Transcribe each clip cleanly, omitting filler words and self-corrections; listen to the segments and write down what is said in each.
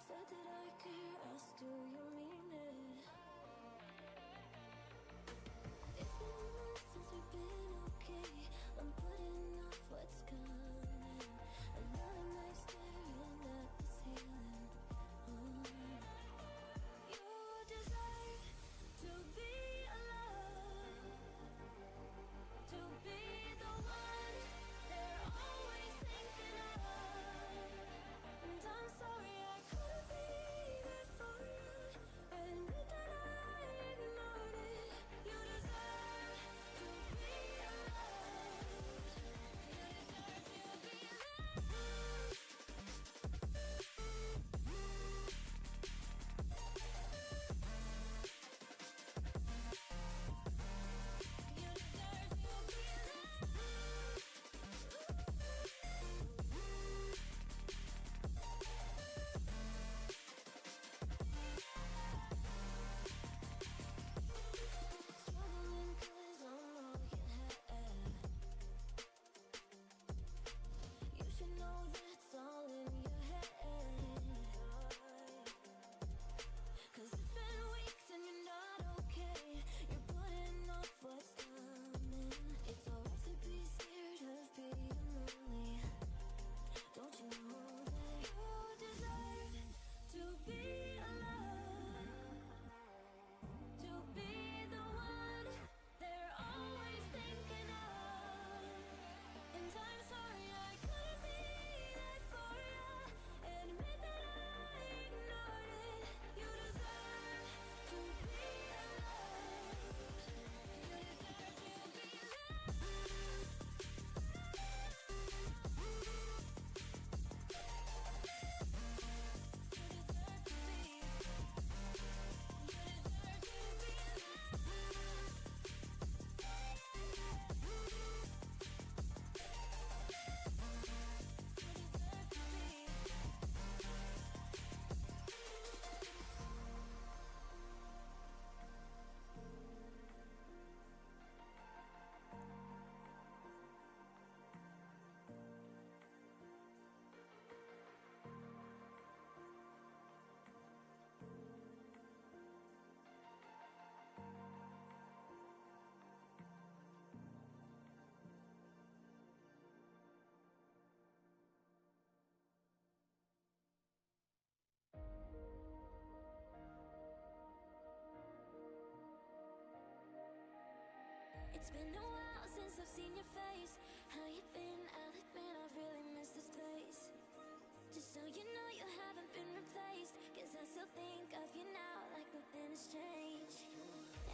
Said that I care, asked do you mean it? It's been months since we've been okay. I'm putting off what's coming. Another night staring at the ceiling. You deserve to be alone, to be the one they're always thinking of. And I'm sorry I couldn't be there for you. Admit that I ignored it. You deserve to be loved. You deserve to be loved. You deserve to be struggling 'cause I'm all you had. You should know that's all in your head. 'Cause it's been weeks and you're not okay. You're putting off what's coming. It's alright to be scared of being lonely. Don't you know that you deserve to be alone, to be the one they're always thinking of. And I'm sorry I couldn't be there for you. Admit that I ignored it. You deserve to be loved. You deserve to be loved. You deserve to be. You deserve to be loved. It's been a while since I've seen your face. How you been? I'll admit I've really missed this place. Just so you know you haven't been replaced, 'cause I still think of you now like nothing has changed.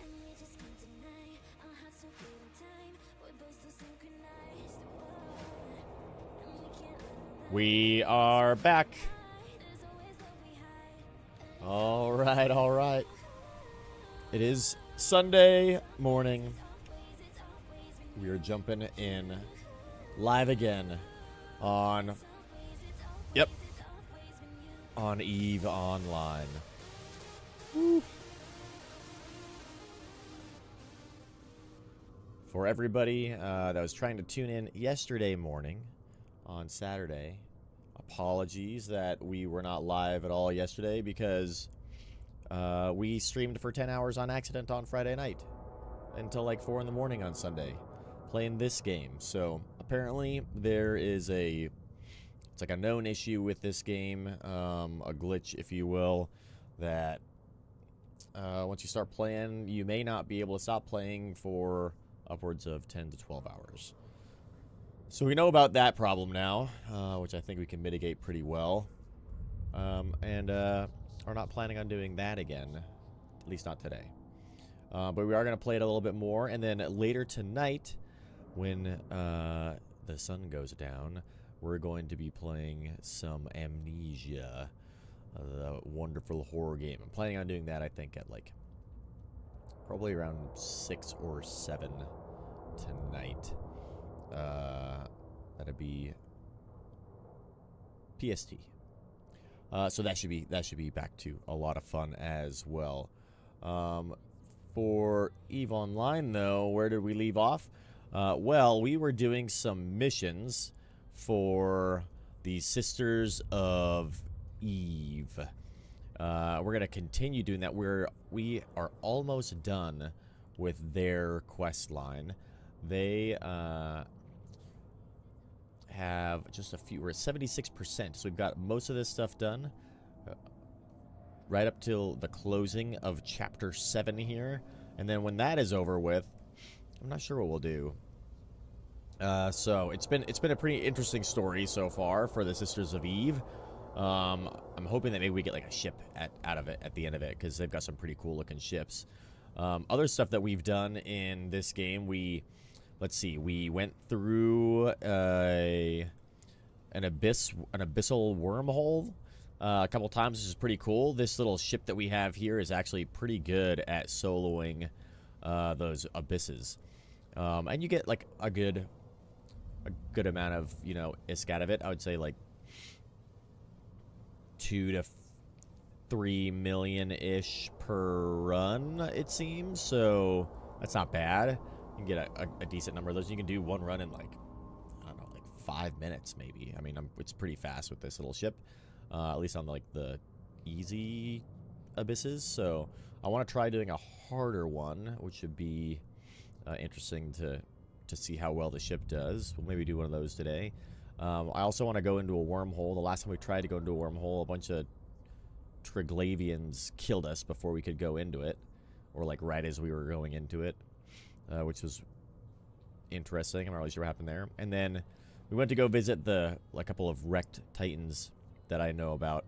And we just can't deny our hearts are beating time. We're both still synchronized. Oh, and we can't live. We are back. There's always love we hide. All right, all right. It is Sunday morning. We are jumping in live again on, on EVE Online. Woo. For everybody that was trying to tune in yesterday morning on Saturday, apologies that we were not live at all yesterday because we streamed for 10 hours on accident on Friday night until like 4 in the morning on Sunday playing this game. So apparently there is it's like a known issue with this game, a glitch if you will, that once you start playing you may not be able to stop playing for upwards of 10 to 12 hours. So we know about that problem now, which I think we can mitigate pretty well, and are not planning on doing that again, at least not today. But we are going to play it a little bit more, and then later tonight, when the sun goes down, we're going to be playing some Amnesia, the wonderful horror game. I'm planning on doing that, I think, at like probably around 6 or 7 tonight. That'd be PST. So that should be back to a lot of fun as well. For EVE Online, though, where did we leave off? Well, we were doing some missions for the Sisters of Eve. We're gonna continue doing that. We are almost done with their quest line. They have just a few. We're at 76%, so we've got most of this stuff done. Right up till the closing of Chapter 7 here. And then when that is over with, I'm not sure what we'll do. So it's been a pretty interesting story so far for the Sisters of Eve. I'm hoping that maybe we get like a ship out of it at the end of it, because they've got some pretty cool looking ships. Other stuff that we've done in this game, let's see, we went through an abyssal wormhole a couple times, which is pretty cool. This little ship that we have here is actually pretty good at soloing those abysses, and you get like a good amount of, you know, ISK out of it. I would say like 2 to 3 million-ish per run, it seems. So that's not bad. You can get a decent number of those. You can do one run in like, I don't know, like 5 minutes maybe. I mean, it's pretty fast with this little ship, at least on like the easy abysses. So I want to try doing a harder one, which should be interesting to see how well the ship does. We'll maybe do one of those today. I also want to go into a wormhole. The last time we tried to go into a wormhole, a bunch of Triglavians killed us before we could go into it, or like right as we were going into it, which was interesting. I'm not really sure what happened there. And then we went to go visit a couple of wrecked Titans that I know about,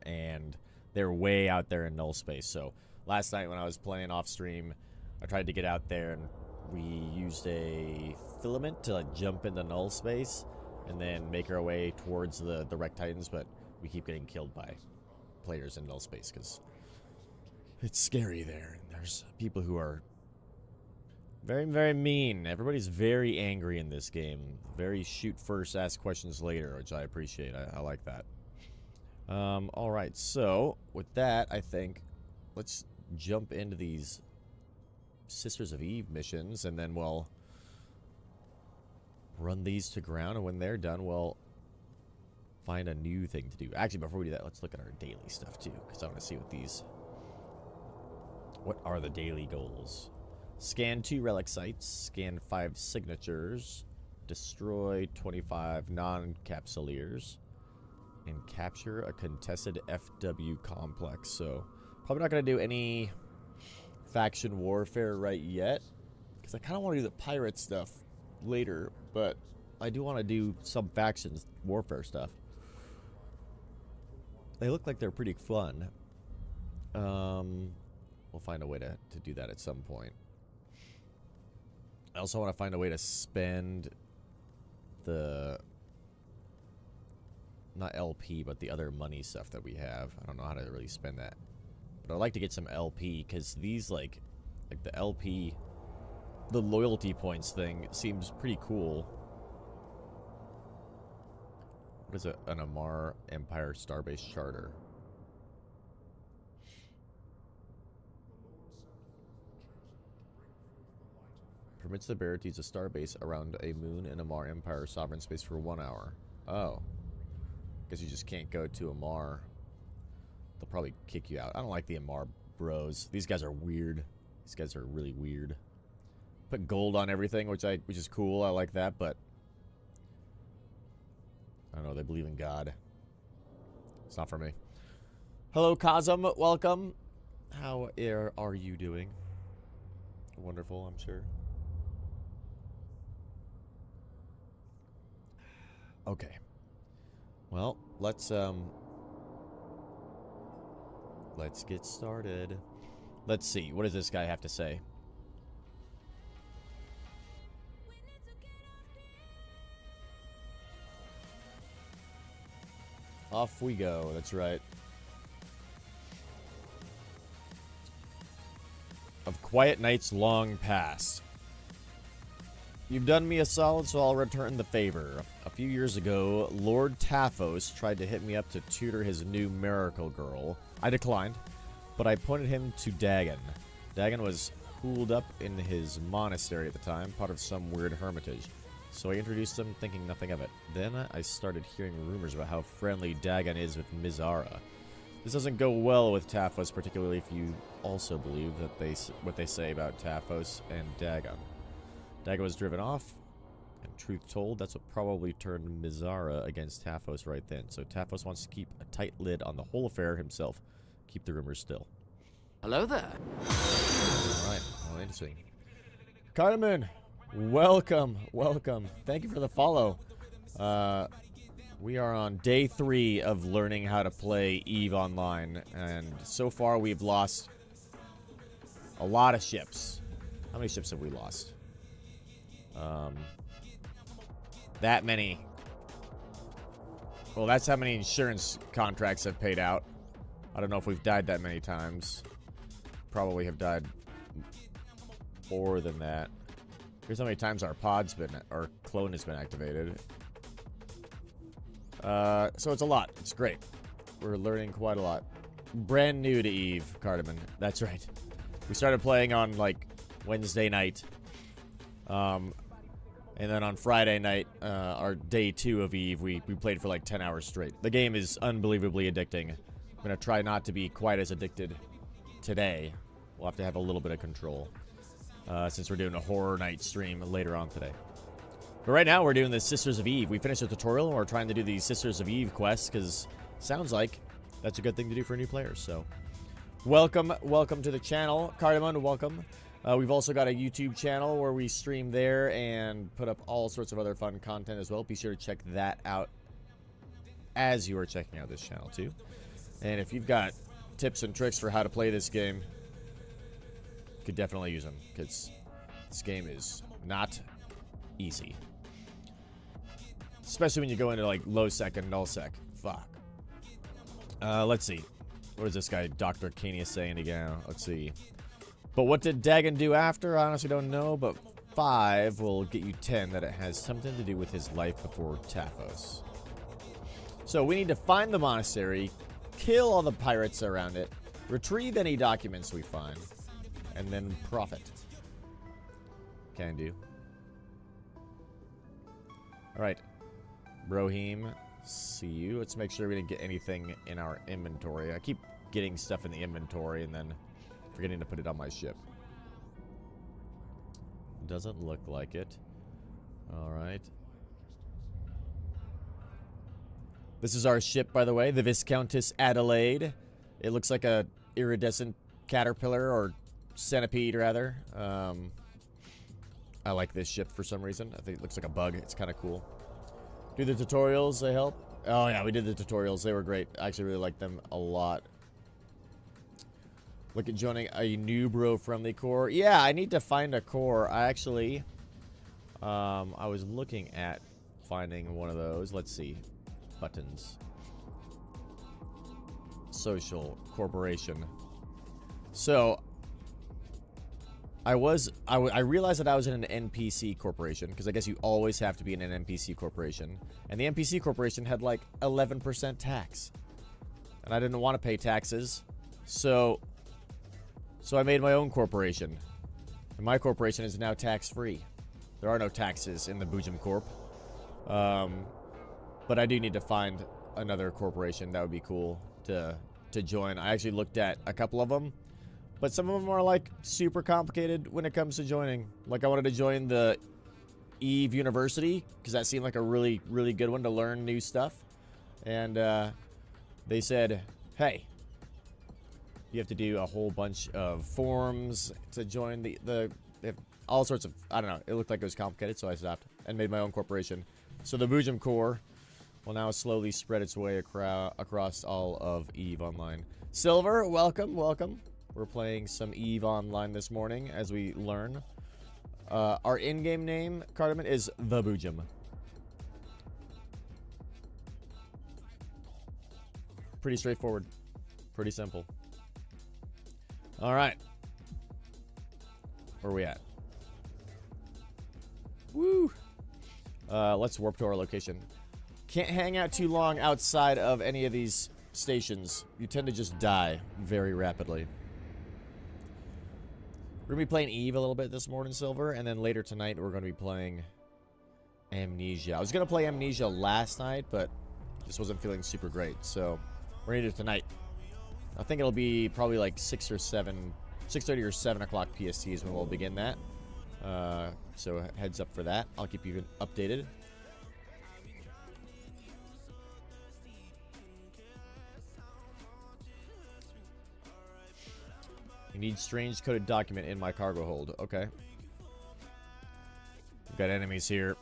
and they're way out there in null space. So last night when I was playing off stream, I tried to get out there, and we used a filament to like jump into null space and then make our way towards the wrecked Titans, but we keep getting killed by players in null space because it's scary there, and there's people who are very, very mean. Everybody's very angry in this game. Very shoot first, ask questions later, which I appreciate. I like that. All right, so with that, I think let's jump into these Sisters of Eve missions, and then we'll run these to ground, and when they're done, we'll find a new thing to do. Actually, before we do that, let's look at our daily stuff too, because I want to see what are the daily goals. Scan 2 relic sites, scan 5 signatures, destroy 25 non-capsuleers, and capture a contested FW complex. So probably not going to do any faction warfare right yet. Because I kind of want to do the pirate stuff later, but I do want to do some factions warfare stuff. They look like they're pretty fun. We'll find a way to do that at some point. I also want to find a way to spend the... not LP, but the other money stuff that we have. I don't know how to really spend that. But I'd like to get some LP, because these, like the LP, the loyalty points thing seems pretty cool. What is it? An Amar Empire Starbase Charter. Permits the bearer to use a starbase around a moon in Amar Empire sovereign space for 1 hour. Oh. Guess you just can't go to Amar. They'll probably kick you out. I don't like the Amar bros. These guys are weird. These guys are really weird. Put gold on everything, which is cool. I like that, but I don't know. They believe in God. It's not for me. Hello, Kazum. Welcome. How are you doing? Wonderful, I'm sure. Okay. Well, let's get started. Let's see. What does this guy have to say? Off we go. That's right. Of quiet nights long past. You've done me a solid, so I'll return the favor. A few years ago, Lord Taphos tried to hit me up to tutor his new miracle girl. I declined, but I pointed him to Dagon. Dagon was holed up in his monastery at the time, part of some weird hermitage. So I introduced him, thinking nothing of it. Then I started hearing rumors about how friendly Dagon is with Mizara. This doesn't go well with Taphos, particularly if you also believe that what they say about Taphos and Dagon. Dagon was driven off, and truth told, that's what probably turned Mizara against Taphos right then. So Taphos wants to keep a tight lid on the whole affair himself. Keep the rumors still. Hello there. Alright, well, interesting. Cardamon, welcome, welcome. Thank you for the follow. We are on day 3 of learning how to play EVE Online, and so far we've lost a lot of ships. How many ships have we lost? That many. Well, that's how many insurance contracts have paid out. I don't know if we've died that many times. Probably have died more than that. Here's how many times our clone has been activated. So it's a lot. It's great. We're learning quite a lot. Brand new to EVE, Cardamon. That's right. We started playing on, like, Wednesday night. And then on Friday night, our day 2 of EVE, we played for like 10 hours straight. The game is unbelievably addicting. I'm going to try not to be quite as addicted today. We'll have to have a little bit of control. Since we're doing a horror night stream later on today. But right now, we're doing the Sisters of Eve. We finished the tutorial, and we're trying to do the Sisters of Eve quests, because sounds like that's a good thing to do for new players, so. Welcome to the channel. Cardamon, welcome. We've also got a YouTube channel where we stream there and put up all sorts of other fun content as well. Be sure to check that out as you are checking out this channel, too. And if you've got tips and tricks for how to play this game, you could definitely use them, because this game is not easy. Especially when you go into, like, low sec and null sec. Fuck. Let's see. What is this guy, Dr. Kania, saying again? Let's see. But what did Dagon do after? I honestly don't know, but 5 will get you 10 that it has something to do with his life before Taphos. So we need to find the monastery, kill all the pirates around it, retrieve any documents we find, and then profit. Can do. Alright. Brohim, see you. Let's make sure we didn't get anything in our inventory. I keep getting stuff in the inventory and then forgetting to put it on my ship. Doesn't look like it. Alright. This is our ship, by the way, the Viscountess Adelaide. It looks like a iridescent caterpillar, or centipede, rather. I like this ship for some reason. I think it looks like a bug. It's kind of cool. Do the tutorials, they help? Oh yeah, we did the tutorials. They were great. I actually really liked them a lot. Look at joining a new bro friendly core. Yeah, I need to find a core. I actually, I was looking at finding one of those. Let's see. Buttons. Social. Corporation. So, I realized that I was in an NPC corporation, because I guess you always have to be in an NPC corporation. And the NPC corporation had like 11% tax. And I didn't want to pay taxes. So I made my own corporation. And my corporation is now tax-free. There are no taxes in the Boojum Corp. But I do need to find another corporation. That would be cool to join. I actually looked at a couple of them. But some of them are like super complicated when it comes to joining. Like I wanted to join the Eve University because that seemed like a really, really good one to learn new stuff. And they said, hey, you have to do a whole bunch of forms to join they have all sorts of, I don't know. It looked like it was complicated, so I stopped and made my own corporation. So the Boojum Core will now slowly spread its way across all of Eve Online. Silver, welcome, welcome. We're playing some Eve Online this morning as we learn. Our in-game name, Cardamon, is The Boojum. Pretty straightforward. Pretty simple. Alright. Where are we at? Woo! Let's warp to our location. Can't hang out too long outside of any of these stations. You tend to just die very rapidly. We're going to be playing Eve a little bit this morning, Silver, and then later tonight we're going to be playing Amnesia. I was going to play Amnesia last night, but just wasn't feeling super great, so we're going to do it tonight. I think it'll be probably like 6:30 or 7 o'clock PST is when we'll begin that. So heads up for that. I'll keep you updated. You need strange coded document in my cargo hold. Okay. We've got enemies here.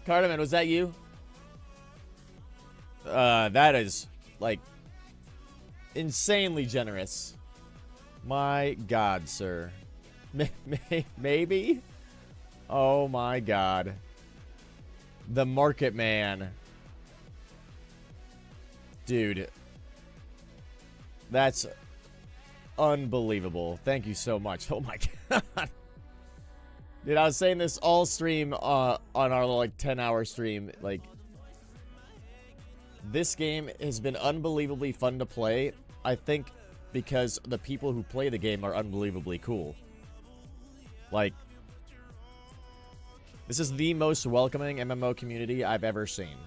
Cardamon, was that you? That is, like, insanely generous. My God, sir. Maybe? Oh my God. The market man. Dude. That's unbelievable. Thank you so much. Oh my God. Dude, I was saying this all stream on our like 10-hour stream. Like, this game has been unbelievably fun to play. I think because the people who play the game are unbelievably cool. Like, this is the most welcoming MMO community I've ever seen.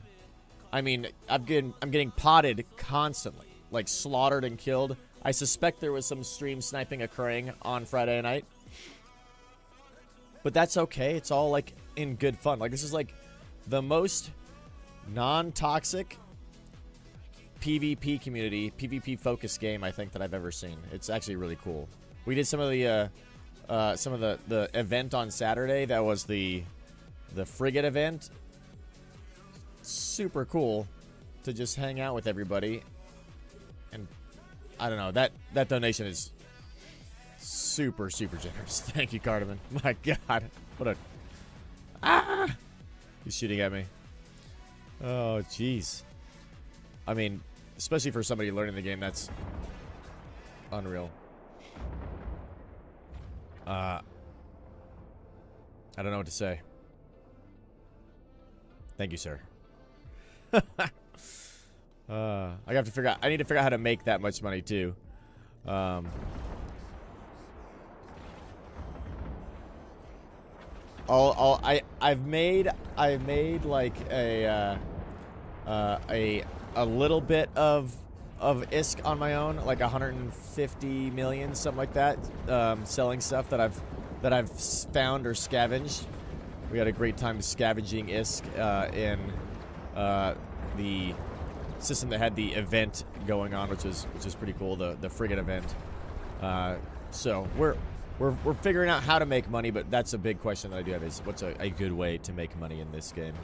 I mean, I'm getting potted constantly, like slaughtered and killed. I suspect there was some stream sniping occurring on Friday night. But that's okay. It's all like in good fun. Like, this is like the most non-toxic PvP community, PvP focused game I think that I've ever seen. It's actually really cool. We did some of the event on Saturday. That was the frigate event. Super cool to just hang out with everybody. And I don't know, that donation is super, super generous. Thank you, Cardamon. My God. What a... Ah! He's shooting at me. Oh, jeez. I mean, especially for somebody learning the game, that's unreal. I don't know what to say. Thank you, sir. I have to figure out... I need to figure out how to make that much money, too. I've made like a little bit of ISK on my own, like 150 million, something like that, selling stuff that I've found or scavenged, We had a great time scavenging ISK in the system that had the event going on, which is pretty cool. The frigate event. So we're figuring out how to make money, but that's a big question that I do have: is what's a good way to make money in this game?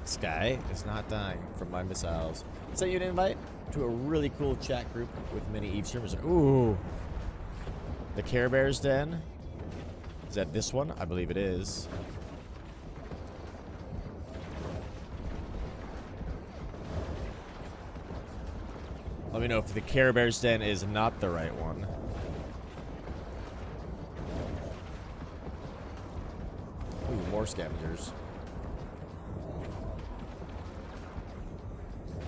Sky is not dying from my missiles. Sent you an invite to a really cool chat group with many Eve streamers. Ooh, the Care Bears Den. Is that this one? I believe it is. Let me know if the Care Bears Den is not the right one. Ooh, more scavengers.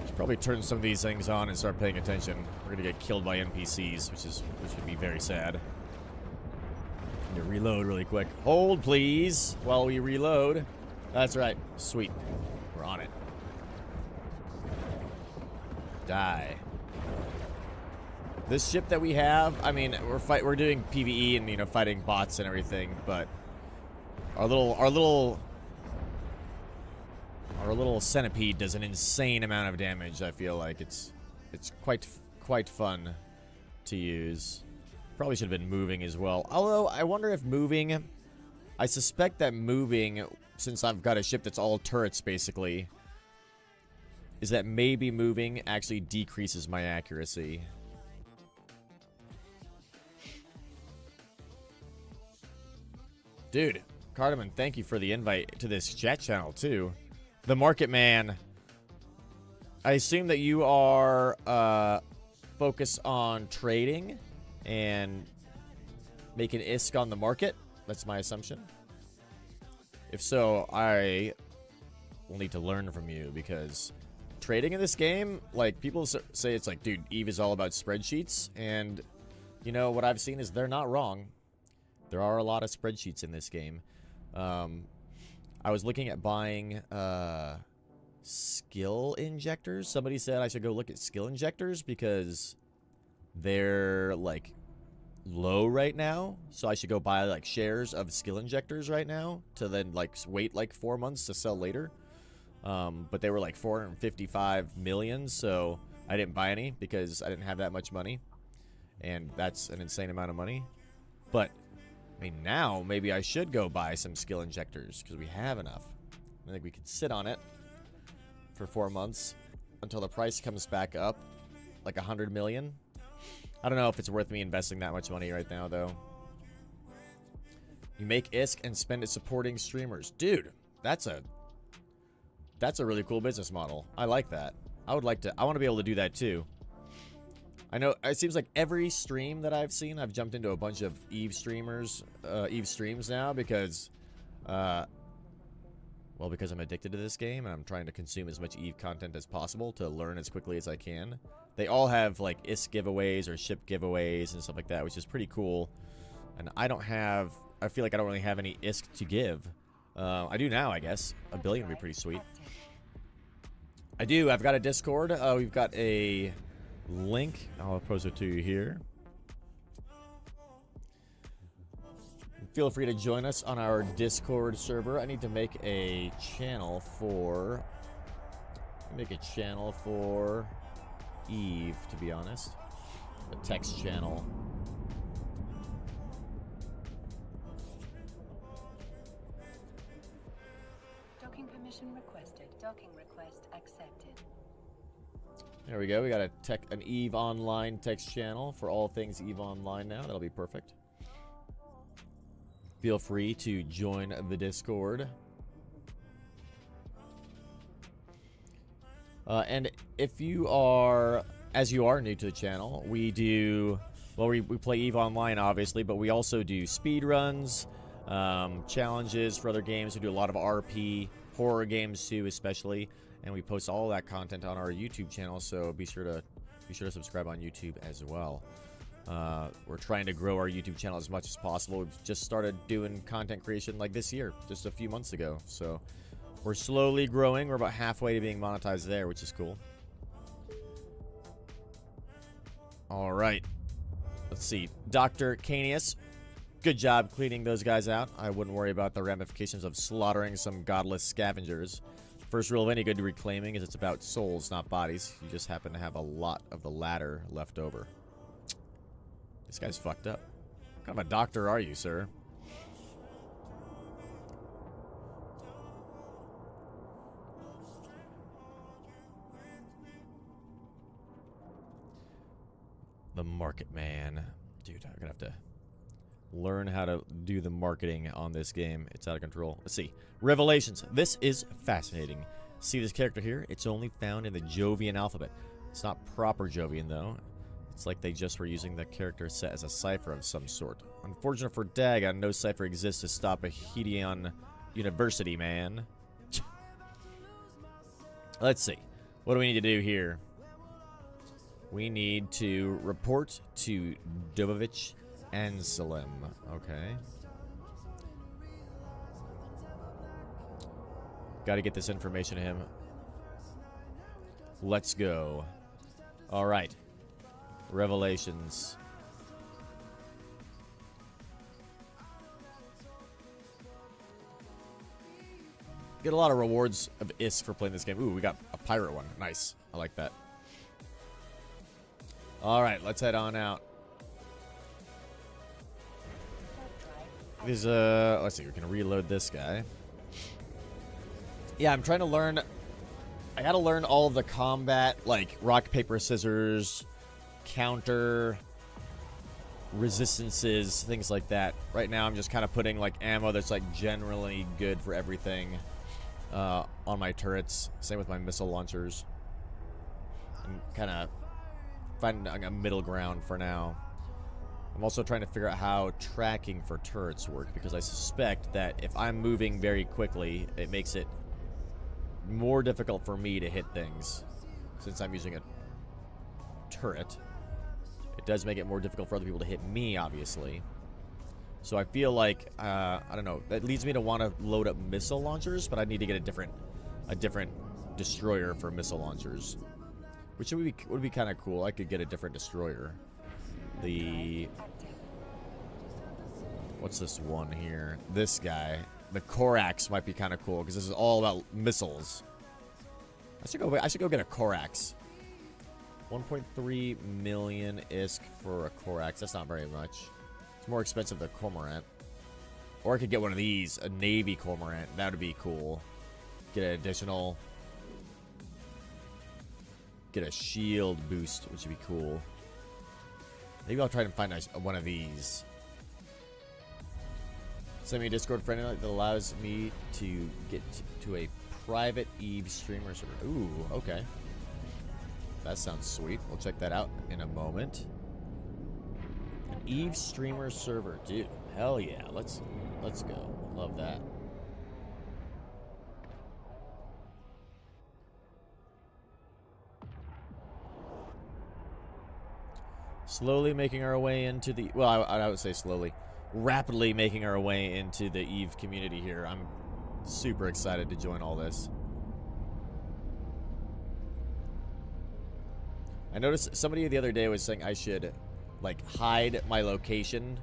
Should probably turn some of these things on and start paying attention. We're gonna get killed by NPCs, which would be very sad. Need to reload really quick. Hold, please, while we reload. That's right. Sweet. We're on it. Die. This ship that we have, I mean, we're doing PvE and, you know, fighting bots and everything, but our little centipede does an insane amount of damage. I feel like it's quite fun to use. Probably should have been moving as well. Although I wonder if moving, I suspect that moving, since I've got a ship that's all turrets basically, is that maybe moving actually decreases my accuracy. Dude, Cardamon, thank you for the invite to this chat channel too. The Market Man. I assume that you are focused on trading and making ISK on the market. That's my assumption. If so, I will need to learn from you, because trading in this game, like, people say it's like, dude, Eve is all about spreadsheets, and you know what I've seen is they're not wrong. There are a lot of spreadsheets in this game. I was looking at buying skill injectors. Somebody said I should go look at skill injectors because they're like low right now. So I should go buy like shares of skill injectors right now to then like wait like 4 months to sell later. But they were like 455 million, so I didn't buy any because I didn't have that much money, and that's an insane amount of money. But I mean, now maybe I should go buy some skill injectors because we have enough. I think we could sit on it for 4 months until the price comes back up like 100 million. I don't know if it's worth me investing that much money right now, though. You make ISK and spend it supporting streamers. Dude, that's a really cool business model. I like that. I want to be able to do that too. I know it seems like every stream that I've seen, I've jumped into a bunch of Eve streams now because, well, because I'm addicted to this game and I'm trying to consume as much Eve content as possible to learn as quickly as I can. They all have like ISK giveaways or ship giveaways and stuff like that, which is pretty cool. And I feel like I don't really have any ISK to give. I do now, I guess. 1 billion would be pretty sweet. I do. I've got a Discord. We've got a link. I'll post it to you here. Feel free to join us on our Discord server. I need to make a channel for Eve, to be honest. A text channel. Docking permission requested. Docking request accepted. There we go. We got an Eve Online text channel for all things Eve Online now. That'll be perfect. Feel free to join the Discord. And if you are, as you are new to the channel, we play Eve Online, obviously, but we also do speed runs, challenges for other games. We do a lot of RP, horror games too, especially. And we post all that content on our YouTube channel, so be sure to subscribe on YouTube as well. We're trying to grow our YouTube channel as much as possible. We've just started doing content creation like this year, just a few months ago. So we're slowly growing. We're about halfway to being monetized there, which is cool. All right. Let's see. Dr. Canius, Good job cleaning those guys out. I wouldn't worry about the ramifications of slaughtering some godless scavengers. First rule of any good reclaiming is it's about souls, not bodies. You just happen to have a lot of the latter left over. This guy's fucked up. What kind of a doctor are you, sir? The market man. Dude, I'm gonna have to learn how to do the marketing on this game. It's out of control. Let's see. Revelations. This is fascinating. See this character here? It's only found in the Jovian alphabet. It's not proper Jovian, though. It's like they just were using the character set as a cipher of some sort. Unfortunate for Dagon, no cipher exists to stop a Hedon University, man. Let's see. What do we need to do here? We need to report to Dobovich Anselm. Okay. Got to get this information to him. Let's go. All right. Revelations. Get a lot of rewards of IS for playing this game. Ooh, we got a pirate one. Nice. I like that. All right, let's head on out. There's let's see, we can reload this guy. Yeah, I'm trying to learn. I gotta learn all of the combat, like rock, paper, scissors, counter, resistances, things like that. Right now, I'm just kind of putting like ammo that's like generally good for everything on my turrets. Same with my missile launchers. I'm kind of finding a middle ground for now. I'm also trying to figure out how tracking for turrets work, because I suspect that if I'm moving very quickly, it makes it more difficult for me to hit things. Since I'm using a turret, it does make it more difficult for other people to hit me, obviously. So I feel like, I don't know, that leads me to want to load up missile launchers, but I need to get a different destroyer for missile launchers. Which would be kind of cool. I could get a different destroyer. What's this one here? This guy. The Korax might be kind of cool, because this is all about missiles. I should go get a Korax. 1.3 million ISK for a Korax. That's not very much. It's more expensive than a Cormorant. Or I could get one of these, a Navy Cormorant. That would be cool. Get an additional... Get a shield boost, which would be cool. Maybe I'll try to find one of these. Send me a Discord friend that allows me to get to a private Eve streamer server. Ooh, okay. That sounds sweet. We'll check that out in a moment. An Eve streamer server, dude. Hell yeah. Let's go. Love that. Slowly making our way into the... Well, I would say slowly. Rapidly making our way into the EVE community here. I'm super excited to join all this. I noticed somebody the other day was saying I should, like, hide my location.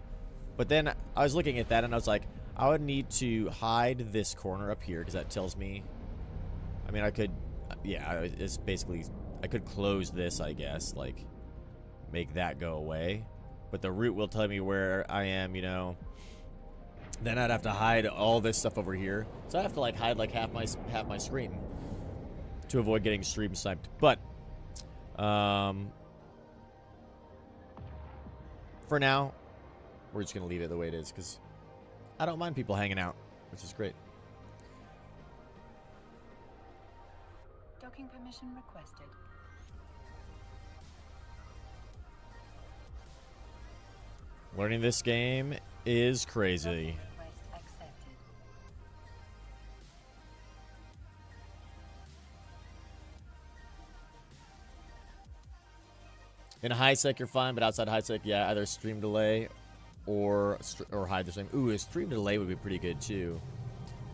But then I was looking at that and I was like, I would need to hide this corner up here, because that tells me... I mean, I could... Yeah, it's basically... I could close this, I guess, like... Make that go away, but the route will tell me where I am, you know. Then I'd have to hide all this stuff over here, so I have to like hide like half my screen to avoid getting stream sniped. But for now, we're just gonna leave it the way it is, because I don't mind people hanging out, which is great. Docking permission requested. Learning this game is crazy. Request accepted. In high sec, you're fine, but outside high sec, yeah, either stream delay or hide the stream. Ooh, a stream delay would be pretty good too.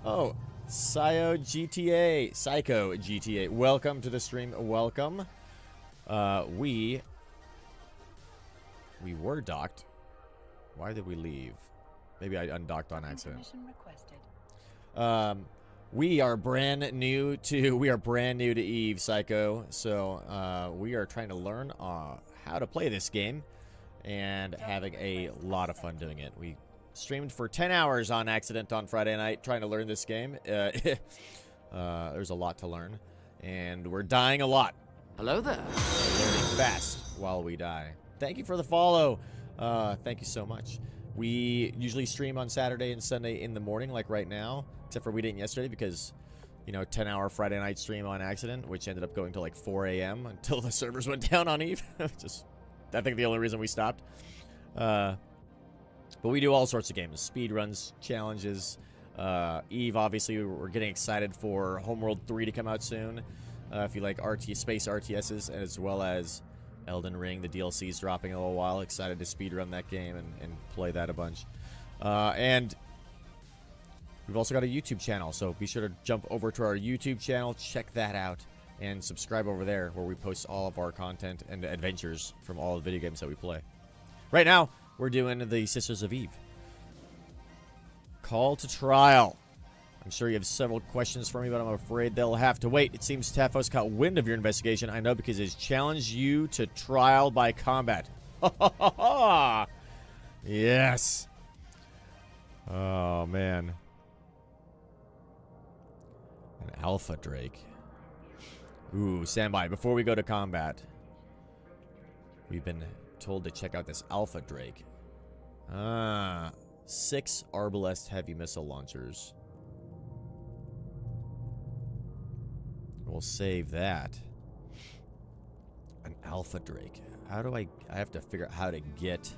Oh, Psycho GTA. Welcome to the stream. Welcome. We were docked. Why did we leave? Maybe I undocked on Docking accident. permission requested. We are brand new to Eve, Psycho. So we are trying to learn how to play this game and having a lot of fun doing it. We streamed for 10 hours on accident on Friday night trying to learn this game. There's a lot to learn, and we're dying a lot. Hello there. We're learning fast while we die. Thank you for the follow. Thank you so much. We usually stream on Saturday and Sunday in the morning, like right now, except for we didn't yesterday because, 10-hour Friday night stream on accident, which ended up going to like 4 a.m. until the servers went down on Eve. Just, I think the only reason we stopped. But we do all sorts of games, speed runs, challenges. Eve, obviously, we're getting excited for Homeworld 3 to come out soon. If you like space RTSs, as well as Elden Ring, the DLC is dropping in a little while. Excited to speedrun that game and play that a bunch. And we've also got a YouTube channel, so be sure to jump over to our YouTube channel, check that out, and subscribe over there where we post all of our content and adventures from all the video games that we play. Right now, we're doing the Sisters of Eve. Call to trial. I'm sure you have several questions for me, but I'm afraid they'll have to wait. It seems Tafos caught wind of your investigation. I know because he's challenged you to trial by combat. Yes. Oh, man. An alpha drake. Ooh, stand by. Before we go to combat, we've been told to check out this alpha drake. 6 Arbalest heavy missile launchers. We'll save that. An alpha drake. How do I have to figure out how to get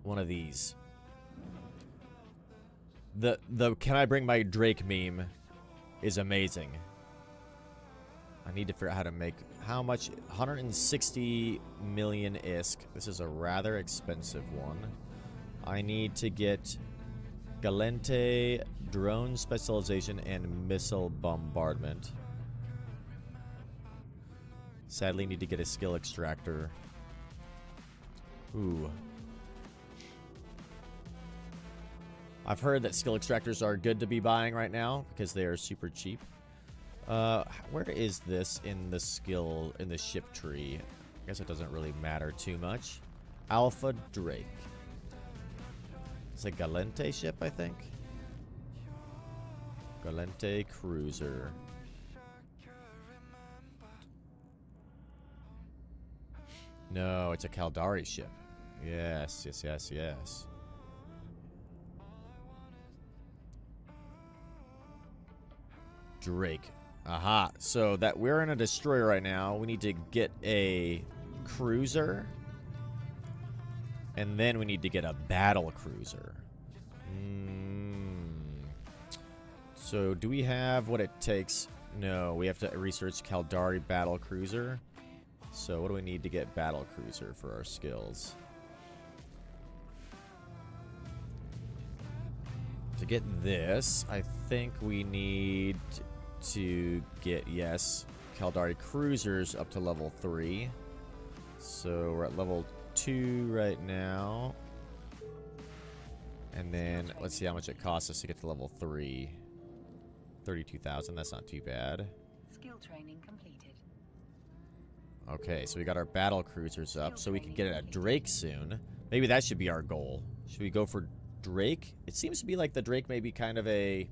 one of these. The can I bring my drake meme is amazing. I need to figure out how to make how much 160 million ISK. This is a rather expensive one. I need to get Galente, drone specialization, and missile bombardment. Sadly, need to get a skill extractor. Ooh. I've heard that skill extractors are good to be buying right now because they are super cheap. Where is this in the ship tree? I guess it doesn't really matter too much. Alpha Drake. It's a Galente ship, I think. Galente cruiser. No, it's a Caldari ship. Yes. Drake. Aha. So that we're in a destroyer right now. We need to get a cruiser. And then we need to get a battle cruiser. So do we have what it takes? No, we have to research Caldari battle cruiser. So what do we need to get battle cruiser for our skills? To get this, I think we need to get, yes, Caldari cruisers up to level 3. So we're at level 2 right now. And then let's see how much it costs us to get to level 3. 32,000, that's not too bad. Skill training completed. Okay, so we got our battle cruisers up, so we can get a Drake soon. Maybe that should be our goal. Should we go for Drake? It seems to be like the Drake may be kind of a...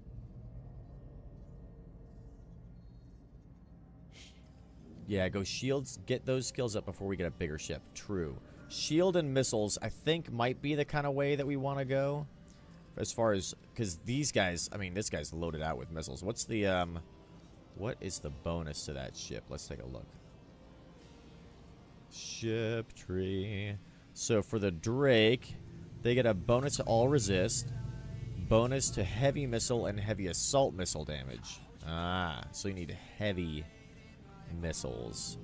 Yeah, go shields, get those skills up before we get a bigger ship. True. Shield and missiles, I think, might be the kind of way that we want to go. As far as... Because these guys... I mean, this guy's loaded out with missiles. What's the, what is the bonus to that ship? Let's take a look. Ship tree. So for the Drake, they get a bonus to all resist, bonus to heavy missile and heavy assault missile damage. Ah, so you need heavy missiles.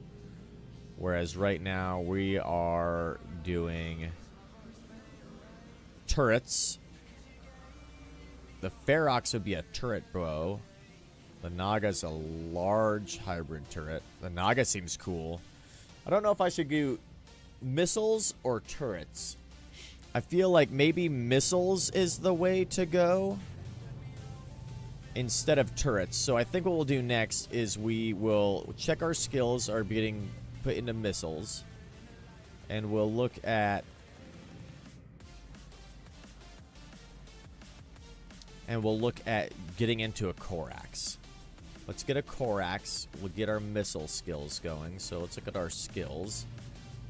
Whereas right now we are doing turrets. The Ferox would be a turret, bro. The Naga's a large hybrid turret. The Naga seems cool. I don't know if I should do missiles or turrets. I feel like maybe missiles is the way to go instead of turrets. So I think what we'll do next is we will check our skills are getting put into missiles. And we'll look at... And we'll look at getting into a Corax. Let's get a Corax. We'll get our missile skills going. So let's look at our skills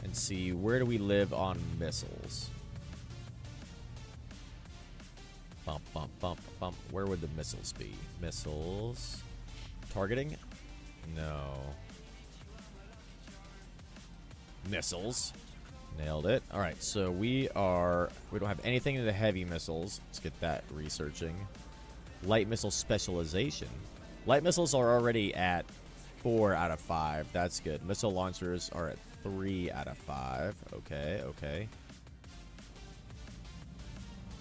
and see where do we live on missiles. Bump, bump, bump, bump. Where would the missiles be? Missiles. Targeting? No. Missiles. Nailed it. All right, so we don't have anything in the heavy missiles. Let's get that researching. Light missile specialization. Light missiles are already at 4 out of 5. That's good. Missile launchers are at 3 out of 5. Okay, okay.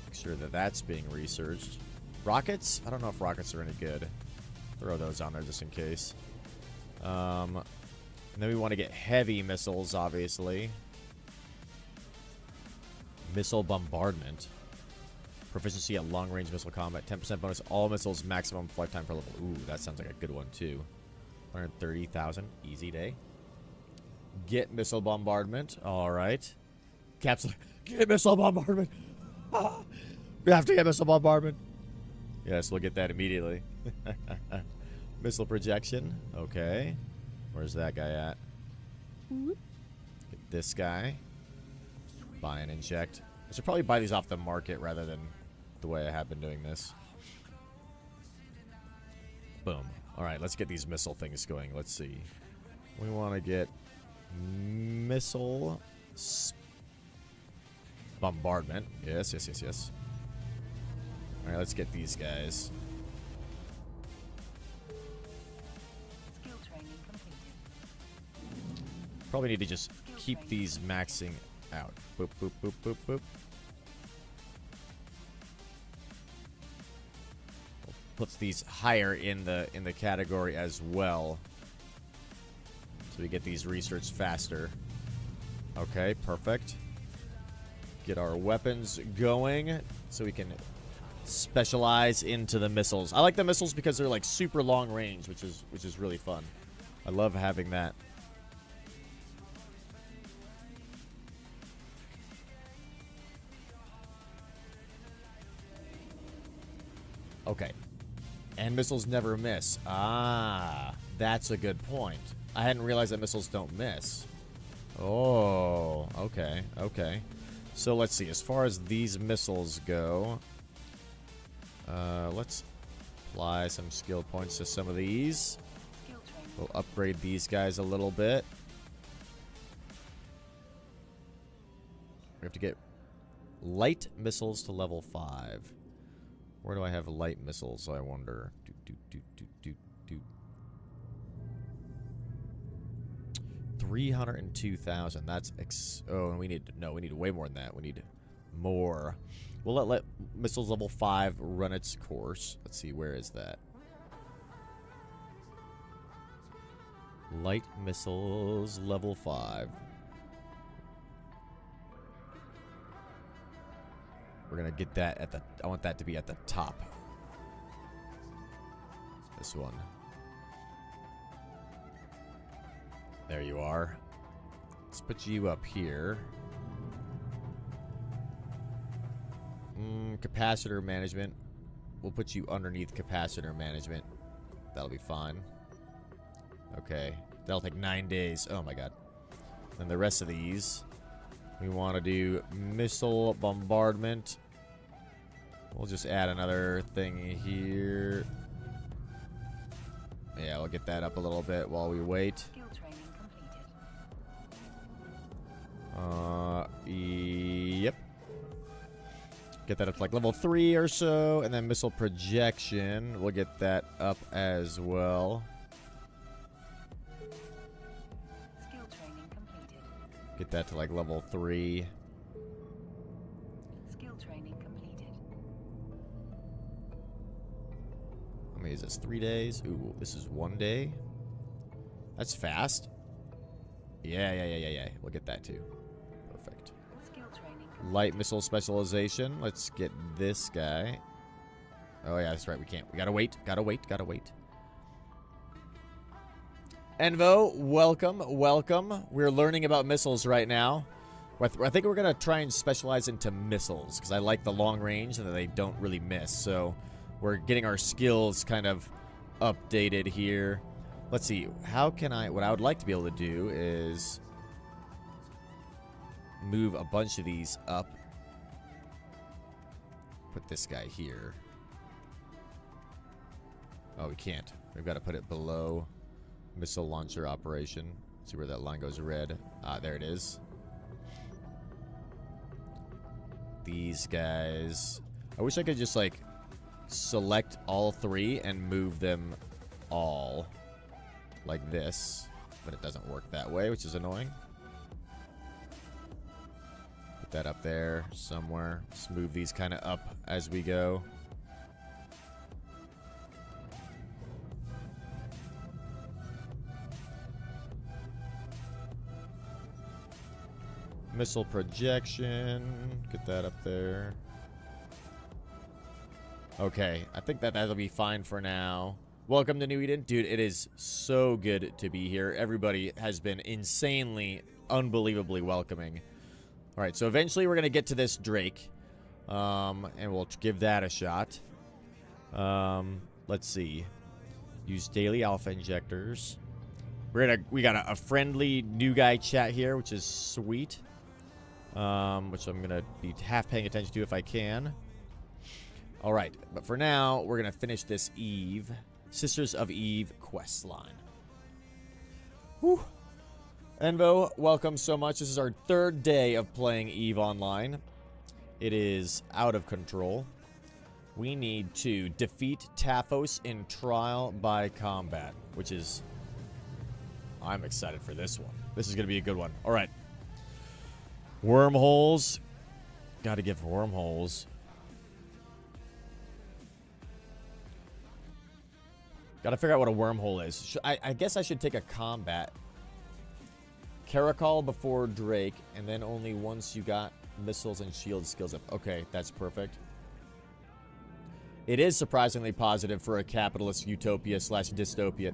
Make sure that that's being researched. Rockets? I don't know if rockets are any good. Throw those on there just in case. And then we want to get heavy missiles, obviously. Missile bombardment. Proficiency at long-range missile combat. 10% bonus. All missiles maximum flight time per level. Ooh, that sounds like a good one, too. 130,000. Easy day. Get missile bombardment. All right. Capsule. Get missile bombardment. Ah, we have to get missile bombardment. Yes, we'll get that immediately. Missile projection. Okay. Where's that guy at? Get this guy. Buy and inject. I should probably buy these off the market rather than the way I have been doing this. Boom. Alright, let's get these missile things going. Let's see. We want to get missile bombardment. Yes, yes, yes, yes. Alright, let's get these guys. Skill training completed. Probably need to just keep these maxing out. Boop, boop, boop, boop, boop. Puts these higher in the category as well, so we get these research faster. Okay, perfect. Get our weapons going so we can specialize into the missiles. I like the missiles because they're like super long range, which is really fun. I love having that. Okay. And missiles never miss. Ah, that's a good point. I hadn't realized that missiles don't miss. Oh, okay, okay. So let's see. As far as these missiles go, let's apply some skill points to some of these. We'll upgrade these guys a little bit. We have to get light missiles to level 5. Where do I have light missiles, I wonder? 302,000. That's oh, and we need way more than that. We need more. We'll let missiles level 5 run its course. Let's see, where is that? Light missiles level 5. We're gonna get that at the... I want that to be at the top. This one. There you are. Let's put you up here. Capacitor management. We'll put you underneath capacitor management. That'll be fine. Okay. That'll take 9 days. Oh my god. Then the rest of these... We want to do missile bombardment. We'll just add another thing here. Yeah, we'll get that up a little bit while we wait. Skill training completed. Yep. Get that up to like level 3 or so. And then missile projection. We'll get that up as well. Get that to like level 3. Skill training completed. How many is this? 3 days? Ooh, this is 1 day. That's fast. Yeah. We'll get that too. Perfect. Skill training Light missile specialization. Let's get this guy. Oh, yeah, that's right. We can't. We gotta wait. Gotta wait. Gotta wait. Envo, welcome. Welcome. We're learning about missiles right now. I think we're going to try and specialize into missiles because I like the long range and that they don't really miss. So we're getting our skills kind of updated here. Let's see. How can what I would like to be able to do is move a bunch of these up. Put this guy here. Oh, we can't. We've got to put it below missile launcher operation. See where that line goes red. Ah, there it is. These guys. I wish I could just, like, select all three and move them all like this. But it doesn't work that way, which is annoying. Put that up there somewhere. Just move these kind of up as we go. Missile projection. Get that up there. Okay, I think that'll be fine for now. Welcome to New Eden. Dude, it is so good to be here. Everybody has been insanely, unbelievably welcoming. All right, so eventually we're going to get to this Drake. And we'll give that a shot. Let's see. Use daily alpha injectors. We got a friendly new guy chat here, which is sweet. Which I'm going to be half paying attention to if I can. All right, but for now, we're going to finish this Eve, Sisters of Eve quest line. Whew. Envo, welcome so much. This is our third day of playing Eve Online. It is out of control. We need to defeat Taphos in trial by combat, which is... I'm excited for this one. This is going to be a good one. All right. Wormholes. Got to give wormholes. Got to figure out what a wormhole is. I guess I should take a combat. Caracol before Drake, and then only once you got missiles and shield skills up. Okay, that's perfect. It is surprisingly positive for a capitalist utopia / dystopia.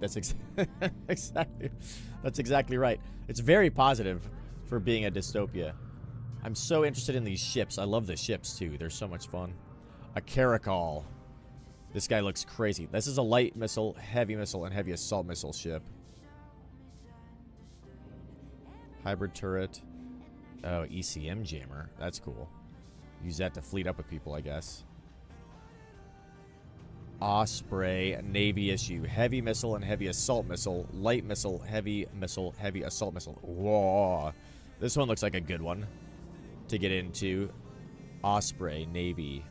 That's exactly right. It's very positive for being a dystopia. I'm so interested in these ships. I love the ships too. They're so much fun. A Caracol. This guy looks crazy. This is a light missile, heavy missile, and heavy assault missile ship. Hybrid turret. Oh, ECM jammer. That's cool. Use that to fleet up with people, I guess. Osprey, Navy issue. Heavy missile and heavy assault missile. Light missile, heavy assault missile. Whoa. This one looks like a good one to get into. Osprey, Navy.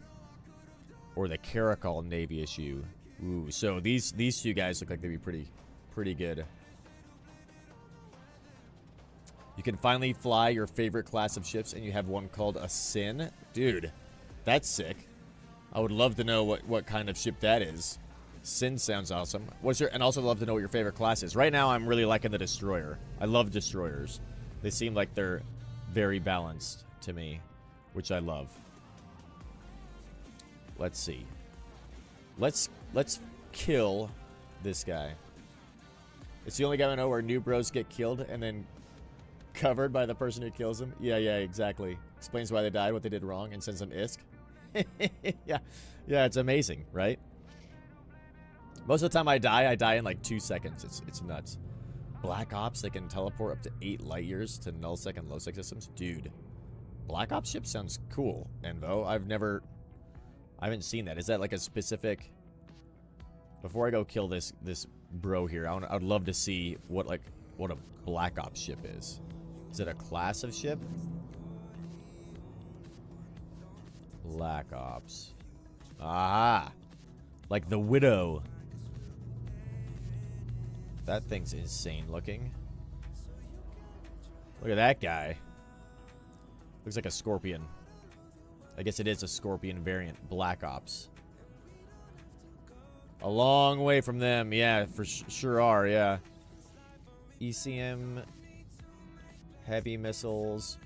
Or the Caracol Navy issue. Ooh, so these two guys look like they'd be pretty good. You can finally fly your favorite class of ships, and you have one called a Sin. Dude, that's sick. I would love to know what kind of ship that is. Sin sounds awesome. And also love to know what your favorite class is. Right now, I'm really liking the Destroyer. I love Destroyers. They seem like they're very balanced to me, which I love. Let's see. Let's kill this guy. It's the only guy I know where new bros get killed and then covered by the person who kills them. Yeah, exactly. Explains why they died, what they did wrong, and sends them ISK. yeah, it's amazing, right? Most of the time I die in like 2 seconds. It's nuts. Black Ops, they can teleport up to 8 light years to null-sec and low-sec systems. Dude, Black Ops ship sounds cool, Envo. I haven't seen that. Is that like a specific... Before I go kill this bro here, I'd love to see what a Black Ops ship is. Is it a class of ship? Black Ops. Ah! Like the Widow. That thing's insane looking. Look at that guy. Looks like a Scorpion. I guess it is a Scorpion variant. Black Ops. A long way from them. Yeah, for sure are, yeah. ECM. Heavy missiles.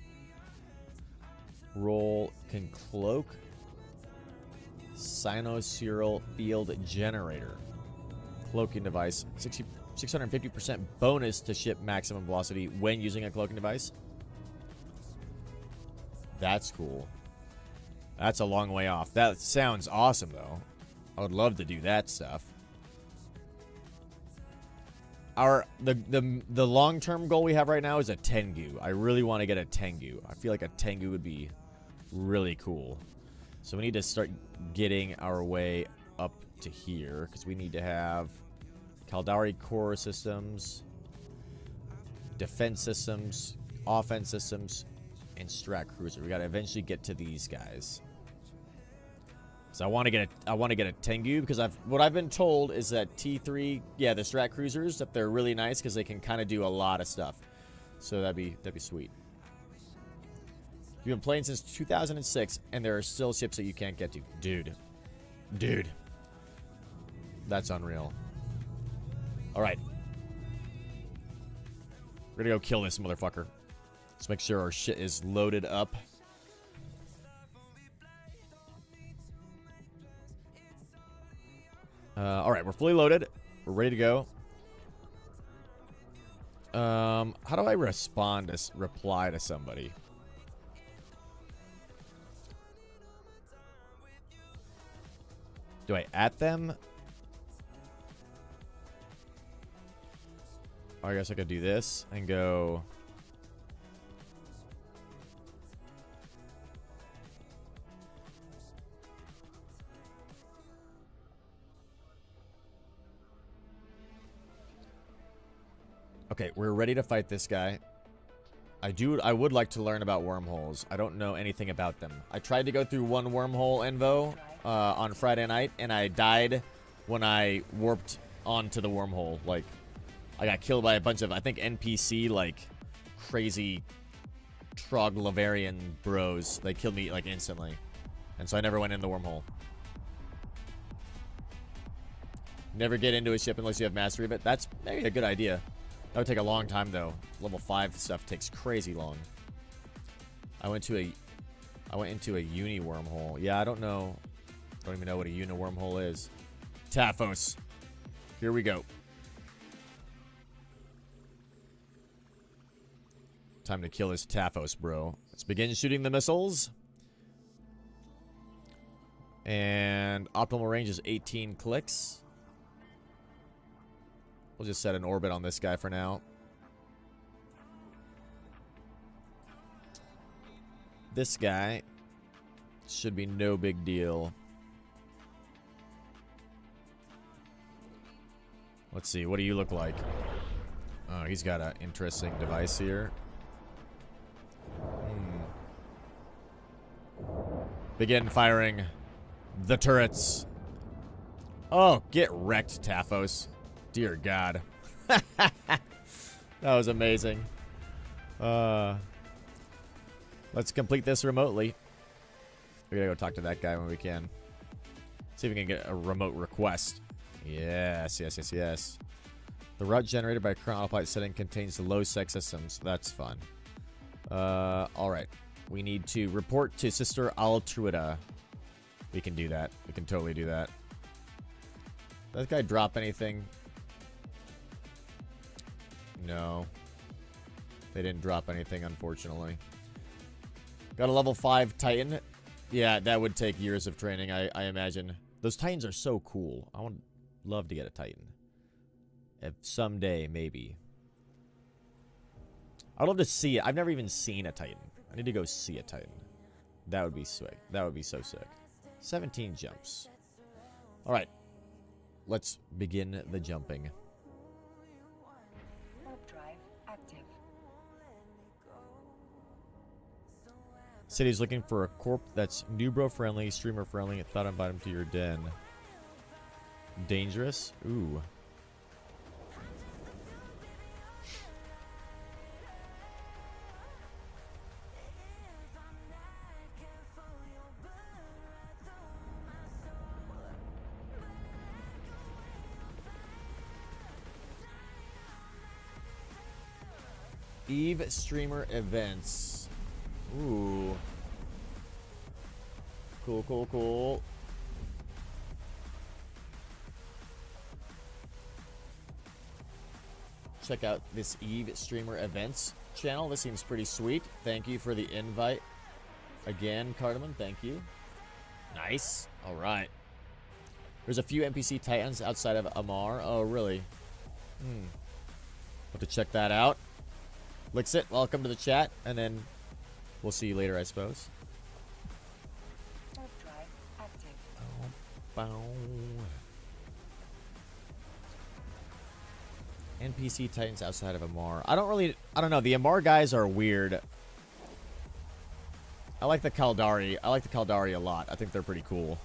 Roll can cloak. Sinosaural field generator. Cloaking device. 650% bonus to ship maximum velocity when using a cloaking device. That's cool. That's a long way off. That sounds awesome, though. I would love to do that stuff. The long-term goal we have right now is a Tengu. I really want to get a Tengu. I feel like a Tengu would be really cool. So we need to start getting our way up to here because we need to have Caldari core systems, defense systems, offense systems, and strat cruiser. We got to eventually get to these guys. So I want to get a Tengu because what I've been told is that T3, yeah, the strat cruisers, that they're really nice because they can kind of do a lot of stuff. So that'd be sweet. You've been playing since 2006, and there are still ships that you can't get to, dude. That's unreal. All right, we're gonna go kill this motherfucker. Let's make sure our shit is loaded up. All right, we're fully loaded. We're ready to go. How do I reply to somebody? Do I at them? I guess I could do this and go. Okay, we're ready to fight this guy. I would like to learn about wormholes. I don't know anything about them. I tried to go through one wormhole, Envo, on Friday night, and I died when I warped onto the wormhole. Like, I got killed by a bunch of, I think, NPC, like, crazy Troglavarian bros. They killed me, like, instantly. And so I never went in the wormhole. Never get into a ship unless you have mastery of it. That's maybe a good idea. That would take a long time, though. Level 5 stuff takes crazy long. I went into a uni wormhole. Yeah, I don't know. Don't even know what a uni wormhole is. Taphos. Here we go. Time to kill this Taphos, bro. Let's begin shooting the missiles. And optimal range is 18 clicks. We'll just set an orbit on this guy for now. This guy should be no big deal. Let's see, what do you look like? Oh, he's got an interesting device here. Begin firing the turrets. Oh, get wrecked, Taphos. Dear God. That was amazing. Let's complete this remotely. We gotta go talk to that guy when we can. See if we can get a remote request. Yes. The route generated by current autopilot setting contains the low sec systems. That's fun. Alright. We need to report to Sister Altruida. We can do that. We can totally do that. Does that guy drop anything? No. They didn't drop anything, unfortunately. Got a level 5 Titan. Yeah, that would take years of training, I imagine. Those Titans are so cool. I would love to get a Titan. If someday, maybe. I'd love to see it. I've never even seen a Titan. I need to go see a Titan. That would be sick. That would be so sick. 17 jumps. Alright. Let's begin the jumping. City's looking for a corp that's Nubro friendly, streamer friendly. Thought I'd invite him to your den. Dangerous? Ooh. Eve streamer events. Ooh. Cool, cool, cool. Check out this Eve Streamer Events channel. This seems pretty sweet. Thank you for the invite. Again, Cardamom, thank you. Nice. All right. There's a few NPC Titans outside of Amar. Oh, really? Have to check that out. Lixit, welcome to the chat. And then we'll see you later, I suppose. Warp drive active. Bow. NPC Titans outside of Amar. I don't know. The Amar guys are weird. I like the Kaldari. I like the Kaldari a lot. I think they're pretty cool.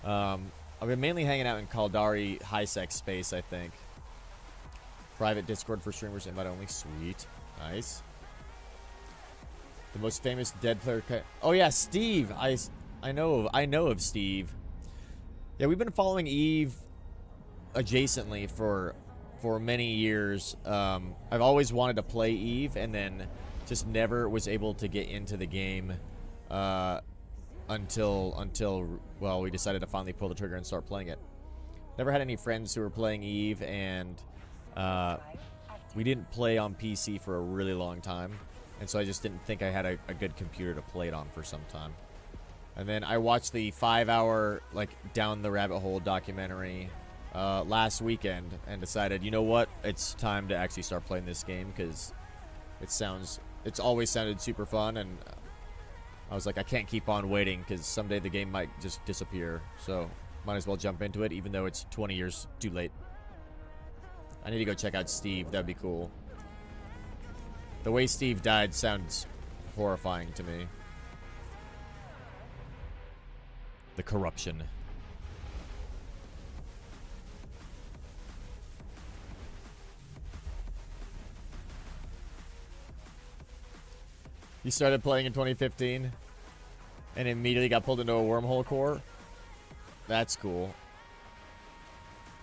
I've been mainly hanging out in Kaldari high-sec space, I think. Private Discord for streamers, invite only. Sweet. Nice. The most famous dead player. Oh yeah, Steve. I know of Steve. Yeah, we've been following Eve adjacently for many years. I've always wanted to play Eve, and then just never was able to get into the game until well, we decided to finally pull the trigger and start playing it. Never had any friends who were playing Eve, and we didn't play on PC for a really long time, and so I just didn't think I had a good computer to play it on for some time. And then I watched the 5-hour like Down the Rabbit Hole documentary last weekend and decided, you know what, it's time to actually start playing this game, because it's always sounded super fun, and I was like, I can't keep on waiting because someday the game might just disappear, so might as well jump into it even though it's 20 years too late. I need to go check out Steve. That'd be cool. The way Steve died sounds horrifying to me. The corruption. You started playing in 2015 and immediately got pulled into a wormhole core? That's cool.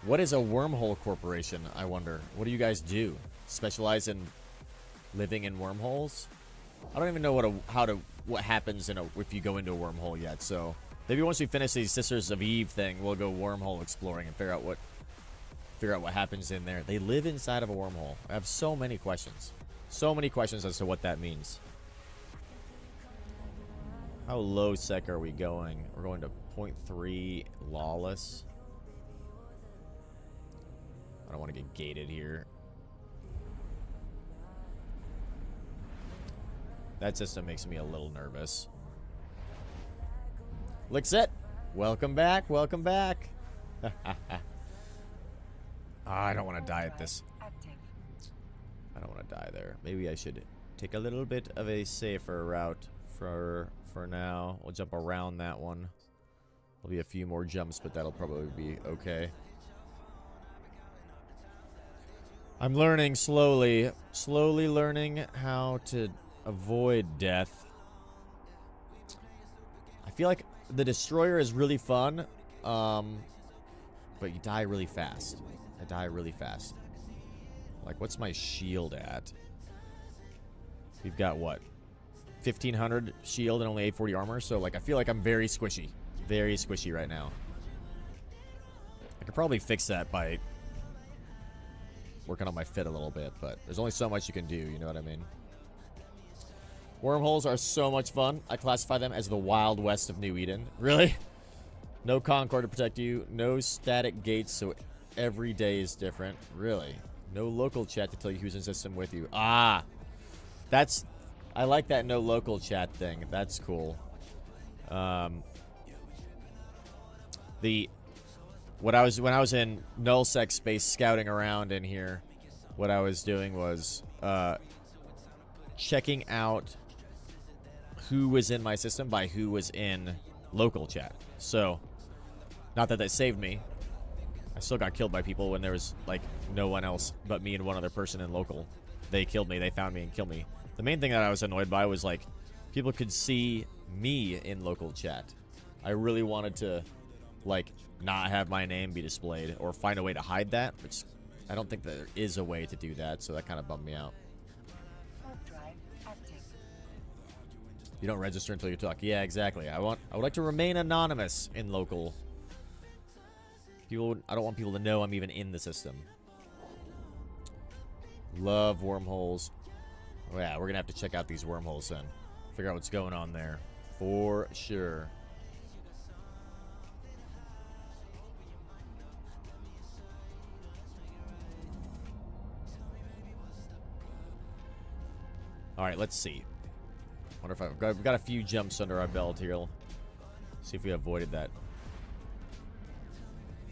What is a wormhole corporation, I wonder? What do you guys do? Specialize in living in wormholes? I don't even know what happens if you go into a wormhole yet, so maybe once we finish the Sisters of Eve thing, we'll go wormhole exploring and figure out what happens in there. They live inside of a wormhole. I have so many questions. So many questions as to what that means. How low sec are we going? We're going to 0.3 lawless. I don't want to get gated here. That system makes me a little nervous. Lixit, welcome back, welcome back. I don't want to die at this. I don't want to die there. Maybe I should take a little bit of a safer route for now. We'll jump around that one. There'll be a few more jumps, but that'll probably be okay. I'm learning slowly learning how to avoid death. I feel like the destroyer is really fun, but you die really fast. I die really fast. Like, what's my shield at? We've got what? 1500 shield and only 840 armor, so like I feel like I'm very squishy right now. I could probably fix that by working on my fit a little bit, but there's only so much you can do, you know what I mean? Wormholes are so much fun. I classify them as the Wild West of New Eden. Really? No Concord to protect you, no static gates, so every day is different. Really? No local chat to tell you who's in system with you. Ah, I like that no local chat thing. That's cool. When I was in nullsec space scouting around in here, what I was doing was checking out who was in my system by who was in local chat. So, not that saved me. I still got killed by people when there was like no one else but me and one other person in local. They killed me. They found me and killed me. The main thing that I was annoyed by was like people could see me in local chat. I really wanted to like not have my name be displayed or find a way to hide that, which I don't think there is a way to do that, so that kind of bummed me out. You don't register until you talk. Yeah, exactly. I would like to remain anonymous in local. I don't want people to know I'm even in the system. Love wormholes. Oh, yeah, we're gonna have to check out these wormholes then. Figure out what's going on there. For sure. Alright, let's see. Wonder if we've got a few jumps under our belt here. See if we avoided that.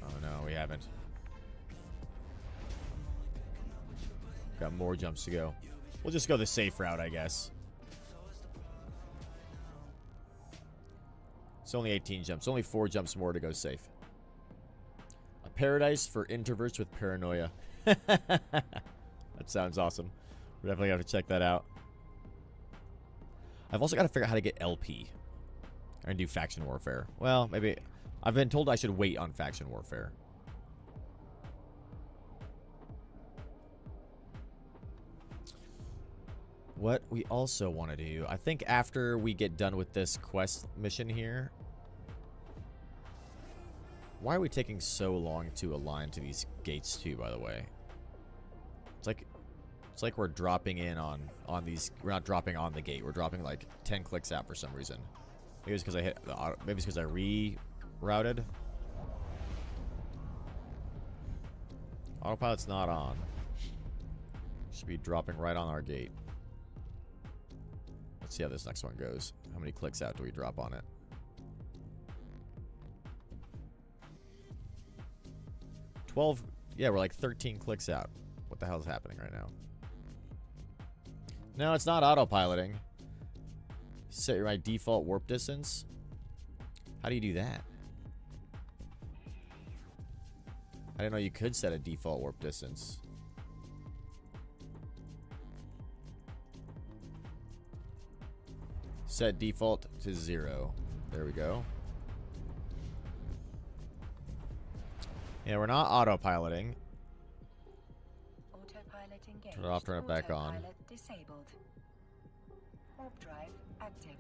Oh no, we haven't. Got more jumps to go. We'll just go the safe route, I guess. It's only 18 jumps. Only 4 jumps more to go safe. A paradise for introverts with paranoia. That sounds awesome. We're definitely going to have to check that out. I've also got to figure out how to get LP. And do faction warfare. Well, maybe... I've been told I should wait on faction warfare. What we also want to do... I think after we get done with this quest mission here... Why are we taking so long to align to these gates too, by the way? It's like we're dropping in on these... We're not dropping on the gate. We're dropping like 10 clicks out for some reason. Maybe it's because I hit the auto, maybe it's because I rerouted. Autopilot's not on. Should be dropping right on our gate. Let's see how this next one goes. How many clicks out do we drop on it? Yeah, we're like 13 clicks out. What the hell is happening right now? No, it's not autopiloting. Set my default warp distance. How do you do that? I didn't know you could set a default warp distance. Set default to 0. There we go. Yeah, we're not autopiloting. Autopilot engaged. Turn it off, turn it back on. Autopilot disabled. Warp drive active.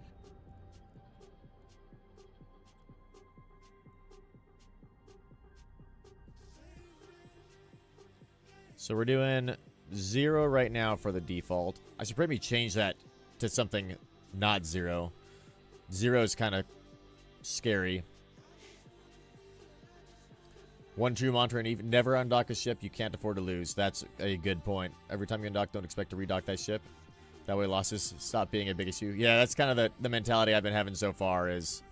So we're doing 0 right now for the default. I should probably change that to something not 0. 0 is kind of scary. One true mantra, and even never undock a ship you can't afford to lose. That's a good point. Every time you undock, don't expect to redock that ship. That way losses stop being a big issue. Yeah, that's kind of the mentality I've been having so far. Is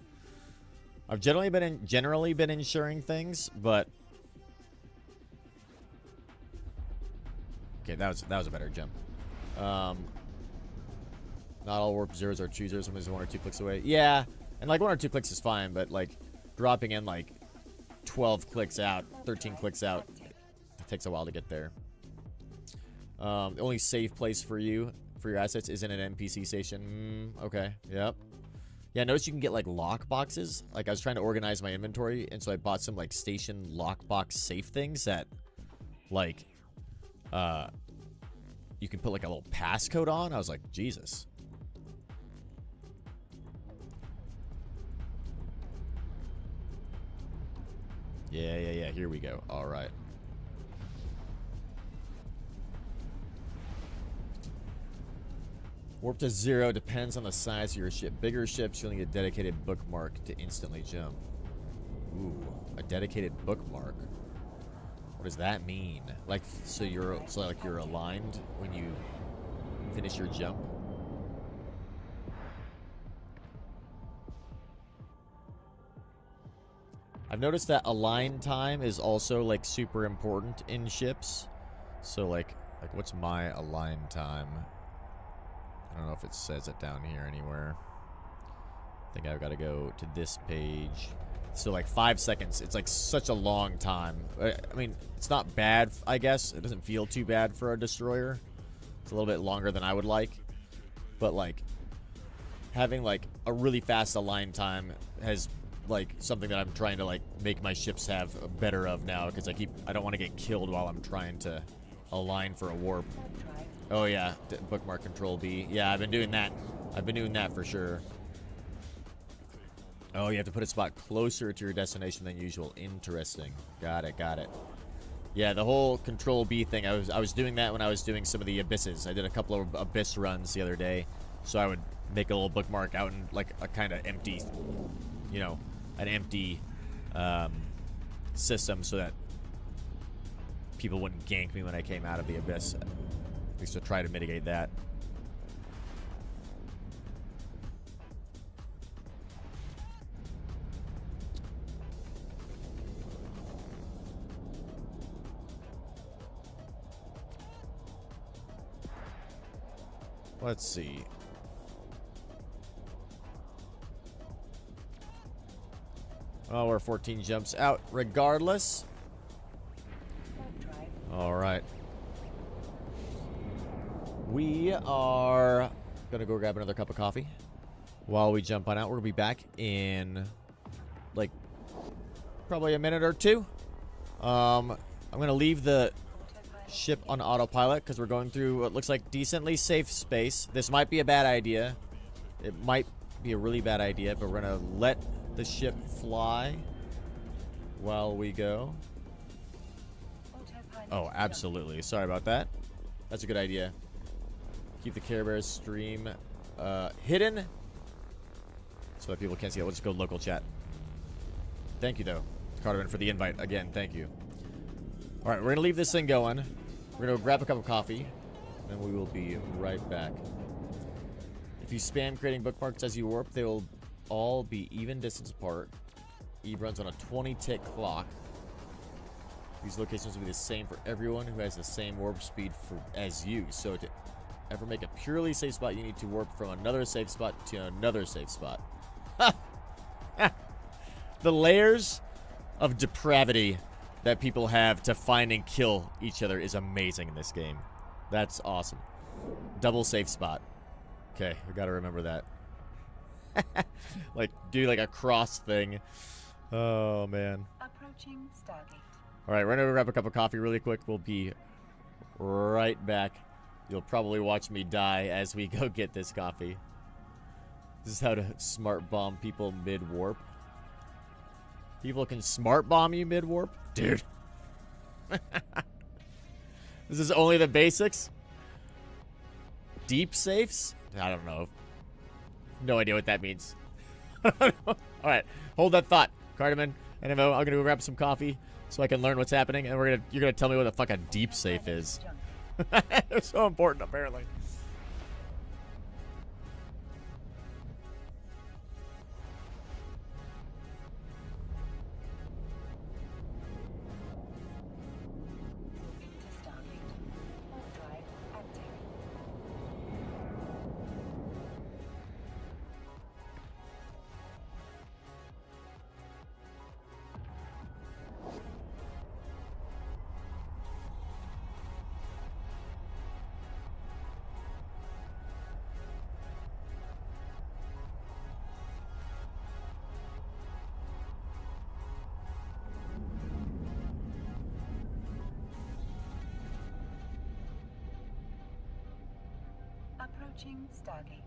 I've generally been insuring things, but okay, that was a better jump. Not all warp zeros are true zeros. Sometimes 1 or 2 clicks away. Yeah, and like 1 or 2 clicks is fine, but like dropping in like 12 clicks out, 13 clicks out, it takes a while to get there. The only safe place for you, for your assets, is in an NPC station. Okay, yep. Yeah, notice you can get like lock boxes. Like I was trying to organize my inventory, and so I bought some like station lockbox safe things that like you can put like a little passcode on. I was like, Jesus. Yeah. Here we go. All right. Warp to 0 depends on the size of your ship. Bigger ships, you'll need a dedicated bookmark to instantly jump. Ooh, a dedicated bookmark. What does that mean? Like, so you're aligned when you finish your jump? I've noticed that align time is also like super important in ships. So like what's my align time? I don't know if it says it down here anywhere. I think I've got to go to this page. So like 5 seconds. It's like such a long time. I mean, it's not bad, I guess. It doesn't feel too bad for a destroyer. It's a little bit longer than I would like. But like having like a really fast align time has like something that I'm trying to like make my ships have better of now, because I don't want to get killed while I'm trying to align for a warp. Oh yeah, bookmark Control B. Yeah, I've been doing that. I've been doing that for sure. Oh, you have to put a spot closer to your destination than usual. Interesting. Got it, got it. Yeah, the whole Control B thing, I was doing that when I was doing some of the abysses. I did a couple of abyss runs the other day, so I would make a little bookmark out in like a kind of empty, you know, an empty system so that people wouldn't gank me when I came out of the abyss. At least to try to mitigate that. Let's see. Oh, we're 14 jumps out regardless. All right. We are going to go grab another cup of coffee. While we jump on out, we're going to be back in, like, probably a minute or two. I'm going to leave the ship on autopilot because we're going through what looks like decently safe space. This might be a bad idea. It might be a really bad idea, but we're going to let the ship fly while we go. Oh, absolutely. Sorry about that. That's a good idea. Keep the Care Bears stream hidden so that people can't see it. We'll just go local chat. Thank you, though, Carterman, for the invite. Again, thank you. All right, we're going to leave this thing going. We're going to grab a cup of coffee, and we will be right back. If you spam creating bookmarks as you warp, they will all be even distance apart. Eve runs on a 20-tick clock. These locations will be the same for everyone who has the same warp speed as you. So to ever make a purely safe spot, you need to warp from another safe spot to another safe spot. The layers of depravity that people have to find and kill each other is amazing in this game. That's awesome. Double safe spot. Okay, we gotta remember that. Like, do like a cross thing. Oh, man. Approaching Stargate. Alright, we're gonna grab a cup of coffee really quick. We'll be right back. You'll probably watch me die as we go get this coffee. This is how to smart bomb people mid-warp. People can smart bomb you mid-warp? Dude. This is only the basics? Deep safes? I don't know. No idea what that means. Alright, hold that thought, Carterman. And I'm gonna go grab some coffee so I can learn what's happening, and you're gonna tell me what the fuck a deep safe is. It's so important, apparently. Approaching Stargate.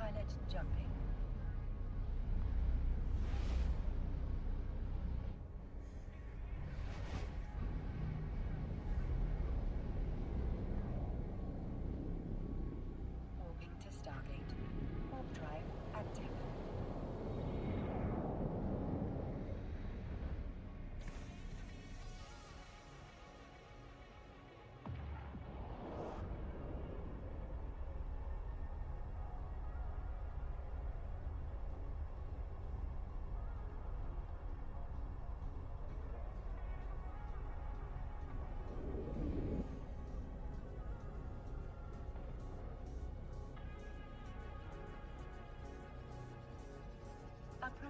Autopilot jumping. Warping to Stargate. Warp drive active.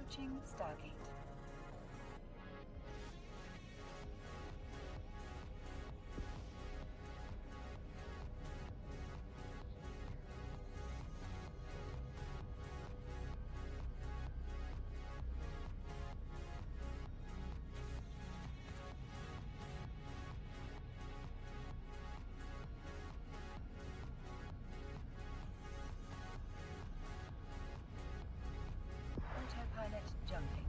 Approaching Stargate. Autopilot jumping.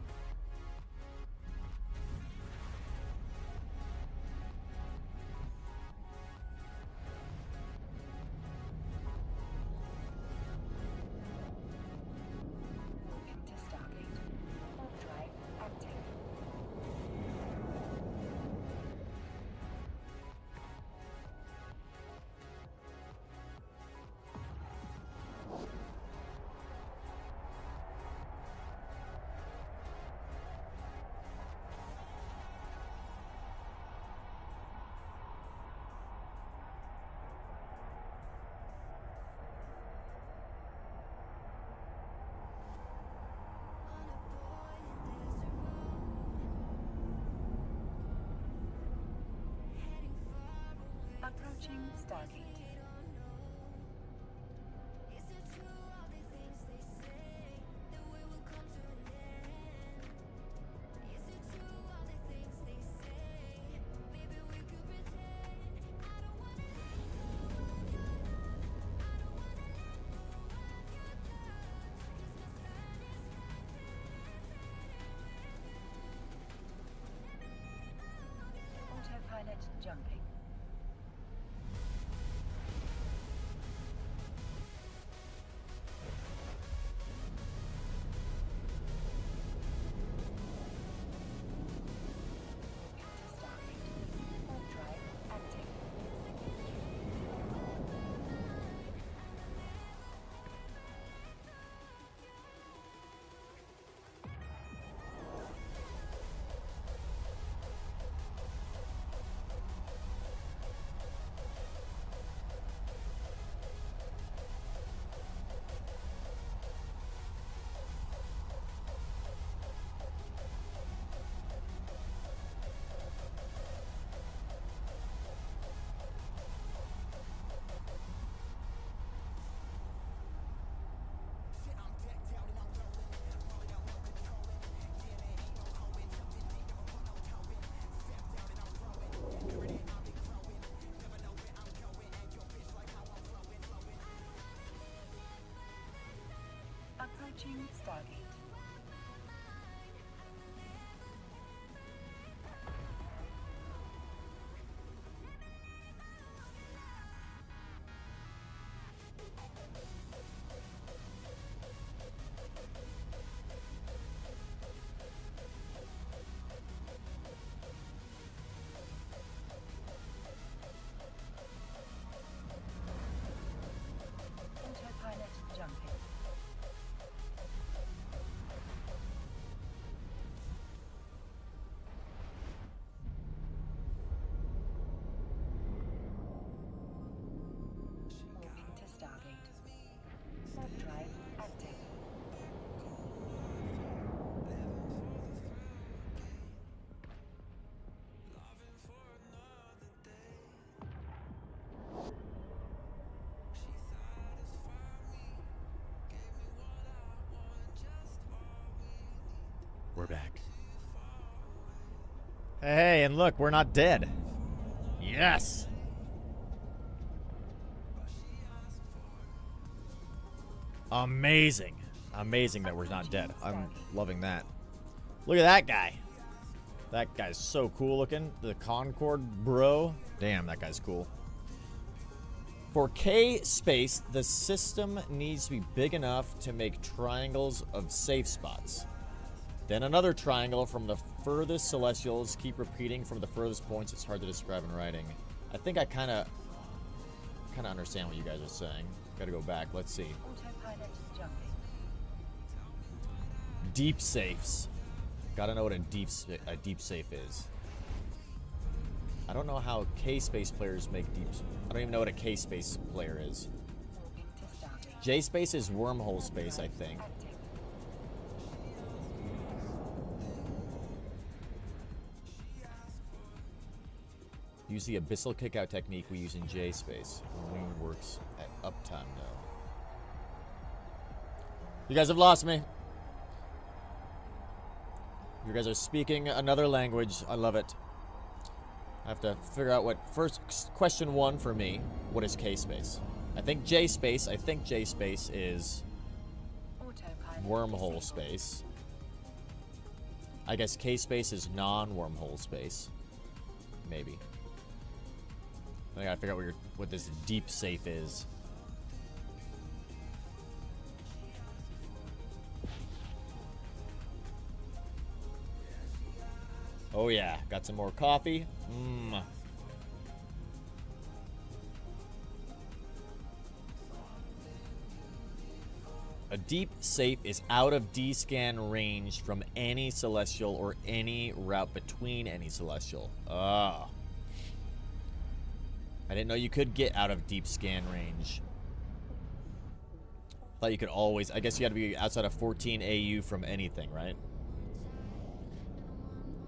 Moving to Stargate. Warp drive active. Approaching Stargate. Autopilot jumping. Moving to Stargate. Warp drive active. Approaching Stargate. Autopilot jumping. Moving to Stargate. Warp drive active. We're back. Hey, and look, we're not dead. Yes. Amazing. Amazing that we're not dead. I'm loving that. Look at that guy. That guy's so cool looking. The Concord bro. Damn, that guy's cool. For K space, the system needs to be big enough to make triangles of safe spots. Then another triangle from the furthest celestials. Keep repeating from the furthest points. It's hard to describe in writing. I think I kind of understand what you guys are saying. Gotta go back. Let's see. Autopilot jumping. Deep safes. Gotta know what a deep safe is. I don't know how K-space players make deep. I don't even know what a K-space player is. Moving to Stargate. J-space is wormhole space, I think. Active. Use the abyssal kickout technique we use in J space. Only works at uptime though. You guys have lost me. You guys are speaking another language. I love it. I have to figure out what first question one for me. What is K space? I think J space is Autopilot wormhole disabled. space. I guess K space is non-wormhole space. Maybe. I gotta figure out what this deep safe is. Oh yeah, got some more coffee. Mmm. A deep safe is out of D-scan range from any celestial or any route between any celestial. Ah. I didn't know you could get out of deep scan range. Thought you could always... I guess you had to be outside of 14 AU from anything, right?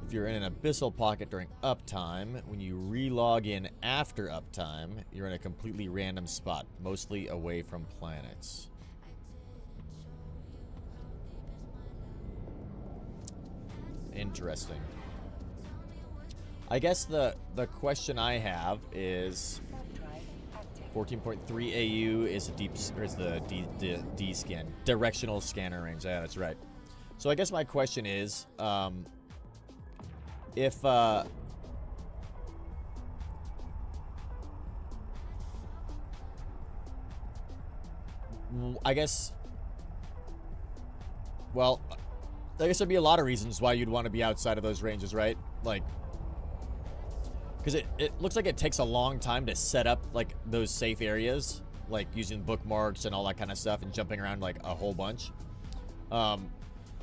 If you're in an abyssal pocket during uptime, when you re-log in after uptime, you're in a completely random spot, mostly away from planets. Interesting. I guess the question I have is Drive active. 14.3 AU is a deep or is the D scan directional scanner range. Yeah, that's right. So I guess my question is, if I guess, well, I guess there'd be a lot of reasons why you'd want to be outside of those ranges, right? Like, because it looks like it takes a long time to set up, like, those safe areas, like, using bookmarks and all that kind of stuff and jumping around, like, a whole bunch.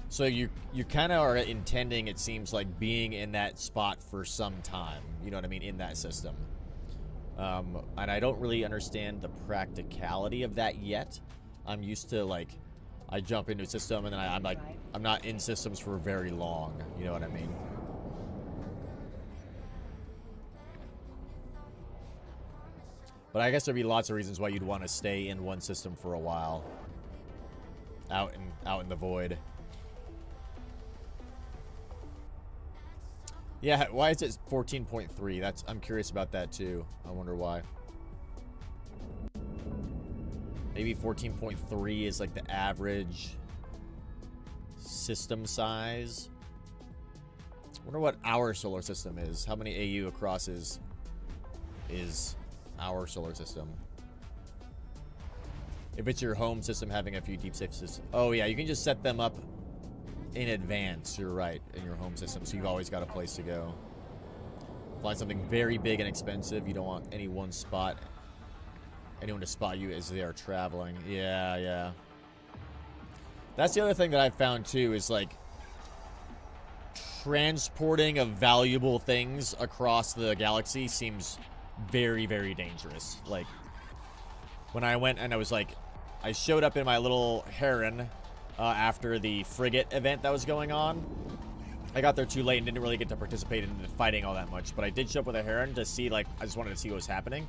So you kind of are intending, it seems like, being in that spot for some time, you know what I mean, in that system. And I don't really understand the practicality of that yet. I'm used to, like, I jump into a system and then I'm like, I'm not in systems for very long, you know what I mean? But I guess there'd be lots of reasons why you'd want to stay in one system for a while. Out in the void. Yeah, why is it 14.3? I'm curious about that too. I wonder why. Maybe 14.3 is like the average system size. I wonder what our solar system is. How many AU across is our solar system? If it's your home system having a few deep safe systems. Oh yeah, you can just set them up in advance. You're right, in your home system, so you've always got a place to go. Find something very big and expensive. You don't want anyone to spot you as they are traveling. Yeah. That's the other thing that I've found too, is like transporting of valuable things across the galaxy seems very, very dangerous. Like when I went and I showed up in my little Heron after the frigate event that was going on. I got there too late and didn't really get to participate in the fighting all that much, but I did show up with a Heron to see, like, I just wanted to see what was happening.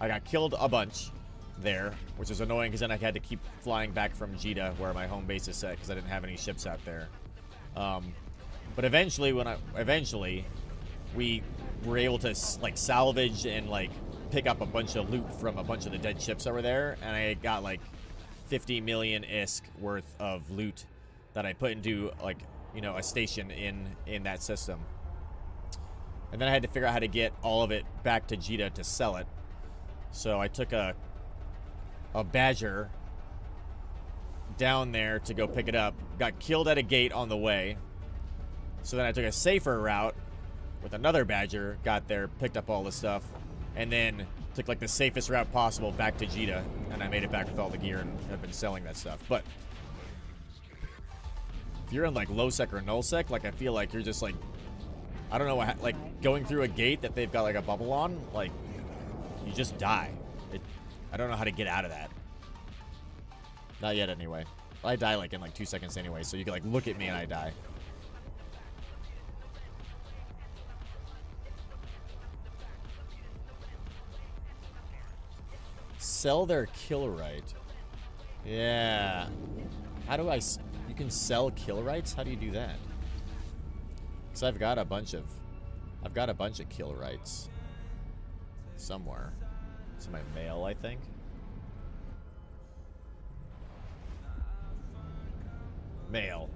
I got killed a bunch there, which is annoying because then I had to keep flying back from Jeddah, where my home base is set, because I didn't have any ships out there. But eventually, we were able to, like, salvage and, like, pick up a bunch of loot from a bunch of the dead ships that were there, and I got, like, 50 million ISK worth of loot that I put into, like, you know, a station in that system. And then I had to figure out how to get all of it back to Jeddah to sell it. So I took a Badger down there to go pick it up. Got killed at a gate on the way. So then I took a safer route with another Badger. Got there, picked up all the stuff, and then took, like, the safest route possible back to Jeddah. And I made it back with all the gear and have been selling that stuff. But if you're in, like, low sec or null sec, like, I feel like you're just, like, I don't know, like, going through a gate that they've got, like, a bubble on, like, you just die. I don't know how to get out of that. Not yet, anyway. I die, like, in, like, 2 seconds anyway, so you can, like, look at me and I die. sell their kill right. Yeah. How do I... You can sell kill rights? How do you do that? Because I've got a bunch of kill rights. Somewhere. It's in my mail, I think. Mail.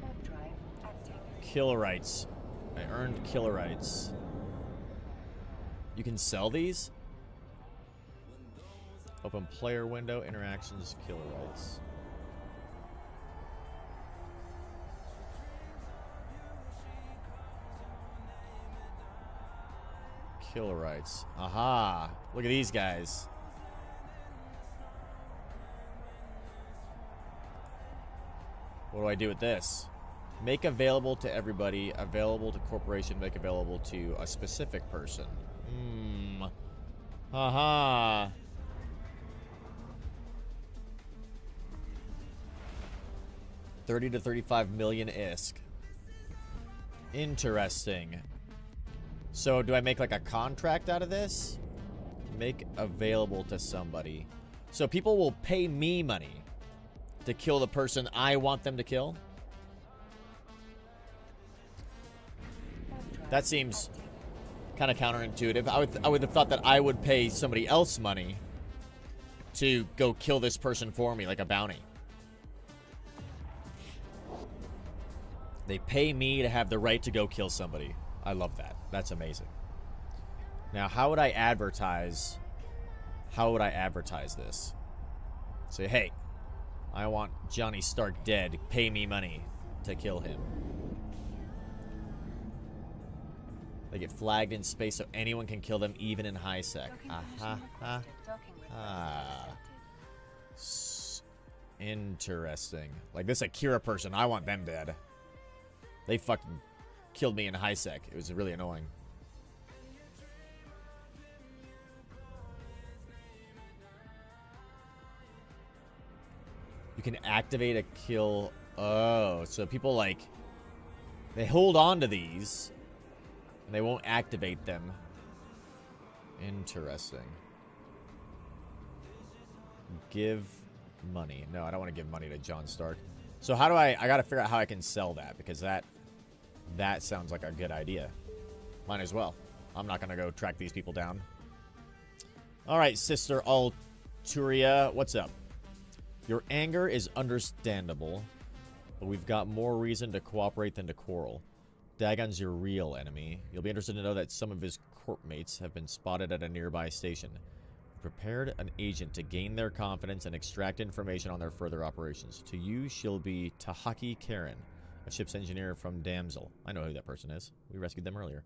Warp drive active. Kill rights. I earned kill rights. You can sell these? Open player window, interactions, kill rights. Kill rights. Aha! Look at these guys. What do I do with this? Make available to everybody, available to corporation, make available to a specific person. Aha. 30 to 35 million ISK. Interesting. So do I make like a contract out of this? Make available to somebody. So people will pay me money to kill the person I want them to kill? That seems kind of counterintuitive. I would have thought that I would pay somebody else money to go kill this person for me, like a bounty. They pay me to have the right to go kill somebody. I love that. That's amazing. Now, how would I advertise? How would I advertise this? Say, hey, I want Johnny Stark dead. Pay me money to kill him. They get flagged in space so anyone can kill them, even in high sec. Interesting. Like this Akira person, I want them dead. They fucking killed me in high sec. It was really annoying. You can activate a kill. Oh, so people like they hold on to these and they won't activate them. Interesting. Give money. No, I don't want to give money to John Stark. So how do I gotta figure out how I can sell that, because that sounds like a good idea. Might as well. I'm not gonna go track these people down. Alright, Sister Alturia, what's up? Your anger is understandable, but we've got more reason to cooperate than to quarrel. Dagon's your real enemy. You'll be interested to know that some of his corp mates have been spotted at a nearby station. Prepared an agent to gain their confidence and extract information on their further operations. To you, she'll be Tahaki Karen, a ship's engineer from Damsel. I know who that person is. We rescued them earlier.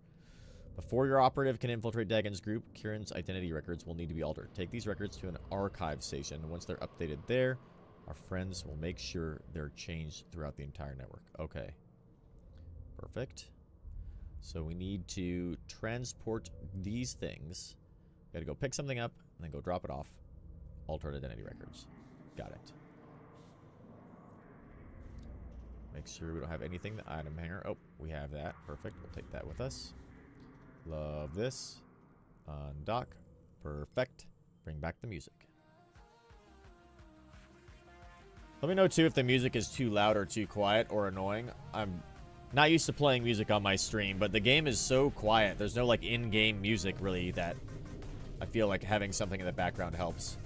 Before your operative can infiltrate Dagon's group, Kieran's identity records will need to be altered. Take these records to an archive station. Once they're updated there, our friends will make sure they're changed throughout the entire network. Okay. Perfect. So we need to transport these things. We gotta go pick something up and then go drop it off. Altered identity records. Got it. Make sure we don't have anything. The item hanger. Oh, we have that. Perfect. We'll take that with us. Love this. Undock. Perfect. Bring back the music. Let me know, too, if the music is too loud or too quiet or annoying. I'm not used to playing music on my stream, but the game is so quiet. There's no, like, in-game music, really, that I feel like having something in the background helps.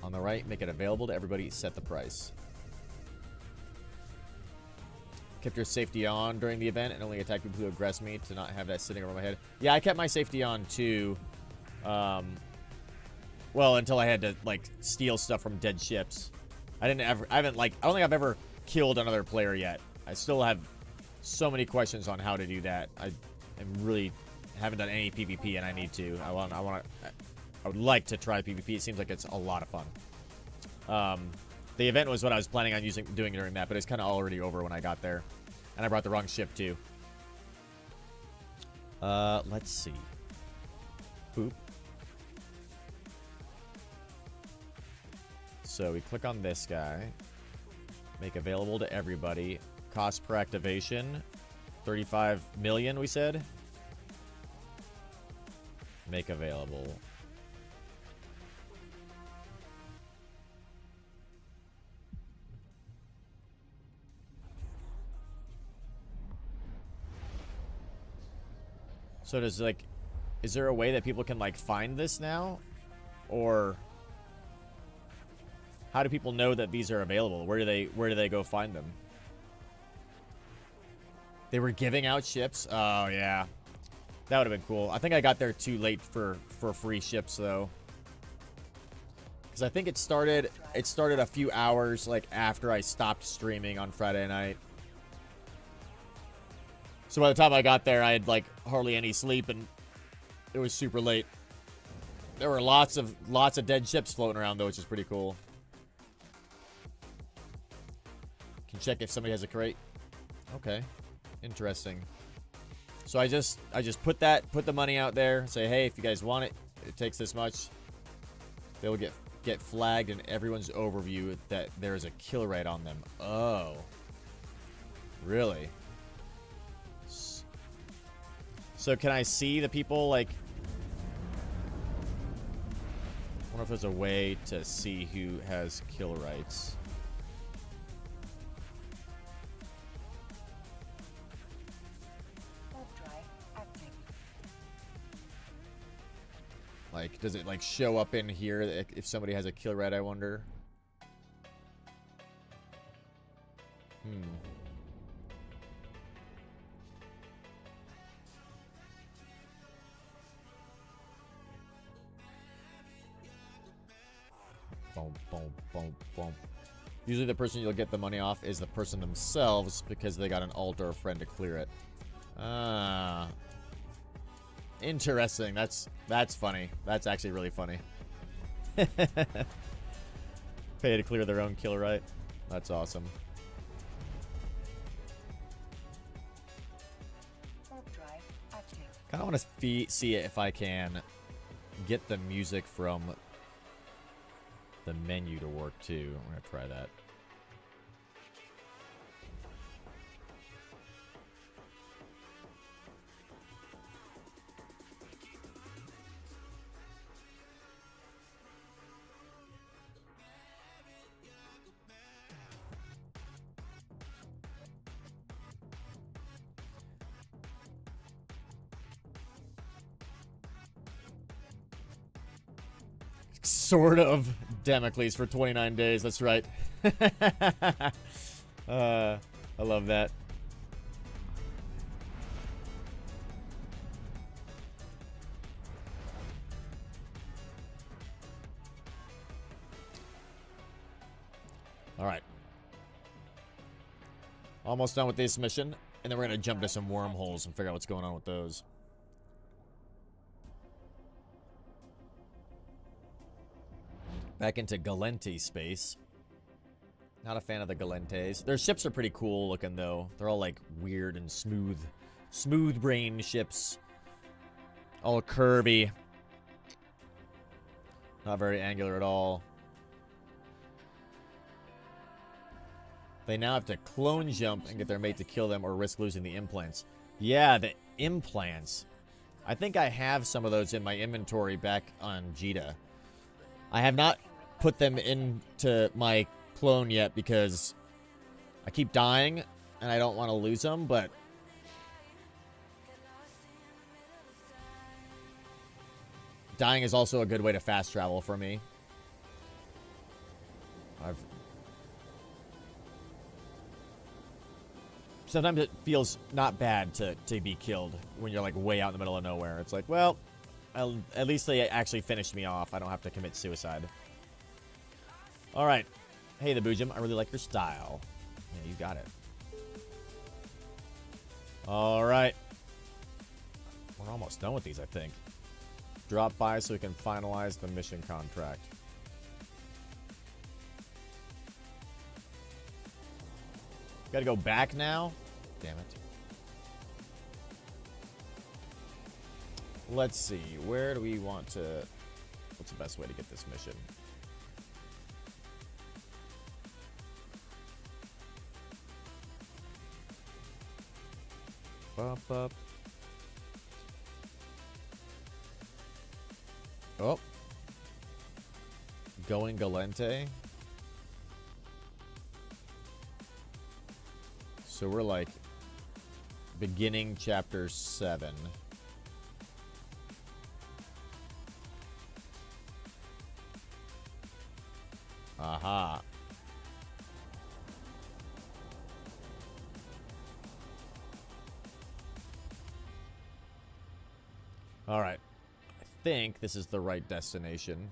On the right, make it available to everybody. Set the price. Kept your safety on during the event and only attack people who aggress me to not have that sitting over my head. Yeah, I kept my safety on, too. Well, until I had to, like, steal stuff from dead ships. I don't think I've ever killed another player yet. I still have so many questions on how to do that. I really haven't done any PvP, and I need to. I would like to try PvP. It seems like it's a lot of fun. The event was what I was planning on doing during that, but it's kind of already over when I got there. And I brought the wrong ship, too. Let's see. Boop. So we click on this guy. Make available to everybody. Cost per activation. 35 million, we said. Make available. So does, like, is there a way that people can, like, find this now? Or how do people know that these are available? Where do they go find them? They were giving out ships? Oh, yeah. That would have been cool. I think I got there too late for free ships, though. Because I think it started a few hours, like, after I stopped streaming on Friday night. So by the time I got there, I had, like, hardly any sleep, and it was super late. There were lots of dead ships floating around, though, which is pretty cool. Can check if somebody has a crate. Okay. Interesting. So I just put the money out there, say, hey, if you guys want it, it takes this much. They'll get flagged in everyone's overview that there's a kill rate on them. Oh. Really? So can I see the people, like... I wonder if there's a way to see who has kill rights. Like, does it, like, show up in here if somebody has a kill right, I wonder? Boom, boom, boom, boom. Usually the person you'll get the money off is the person themselves because they got an alt or a friend to clear it. Ah. Interesting. That's funny. That's actually really funny. Pay to clear their own kill right. That's awesome. Kind of want to see if I can get the music from the menu to work too. I'm gonna try that. Sort of Damocles for 29 days. That's right. I love that. All right. Almost done with this mission, and then we're going to jump to some wormholes and figure out what's going on with those. Back into Galente space. Not a fan of the Galentes. Their ships are pretty cool looking, though. They're all, like, weird and smooth. Smooth brain ships. All curvy. Not very angular at all. They now have to clone jump and get their mate to kill them or risk losing the implants. Yeah, the implants. I think I have some of those in my inventory back on Jita. I have not put them into my clone yet because I keep dying and I don't want to lose them, but dying is also a good way to fast travel for me. Sometimes it feels not bad to be killed when you're, like, way out in the middle of nowhere. It's like, well, at least they actually finished me off. I don't have to commit suicide. All right. Hey, the Boojum. I really like your style. Yeah, you got it. All right. We're almost done with these, I think. Drop by so we can finalize the mission contract. Gotta go back now? Damn it. Let's see. Where do we want to... What's the best way to get this mission? Ba-ba-ba-ba. Oh. Going Galente. So we're like beginning chapter 7. Aha. All right. I think this is the right destination.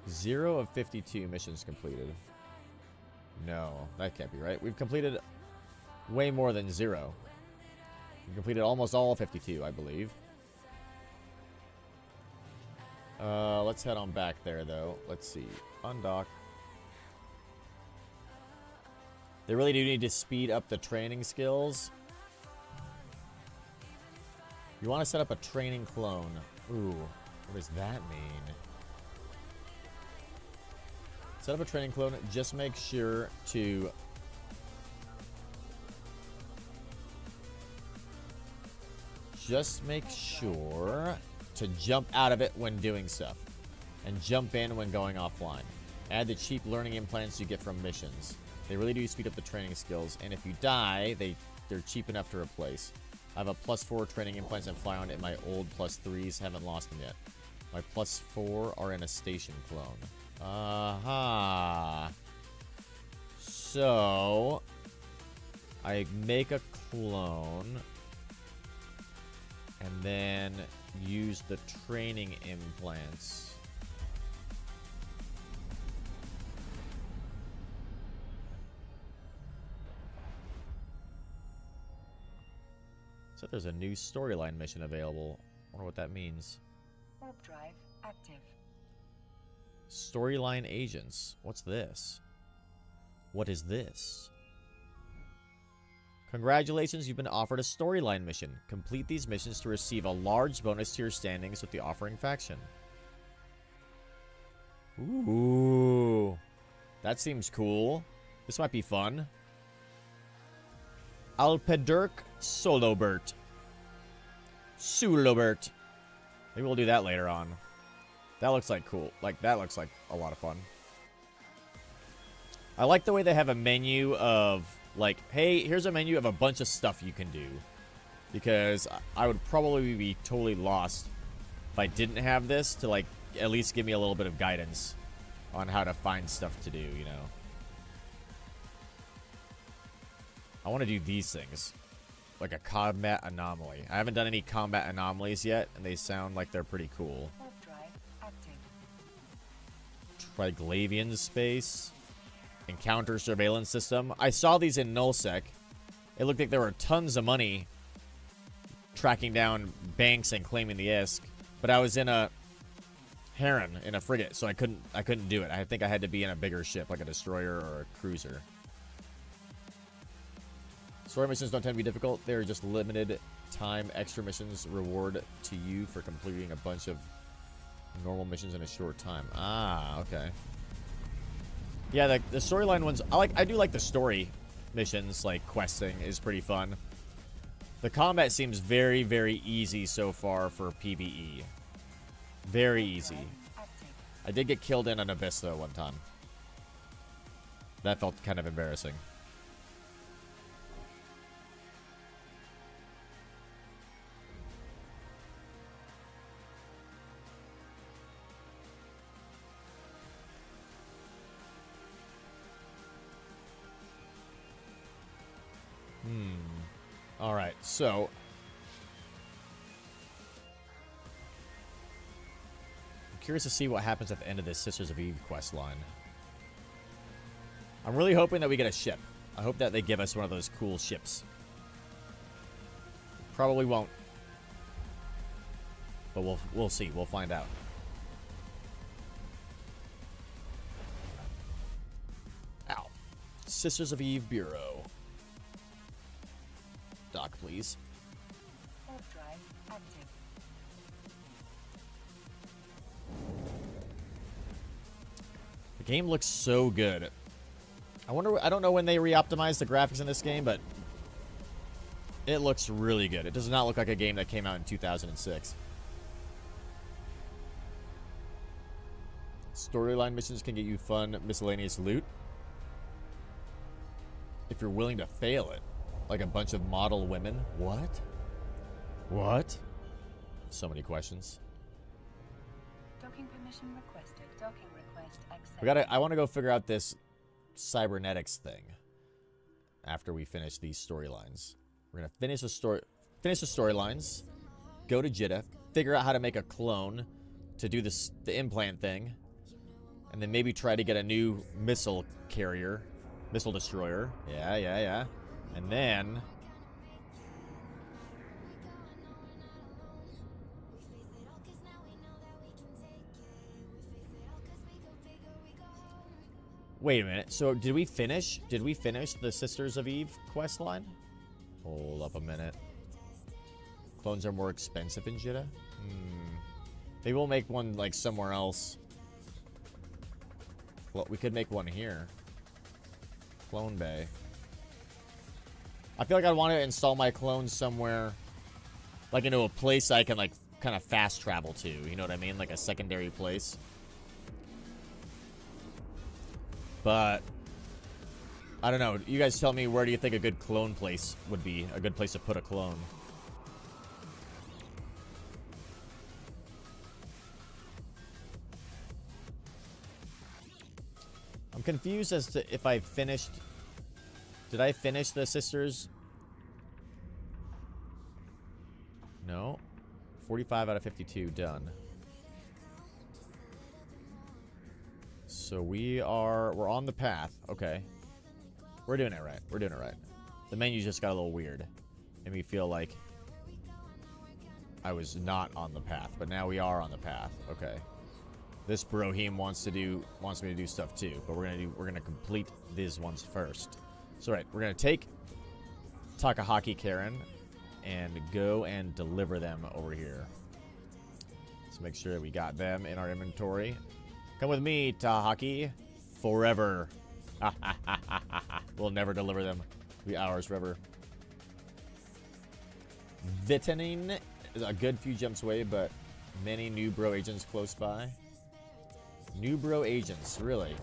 Zero of 52 missions completed. No, that can't be right. We've completed way more than 0. We completed almost all 52, I believe. Let's head on back there, though. Let's see. Undock. They really do need to speed up the training skills. You want to set up a training clone. Ooh, what does that mean? Set up a training clone. Just make sure to... Just make sure to jump out of it when doing stuff. And jump in when going offline. Add the cheap learning implants you get from missions. They really do speed up the training skills. And if you die, they're cheap enough to replace. I have a +4 training implants and fly on it. My old +3s haven't lost them yet. My +4 are in a station clone. Aha. So, I make a clone. And then use the training implants. So there's a new storyline mission available. I wonder what that means. Warp drive active. Storyline agents. What's this? What is this? Congratulations, you've been offered a storyline mission. Complete these missions to receive a large bonus to your standings with the offering faction. Ooh. That seems cool. This might be fun. Alpedurk Solobert. Sulobert. Maybe we'll do that later on. That looks like cool. That looks like a lot of fun. I like the way they have a menu of, like, hey, here's a menu of a bunch of stuff you can do. Because I would probably be totally lost if I didn't have this to, like, at least give me a little bit of guidance on how to find stuff to do, you know. I want to do these things. Like a combat anomaly. I haven't done any combat anomalies yet, and they sound like they're pretty cool. Warp drive active. Triglavian space. Encounter surveillance system. I saw these in nullsec. It looked like there were tons of money tracking down banks and claiming the ISK. But I was in a Heron, in a frigate, so I couldn't do it. I think I had to be in a bigger ship, like a destroyer or a cruiser. Story missions don't tend to be difficult. They're just limited time extra missions reward to you for completing a bunch of normal missions in a short time. Ah, okay. Yeah, the storyline ones, I do like the story missions, like questing is pretty fun. The combat seems very, very easy so far for PvE. Very easy. I did get killed in an abyss though one time. That felt kind of embarrassing. Alright, so I'm curious to see what happens at the end of this Sisters of Eve quest line. I'm really hoping that we get a ship. I hope that they give us one of those cool ships. Probably won't. But we'll see. We'll find out. Ow. Sisters of Eve Bureau. Dock, please. Warp drive active. The game looks so good. I wonder. I don't know when they re-optimized the graphics in this game, but it looks really good. It does not look like a game that came out in 2006. Storyline missions can get you fun, miscellaneous loot if you're willing to fail it. Like a bunch of model women. What? What? So many questions. Docking permission requested. Docking request accepted. We gotta. I want to go figure out this cybernetics thing after we finish these storylines. We're gonna finish the storylines, go to Jeddah, figure out how to make a clone to do this, the implant thing, and then maybe try to get a new missile carrier, missile destroyer. Yeah. And then wait a minute. So did we finish? Did we finish the Sisters of Eve quest line? Hold up a minute. Clones are more expensive in Jeddah? Maybe we'll make one, like, somewhere else. Well, we could make one here. Clone Bay. I feel like I'd want to install my clones somewhere, like, into a place I can, like, kind of fast travel to. You know what I mean? Like a secondary place. But I don't know. You guys tell me, where do you think a good clone place would be? A good place to put a clone. I'm confused as to if I finished... Did I finish the Sisters? No. 45 out of 52 done. So we're on the path. Okay. We're doing it right. We're doing it right. The menu just got a little weird. Made me feel like I was not on the path, but now we are on the path. Okay. This Brohim wants me to do stuff too, but we're gonna complete these ones first. So right, we're gonna take Takahaki Karen and go and deliver them over here. Let's make sure that we got them in our inventory. Come with me, Takahaki. Forever. We'll never deliver them. It'll be ours forever. Vitanin is a good few jumps away, but many new bro agents close by. New bro agents, really?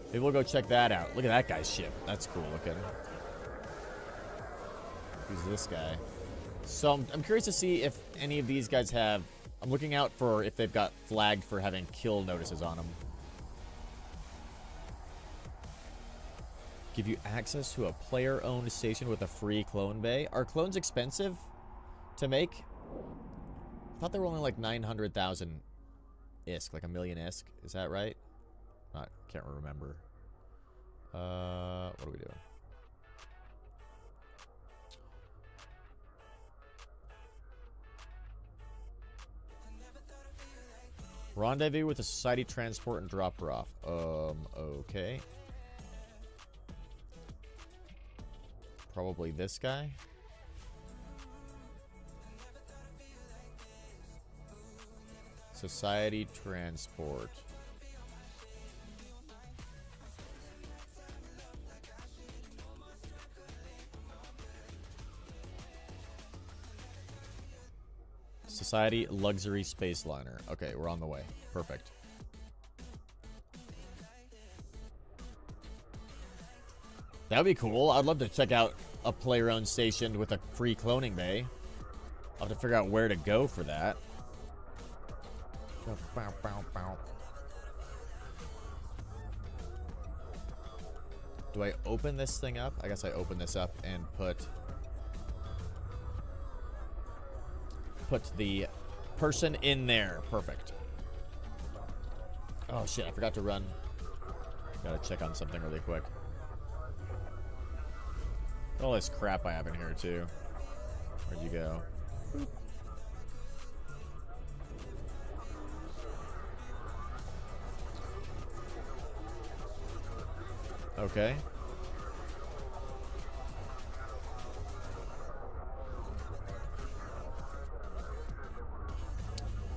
Maybe we'll go check that out. Look at that guy's ship. That's cool looking. Who's this guy? So I'm curious to see if any of these guys have... I'm looking out for if they've got flagged for having kill notices on them. Give you access to a player-owned station with a free clone bay. Are clones expensive to make? I thought they were only like 900,000 ISK, like a million ISK. Is that right? Can't remember. What are we doing? Rendezvous with the Society Transport and drop her off. Okay. Probably this guy. Society Transport. Society Luxury Space Liner. Okay, we're on the way. Perfect. That would be cool. I'd love to check out a player-owned station with a free cloning bay. I'll have to figure out where to go for that. Do I open this thing up? I guess I open this up and put the person in there. Perfect. Oh shit, I forgot to run. Gotta check on something really quick. All this crap I have in here too. Where'd you go? Boop. Okay.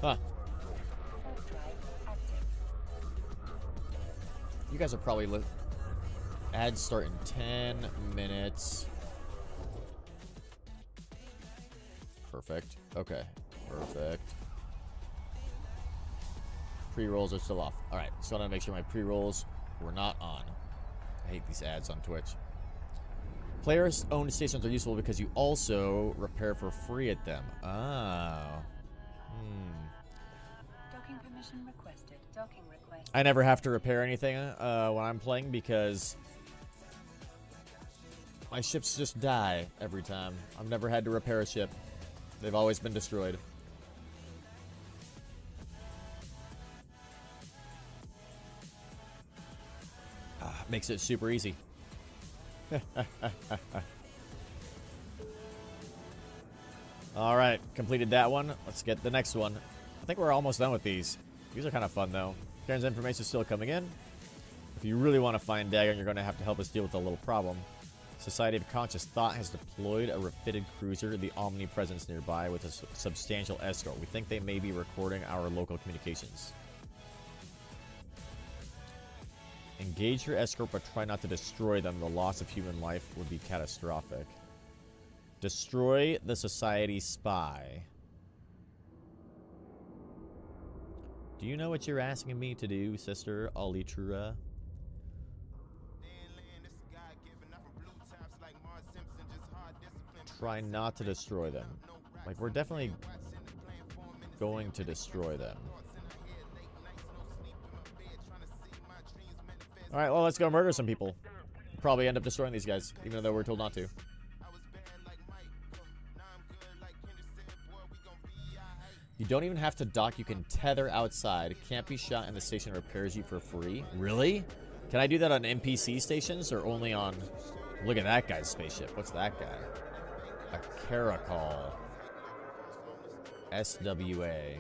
Huh. You guys are probably ads start in 10 minutes. Perfect. Okay. Perfect. Pre-rolls are still off. Alright, so I want to make sure my pre-rolls were not on. I hate these ads on Twitch. Player-owned stations are useful because you also repair for free at them. Oh. Docking permission requested. Docking request. I never have to repair anything when I'm playing because my ships just die every time. I've never had to repair a ship. They've always been destroyed. Makes it super easy. Alright, completed that one. Let's get the next one. I think we're almost done with these. These are kind of fun, though. Karen's information is still coming in. If you really want to find Dagon, you're going to have to help us deal with a little problem. Society of Conscious Thought has deployed a refitted cruiser, the Omnipresence, nearby with a substantial escort. We think they may be recording our local communications. Engage your escort, but try not to destroy them. The loss of human life would be catastrophic. Destroy the Society spy. Do you know what you're asking me to do, Sister Alitra? Try not to destroy them. Like, we're definitely going to destroy them. Alright, well, let's go murder some people. Probably end up destroying these guys, even though we're told not to. You don't even have to dock. You can tether outside. Can't be shot and the station repairs you for free. Really? Can I do that on NPC stations or only on... Look at that guy's spaceship. What's that guy? A Caracol. SWA. I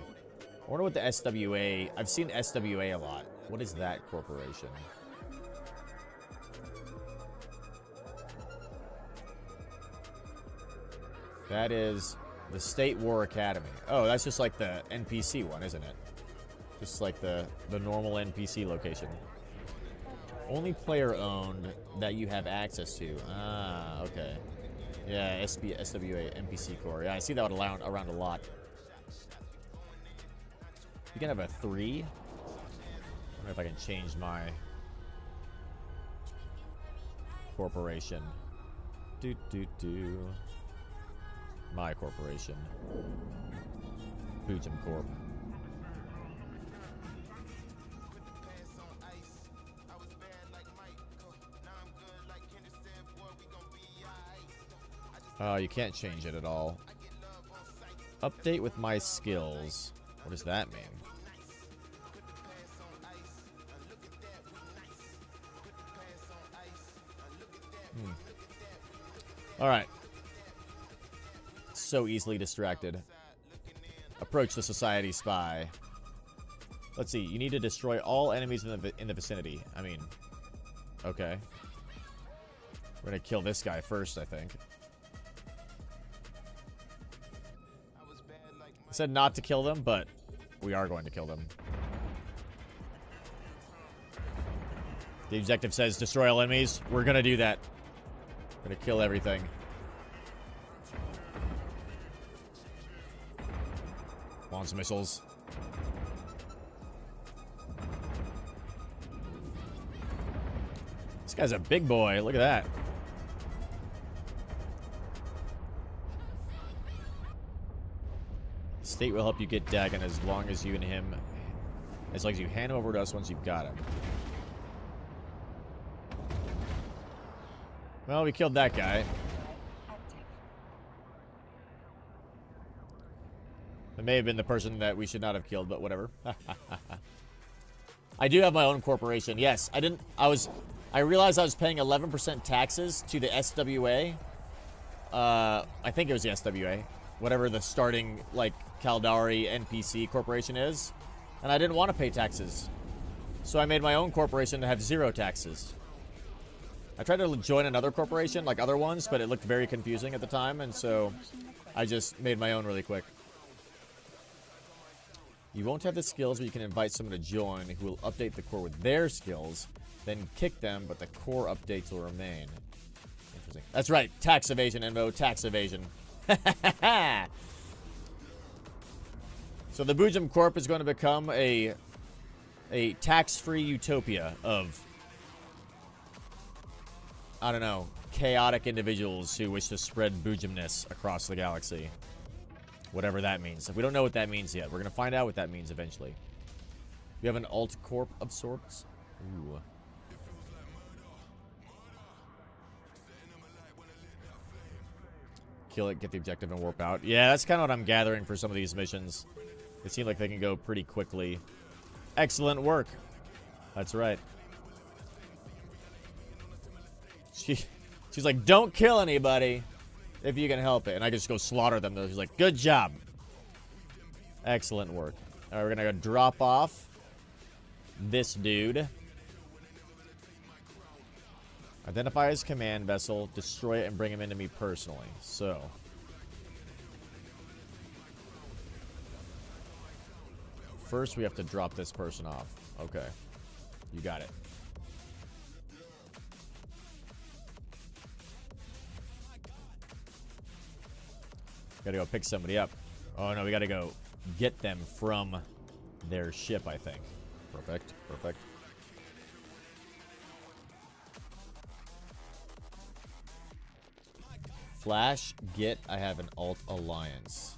wonder what the SWA... I've seen SWA a lot. What is that corporation? That is the State War Academy. Oh, that's just like the NPC one, isn't it? Just like the normal NPC location. Only player owned that you have access to. Ah, okay. Yeah, SWA, NPC core. Yeah, I see that around a lot. You can have a 3. I wonder if I can change my corporation. My corporation. Boojum Corp. Oh, you can't change it at all. Update with my skills. What does that mean? Alright. So easily distracted. Approach the Society spy. Let's see. You need to destroy all enemies in the vicinity. I mean, okay. We're gonna kill this guy first, I think. I said not to kill them, but we are going to kill them. The objective says destroy all enemies. We're gonna do that. We're gonna kill everything. Launch missiles. This guy's a big boy. Look at that. State will help you get Dagon as long as you and him... As long as you hand him over to us once you've got him. Well, we killed that guy. It may have been the person that we should not have killed, but whatever. I do have my own corporation. Yes, I realized I was paying 11% taxes to the SWA. I think it was the SWA. Whatever the starting, like, Caldari NPC corporation is. And I didn't want to pay taxes. So I made my own corporation to have 0 taxes. I tried to join another corporation, like other ones, but it looked very confusing at the time, and so I just made my own really quick. You won't have the skills, but you can invite someone to join who will update the core with their skills. then kick them, but the core updates will remain. Interesting. That's right. Tax evasion, Envo. Tax evasion. So the Boojum Corp is going to become a tax-free utopia of, I don't know, chaotic individuals who wish to spread Boojumness across the galaxy. Whatever that means. We don't know what that means yet. We're going to find out what that means eventually. We have an alt corp of sorts. Ooh. Kill it, get the objective, and warp out. Yeah, that's kind of what I'm gathering for some of these missions. They seem like they can go pretty quickly. Excellent work. That's right. She's like, don't kill anybody if you can help it. And I can just go slaughter them, though. She's like, good job. Excellent work. All right, we're going to go drop off this dude. Identify his command vessel, destroy it, and bring him into me personally. So. First, we have to drop this person off. Okay. You got it. Gotta go pick somebody up. Oh, no, we gotta go get them from their ship, I think. Perfect, perfect. Flash, get, I have an alt alliance.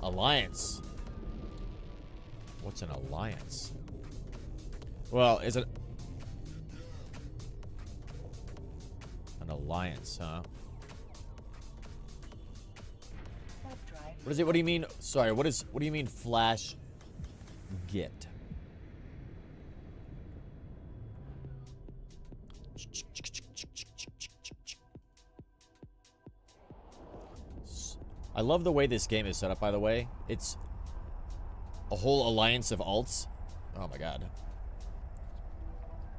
Alliance? What's an alliance? Well, is it an alliance, huh? What is it? What do you mean? Sorry, what do you mean flash get? I love the way this game is set up, by the way. It's a whole alliance of alts. Oh my god.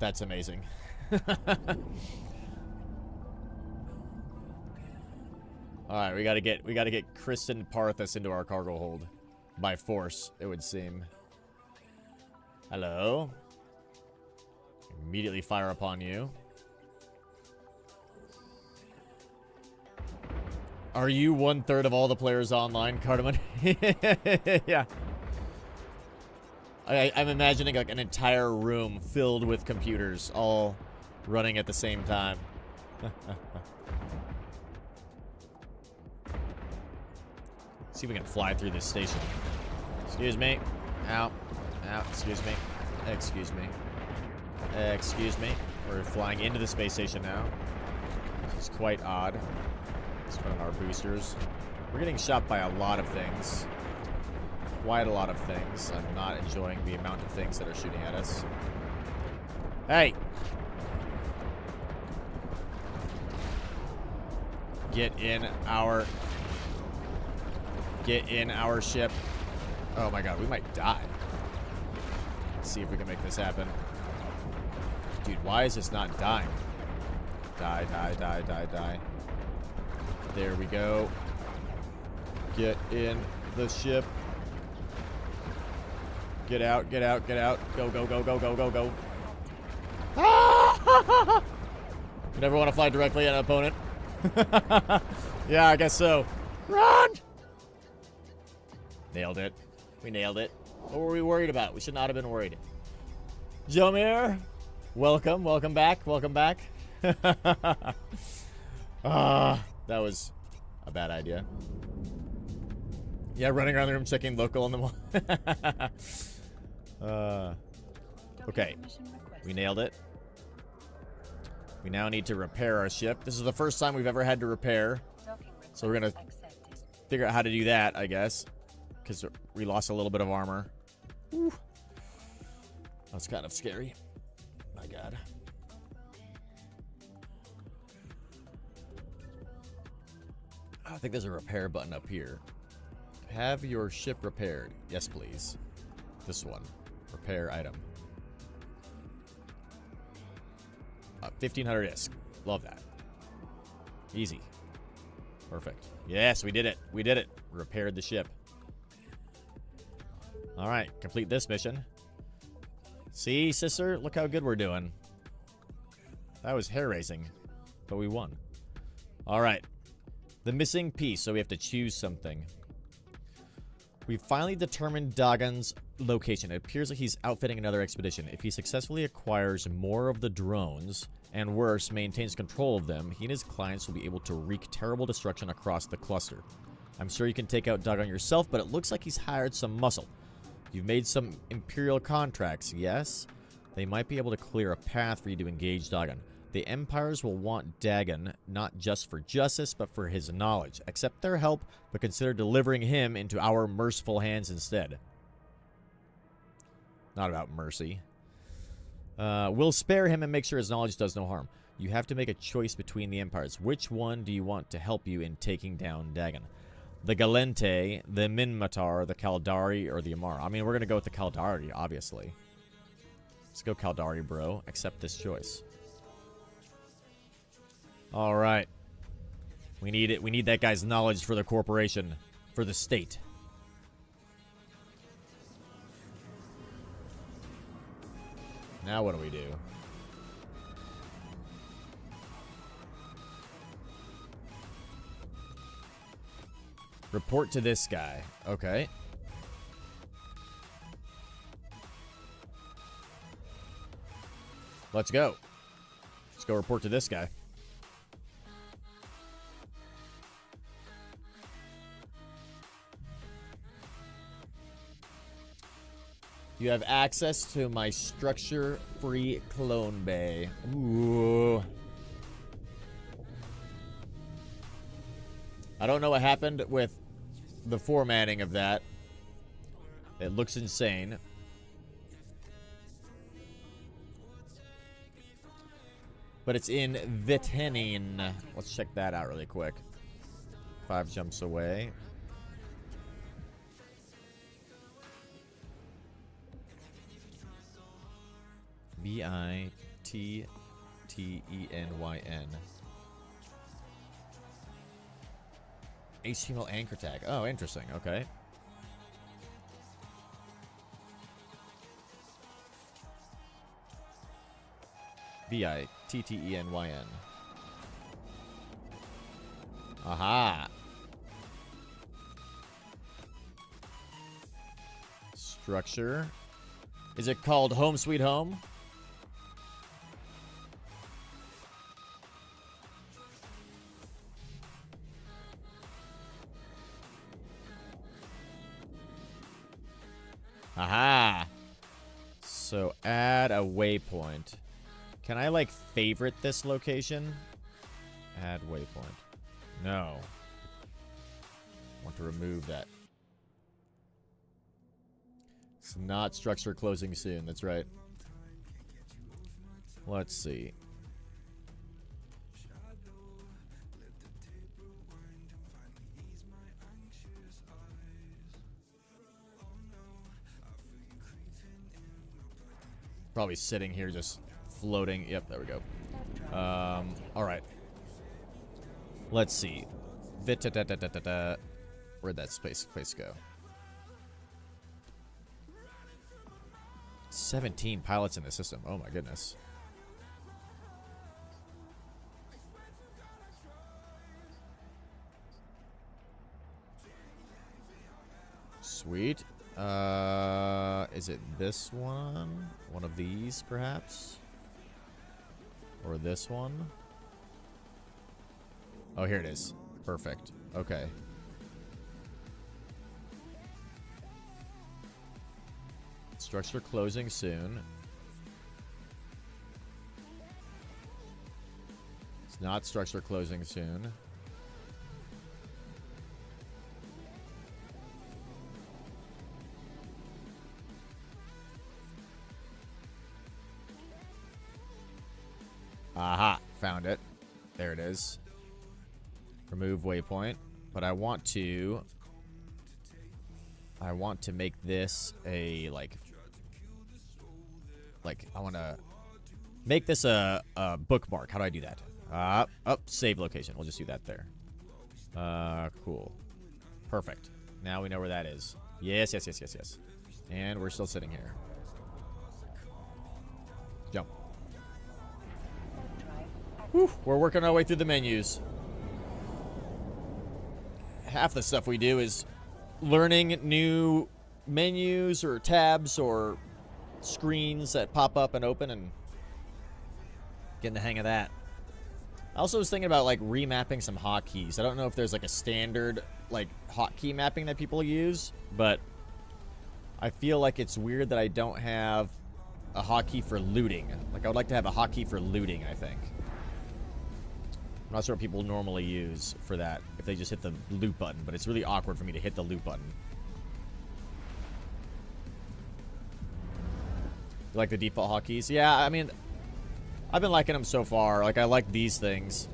That's amazing. Alright, we gotta get Kristen Parthas into our cargo hold. By force, it would seem. Hello. Immediately fire upon you. Are you 1/3 of all the players online, Cardamon? Yeah. I'm imagining like an entire room filled with computers all running at the same time. See if we can fly through this station. Excuse me. Ow. Ow. Excuse me. Excuse me. Excuse me. We're flying into the space station now. This is quite odd. Let's put on our boosters. We're getting shot by a lot of things. Quite a lot of things. I'm not enjoying the amount of things that are shooting at us. Hey! Get in our ship. Oh my god, we might die. Let's see if we can make this happen. Dude, why is this not dying? Die, die, die, die, die. There we go. Get in the ship. Get out, get out, get out. Go, go, go, go, go, go, go. Ah! You never want to fly directly at an opponent. Yeah, I guess so. Run! Nailed it. We nailed it. What were we worried about? We should not have been worried. Jomir, welcome. Welcome back. Welcome back. That was a bad idea. Yeah, running around the room checking local on the wall. Okay. We nailed it. We now need to repair our ship. This is the first time we've ever had to repair. So we're going to figure out how to do that, I guess. Because we lost a little bit of armor. Whew. That's kind of scary. My god. I think there's a repair button up here. Have your ship repaired. Yes, please. This one. Repair item. 1500 ISK. Love that. Easy. Perfect. Yes, we did it. We did it. Repaired the ship. Alright, complete this mission. See, sister? Look how good we're doing. That was hair-raising, but we won. All right. The missing piece, so we have to choose something. We finally determined Dagon's location. It appears that he's outfitting another expedition. If he successfully acquires more of the drones, and worse, maintains control of them, he and his clients will be able to wreak terrible destruction across the cluster. I'm sure you can take out Dagon yourself, but it looks like he's hired some muscle. You've made some Imperial contracts, yes? They might be able to clear a path for you to engage Dagon. The Empires will want Dagon, not just for justice, but for his knowledge. Accept their help, but consider delivering him into our merciful hands instead. Not about mercy. We'll spare him and make sure his knowledge does no harm. You have to make a choice between the Empires. Which one do you want to help you in taking down Dagon? The Galente, the Minmatar, the Kaldari, or the Amara? I mean, we're going to go with the Kaldari, obviously. Let's go Kaldari, bro. Accept this choice. All right. We need it. We need that guy's knowledge for the corporation, for the state. Now what do we do? Report to this guy. Okay. Let's go. Let's go report to this guy. You have access to my structure-free clone bay. Ooh. I don't know what happened with the formatting of that. It looks insane. But it's in Vitenin. Let's check that out really quick. 5 jumps away. Vittenyn. HTML anchor tag. Oh, interesting. Okay. Vittenyn. Aha. Structure. Is it called Home Sweet Home? Aha. So add a waypoint. Can I, like, favorite this location? Add waypoint. No. I want to remove that. It's not structure closing soon. That's right. Let's see. Probably sitting here just floating. Yep, there we go. All right. Let's see. Where'd that place go? 17 pilots in the system. Oh my goodness. Sweet. Is it this one? One of these, perhaps? Or this one? Oh, here it is. Perfect. Okay. Structure closing soon. It's not structure closing soon. Aha, found it. There it is. Remove waypoint. But I want to make this a, like I want to make this a bookmark. How do I do that? Save location. We'll just do that there. Cool. Perfect. Now we know where that is. Yes. And we're still sitting here. Whew, we're working our way through the menus. Half the stuff we do is learning new menus or tabs or screens that pop up and open and getting the hang of that. I also was thinking about like remapping some hotkeys. I don't know if there's like a standard like hotkey mapping that people use, but I feel like it's weird that I don't have a hotkey for looting. Like I would like to have a hotkey for looting, I think. I'm not sure what people normally use for that, if they just hit the loot button, but it's really awkward for me to hit the loot button. You like the default hotkeys? Yeah, I mean, I've been liking them so far. Like, I like these things.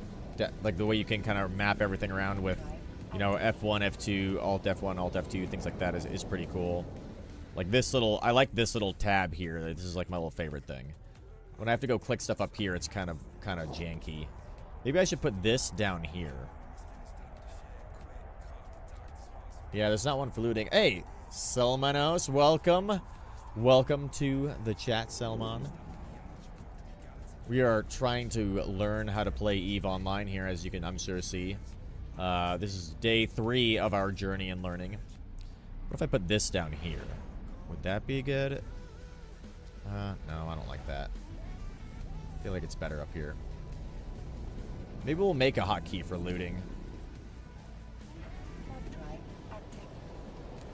Like, the way you can kind of map everything around with, you know, F1, F2, Alt F1, Alt F2, things like that is pretty cool. Like, this little, I like this little tab here. This is, like, my little favorite thing. When I have to go click stuff up here, it's kind of janky. Maybe I should put this down here. Yeah, there's not one for looting. Hey, Selmanos, welcome. Welcome to the chat, Selman. We are trying to learn how to play EVE Online here, as you can, I'm sure, see. This is day 3 of our journey in learning. What if I put this down here? Would that be good? No, I don't like that. I feel like it's better up here. Maybe we'll make a hotkey for looting.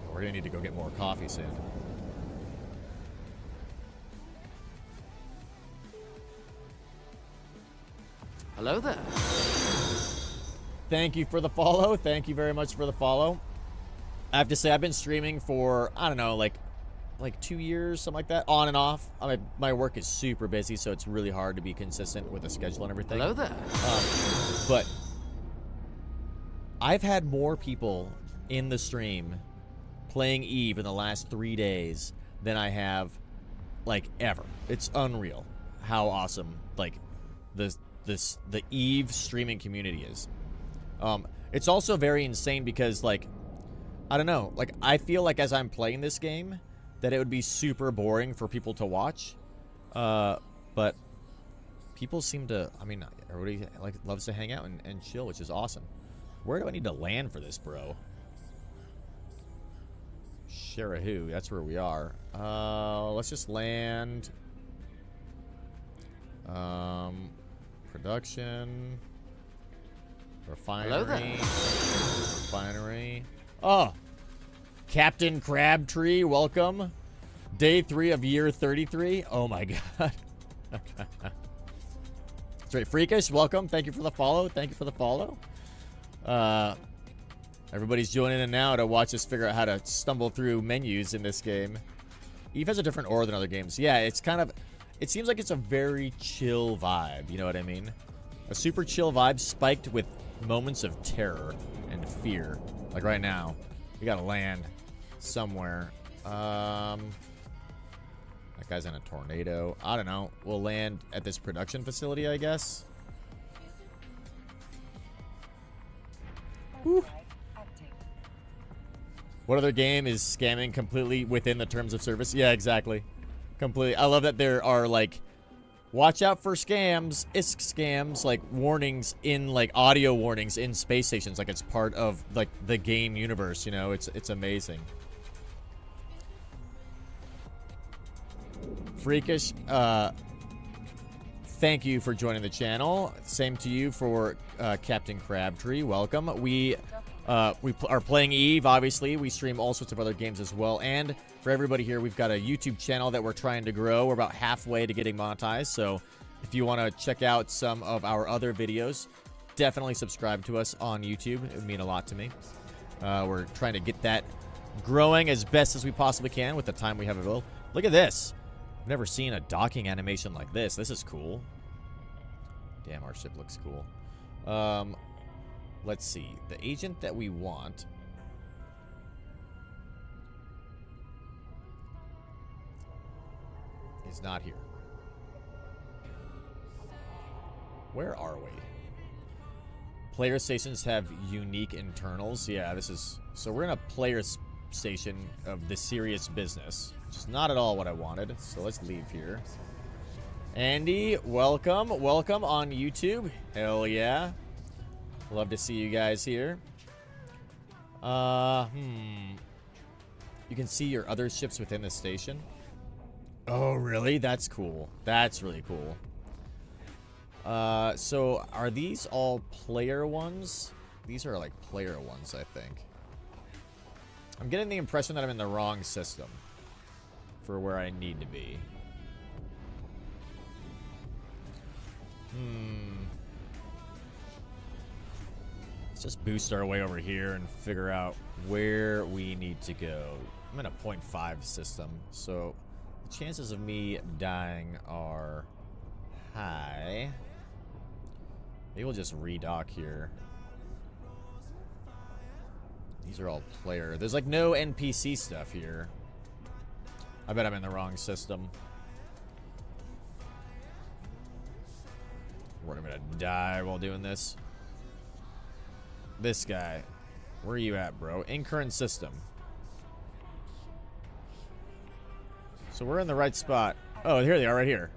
We're gonna need to go get more coffee soon. Hello there. Thank you for the follow. Thank you very much for the follow. I have to say, I've been streaming for, I don't know, like 2 years, something like that, on and off. I mean, my work is super busy, so it's really hard to be consistent with the schedule and everything. Hello there. But I've had more people in the stream playing EVE in the last 3 days than I have, like, ever. It's unreal how awesome, like, the EVE streaming community is. It's also very insane because, like, I don't know, like, I feel like as I'm playing this game that it would be super boring for people to watch. But people seem to, I mean, everybody like loves to hang out and chill, which is awesome. Where do I need to land for this, bro? Sherahu, that's where we are. Let's just land. Production. Refinery. Refinery. Oh! Captain Crabtree, welcome. Day 3 of year 33. Oh my god. That's right. Freakish, welcome. Thank you for the follow. Thank you for the follow. Everybody's joining in now to watch us figure out how to stumble through menus in this game. EVE has a different aura than other games. Yeah, it's kind of, it seems like it's a very chill vibe. You know what I mean? A super chill vibe spiked with moments of terror and fear. Like right now. We gotta land somewhere. That guy's in a tornado. I don't know. We'll land at this production facility, I guess. Whew. What other game is scamming completely within the terms of service? Yeah, exactly. Completely. I love that there are, like, watch out for scams, ISK scams, like, warnings in, like, audio warnings in space stations. Like, it's part of, like, the game universe, you know? It's amazing. Freakish, thank you for joining the channel. Same to you for Captain Crabtree. Welcome. We are playing EVE, obviously. We stream all sorts of other games as well. And for everybody here, we've got a YouTube channel that we're trying to grow. We're about halfway to getting monetized. So if you want to check out some of our other videos, definitely subscribe to us on YouTube. It would mean a lot to me. We're trying to get that growing as best as we possibly can with the time we have available. Look at this. I've never seen a docking animation like this. This is cool. Damn, our ship looks cool. Let's see. The agent that we want is not here. Where are we? Player stations have unique internals. Yeah, this is... So we're in a player station of the serious business, which is not at all what I wanted. So let's leave here. Andy, welcome. Welcome on YouTube. Hell yeah. Love to see you guys here. You can see your other ships within the station. Oh, really? That's cool. That's really cool. So are these all player ones? These are like player ones, I think. I'm getting the impression that I'm in the wrong system for where I need to be. Let's just boost our way over here and figure out where we need to go. I'm in a 0.5 system, so the chances of me dying are high. Maybe we'll just redock here. These are all player. There's like no NPC stuff here. I bet I'm in the wrong system. We're gonna die while doing this. This guy. Where are you at, bro? In current system. So we're in the right spot. Oh, here they are, right here.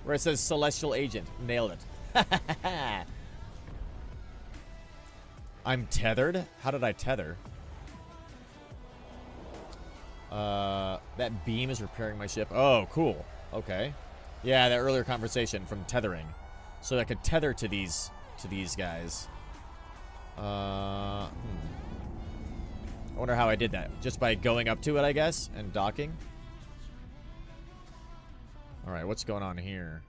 Where it says Celestial Agent. Nailed it. I'm tethered? How did I tether? That beam is repairing my ship. Oh, cool. Okay. Yeah, that earlier conversation from tethering. So I could tether to these guys. I wonder how I did that. Just by going up to it, I guess, and docking. Alright, what's going on here?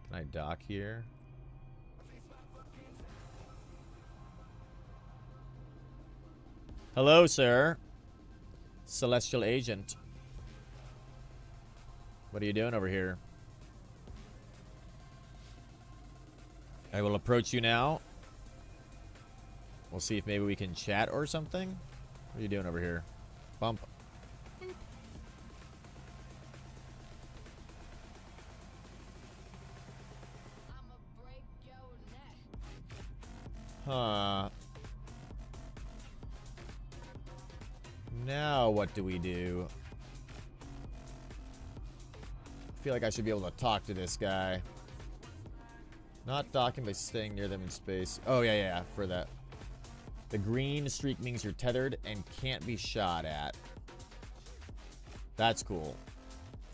Can I dock here? Hello, sir. Celestial Agent. What are you doing over here? I will approach you now. We'll see if maybe we can chat or something. What are you doing over here? Bump. Huh. Now what do we do? I feel like I should be able to talk to this guy. Not docking by staying near them in space. Oh, yeah, for that. The green streak means you're tethered and can't be shot at. That's cool.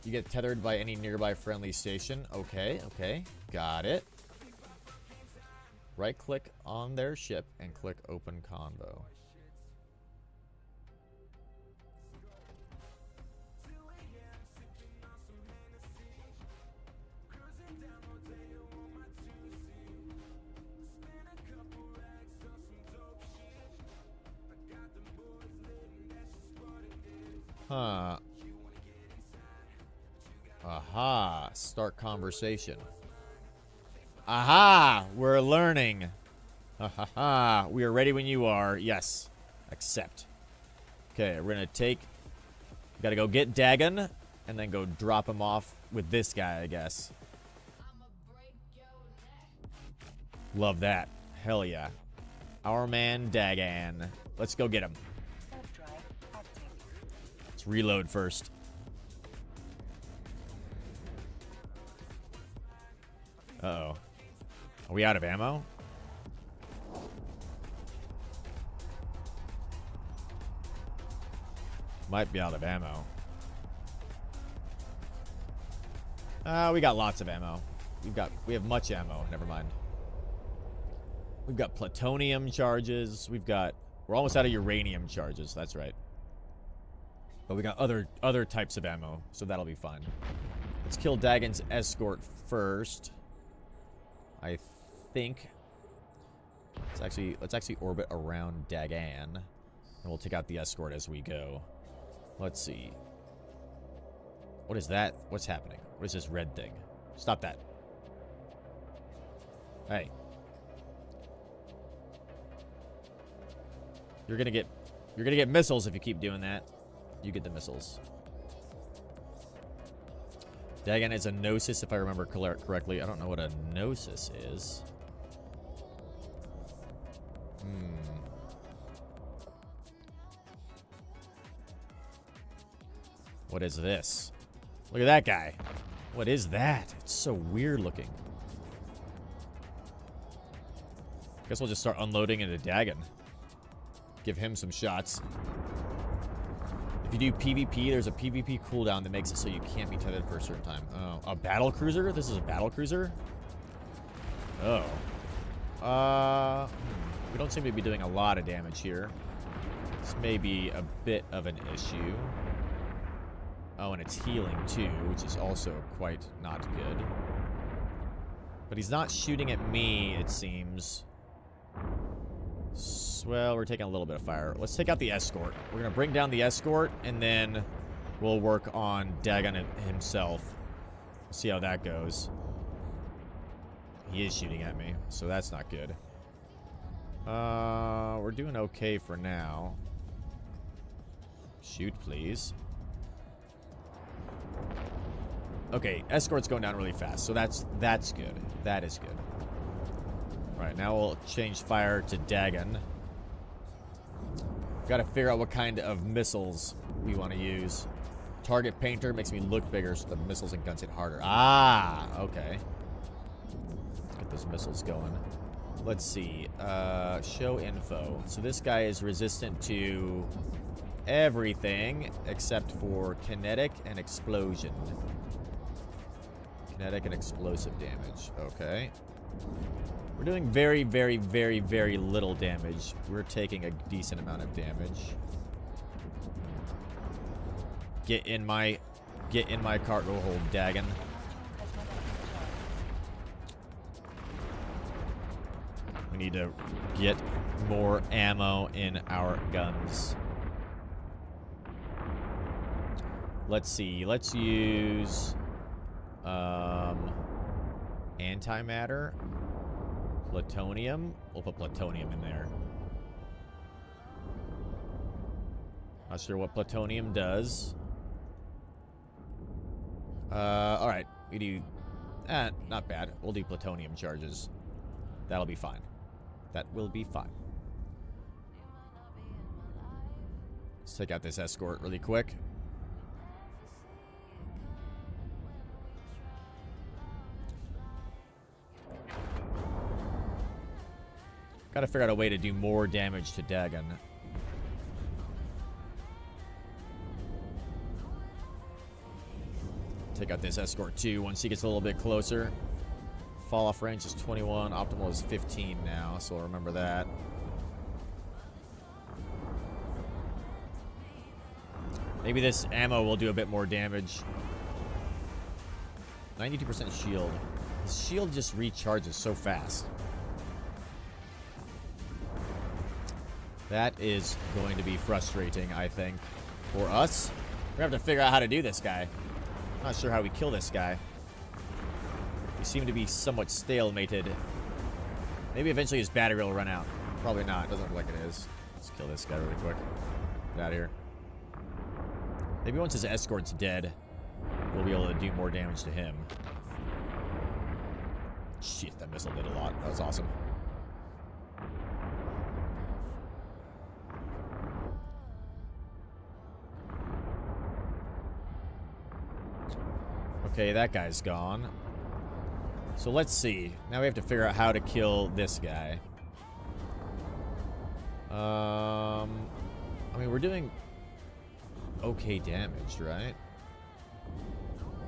You get tethered by any nearby friendly station. Okay, got it. Right-click on their ship and click Open Convo. Huh. Aha. Start conversation. Aha! We're learning. Ha ha ha. We are ready when you are. Yes. Accept. Okay, we're gonna take... Gotta go get Dagon, and then go drop him off with this guy, I guess. Love that. Hell yeah. Our man Dagon. Let's go get him. Let's reload first. Uh-oh. Are we out of ammo? Might be out of ammo. We got lots of ammo. We have much ammo. Never mind. We've got plutonium charges. We're almost out of uranium charges. That's right. But we got other types of ammo, so that'll be fine. Let's kill Dagon's escort first. I think. Let's actually orbit around Dagon, and we'll take out the escort as we go. Let's see. What is that? What's happening? What is this red thing? Stop that. Hey. You're gonna get missiles if you keep doing that. You get the missiles. Dagon is a gnosis, if I remember correctly. I don't know what a gnosis is. What is this? Look at that guy. What is that? It's so weird looking. Guess we'll just start unloading into Dagon. Give him some shots. If you do PvP, there's a PvP cooldown that makes it so you can't be tethered for a certain time. Oh, a battle cruiser? This is a battle cruiser? Oh. We don't seem to be doing a lot of damage here. This may be a bit of an issue. Oh, and it's healing too, which is also quite not good. But he's not shooting at me, it seems. Well, we're taking a little bit of fire. Let's take out the escort. We're going to bring down the escort, and then we'll work on Dagon himself. See how that goes. He is shooting at me, so that's not good. We're doing okay for now. Shoot, please. Okay, escort's going down really fast, so that's good. That is good. All right, now we'll change fire to Dagon. Got to figure out what kind of missiles we want to use. Target painter makes me look bigger, so the missiles and guns hit harder. Ah, okay. Let's get those missiles going. Let's see. Show info. So this guy is resistant to everything except for kinetic and explosion. Kinetic and explosive damage. Okay. We're doing very, very, very, very little damage. We're taking a decent amount of damage. Get in my cargo hold, Dagon. We need to get more ammo in our guns. Let's see. Let's use antimatter. Plutonium. We'll put plutonium in there. Not sure what plutonium does. Alright. We do... not bad. We'll do plutonium charges. That'll be fine. That will be fine. Let's take out this escort really quick. Gotta figure out a way to do more damage to Dagon. Take out this escort too once he gets a little bit closer. Fall off range is 21. Optimal is 15 now, so I'll remember that. Maybe this ammo will do a bit more damage. 92% shield. His shield just recharges so fast. That is going to be frustrating, I think, for us. We're going to have to figure out how to do this guy. I'm not sure how we kill this guy. We seem to be somewhat stalemated. Maybe eventually his battery will run out. Probably not. It doesn't look like it is. Let's kill this guy really quick. Get out of here. Maybe once his escort's dead, we'll be able to do more damage to him. Shit, that missile did a lot. That was awesome. Okay, that guy's gone. So let's see. Now we have to figure out how to kill this guy. I mean, we're doing okay damage, right?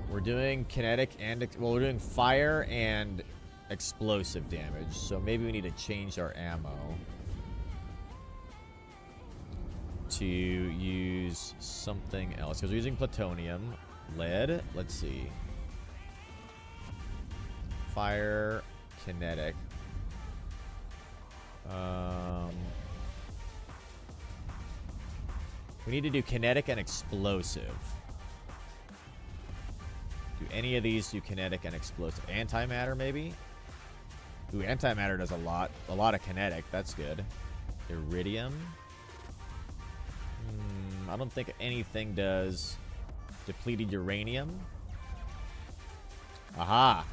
We're doing kinetic and... well, we're doing fire and explosive damage. So maybe we need to change our ammo to use something else. Because we're using plutonium. Lead. Let's see. Fire, kinetic. We need to do kinetic and explosive. Do any of these do kinetic and explosive? Antimatter, maybe? Ooh, antimatter does a lot of kinetic. That's good. Iridium. I don't think anything does. Depleted uranium. Aha.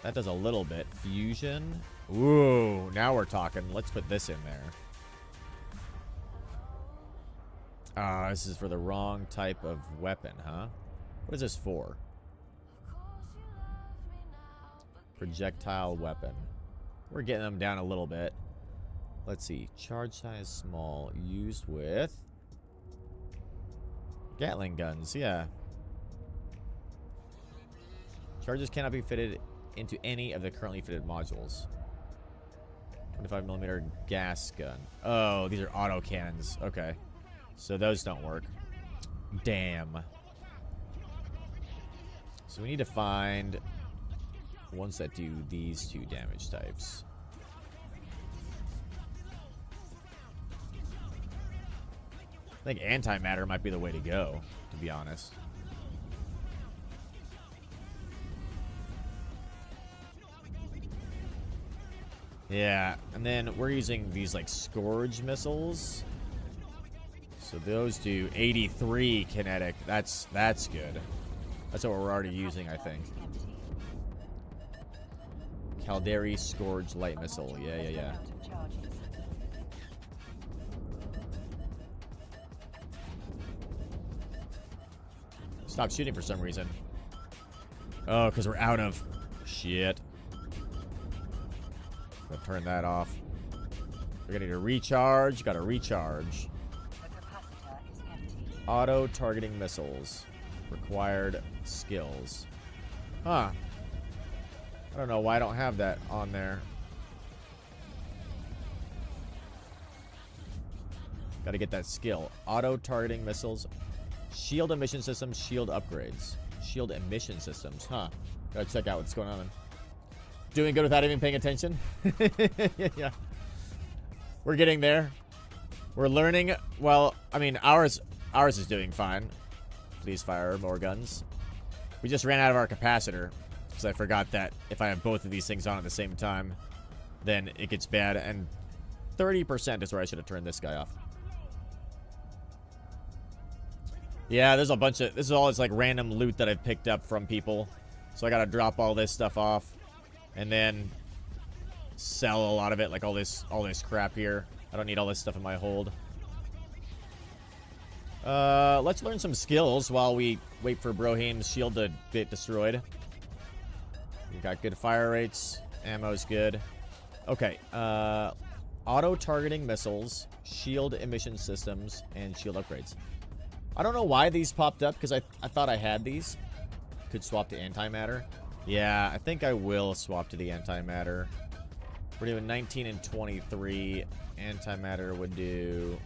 That does a little bit. Fusion. Ooh, now we're talking. Let's put this in there. Ah, this is for the wrong type of weapon, huh? What is this for? Projectile weapon. We're getting them down a little bit. Let's see. Charge size small. Used with Gatling guns, yeah. Charges cannot be fitted into any of the currently fitted modules. 25mm gas gun. Oh, these are auto cannons. Okay. So those don't work. Damn. So we need to find ones that do these two damage types. I think antimatter might be the way to go, to be honest. Yeah, and then we're using these like Scourge missiles. So those do 83 kinetic. That's good. That's what we're already using, I think. Calderi Scourge light missile. Yeah. Stop shooting for some reason. Oh, because we're out of shit. Gotta turn that off. We're gonna need to recharge. Gotta recharge. Auto targeting missiles. Required skills. Huh. I don't know why I don't have that on there. Gotta get that skill. Auto targeting missiles. Shield emission systems. Shield upgrades. Shield emission systems. Huh. Gotta check out what's going on. Doing good without even paying attention. Yeah. We're getting there. We're learning. Well, I mean, ours is doing fine. Please fire more guns. We just ran out of our capacitor because I forgot that if I have both of these things on at the same time, then it gets bad. And 30% is where I should have turned this guy off. Yeah, there's a bunch of... This is all this, like, random loot that I've picked up from people. So I gotta drop all this stuff off. And then sell a lot of it, like all this crap here. I don't need all this stuff in my hold. Let's learn some skills while we wait for Broheim's shield to get destroyed. We've got good fire rates. Ammo's good. Okay. Auto-targeting missiles, shield emission systems, and shield upgrades. I don't know why these popped up, because I thought I had these. Could swap to antimatter. Yeah, I think I will swap to the antimatter. We're doing 19 and 23. Antimatter would do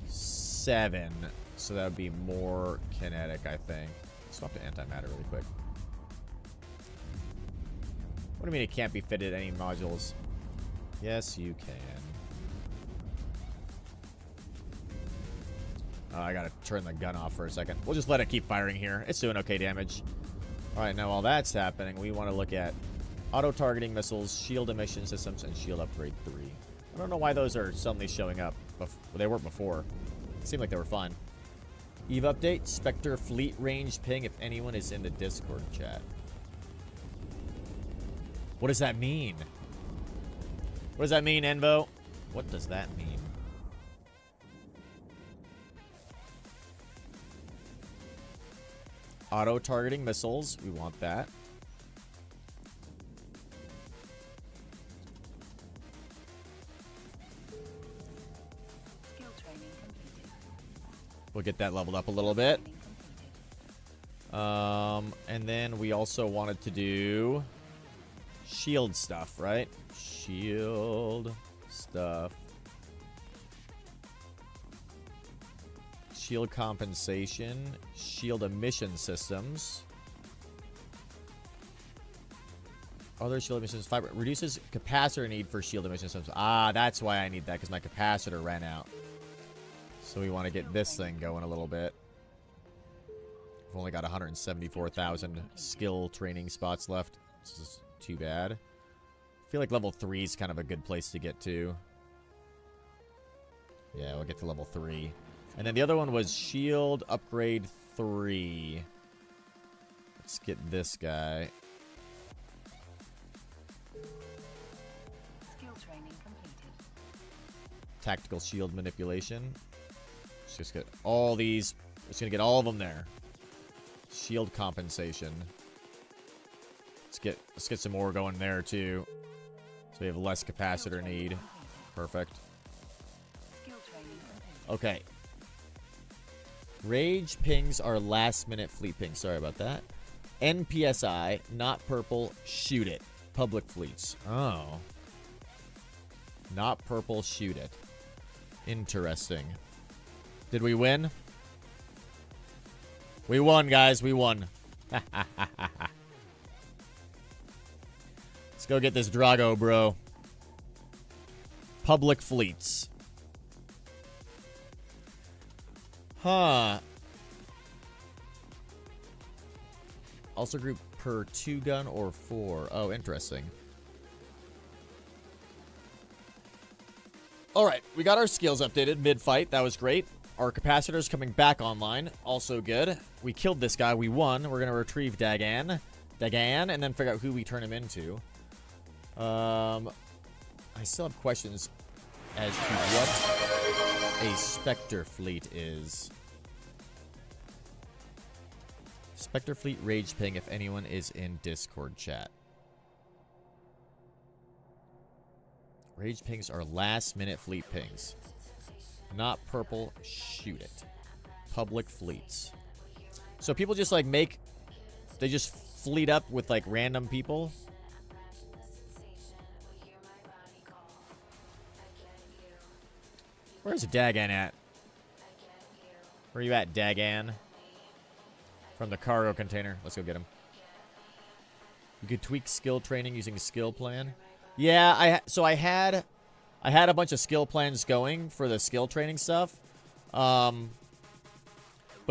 7. So that would be more kinetic, I think. Swap to antimatter really quick. What do you mean it can't be fitted any modules? Yes, you can. I gotta turn the gun off for a second. We'll just let it keep firing here. It's doing okay damage. Alright, now while that's happening, we want to look at auto-targeting missiles, shield emission systems, and shield upgrade 3. I don't know why those are suddenly showing up. They weren't before. It seemed like they were fine. Eve update, Spectre fleet range ping if anyone is in the Discord chat. What does that mean? What does that mean, Envo? What does that mean? Auto-targeting missiles. We want that. Skill training completed. We'll get that leveled up a little bit. And then we also wanted to do shield stuff, right? Shield stuff. Shield compensation, shield emission systems. Other shield emission systems, fiber reduces capacitor need for shield emission systems. Ah, that's why I need that, because my capacitor ran out. So we want to get this thing going a little bit. We've only got 174,000 skill training spots left. This is too bad. I feel like level 3 is kind of a good place to get to. Yeah, we'll get to level 3. And then the other one was shield upgrade 3. Let's get this guy. Skill training completed. Tactical shield manipulation. Just get all these. Just gonna get all of them there. Shield compensation. Let's get some more going there too. So we have less capacitor need. Perfect. Skill training complete. Okay. Rage pings are last minute fleet pings. Sorry about that. NPSI, not purple, shoot it. Public fleets. Oh. Not purple, shoot it. Interesting. Did we win? We won, guys. We won. Let's go get this Drago, bro. Public fleets. Huh. Also group per 2-gun or 4. Oh, interesting. Alright, we got our skills updated mid-fight. That was great. Our capacitor's coming back online. Also good. We killed this guy. We won. We're going to retrieve Dagan, and then figure out who we turn him into. I still have questions as to what a Spectre fleet is. Spectre fleet rage ping if anyone is in Discord chat. Rage pings are last minute fleet pings. Not purple, shoot it. Public fleets. So people just like they just fleet up with like random people. Where's Dagan at? Where are you at, Dagan? From the cargo container. Let's go get him. You could tweak skill training using skill plan. Yeah, I had a bunch of skill plans going for the skill training stuff. But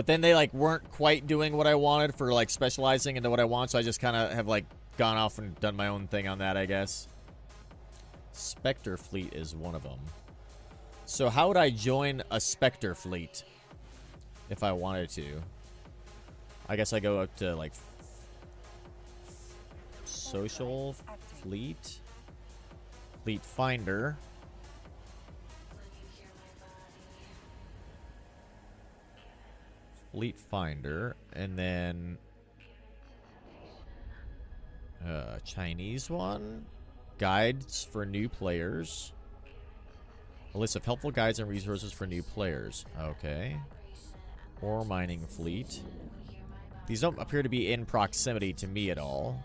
then they like weren't quite doing what I wanted for like specializing into what I want, so I just kind of have like gone off and done my own thing on that, I guess. Spectre fleet is one of them. So how would I join a Spectre fleet if I wanted to? I guess I go up to like social fleet finder. Fleet finder, and then Chinese one. Guides for new players. A list of helpful guides and resources for new players. Okay. Ore mining fleet. These don't appear to be in proximity to me at all.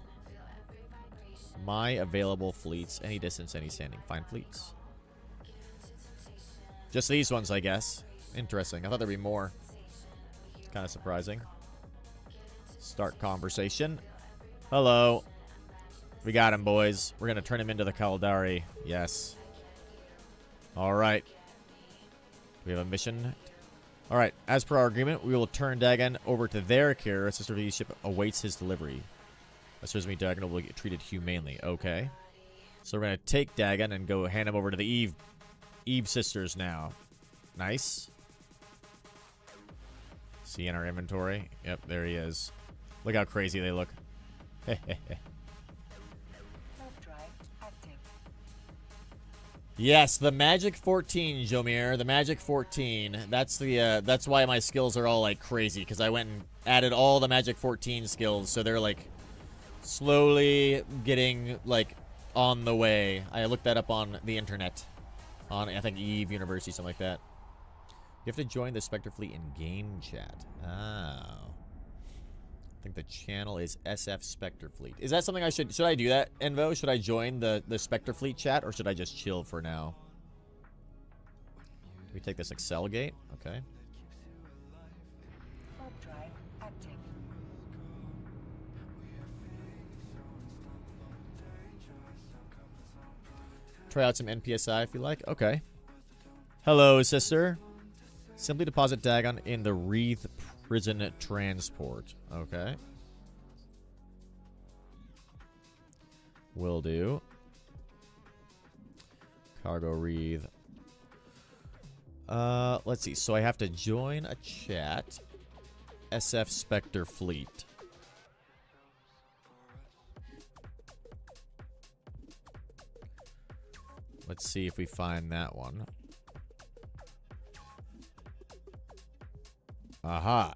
My available fleets. Any distance, any standing. Find fleets. Just these ones, I guess. Interesting. I thought there'd be more. Kind of surprising. Start conversation. Hello. We got him, boys. We're going to turn him into the Kaldari. Yes. Alright. We have a mission. Alright. As per our agreement, we will turn Dagan over to their care. A sister V ship awaits his delivery. That serves me Dagan will get treated humanely. Okay. So we're going to take Dagan and go hand him over to the Eve sisters now. Nice. See in our inventory? Yep, there he is. Look how crazy they look. Yes, the Magic 14, Jomir. The Magic 14. That's the that's why my skills are all like crazy, because I went and added all the Magic 14 skills, so they're like slowly getting like on the way. I looked that up on the internet. On I think Eve University, something like that. You have to join the Spectre fleet in game chat. Oh. I think the channel is SF Spectre fleet. Is that something I should I do that, Envo? Should I join the Spectre fleet chat, or should I just chill for now? Do we take this Excel gate? Okay. Warp drive active. Try out some NPSI if you like. Okay. Hello, sister. Simply deposit Dagon in the Wreath Prison Transport. Okay. Will do. Cargo Wreath. Let's see. So I have to join a chat. SF Spectre Fleet. Let's see if we find that one. Aha.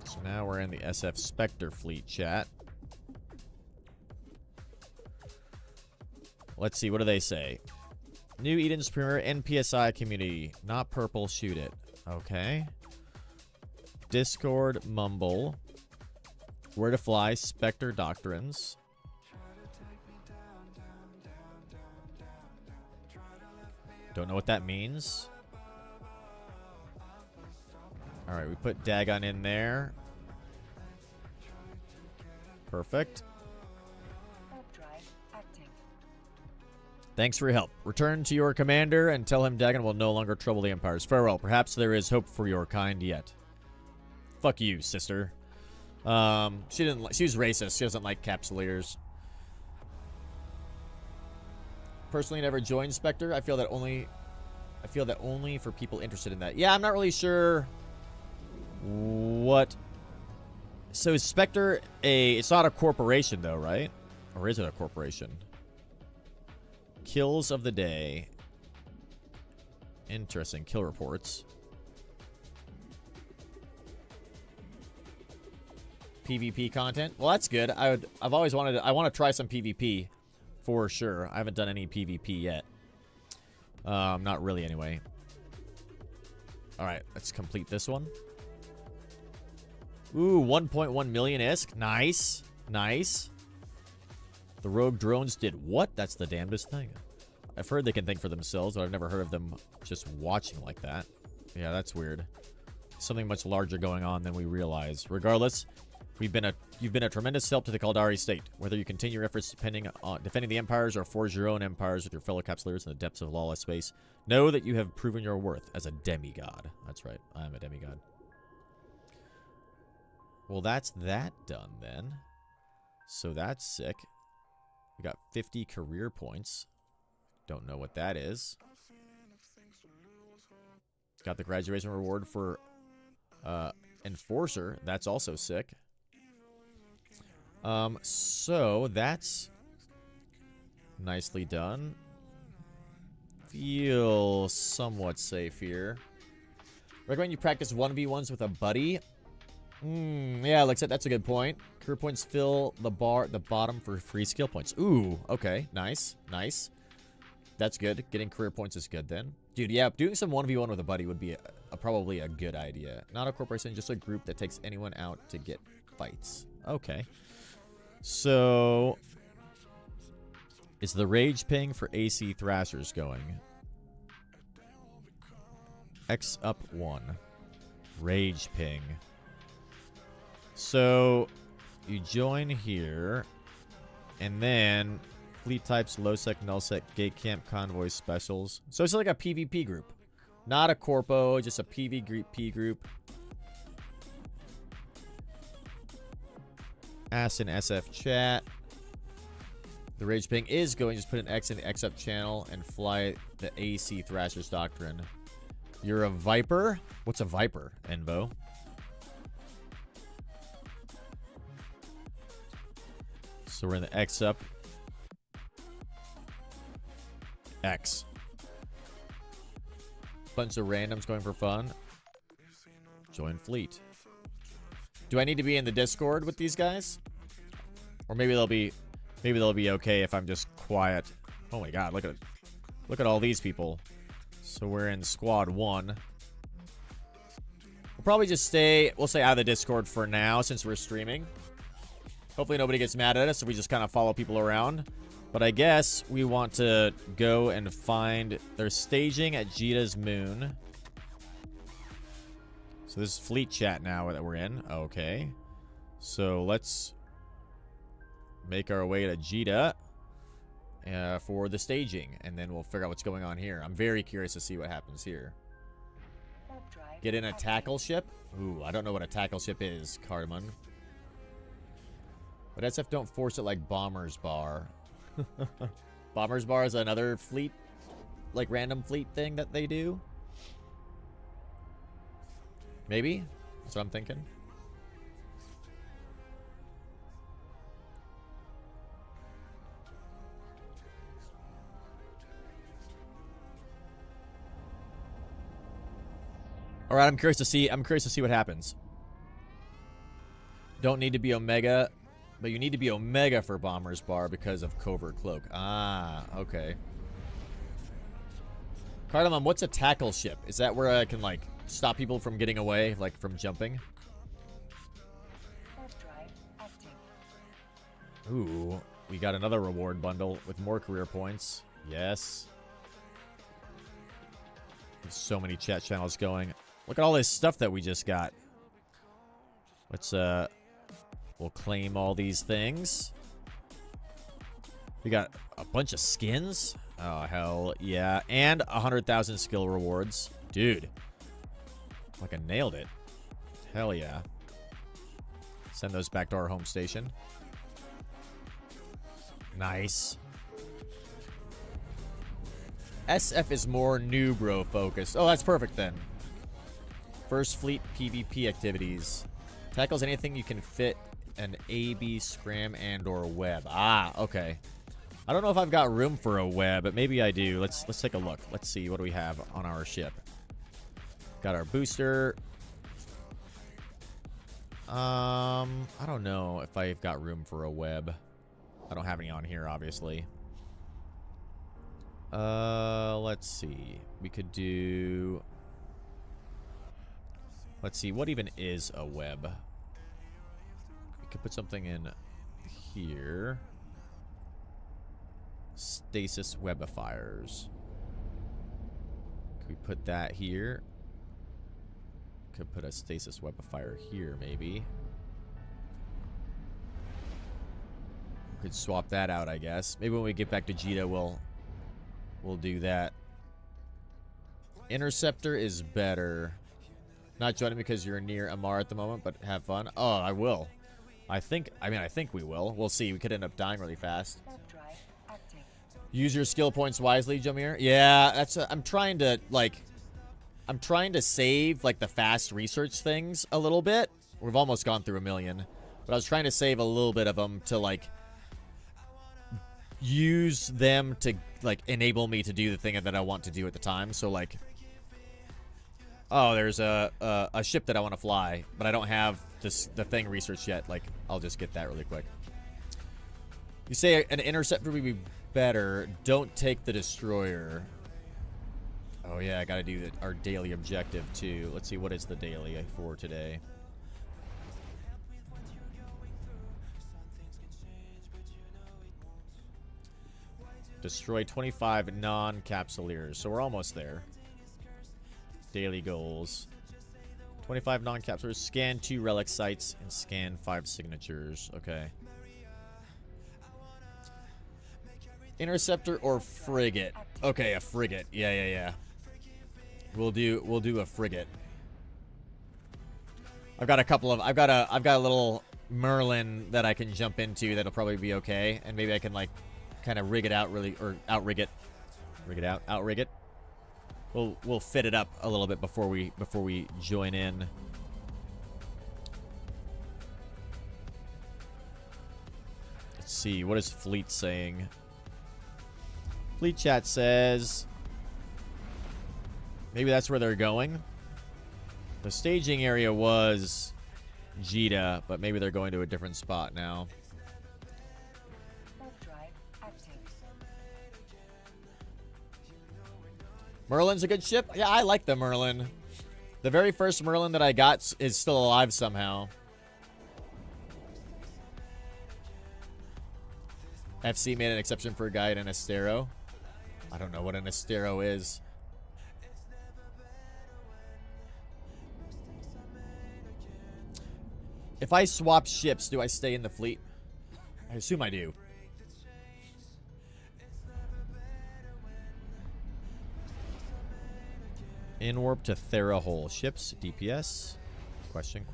So now we're in the SF Spectre fleet chat. Let's see, what do they say? New Eden's Premier NPSI community. Not purple, shoot it. Okay. Discord mumble. Where to fly, Spectre doctrines. Don't know what that means. Alright, we put Dagon in there. Perfect. Warp drive active. Thanks for your help. Return to your commander and tell him Dagon will no longer trouble the empires. Farewell. Perhaps there is hope for your kind yet. Fuck you, sister. She was racist. She doesn't like capsulators. Personally never joined Spectre. I feel that only for people interested in that. Yeah, I'm not really sure what. So is Spectre it's not a corporation though, right? Or is it a corporation? Kills of the day. Interesting. Kill reports. PvP content. Well, that's good. I've always wanted I want to try some PvP for sure. I haven't done any PvP yet. Not really anyway. All right, let's complete this one. Ooh, 1.1 million ISK. Nice. Nice. The rogue drones did what? That's the damnedest thing. I've heard they can think for themselves, but I've never heard of them just watching like that. Yeah, that's weird. Something much larger going on than we realize. Regardless, you've been a tremendous help to the Kaldari state. Whether you continue your efforts defending the empires or forge your own empires with your fellow capsulators in the depths of lawless space, know that you have proven your worth as a demigod. That's right, I am a demigod. Well, that's that done then. So that's sick. We got 50 career points. Don't know what that is. Got the graduation reward for Enforcer. That's also sick. So that's nicely done. Feel somewhat safe here. Recommend you practice 1v1s with a buddy. Yeah, like I said, that's a good point. Career points fill the bottom for free skill points. Ooh, okay, nice, nice. That's good. Getting career points is good then. Dude, yeah, doing some 1v1 with a buddy would be probably a good idea. Not a corporation, just a group that takes anyone out to get fights. Okay. So, is the rage ping for AC Thrashers going? X up 1. Rage ping. So, you join here, and then fleet types, low sec, null sec, gate camp, convoy, specials. So it's like a PvP group. Not a corpo, just a PvP group. Ask in SF chat. The rage ping is going. Just put an X in the X up channel and fly the AC Thrashers Doctrine. You're a Viper? What's a Viper, Envo? So we're in the X up. X. Bunch of randoms going for fun. Join fleet. Do I need to be in the Discord with these guys? Or maybe they'll be okay if I'm just quiet. Oh my god, look at all these people. So we're in squad 1. We'll probably just we'll stay out of the Discord for now since we're streaming. Hopefully nobody gets mad at us if we just kind of follow people around. But I guess we want to go and find... They're staging at Jita's moon. So this is fleet chat now that we're in. Okay. So let's make our way to Jita for the staging. And then we'll figure out what's going on here. I'm very curious to see what happens here. Get in a tackle ship? Ooh, I don't know what a tackle ship is, Cardamon. But SF don't force it like Bomber's Bar. Bomber's Bar is another fleet, like random fleet thing that they do. Maybe? That's what I'm thinking. All right, I'm curious to see what happens. Don't need to be Omega, but you need to be Omega for Bomber's Bar because of Covert Cloak. Ah, okay. Cardamom, what's a tackle ship? Is that where I can, like, stop people from getting away, like, from jumping? Warp drive active. Ooh, we got another reward bundle with more career points. Yes. There's so many chat channels going. Look at all this stuff that we just got. Let's, we'll claim all these things. We got a bunch of skins. Oh, hell yeah. And 100,000 skill rewards. Dude. Like I nailed it. Hell yeah. Send those back to our home station. Nice. SF is more new bro focused. Oh, that's perfect then. First fleet PvP activities. Tackles anything you can fit an AB, scram, and or web. Ah, okay. I don't know if I've got room for a web, but maybe I do. Let's take a look. Let's see what do we have on our ship. Got our booster. I don't know if I've got room for a web. I don't have any on here, obviously. Let's see. We could do... Let's see, what even is a web? We could put something in here. Stasis webifiers. Could we put that here? Could put a stasis webifier here, maybe. We could swap that out, I guess. Maybe when we get back to Jita, we'll do that. Interceptor is better. Not joining because you're near Amar at the moment, but have fun. Oh, I will. I think we will. We'll see. We could end up dying really fast. Warp drive active. Use your skill points wisely, Jameer. Yeah, that's I'm trying to save like the fast research things a little bit. We've almost gone through 1 million, but I was trying to save a little bit of them to like use them to like enable me to do the thing that I want to do at the time. So like, oh, there's a ship that I want to fly, but I don't have the thing researched yet. Like, I'll just get that really quick. You say an interceptor would be better. Don't take the destroyer. Oh yeah, I gotta do our daily objective too. Let's see, what is the daily for today? Destroy 25 non-capsuleers. So we're almost there. Daily goals. 25 non-capsuleers. Scan 2 relic sites and scan 5 signatures. Okay. Interceptor or frigate? Okay, a frigate. Yeah. We'll do a frigate. I've got a little Merlin that I can jump into that'll probably be okay, and maybe I can like kind of rig it out really, or outrig it. Rig it out, outrig it. We'll fit it up a little bit before we join in. Let's see, what is Fleet saying? Fleet chat says maybe that's where they're going. The staging area was Jita, but maybe they're going to a different spot now. Warp drive active. Merlin's a good ship? Yeah, I like the Merlin. The very first Merlin that I got is still alive somehow. FC made an exception for a guy in an Astero. I don't know what an Astero is. If I swap ships, do I stay in the fleet? I assume I do. In warp to Thera Hole. Ships, DPS. Question.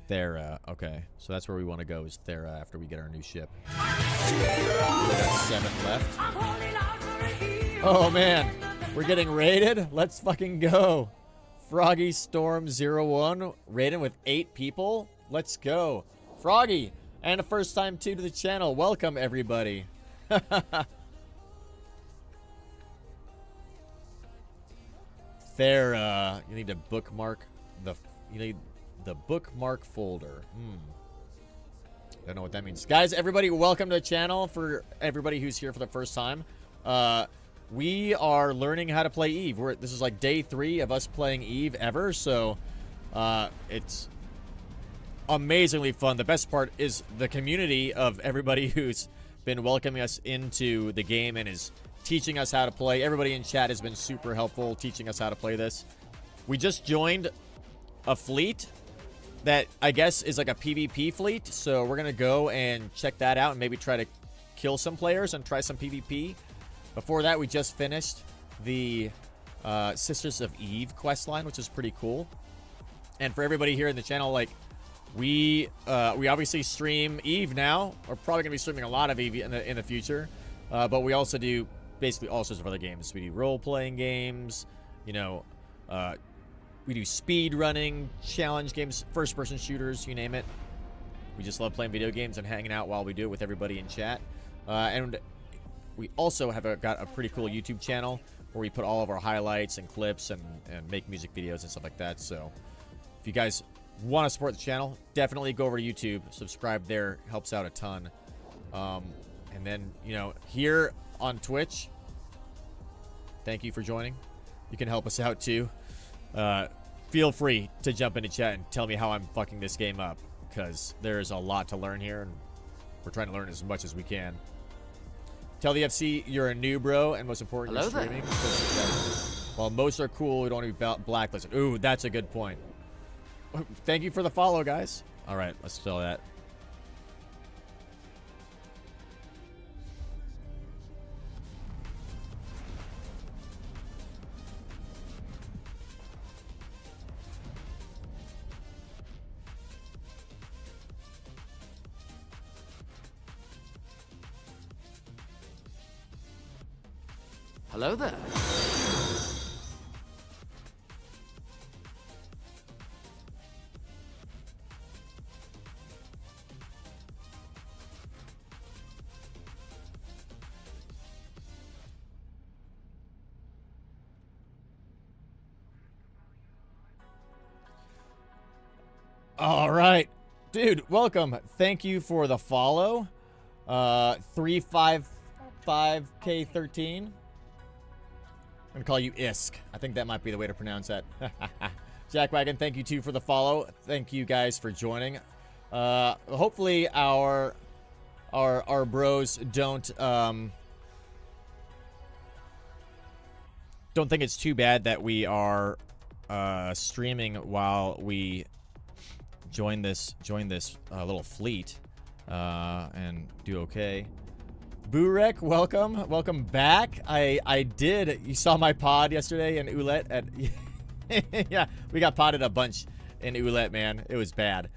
Thera. Okay. So that's where we want to go, is Thera, after we get our new ship. We got 7 left. Oh, man. We're getting raided? Let's fucking go. Froggy Storm 01. Raiding with 8 people? Let's go. Froggy. And a first time too to the channel. Welcome, everybody. There, you need to bookmark you need the bookmark folder. Don't know what that means. Guys, everybody, welcome to the channel. For everybody who's here for the first time, we are learning how to play Eve. This is like day 3 of us playing Eve ever, so it's amazingly fun. The best part is the community of everybody who's been welcoming us into the game and is teaching us how to play. Everybody in chat has been super helpful teaching us how to play this. We just joined a fleet that I guess is like a PvP fleet, so we're gonna go and check that out and maybe try to kill some players and try some PvP. Before that, we just finished the Sisters of Eve questline, which is pretty cool. And for everybody here in the channel, like, we obviously stream Eve now. We're probably gonna be streaming a lot of Eve in the future, but we also do basically all sorts of other games. We do role-playing games, you know, we do speed running, challenge games, first-person shooters, you name it. We just love playing video games and hanging out while we do it with everybody in chat. And we also have got a pretty cool YouTube channel where we put all of our highlights and clips and make music videos and stuff like that. So if you guys want to support the channel, definitely go over to YouTube, subscribe there, helps out a ton. And then, you know, here on Twitch, thank you for joining. You can help us out too. Feel free to jump into chat and tell me how I'm fucking this game up, because there's a lot to learn here, and we're trying to learn as much as we can. Tell the FC you're a new bro, and most important, you're streaming. While most are cool, we don't want to be blacklisted. Ooh, that's a good point. Thank you for the follow, guys. All right, let's tell that. Hello there. All right, dude, welcome. Thank you for the follow. 355K13. I'm gonna call you Isk. I think that might be the way to pronounce that. Jackwagon, thank you too for the follow. Thank you guys for joining. Hopefully our bros don't think it's too bad that we are streaming while we join this little fleet and do okay. Burek, welcome back. You saw my pod yesterday in Oulet at yeah, we got podded a bunch in Oulet, man. It was bad.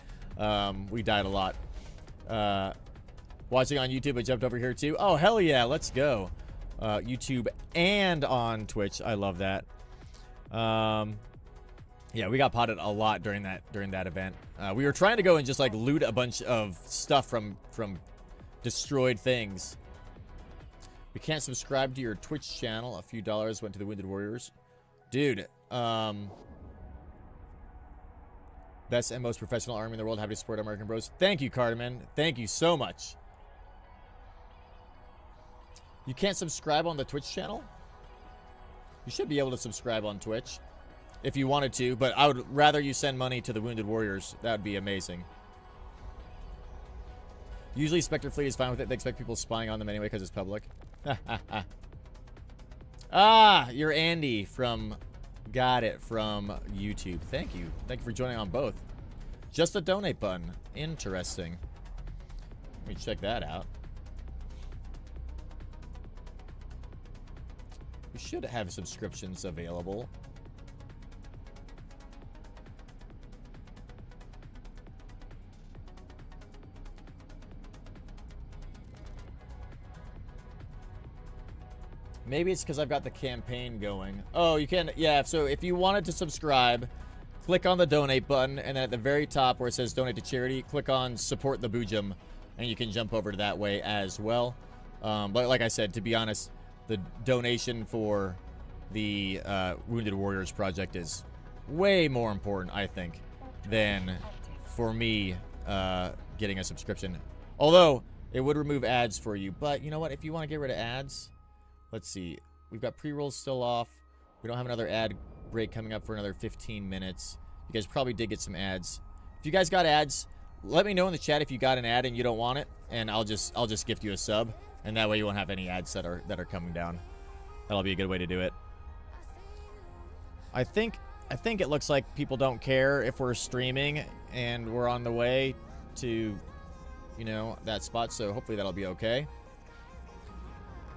We died a lot. Watching on YouTube, I jumped over here too. Oh, hell yeah, let's go. YouTube and on Twitch. I love that. Yeah, we got potted a lot during that event. We were trying to go and just like loot a bunch of stuff from destroyed things. We can't subscribe to your Twitch channel. A few dollars went to the Wounded Warriors. Dude, best and most professional army in the world. Happy to support American Bros. Thank you, Cardamon. Thank you so much. You can't subscribe on the Twitch channel? You should be able to subscribe on Twitch if you wanted to, but I would rather you send money to the Wounded Warriors. That would be amazing. Usually Spectre Fleet is fine with it. They expect people spying on them anyway because it's public. Ah, you're Andy from... Got it, from YouTube. Thank you. Thank you for joining on both. Just a donate button. Interesting. Let me check that out. We should have subscriptions available. Maybe it's because I've got the campaign going. Oh, you can, yeah, so if you wanted to subscribe, click on the donate button, and then at the very top where it says donate to charity, click on support the Boojum, and you can jump over to that way as well. But like I said, to be honest, the donation for the Wounded Warriors project is way more important, I think, than for me getting a subscription. Although, it would remove ads for you. But, you know what? If you want to get rid of ads, let's see. We've got pre-rolls still off. We don't have another ad break coming up for another 15 minutes. You guys probably did get some ads. If you guys got ads, let me know in the chat if you got an ad and you don't want it, and I'll just gift you a sub, and that way you won't have any ads that are coming down. That'll be a good way to do it. I think it looks like people don't care if we're streaming and we're on the way to, you know, that spot, so hopefully that'll be okay.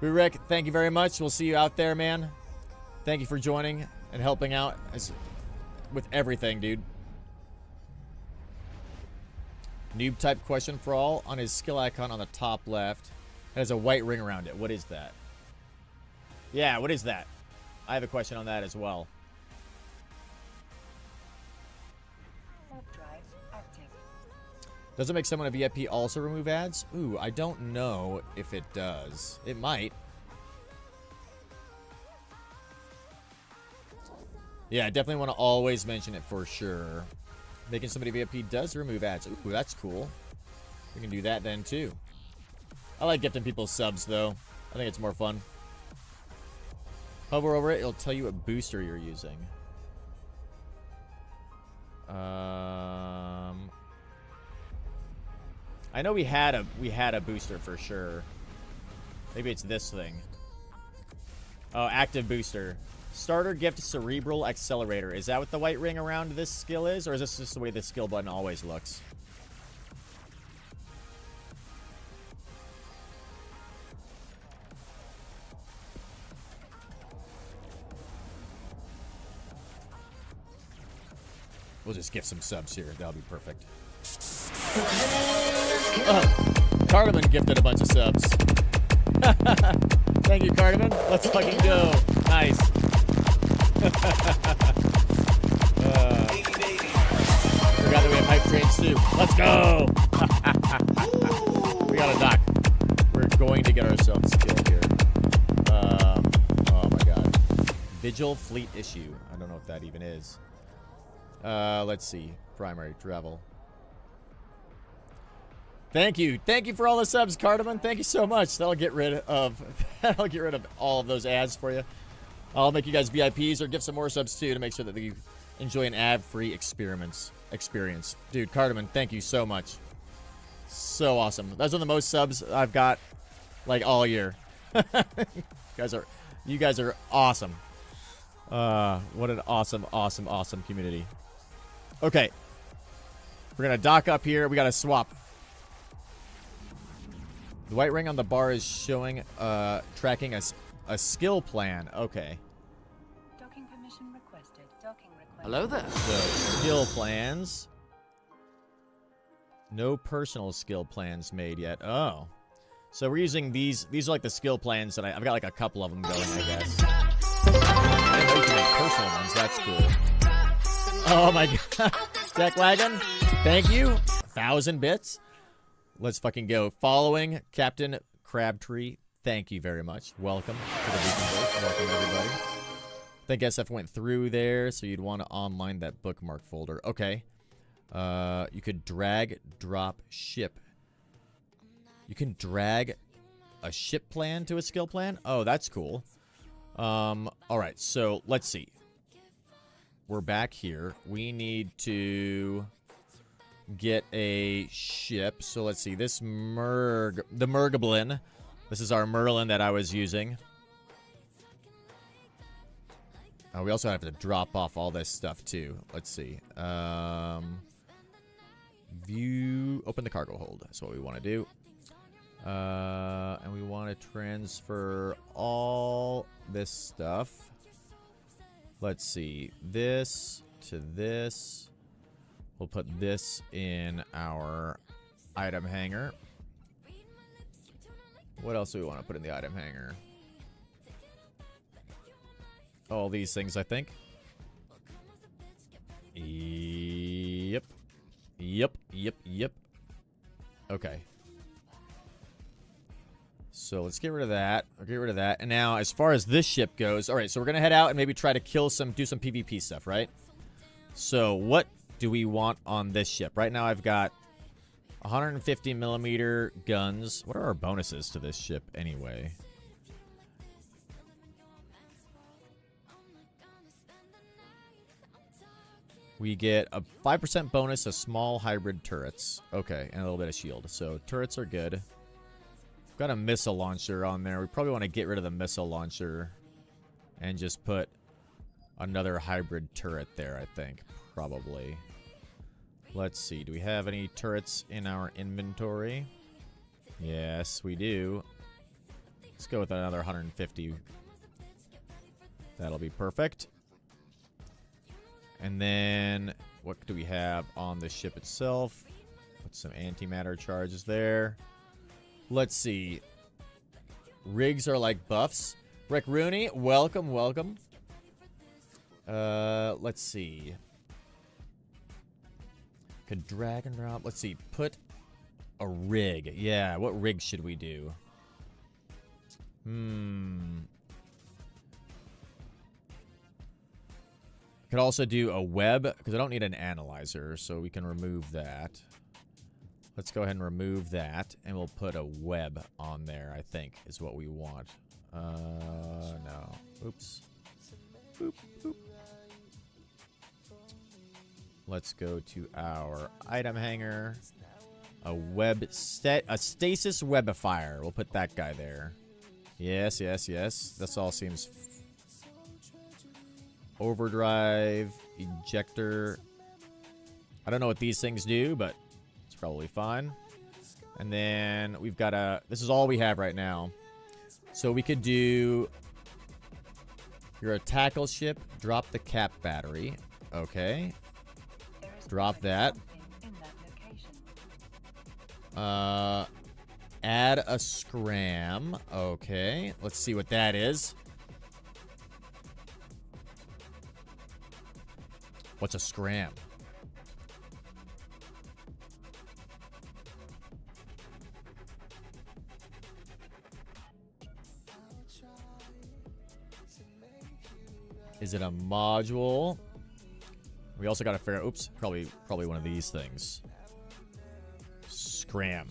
Rick, thank you very much. We'll see you out there, man. Thank you for joining and helping out with everything, dude. Noob type question for all. On his skill icon on the top left, it has a white ring around it. What is that? Yeah, what is that? I have a question on that as well. Warp drive active. Does it make someone a VIP also remove ads? Ooh, I don't know if it does. It might. Yeah, I definitely want to always mention it for sure. Making somebody VIP does remove ads. Ooh, that's cool. We can do that then, too. I like gifting people subs, though. I think it's more fun. Hover over it. It'll tell you what booster you're using. I know we had a booster for sure. Maybe it's this thing. Oh, active booster. Starter gift cerebral accelerator. Is that what the white ring around this skill is? Or is this just the way the skill button always looks? We'll just get some subs here. That'll be perfect. Cardamon gifted a bunch of subs. Thank you, Cardamon. Let's fucking go. Nice. Forgot that we have hype trains too. Let's go. We got a dock. We're going to get ourselves killed here. Oh my god. Vigil fleet issue. I don't know what that even is. Let's see. Primary travel. Thank you. Thank you for all the subs, Cardamon. Thank you so much. That'll get rid of all of those ads for you. I'll make you guys VIPs or give some more subs too to make sure that you enjoy an ad-free experience. Dude, Cardamon, thank you so much. So awesome. Those are the most subs I've got like all year. You guys are awesome. What an awesome community. Okay. We're gonna dock up here. We gotta swap. The white ring on the bar is showing tracking a skill plan. Okay. Docking permission requested. Docking requested. Hello there. So, skill plans. No personal skill plans made yet. Oh. So we're using these. These are like the skill plans that I've got like a couple of them going, I guess. I didn't know you can make personal ones. That's cool. Oh my god. Deck Wagon, thank you. 1,000 bits. Let's fucking go. Following Captain Crabtree, thank you very much. Welcome to the Boojum-Verse. Welcome, everybody. I think SF went through there, so you'd want to online that bookmark folder. Okay. You could drag, drop, ship. You can drag a ship plan to a skill plan? Oh, that's cool. Alright, so let's see. We're back here. We need to get a ship. So let's see. This the Mergablin. This is our Merlin that I was using. We also have to drop off all this stuff too. Let's see. View. Open the cargo hold. That's what we want to do. And we want to transfer all this stuff. Let's see. This to this. We'll put this in our item hanger. What else do we want to put in the item hanger? All these things, I think. Yep. Yep. Okay. So let's get rid of that. I'll get rid of that. And now, as far as this ship goes, all right, so we're going to head out and maybe try to do some PvP stuff, right? So what do we want on this ship? Right now I've got 150 millimeter guns. What are our bonuses to this ship anyway? We get a 5% bonus of small hybrid turrets. Okay, and a little bit of shield. So turrets are good. We've got a missile launcher on there. We probably want to get rid of the missile launcher and just put another hybrid turret there, I think. Probably. Let's see. Do we have any turrets in our inventory? Yes, we do. Let's go with another 150. That'll be perfect. And then, what do we have on the ship itself? Put some antimatter charges there. Let's see. Rigs are like buffs. Rick Rooney, welcome, welcome. Let's see. Could drag and drop. Let's see. Put a rig. Yeah, what rig should we do? Could also do a web, because I don't need an analyzer, so we can remove that. Let's go ahead and remove that, and we'll put a web on there, I think, is what we want. No. Oops. Boop, boop. Let's go to our item hanger. A stasis webifier. We'll put that guy there. Yes, yes, yes. This all seems... Overdrive, ejector. I don't know what these things do, but it's probably fine. And then we've got this is all we have right now. So we could do... You're a tackle ship. Drop the cap battery. Okay. Drop that. Add a scram. Okay. Let's see what that is. What's a scram? Is it a module? We also got to figure out... Oops. Probably one of these things. Scram.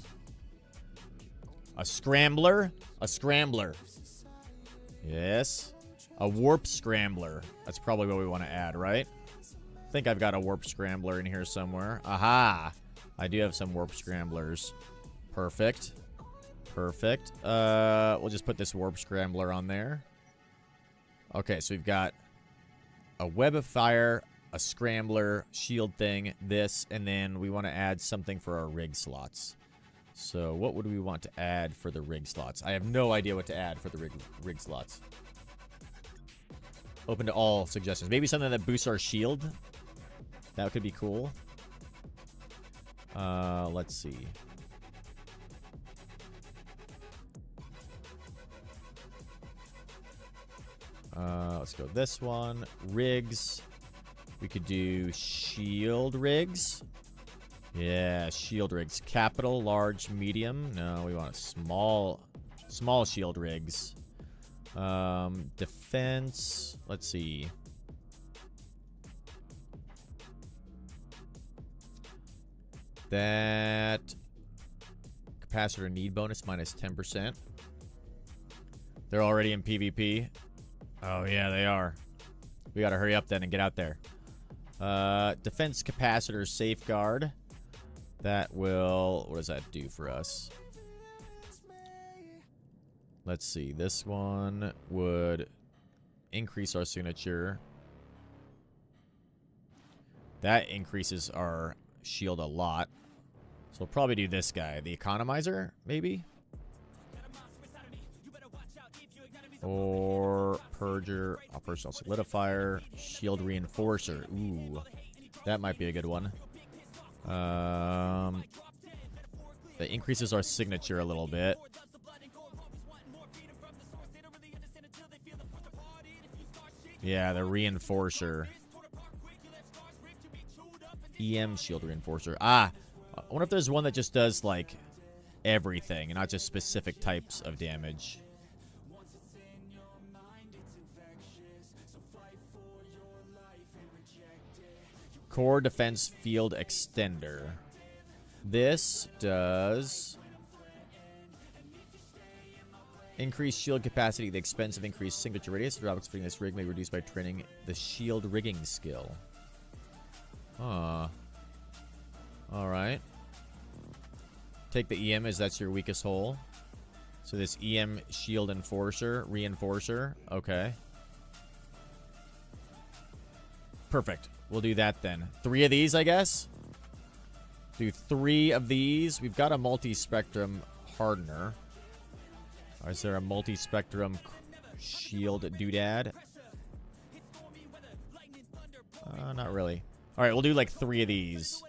A scrambler? A scrambler. Yes. A warp scrambler. That's probably what we want to add, right? I think I've got a warp scrambler in here somewhere. Aha! I do have some warp scramblers. Perfect. Perfect. We'll just put this warp scrambler on there. Okay, so we've got a web of fire, a scrambler, shield thing, this, and then we want to add something for our rig slots. So what would we want to add for the rig slots? I have no idea what to add for the rig slots. Open to all suggestions. Maybe something that boosts our shield. That could be cool. Let's see. Let's go this one. Rigs. We could do shield rigs. Yeah, shield rigs. Capital, large, medium. No, we want small shield rigs. Defense. Let's see. That capacitor need bonus minus 10%. They're already in PvP. Oh, yeah, they are. We got to hurry up then and get out there. Defense capacitor safeguard. That will... What does that do for us? Let's see. This one would increase our signature. That increases our shield a lot. So we'll probably do this guy. The economizer, maybe? Or purger, operational solidifier, shield reinforcer. Ooh, that might be a good one. That increases our signature a little bit. Yeah, the reinforcer. EM shield reinforcer. Ah, I wonder if there's one that just does like everything and not just specific types of damage. Core Defense Field Extender. This does increase shield capacity at the expense of increased signature radius. The drawbacks fitting this rig may be reduced by training the shield rigging skill. Alright. Take the EM as that's your weakest hole. So this EM shield reinforcer. Okay. Perfect. We'll do that then. 3 of these, I guess. Do 3 of these. We've got a multi-spectrum hardener. Or is there a multi-spectrum shield doodad? Not really. Alright, we'll do like 3 of these.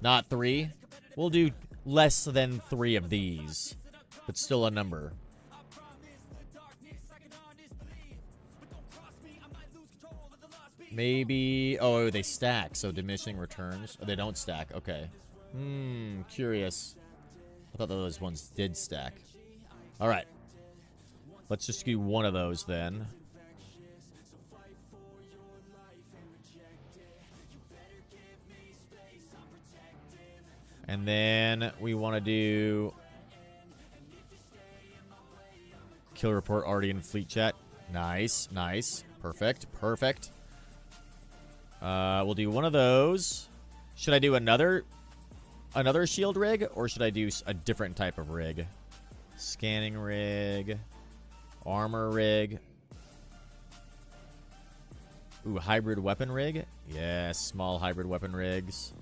Not 3. We'll do less than 3 of these. But still a number. Maybe... Oh, they stack, so diminishing returns. Oh, they don't stack. Okay. Curious. I thought those ones did stack. Alright. Let's just do 1 of those then. And then we want to do... Kill report already in fleet chat. Nice, nice. Perfect, perfect. We'll do 1 of those. Should I do another shield rig, or should I do a different type of rig? Scanning rig, armor rig. Ooh, hybrid weapon rig. Yeah, small hybrid weapon rigs.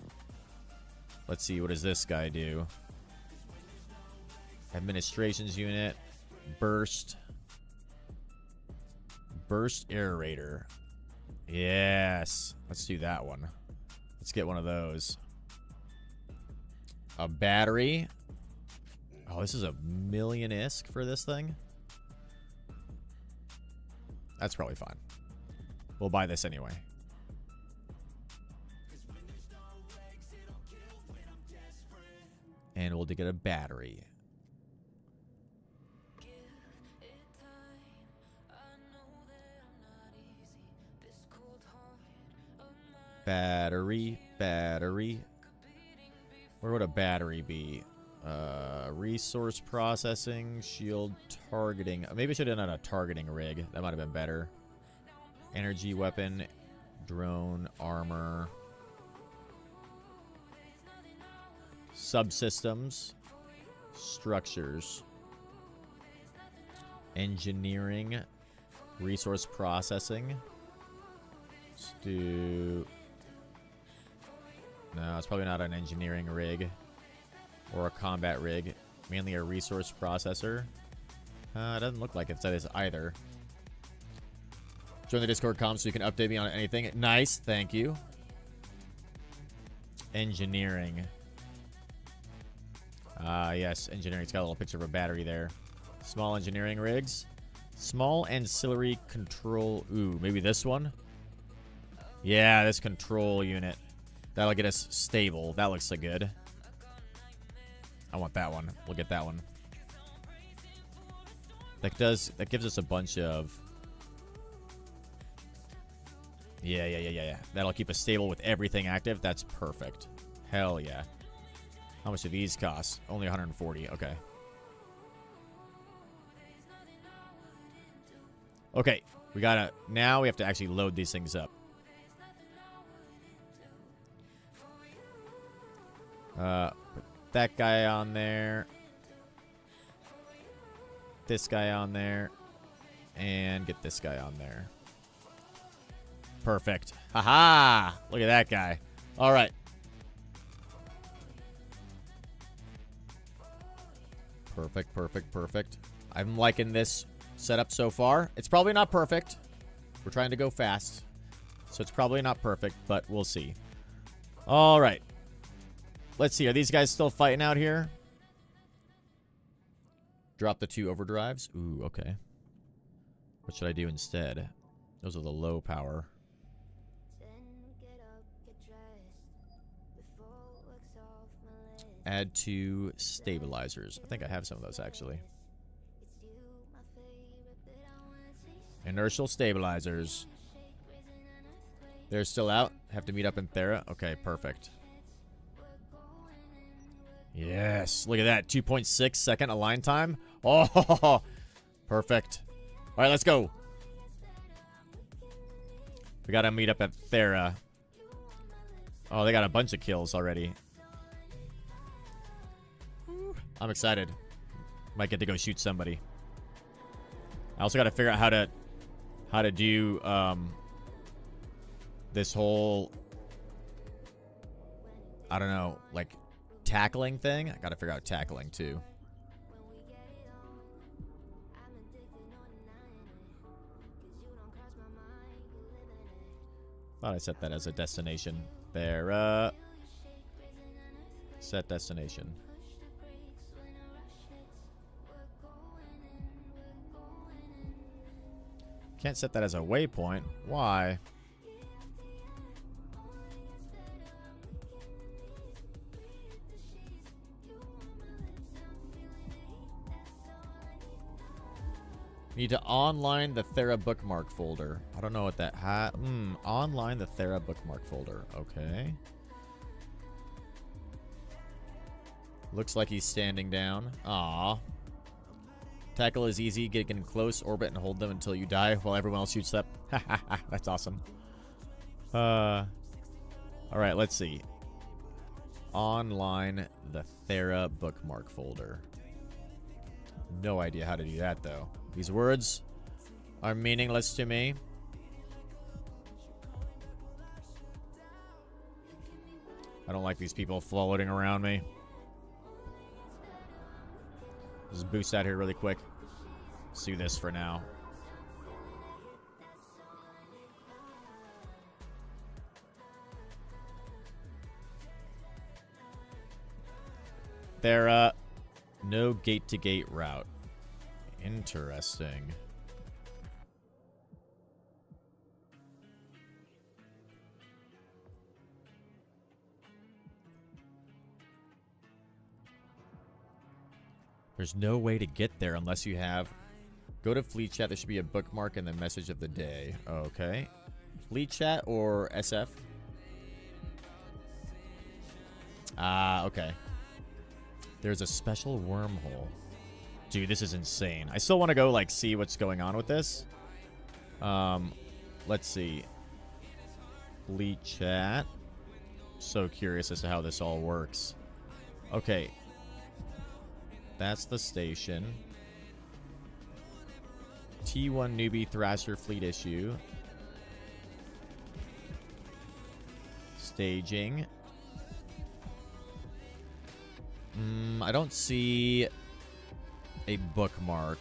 Let's see, what does this guy do? Administrations unit, burst aerator. Yes. Let's do that one. Let's get 1 of those. A battery. Oh, this is a million ISK for this thing. That's probably fine. We'll buy this anyway. And we'll get a battery. Battery. Where would a battery be? Resource processing, shield targeting. Maybe I should have done a targeting rig. That might have been better. Energy weapon, drone, armor. Subsystems. Structures. Engineering. Resource processing. Let's do... No, it's probably not an engineering rig or a combat rig. Mainly a resource processor. It doesn't look like it is either. Join the Discord comms so you can update me on anything. Nice, thank you. Engineering. Yes, engineering. It's got a little picture of a battery there. Small engineering rigs. Small ancillary control. Ooh, maybe this one? Yeah, this control unit. That'll get us stable. That looks so good. I want that one. We'll get that one. That gives us a bunch of... Yeah. That'll keep us stable with everything active. That's perfect. Hell yeah. How much do these cost? Only 140. Okay. Okay. Now we have to actually load these things up. Put that guy on there. This guy on there. And get this guy on there. Perfect. Haha! Look at that guy. Alright. Perfect. I'm liking this setup so far. It's probably not perfect. We're trying to go fast. So it's probably not perfect, but we'll see. Alright. Let's see. Are these guys still fighting out here? Drop the 2 overdrives. Ooh, okay. What should I do instead? Those are the low power. Add to stabilizers. I think I have some of those, actually. Inertial stabilizers. They're still out. Have to meet up in Thera. Okay, perfect. Yes. Look at that. 2.6 second align time. Oh, perfect. All right, let's go. We got to meet up at Thera. Oh, they got a bunch of kills already. I'm excited. Might get to go shoot somebody. I also got to figure out how to do this whole, I don't know, like tackling thing. I got to figure out tackling too. Thought I set that as a destination. There, set destination. Can't set that as a waypoint. Why? Need to online the Thera bookmark folder. I don't know what that online the Thera bookmark folder. Okay. Looks like he's standing down. Aw. Tackle is easy. Get in close orbit and hold them until you die while everyone else shoots up. That's awesome. Alright, let's see. Online the Thera bookmark folder. No idea how to do that, though. These words are meaningless to me. I don't like these people floating around me. Just boost out here really quick. Let's do this for now. There, no gate-to-gate route. Interesting. There's no way to get there unless you have... Go to Fleet Chat. There should be a bookmark and the message of the day. Okay. Fleet Chat or SF? Okay. There's a special wormhole. Dude, this is insane. I still want to go, like, see what's going on with this. Let's see. Fleet Chat. So curious as to how this all works. Okay. That's the station. T1 newbie Thrasher fleet issue. Staging. I don't see a bookmark.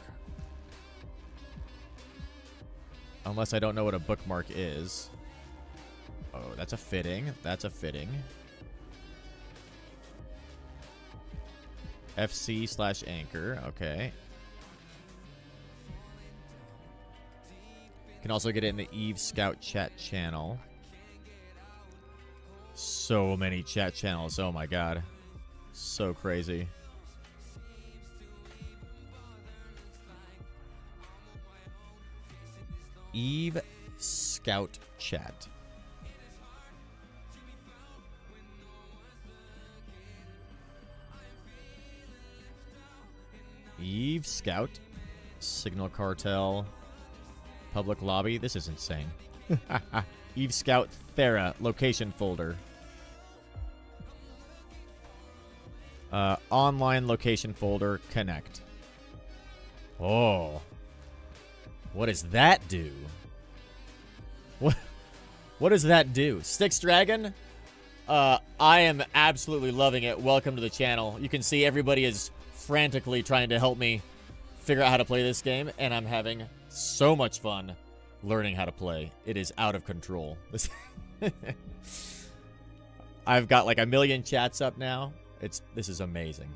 Unless I don't know what a bookmark is. Oh, that's a fitting. That's a fitting. FC/anchor. Okay. You can also get it in the Eve Scout chat channel. So many chat channels. Oh my god. So crazy. Eve Scout chat. Eve Scout. Signal Cartel. Public lobby. This is insane. Eve Scout Thera location folder. Online location folder connect. Oh. What does that do? What does that do? Styx Dragon? I am absolutely loving it. Welcome to the channel. You can see everybody is frantically trying to help me figure out how to play this game, and I'm having so much fun learning how to play. It is out of control. I've got like 1 million chats up now. This is amazing.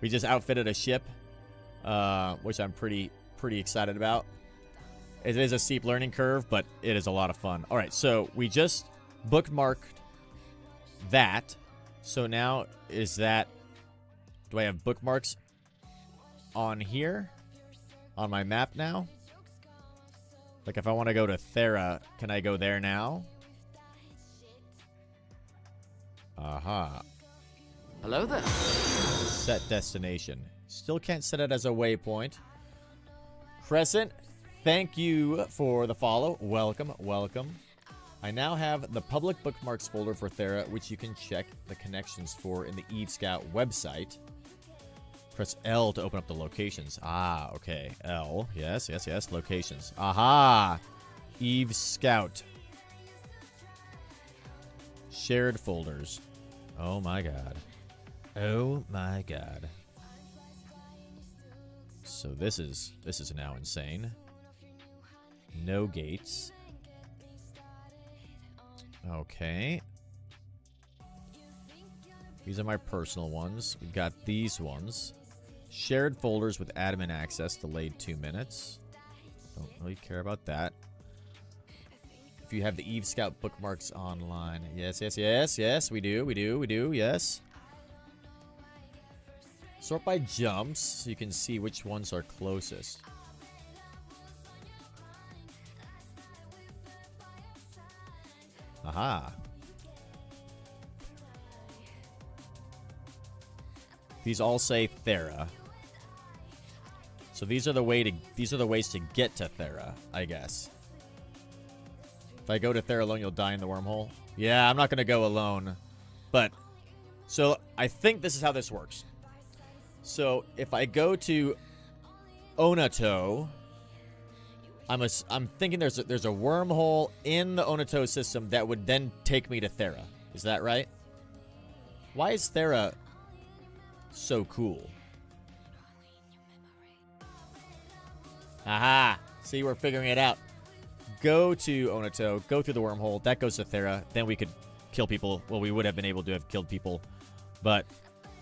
We just outfitted a ship, which I'm pretty excited about. It is a steep learning curve, but it is a lot of fun. All right, so we just bookmarked that. So now is that Do I have bookmarks on here? On my map now? Like, if I want to go to Thera, can I go there now? Aha. Hello there. Set destination. Still can't set it as a waypoint. Crescent, thank you for the follow. Welcome, welcome. I now have the public bookmarks folder for Thera, which you can check the connections for in the Eve Scout website. Press L to open up the locations. Ah, okay. L. Yes, yes, yes. Locations. Aha! Eve Scout. Shared folders. Oh my god. Oh my god. So this is now insane. No gates. Okay. These are my personal ones. We got these ones. Shared folders with admin access, delayed 2 minutes. Don't really care about that. If you have the Eve Scout bookmarks online. Yes, yes, yes, yes, we do, yes. Sort by jumps so you can see which ones are closest. Aha. These all say Thera. So these are the ways to get to Thera, I guess. If I go to Thera alone, you'll die in the wormhole. Yeah, I'm not gonna go alone. But so I think this is how this works. So if I go to Onato, I'm thinking there's a wormhole in the Onato system that would then take me to Thera. Is that right? Why is Thera so cool? Aha! See, we're figuring it out. Go to Onato, go through the wormhole. That goes to Thera. Then we could kill people. Well, we would have been able to have killed people, but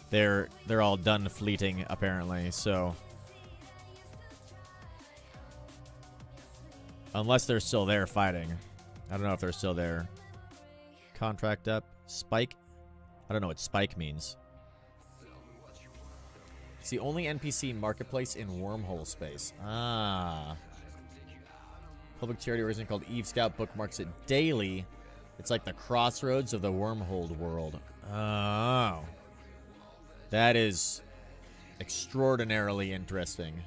they're all done fleeting apparently. So unless they're still there fighting, I don't know if they're still there. Contract up, Spike. I don't know what Spike means. It's the only NPC marketplace in wormhole space. Ah. Public charity organization called Eve Scout bookmarks it daily. It's like the crossroads of the wormhole world. Oh. That is extraordinarily interesting.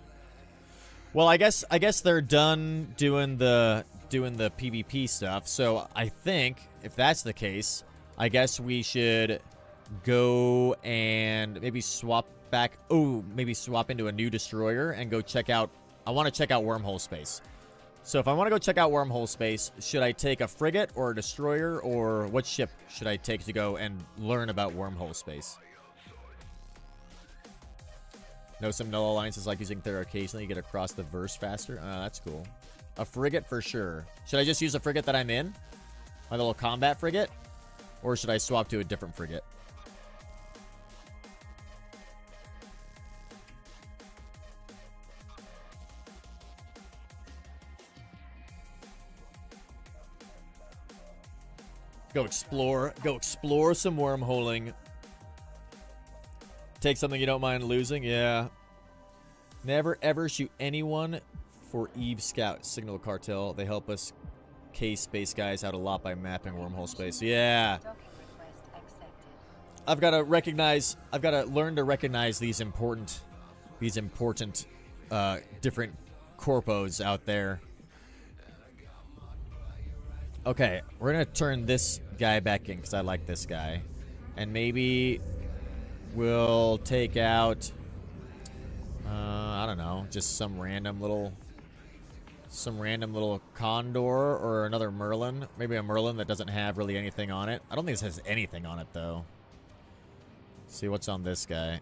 Well, I guess they're done doing the PvP stuff. So I think if that's the case, I guess we should go and maybe swap back. Oh, maybe swap into a new destroyer and go check out. I want to check out wormhole space. So if I want to go check out wormhole space, should I take a frigate or a destroyer, or what ship should I take to go and learn about wormhole space? Know some null alliances like using Thera occasionally. You get across the verse faster. That's cool. A frigate for sure. Should I just use the frigate that I'm in? My little combat frigate? Or should I swap to a different frigate? Go explore some wormholing. Take something you don't mind losing, yeah. Never ever shoot anyone for Eve Scout. Signal Cartel. They help us K-Space guys out a lot by mapping wormhole space. Yeah. I've got to learn to recognize these important different corpos out there. Okay, we're going to turn this guy back in because I like this guy. And maybe we'll take out, I don't know, just some random little Condor or another Merlin. Maybe a Merlin that doesn't have really anything on it. I don't think this has anything on it, though. Let's see what's on this guy. I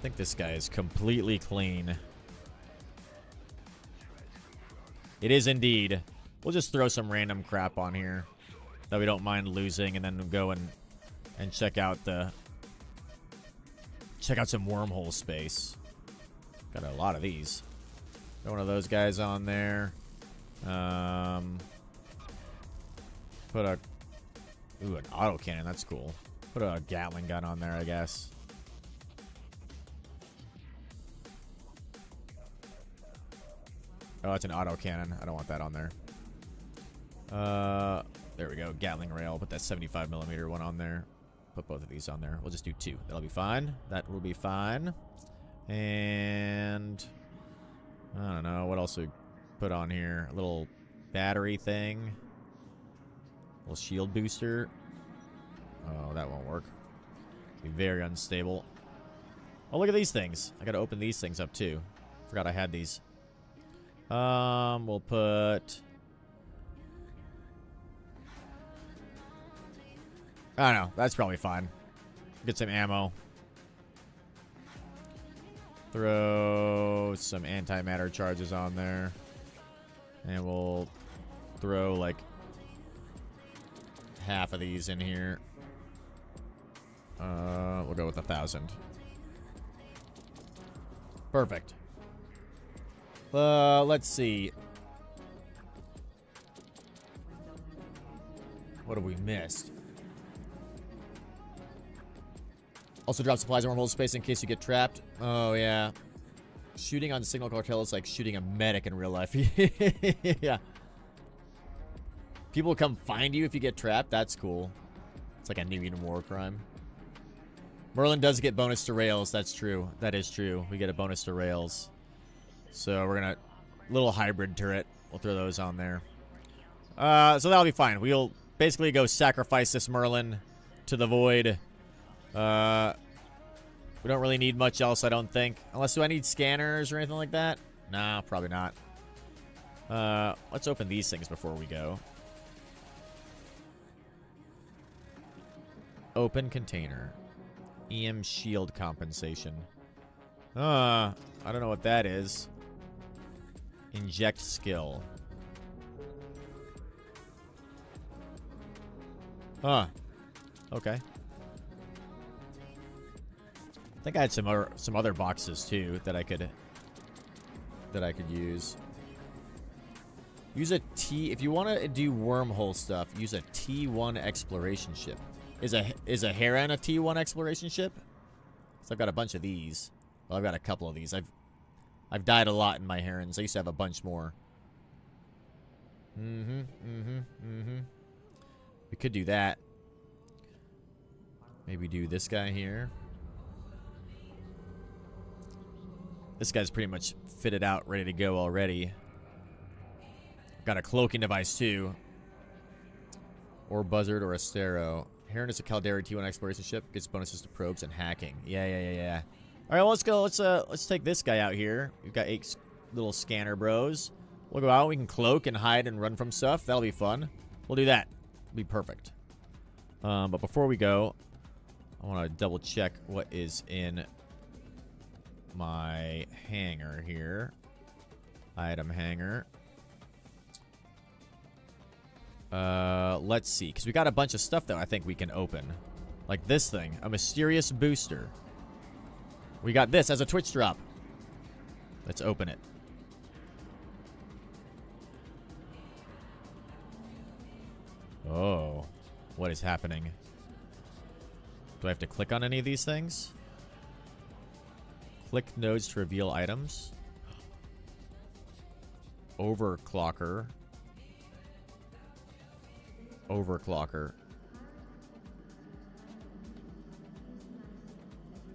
think this guy is completely clean. It is indeed. We'll just throw some random crap on here that we don't mind losing, and then go and check out some wormhole space. Got a lot of these. Got one of those guys on there. Put an autocannon. That's cool. Put a Gatling gun on there, I guess. Oh, it's an autocannon. I don't want that on there. There we go. Gatling rail. Put that 75mm one on there. Put both of these on there. We'll just do 2. That'll be fine. That will be fine. And I don't know what else we put on here. A little battery thing. A little shield booster. Oh, that won't work. Be very unstable. Oh, look at these things. I gotta open these things up too. Forgot I had these. We'll put... I don't know. That's probably fine. Get some ammo. Throw some antimatter charges on there. And we'll throw like half of these in here. We'll go with 1,000. Perfect. Let's see. What have we missed? Also drop supplies in wormhole space in case you get trapped. Oh, yeah. Shooting on the signal cartel is like shooting a medic in real life. Yeah. People will come find you if you get trapped. That's cool. It's like a new Eden war crime. Merlin does get bonus to rails. That's true. That is true. We get a bonus to rails. So we're going to... Little hybrid turret. We'll throw those on there. So that'll be fine. We'll basically go sacrifice this Merlin to the void. We don't really need much else, I don't think. Unless, do I need scanners or anything like that? Nah, probably not. Let's open these things before we go. Open container. EM shield compensation. I don't know what that is. Inject skill. Huh. Okay. I think I had some other boxes too that I could use. Use a T if you want to do wormhole stuff. Use a T1 exploration ship. Is a Heron a T1 exploration ship? So I've got a bunch of these. Well, I've got a couple of these. I've died a lot in my Herons. I used to have a bunch more. We could do that. Maybe do this guy here. This guy's pretty much fitted out, ready to go already. Got a cloaking device too. Or Buzzard or Astero. Heron is a Caldera T1 exploration ship. Gets bonuses to probes and hacking. Yeah. All right, well, let's go. Let's take this guy out here. We've got 8 little scanner bros. We'll go out. We can cloak and hide and run from stuff. That'll be fun. We'll do that. It'll be perfect. But before we go, I want to double check what is in my hangar here. Item hangar. Let's see, because we got a bunch of stuff that I think we can open. Like this thing, a mysterious booster. We got this as a Twitch drop. Let's open it. Oh, what is happening? Do I have to click on any of these things? Click nodes to reveal items. Overclocker. Overclocker.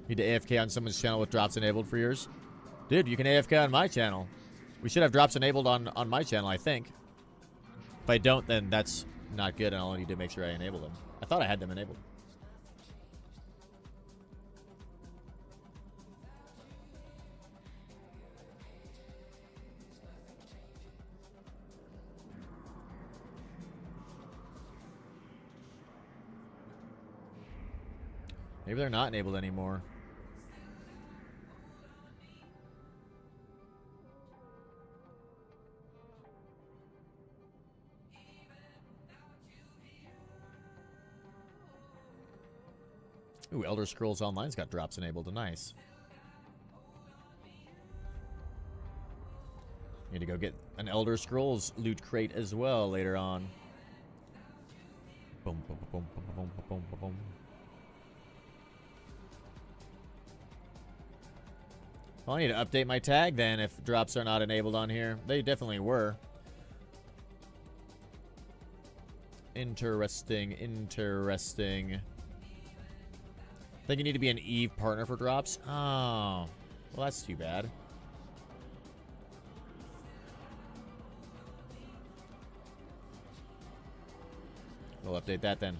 Need to AFK on someone's channel with drops enabled for yours? Dude, you can AFK on my channel. We should have drops enabled on my channel, I think. If I don't, then that's not good, and I'll need to make sure I enable them. I thought I had them enabled. Maybe they're not enabled anymore. Ooh, Elder Scrolls Online's got drops enabled. Nice. Need to go get an Elder Scrolls loot crate as well later on. Boom, boom, boom, boom, boom, boom, boom, boom. Well, I need to update my tag then if drops are not enabled on here. They definitely were. Interesting, interesting. I think you need to be an Eve partner for drops. Oh, well, that's too bad. We'll update that then,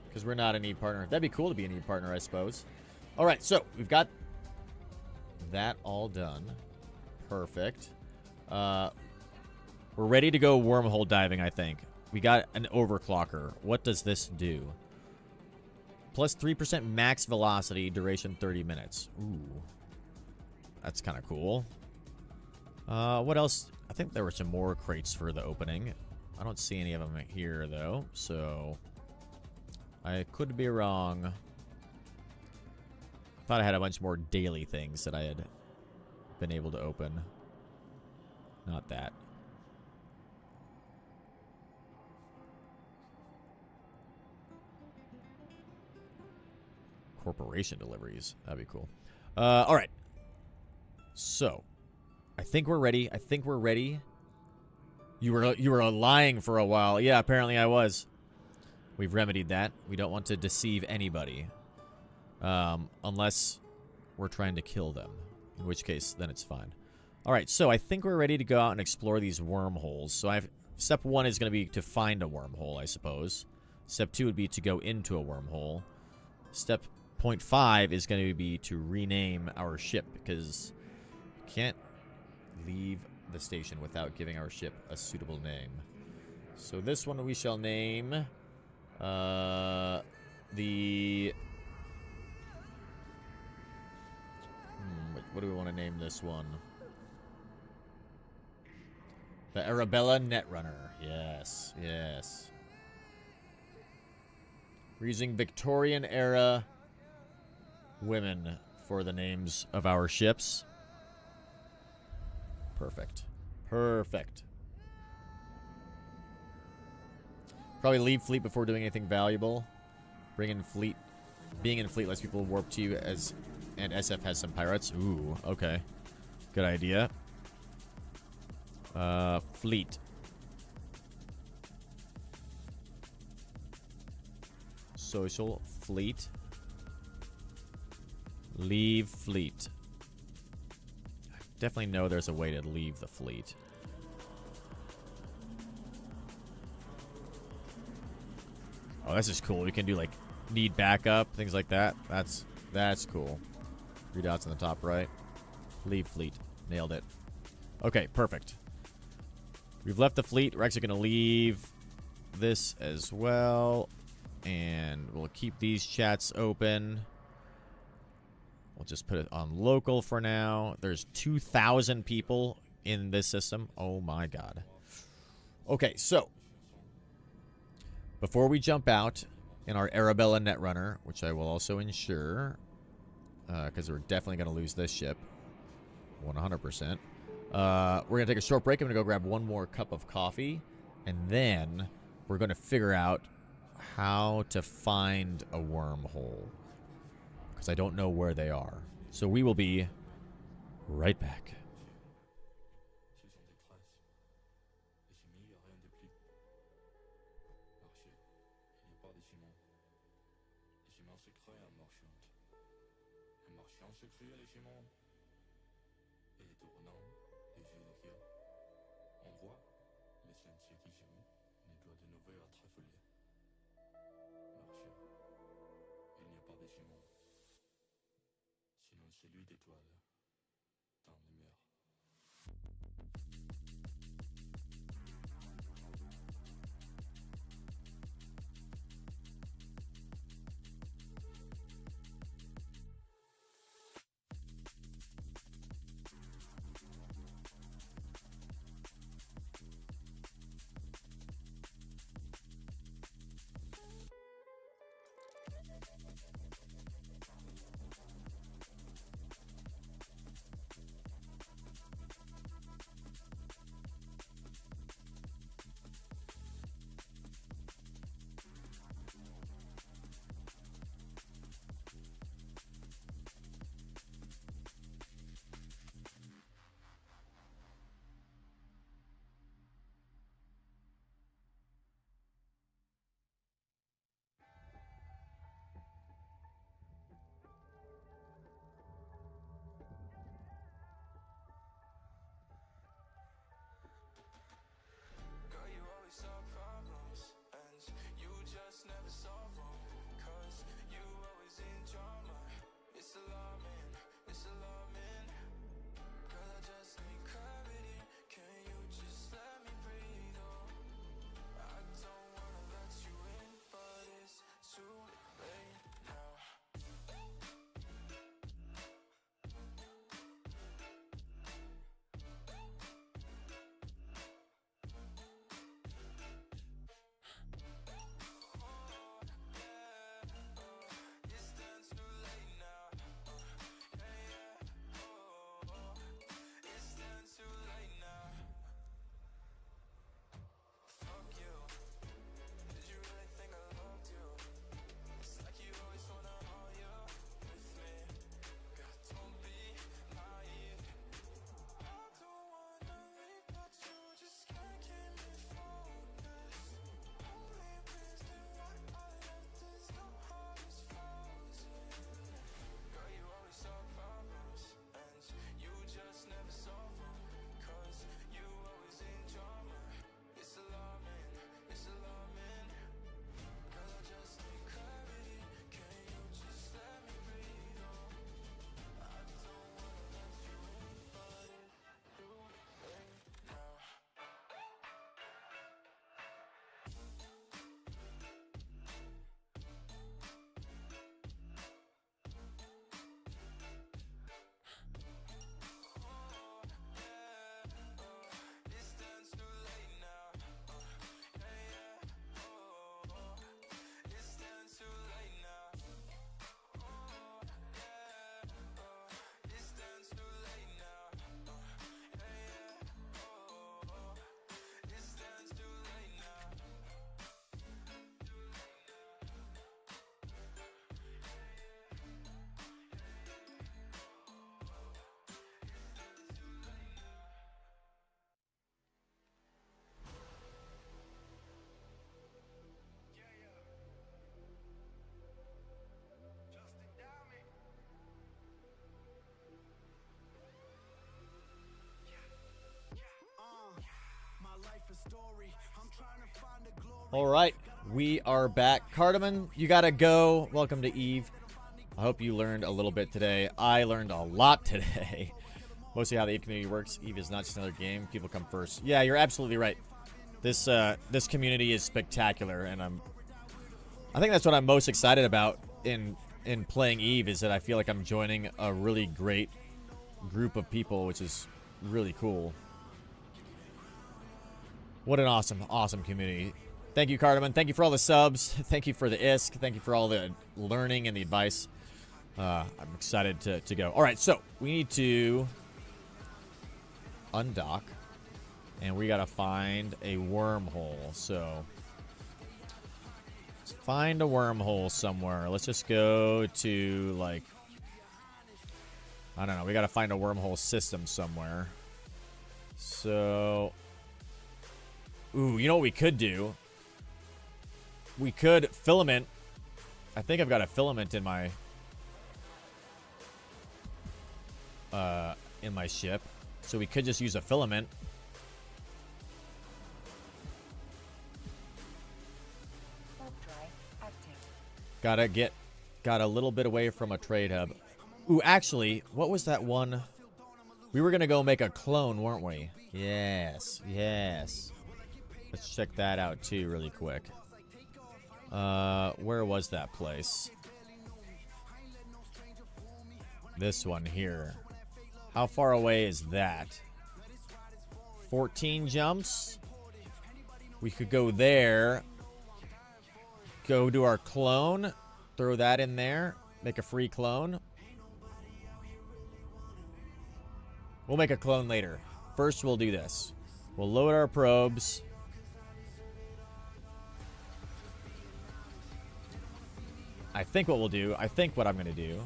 because we're not an Eve partner. That'd be cool to be an Eve partner, I suppose. All right, so we've got that all done. Perfect. We're ready to go wormhole diving, I think. We got an overclocker. What does this do? Plus 3% max velocity, duration 30 minutes. Ooh. That's kind of cool. What else? I think there were some more crates for the opening. I don't see any of them here, though, so I could be wrong. I thought I had a bunch more daily things that I had been able to open. Not that. Corporation deliveries. That'd be cool. All right. So, I think we're ready. I think we're ready. You were lying for a while. Yeah, apparently I was. We've remedied that. We don't want to deceive anybody. Unless we're trying to kill them. In which case, then it's fine. Alright, so I think we're ready to go out and explore these wormholes. So step 1 is going to be to find a wormhole, I suppose. Step 2 would be to go into a wormhole. Step 0.5 is going to be to rename our ship, because we can't leave the station without giving our ship a suitable name. So this one we shall name what do we want to name this one? The Arabella Netrunner. Yes, yes. We're using Victorian era women for the names of our ships. Perfect. Perfect. Probably leave fleet before doing anything valuable. Bring in fleet. Being in fleet lets people warp to you and SF has some pirates. Ooh, okay. Good idea. Fleet. Social fleet. Leave fleet. Definitely know there's a way to leave the fleet. Oh, this is cool. We can do like need backup, things like that. That's cool. 3 dots on the top right. Leave fleet. Nailed it. Okay, perfect. We've left the fleet. We're actually going to leave this as well. And we'll keep these chats open. We'll just put it on local for now. There's 2,000 people in this system. Oh my god. Okay, so before we jump out in our Arabella Netrunner, which I will also ensure, because we're definitely going to lose this ship, 100%. We're going to take a short break. I'm going to go grab one more cup of coffee, and then we're going to figure out how to find a wormhole, because I don't know where they are. So we will be right back. All right, we are back. Cardamon, you gotta go. Welcome to Eve. I hope you learned a little bit today. I learned a lot today. Mostly how the Eve community works. Eve is not just another game. People come first. Yeah, you're absolutely right. This community is spectacular, and I think that's what I'm most excited about in playing Eve, is that I feel like I'm joining a really great group of people, which is really cool. What an awesome community. Thank you, Cardamon. Thank you for all the subs. Thank you for the ISK. Thank you for all the learning and the advice. I'm excited to go. All right, so we need to undock, and we gotta find a wormhole. So let's find a wormhole somewhere. Let's just go to, like, I don't know. We gotta find a wormhole system somewhere. So, ooh, you know what we could do? We could filament. I think I've got a filament in my ship, so we could just use a filament. Got a little bit away from a trade hub. Ooh, actually, what was that one? We were gonna go make a clone, weren't we? Yes. Let's check that out too really quick. Where was that place? This one here. How far away is that? 14 jumps? We could go there. Go do our clone. Throw that in there. Make a free clone. We'll make a clone later. First, we'll do this. We'll load our probes. I think what I'm going to do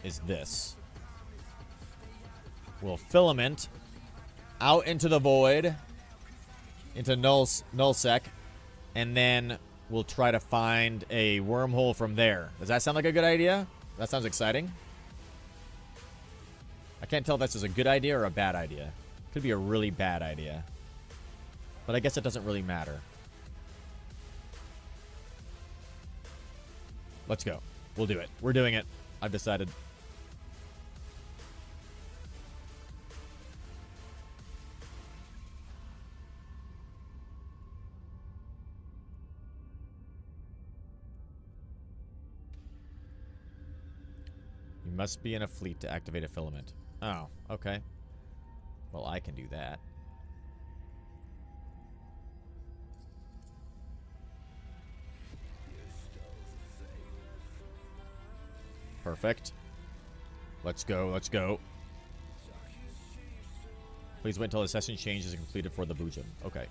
is this. We'll filament out into the void, into nullsec, and then we'll try to find a wormhole from there. Does that sound like a good idea? That sounds exciting. I can't tell if this is a good idea or a bad idea. Could be a really bad idea. But I guess it doesn't really matter. Let's go. We'll do it. We're doing it. I've decided. You must be in a fleet to activate a filament. Oh, okay. Well, I can do that. Perfect. Let's go, let's go. Please wait until the session change is completed for the Boojum. Okay.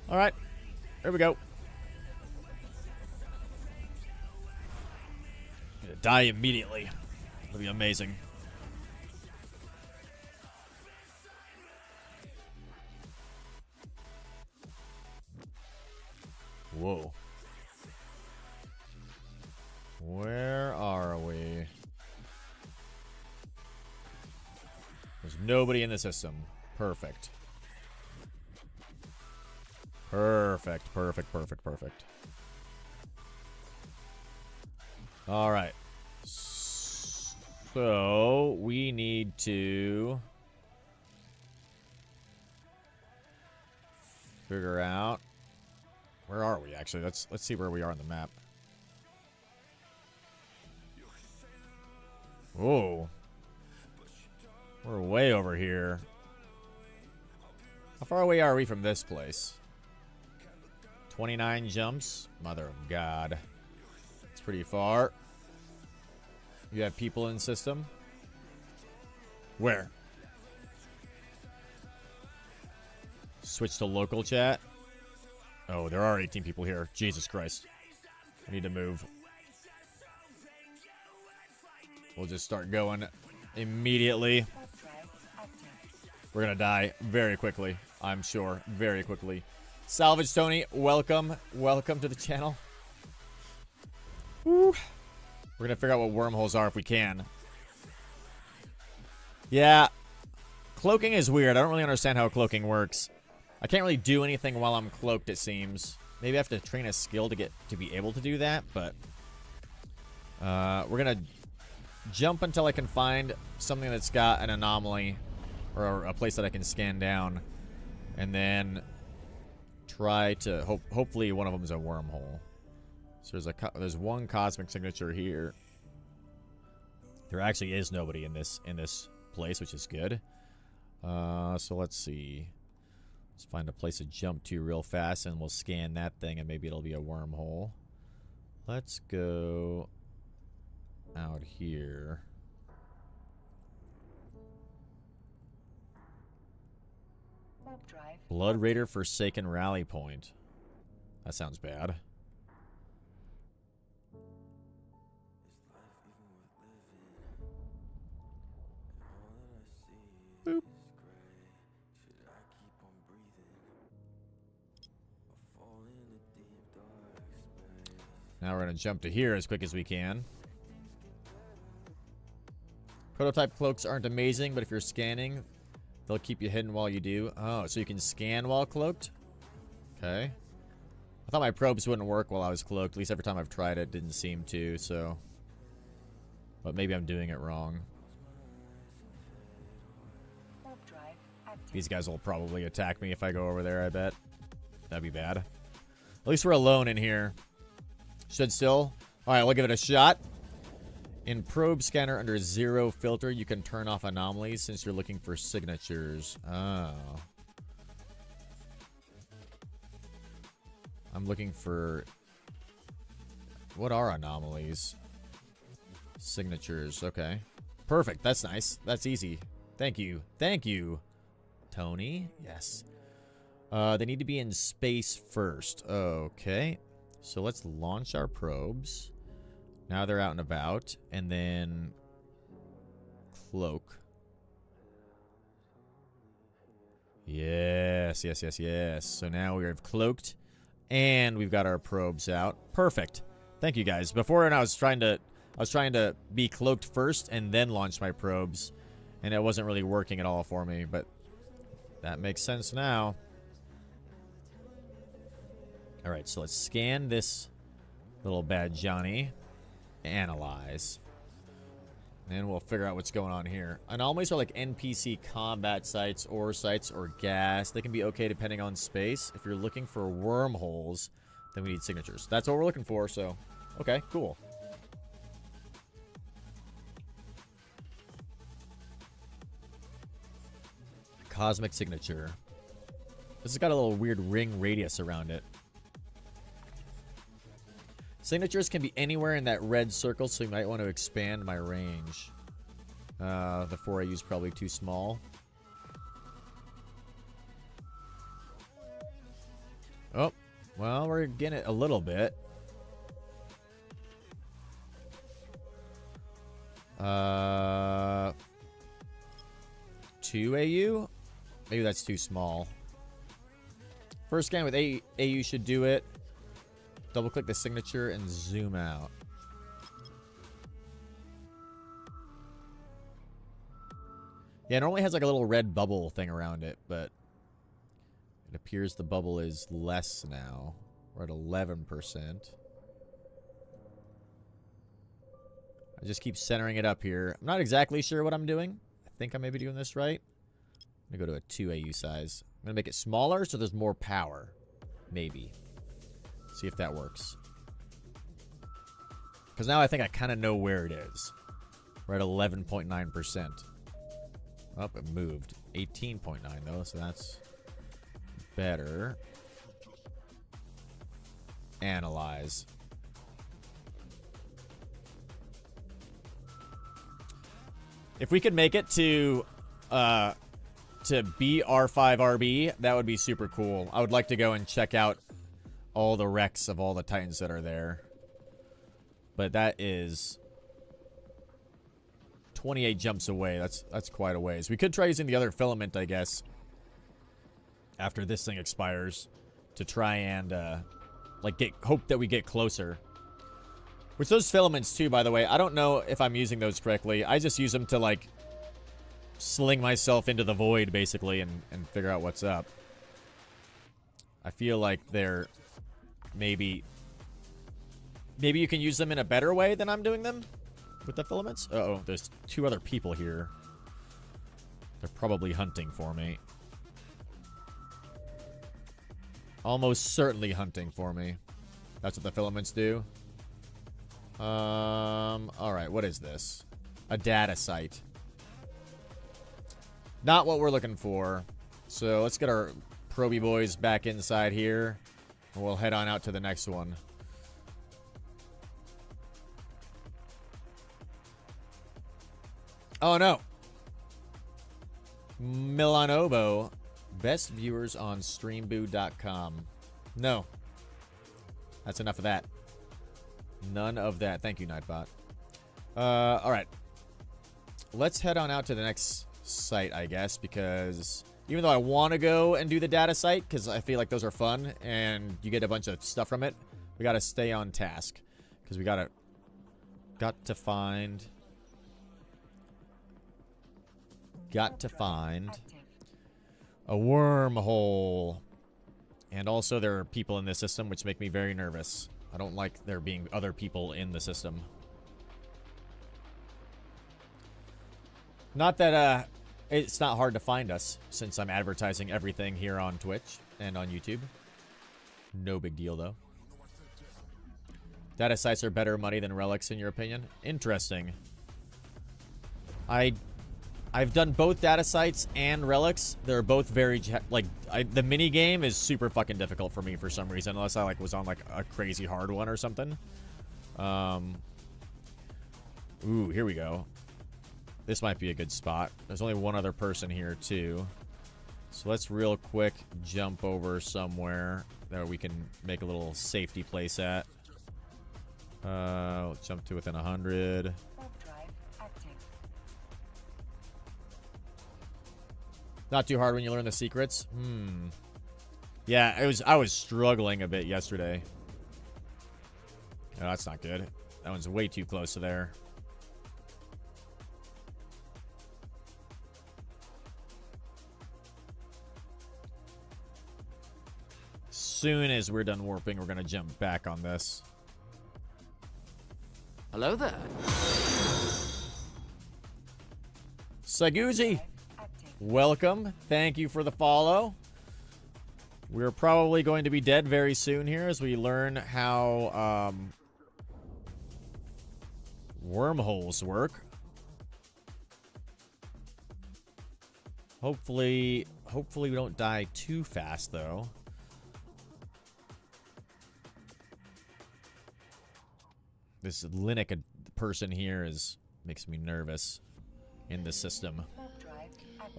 Alright. Here we go. Gonna die immediately. It'll be amazing. Whoa. Where are we? There's nobody in the system. Perfect. Perfect. All right. So we need to figure out, where are we actually? Let's see where we are on the map. Whoa. We're way over here. How far away are we from this place? 29 jumps? Mother of God. It's pretty far. You have people in system? Where? Switch to local chat? Oh, there are 18 people here. Jesus Christ. I need to move. We'll just start going immediately. We're gonna die very quickly, I'm sure. Very quickly. Salvage Tony, welcome. Welcome to the channel. Woo. We're gonna figure out what wormholes are if we can. Yeah. Cloaking is weird. I don't really understand how cloaking works. I can't really do anything while I'm cloaked, it seems. Maybe I have to train a skill to be able to do that, but we're gonna jump until I can find something that's got an anomaly or a place that I can scan down, and then try to hopefully one of them is a wormhole. So there's one cosmic signature here. There actually is nobody in this place, which is good. So let's see. Let's find a place to jump to real fast, and we'll scan that thing, and maybe it'll be a wormhole. Let's go out here. Warp drive. Blood Raider Forsaken Rally Point. That sounds bad. Boop. Now we're going to jump to here as quick as we can. Prototype cloaks aren't amazing, but if you're scanning, they'll keep you hidden while you do. Oh, so you can scan while cloaked? Okay. I thought my probes wouldn't work while I was cloaked. At least every time I've tried it, didn't seem to, so. But maybe I'm doing it wrong. Warp drive active. These guys will probably attack me if I go over there, I bet. That'd be bad. At least we're alone in here. Should still. Alright, we'll give it a shot. In probe scanner under 0 filter, you can turn off anomalies since you're looking for signatures. Oh. I'm looking for... What are anomalies? Signatures. Okay. Perfect. That's nice. That's easy. Thank you. Thank you, Tony. Yes. They need to be in space first. Okay. So let's launch our probes. Now they're out and about. And then cloak. Yes, yes, yes, yes. So now we have cloaked and we've got our probes out. Perfect. Thank you guys. Before, and I was trying to be cloaked first and then launch my probes, and it wasn't really working at all for me, but that makes sense now. All right, so let's scan this little bad Johnny. Analyze. And we'll figure out what's going on here. Anomalies are like NPC combat sites, ore sites, or gas. They can be okay depending on space. If you're looking for wormholes, then we need signatures. That's what we're looking for, so... Okay, cool. Cosmic signature. This has got a little weird ring radius around it. Signatures can be anywhere in that red circle, so you might want to expand my range. The 4 I use probably too small. Oh, well, we're getting it a little bit. 2 AU? Maybe that's too small. First scan with AU should do it. Double click the signature and zoom out. Yeah, it normally has like a little red bubble thing around it, but it appears the bubble is less now. We're at 11%. I just keep centering it up here. I'm not exactly sure what I'm doing. I think I may be doing this right. I'm going to go to a 2 AU size. I'm going to make it smaller so there's more power. Maybe. See if that works. Because now I think I kind of know where it is. We're at 11.9%. Oh, it moved. 18.9 though, so that's better. Analyze. If we could make it to BR5RB, that would be super cool. I would like to go and check out all the wrecks of all the Titans that are there. But that is 28 jumps away. That's quite a ways. We could try using the other filament, I guess, after this thing expires, to try and like hope that we get closer. Which those filaments too, by the way, I don't know if I'm using those correctly. I just use them to like sling myself into the void basically and figure out what's up. I feel like they're maybe you can use them in a better way than I'm doing them with the filaments. Uh-oh, there's 2 other people here. They're probably hunting for me. Almost certainly hunting for me. That's what the filaments do. Alright, what is this? A data site. Not what we're looking for. So let's get our proby boys back inside here. And we'll head on out to the next one. Oh no. Milanovo. Best viewers on streamboo.com. No. That's enough of that. None of that. Thank you, Nightbot. Alright. Let's head on out to the next site, I guess, because even though I want to go and do the data site, because I feel like those are fun, and you get a bunch of stuff from it, we got to stay on task. Because we got to find a wormhole. And also there are people in this system which make me very nervous. I don't like there being other people in the system. Not that it's not hard to find us, since I'm advertising everything here on Twitch and on YouTube. No big deal, though. Data sites are better money than relics, in your opinion? Interesting. I've done both data sites and relics. They're both very, the mini game is super fucking difficult for me for some reason, unless I, was on, a crazy hard one or something. Ooh, here we go. This might be a good spot. There's only one other person here, too. So let's real quick jump over somewhere that we can make a little safety place at. Let's jump to within 100. Not too hard when you learn the secrets. Yeah, I was struggling a bit yesterday. Oh, that's not good. That one's way too close to there. Soon as we're done warping, we're gonna jump back on this. Hello there. Saguzi, welcome. Thank you for the follow. We're probably going to be dead very soon here as we learn how wormholes work. Hopefully we don't die too fast, though. This Linux person here makes me nervous in the system.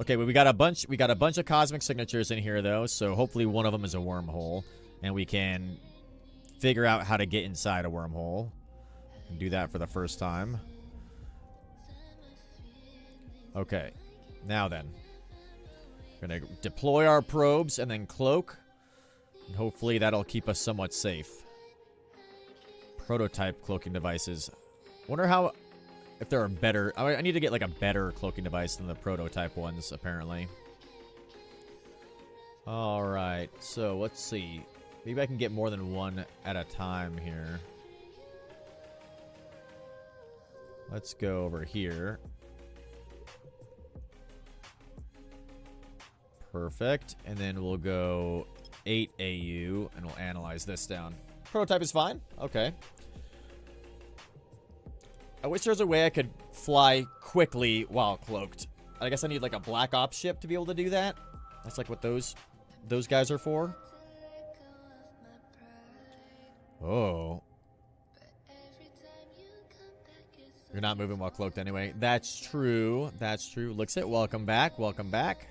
Okay, but we got a bunch of cosmic signatures in here though, so hopefully one of them is a wormhole and we can figure out how to get inside a wormhole and do that for the first time. Okay. Now then. We're going to deploy our probes and then cloak. And hopefully that'll keep us somewhat safe. Prototype cloaking devices. Wonder how, if there are better. I need to get a better cloaking device than the prototype ones, apparently. Alright, so let's see. Maybe I can get more than one at a time here. Let's go over here. Perfect. And then we'll go 8 AU and we'll analyze this down. Prototype is fine. Okay. I wish there was a way I could fly quickly while cloaked. I guess I need a Black Ops ship to be able to do that. That's what those guys are for. Oh. You're not moving while cloaked anyway. That's true. That's true. Lixit, welcome back. Welcome back.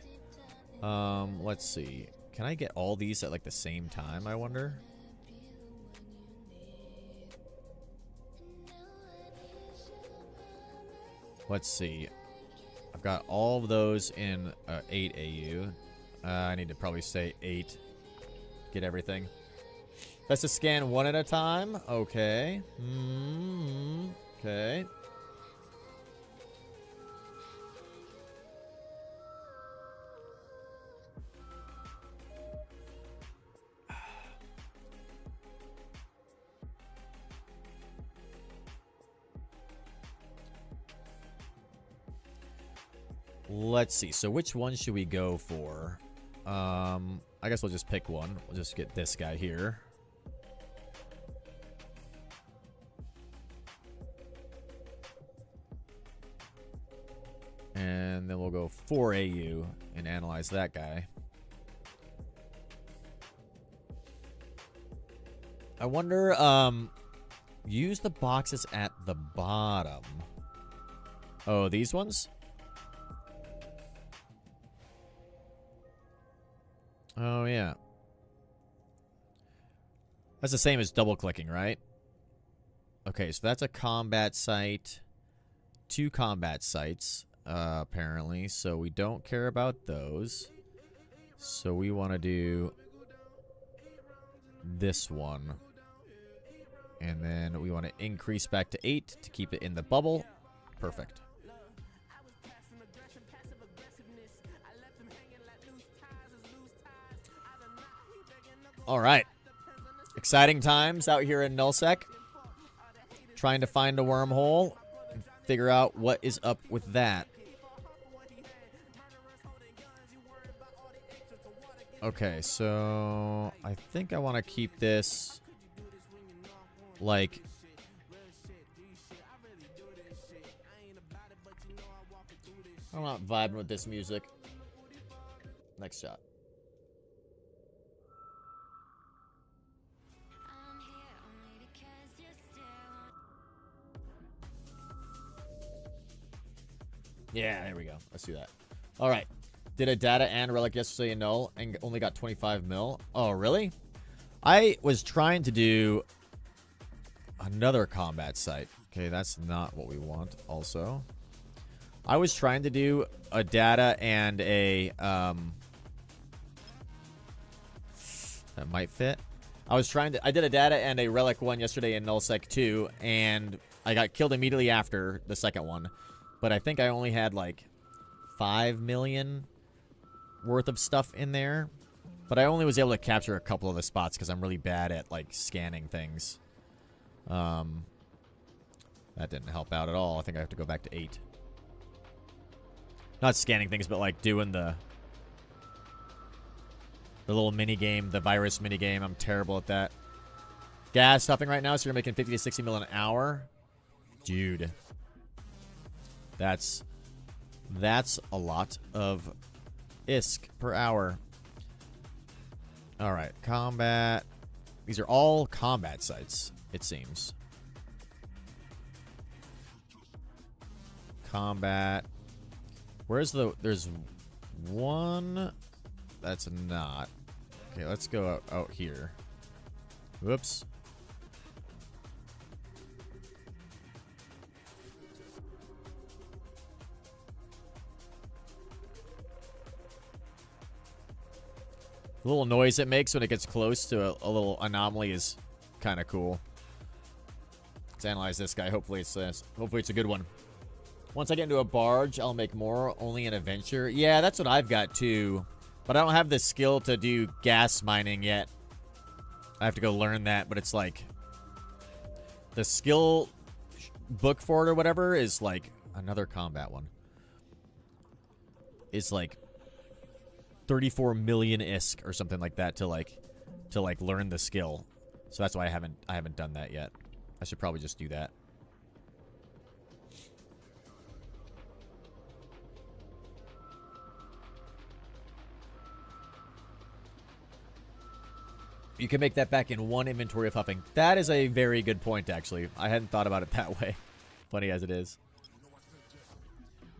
Let's see. Can I get all these at the same time, I wonder? Let's see. I've got all of those in 8 AU. I need to probably say 8. Get everything. That's to scan one at a time. Okay. Okay. Let's see. So which one should we go for? I guess we'll just pick one. We'll just get this guy here. And then we'll go 4 AU and analyze that guy. I wonder, use the boxes at the bottom. Oh, these ones? Oh, yeah. That's the same as double clicking, right? Okay, so that's a combat site. 2 combat sites, apparently. So we don't care about those. So we want to do this one. And then we want to increase back to 8 to keep it in the bubble. Perfect. All right. Exciting times out here in Nullsec. Trying to find a wormhole and figure out what is up with that. Okay, so I think I want to keep this like I'm not vibing with this music. Next shot. I'm here only because you're still. Yeah, there we go. Let's do that. All right. Did a data and relic yesterday in null and only got 25 mil. Oh, really? I was trying to do another combat site. Okay, that's not what we want also. I was trying to do a data and a that might fit. I did a data and a relic one yesterday in nullsec 2 and I got killed immediately after the second one. But I think I only had like 5 million worth of stuff in there. But I only was able to capture a couple of the spots because I'm really bad at like scanning things. That didn't help out at all. I think I have to go back to 8. Not scanning things, but like doing the little mini game, the virus mini game. I'm terrible at that. Gas stuffing right now, so you're making 50 to 60 mil an hour. Dude. That's a lot of ISK per hour. All right, combat. These are all combat sites, it seems. Combat. There's one that's not. Okay, let's go out here. Whoops. The little noise it makes when it gets close to a little anomaly is kind of cool. Let's analyze this guy. Hopefully it's a good one. Once I get into a barge, I'll make more. Only an adventure. Yeah, that's what I've got too. But I don't have the skill to do gas mining yet. I have to go learn that. But it's like the skill book for it or whatever is like another combat one. It's like 34 million ISK or something like that to learn the skill. So that's why I haven't done that yet. I should probably just do that. You can make that back in 1 inventory of huffing. That is a very good point, actually. I hadn't thought about it that way. Funny as it is.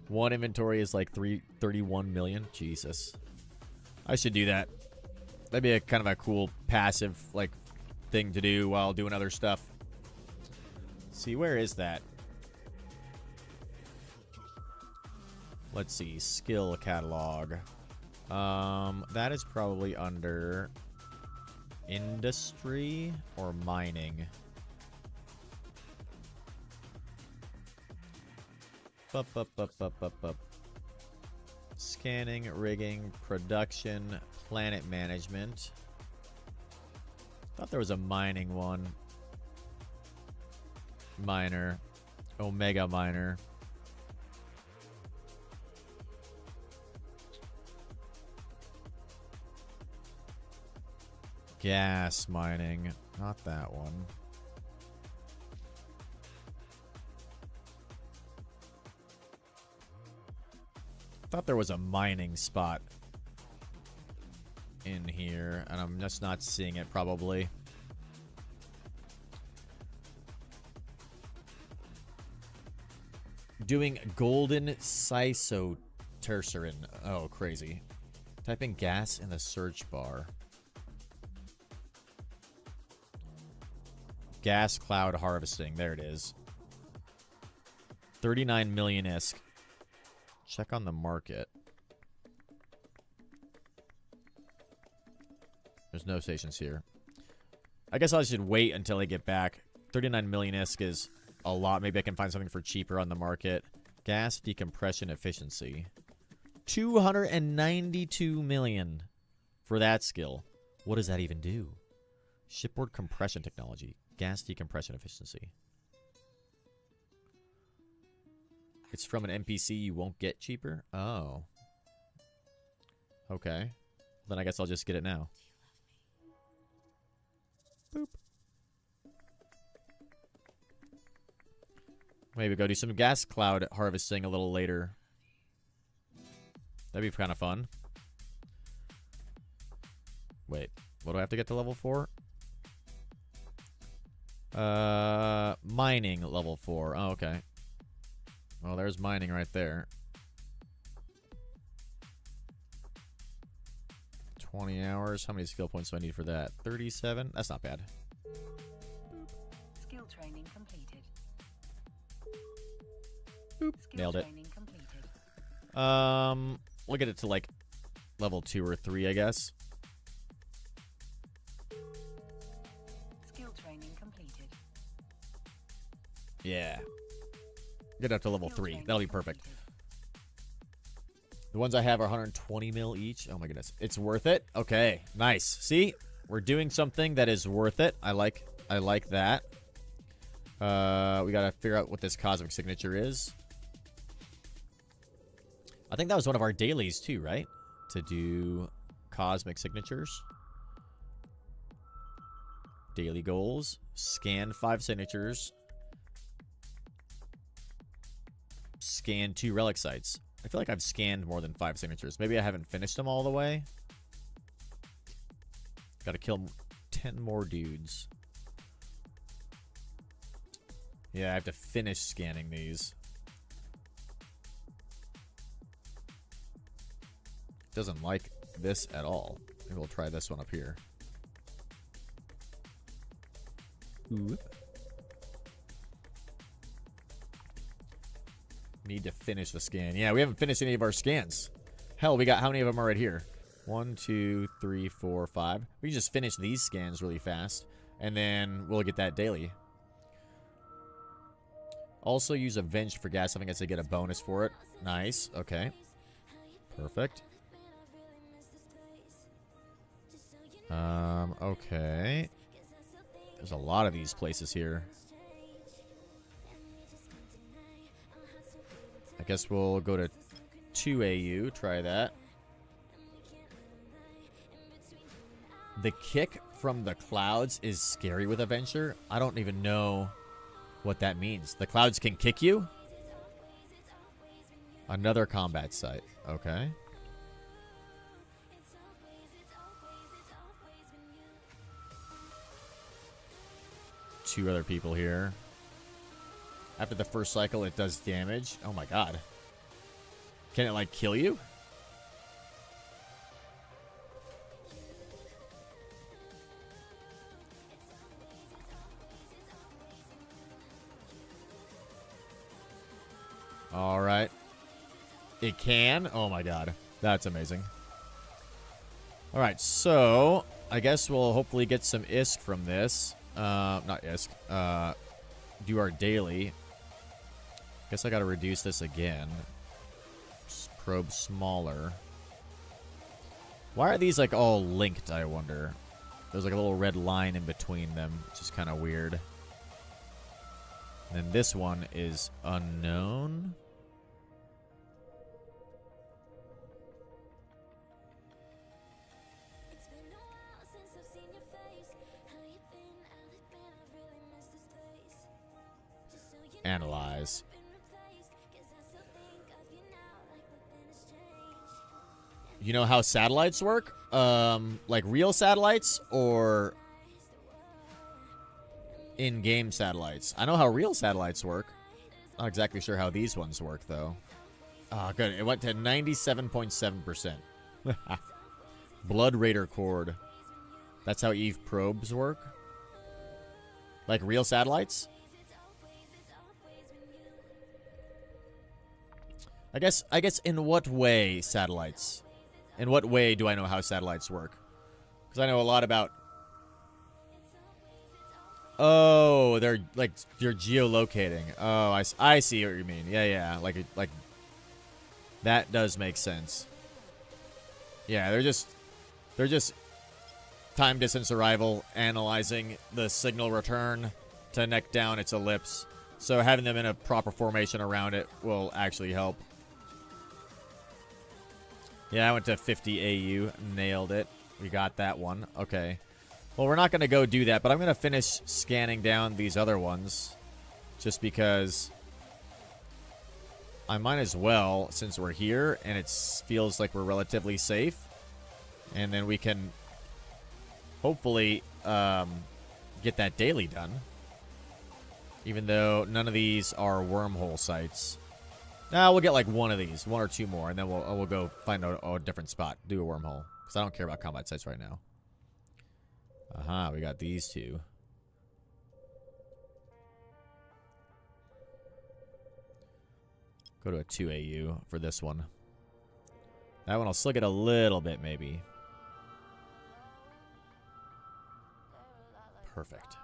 1 inventory is like 31 million. Jesus. I should do that. That'd be a kind of a cool passive like thing to do while doing other stuff. See, where is that? Let's see. Skill catalog. That is probably under industry or mining. Scanning, rigging, production, planet management. Thought there was a mining one. Miner. Omega miner. Gas mining. Not that one. Thought there was a mining spot in here, and I'm just not seeing it probably. Doing golden cysotercerin. Oh, crazy. Type in gas in the search bar. Gas cloud harvesting. There it is. 39 million ISK. Check on the market. There's no stations here. I guess I should wait until I get back. 39 million ISK is a lot. Maybe I can find something for cheaper on the market. Gas decompression efficiency. 292 million for that skill. What does that even do? Shipboard compression technology. Gas decompression efficiency. It's from an NPC you won't get cheaper? Oh. Okay. Then I guess I'll just get it now. Boop. Maybe go do some gas cloud harvesting a little later. That'd be kind of fun. Wait. What do I have to get to level 4? Mining level 4. Oh, okay. Well, there's mining right there. 20 hours. How many skill points do I need for that? 37? That's not bad. Skill training completed. Boop. Skill Nailed it. training completed. We'll get it to like level 2 or 3, I guess. Skill training completed. Yeah. Get up to level Skill 3. training That'll be perfect. completed. The ones I have are 120 mil each. Oh my goodness. It's worth it? Okay. Nice. See? We're doing something that is worth it. I like that. We gotta figure out what this cosmic signature is. I think that was one of our dailies too, right? To do cosmic signatures. Daily goals. Scan 5 signatures. Scan 2 relic sites. I feel like I've scanned more than 5 signatures. Maybe I haven't finished them all the way. Gotta kill 10 more dudes. Yeah, I have to finish scanning these. Doesn't like this at all. Maybe we'll try this one up here. Ooh. Need to finish the scan. Yeah, we haven't finished any of our scans. Hell, we got how many of them are right here? 1, 2, 3, 4, 5. We can just finish these scans really fast, and then we'll get that daily. Also use Avenge for gas. I think I said get a bonus for it. Nice. Okay. Perfect. Okay. There's a lot of these places here. I guess we'll go to 2AU. Try that. The kick from the clouds is scary with Adventure. I don't even know what that means. The clouds can kick you? Another combat site. Okay. Two other people here. After the first cycle, it does damage. Oh my god. Can it, like, kill you? Alright. It can? Oh my god. That's amazing. Alright, so I guess we'll hopefully get some ISK from this. Not ISK. Do our daily. Guess I gotta reduce this again. Probe smaller. Why are these like all linked, I wonder? There's like a little red line in between them, which is kind of weird. And then this one is unknown. It's been a while since I've seen your face. Analyze. You know how satellites work? Like real satellites or in-game satellites? I know how real satellites work. Not exactly sure how these ones work, though. Oh, good. It went to 97.7%. Blood Raider cord. That's how Eve probes work? Like real satellites? I guess in what way satellites? In what way do I know how satellites work? Because I know a lot about... Oh, they're geolocating. Oh, I see what you mean. Yeah. Like that does make sense. Yeah, they're just time distance arrival analyzing the signal return to neck down its ellipse. So having them in a proper formation around it will actually help. Yeah, I went to 50 AU. Nailed it. We got that one. Okay. Well, we're not going to go do that, but I'm going to finish scanning down these other ones. Just because I might as well, since we're here, and it feels like we're relatively safe. And then we can hopefully get that daily done. Even though none of these are wormhole sites. We'll get like one of these, one or two more, and then we'll go find a different spot, do a wormhole, because I don't care about combat sites right now. Aha, we got these two. Go to a 2 AU for this one. That one will still get a little bit, maybe. Perfect.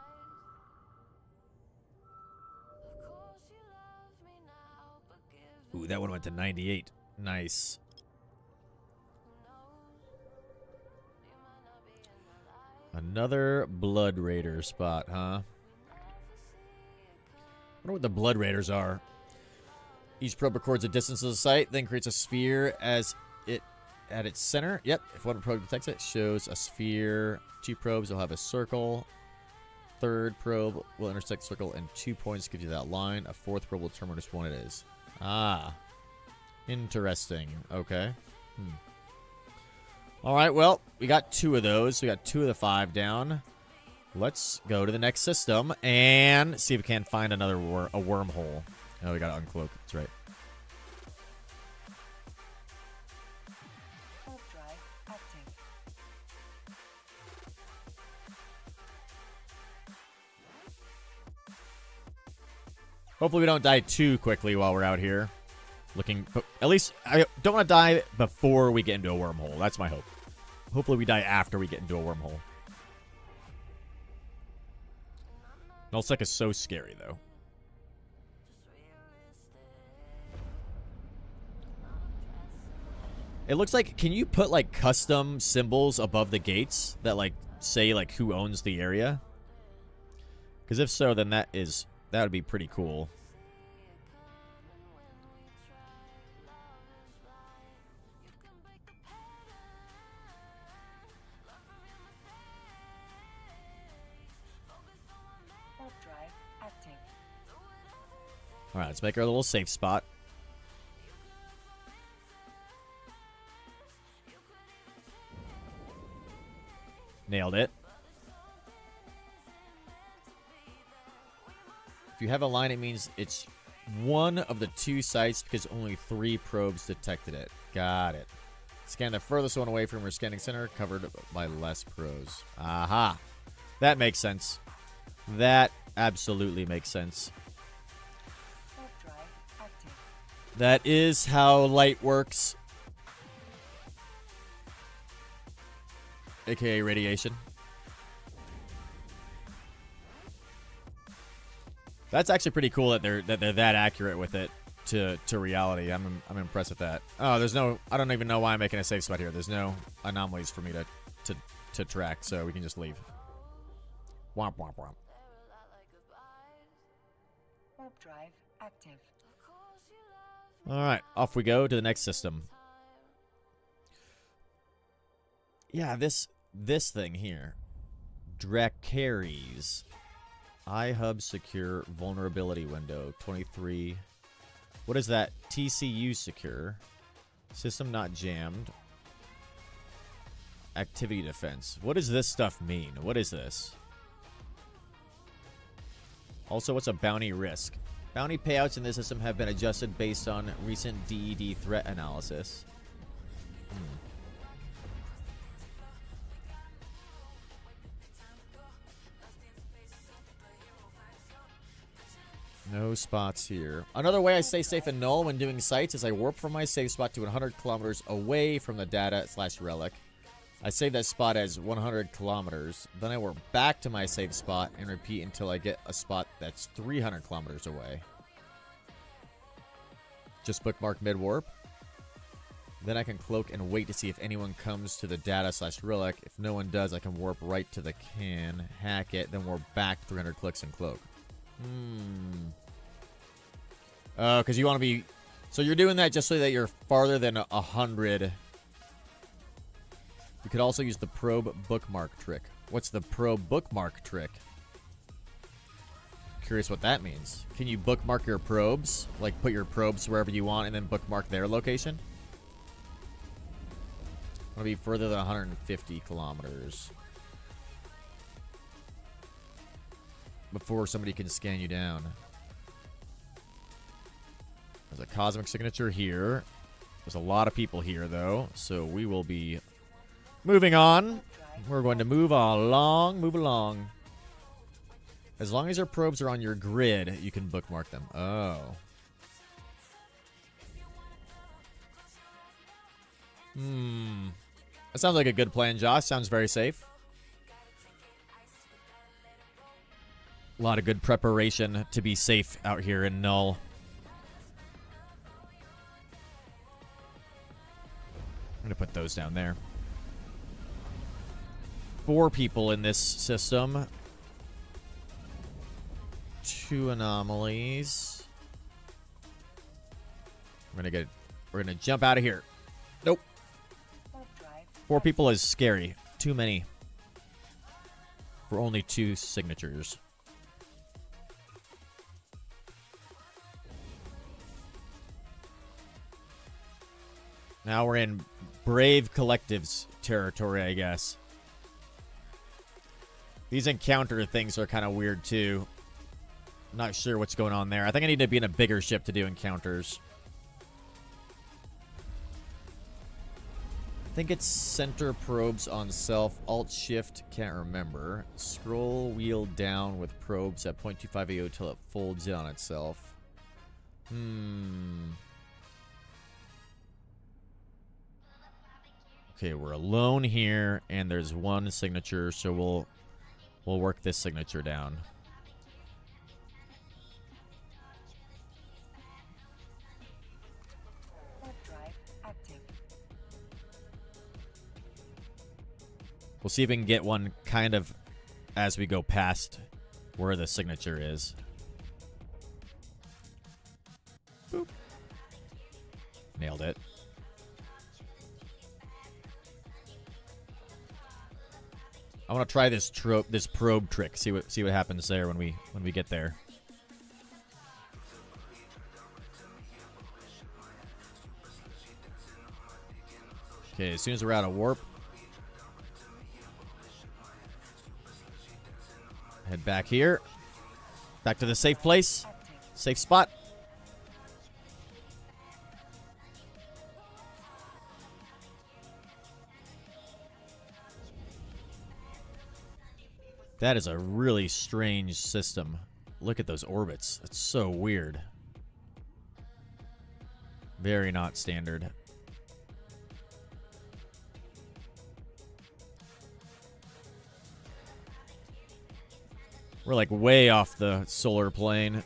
Ooh, that one went to 98. Nice. Another Blood Raider spot, huh? I wonder what the Blood Raiders are. Each probe records a distance to the site, then creates a sphere at its center. Yep, if one probe detects it, shows a sphere. 2 probes will have a circle. 3rd probe will intersect the circle, and 2 points gives you that line. A 4th probe will determine which one it is. Ah. Interesting. Okay. Alright, well, we got 2 of those. We got 2 of the 5 down. Let's go to the next system and see if we can find another a wormhole. Oh, we gotta uncloak. That's right. Warp drive active. Hopefully we don't die too quickly while we're out here. But at least I don't want to die before we get into a wormhole. That's my hope. Hopefully we die after we get into a wormhole. Nullsec is so scary, though. It looks like, can you put, like, custom symbols above the gates that, like, say, like, who owns the area? Because if so, then that would be pretty cool. Warp drive active. All right, let's make our little safe spot. Nailed it. If you have a line, it means it's one of the 2 sites because only 3 probes detected it. Got it. Scan the furthest one away from your scanning center, covered by less probes. Aha. That makes sense. That absolutely makes sense. Warp drive active. That is how light works. AKA radiation. That's actually pretty cool that they're that accurate with it to reality. I'm impressed with that. Oh, there's no, I don't even know why I'm making a safe spot here. There's no anomalies for me to track, so we can just leave. Womp womp womp. Warp drive active. All right, off we go to the next system. Yeah, this thing here, Dracaries. iHub secure vulnerability window 23. What is that? TCU secure. System not jammed. Activity defense. What does this stuff mean? What is this? Also, what's a bounty risk? Bounty payouts in this system have been adjusted based on recent DED threat analysis. No spots here. Another way I stay safe in null when doing sites is I warp from my safe spot to 100 kilometers away from the data/relic. I save that spot as 100 kilometers. Then I warp back to my safe spot and repeat until I get a spot that's 300 kilometers away. Just bookmark mid-warp. Then I can cloak and wait to see if anyone comes to the data/relic. If no one does, I can warp right to the can, hack it, then warp back 300 clicks and cloak. Because you want to be... So you're doing that just so that you're farther than 100. You could also use the probe bookmark trick. What's the probe bookmark trick? Curious what that means. Can you bookmark your probes? Like put your probes wherever you want and then bookmark their location? Want to be further than 150 kilometers. Before somebody can scan you down. There's a cosmic signature here. There's a lot of people here, though, so we will be moving on. We're going to move along, move along. As long as your probes are on your grid, you can bookmark them. Oh. That sounds like a good plan, Josh. Sounds very safe. A lot of good preparation to be safe out here in Null. I'm going to put those down there. 4 people in this system. 2 anomalies. We're gonna jump out of here. Nope. 4 people is scary. Too many. For only 2 signatures. Now we're in Brave Collectives territory, I guess. These encounter things are kind of weird, too. I'm not sure what's going on there. I think I need to be in a bigger ship to do encounters. I think it's center probes on self. Alt-Shift, can't remember. Scroll wheel down with probes at 0.25 AO till it folds in on itself. Okay, we're alone here, and there's 1 signature, so we'll work this signature down. We'll see if we can get one kind of as we go past where the signature is. Boop. Nailed it. I want to try this probe trick. See what happens there when we get there. Okay, as soon as we're out of warp, head back here. Back to the safe place. Safe spot. That is a really strange system. Look at those orbits. It's so weird. Very not standard. We're like way off the solar plane.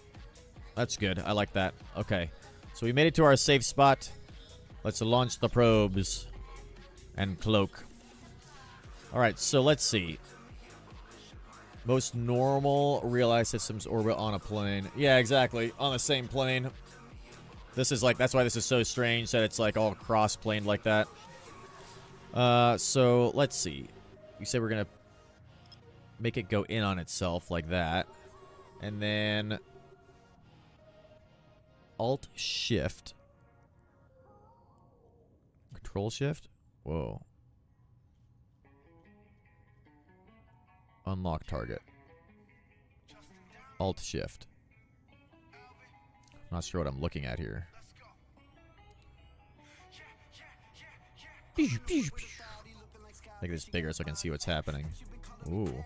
That's good. I like that. Okay. So we made it to our safe spot. Let's launch the probes and cloak. Alright, so let's see. Most normal real-life systems orbit on a plane. Yeah, exactly. On the same plane. This is like, that's why this is so strange that it's like all cross-planed like that. So let's see. You say we're gonna make it go in on itself like that. And then Alt Shift. Control Shift? Whoa. Unlock target. Alt Shift. Not sure what I'm looking at here. Make this bigger so I can see what's happening. Ooh.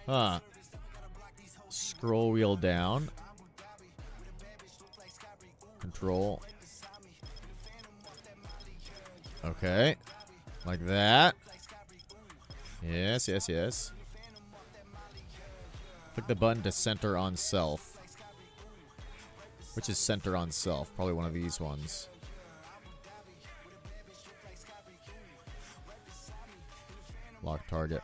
Huh. Scroll wheel down. Control. Okay. Like that. Yes, yes, yes. Click the button to center on self. Which is center on self? Probably one of these ones. Lock target.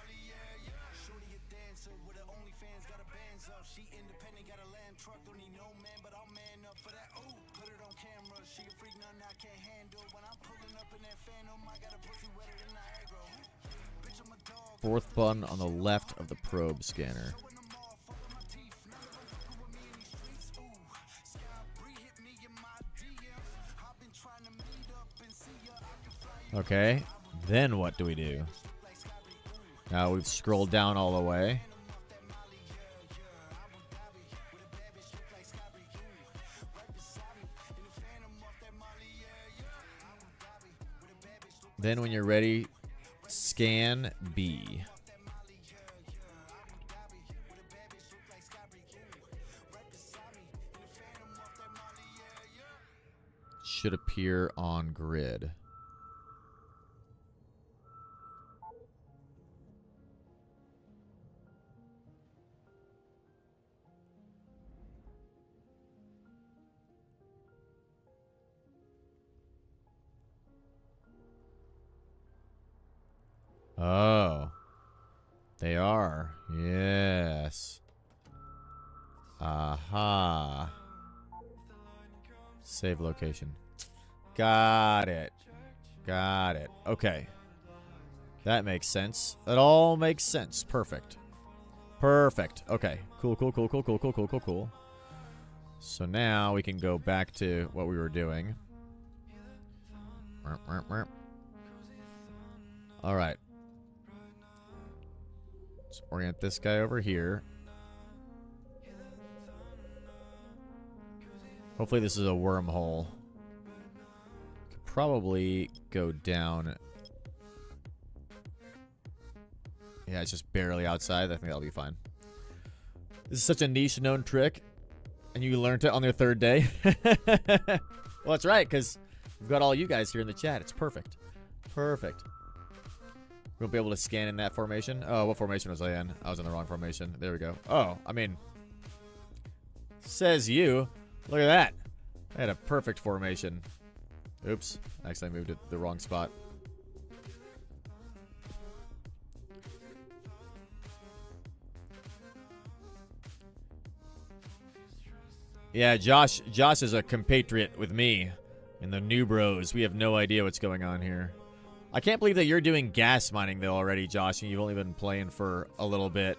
Fourth button on the left of the probe scanner. Okay, then what do we do? Now we've scrolled down all the way. Then when you're ready, scan B. Should appear on grid. Oh. They are. Yes. Aha. Save location. Got it. Got it. Okay. That makes sense. It all makes sense. Perfect. Perfect. Okay. Cool, cool, cool, cool, cool, cool, cool, cool, cool. So now we can go back to what we were doing. All right. Let's orient this guy over here. Hopefully this is a wormhole. Could probably go down. Yeah, it's just barely outside. I think that'll be fine. This is such a niche known trick, and you learned it on your third day. Well, that's right, because we've got all you guys here in the chat. It's perfect. Perfect. We'll be able to scan in that formation. Oh, what formation was I in? I was in the wrong formation. There we go. Oh, I mean, says you. Look at that. I had a perfect formation. Oops. Actually, I moved it the wrong spot. Yeah, Josh is a compatriot with me and the new bros. We have no idea what's going on here. I can't believe that you're doing gas mining, though, already, Josh, and you've only been playing for a little bit.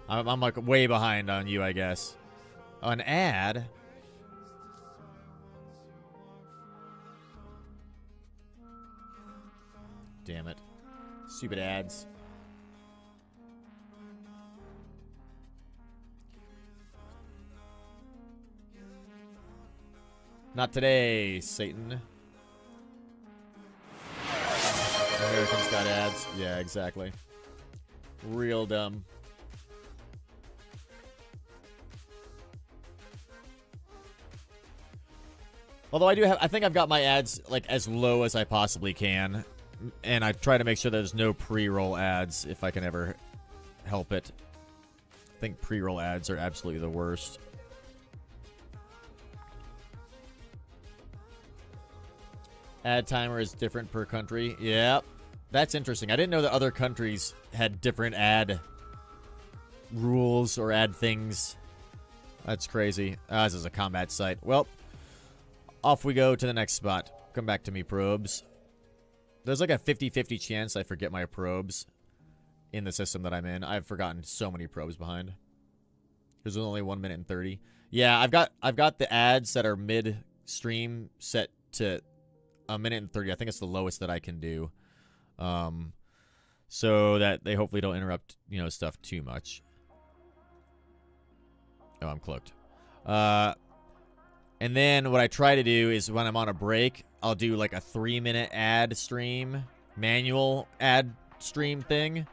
I'm like, way behind on you, I guess. An ad? Damn it. Stupid ads. Not today, Satan. Americans got ads. Yeah, exactly. Real dumb. Although I think I've got my ads like as low as I possibly can. And I try to make sure there's no pre-roll ads if I can ever help it. I think pre-roll ads are absolutely the worst. Ad timer is different per country. Yep. That's interesting. I didn't know that other countries had different ad rules or ad things. That's crazy. This is a combat site. Well, off we go to the next spot. Come back to me, probes. There's like a 50-50 chance I forget my probes. in the system that I'm in. I've forgotten so many probes behind. There's only 1 minute and 30. Yeah, I've got the ads that are mid-stream set to 1 minute and 30. I think it's the lowest that I can do. So that they hopefully don't interrupt, you know, stuff too much. Oh, I'm cloaked. And then what I try to do is when I'm on a break, I'll do like a 3-minute ad stream, manual ad stream thing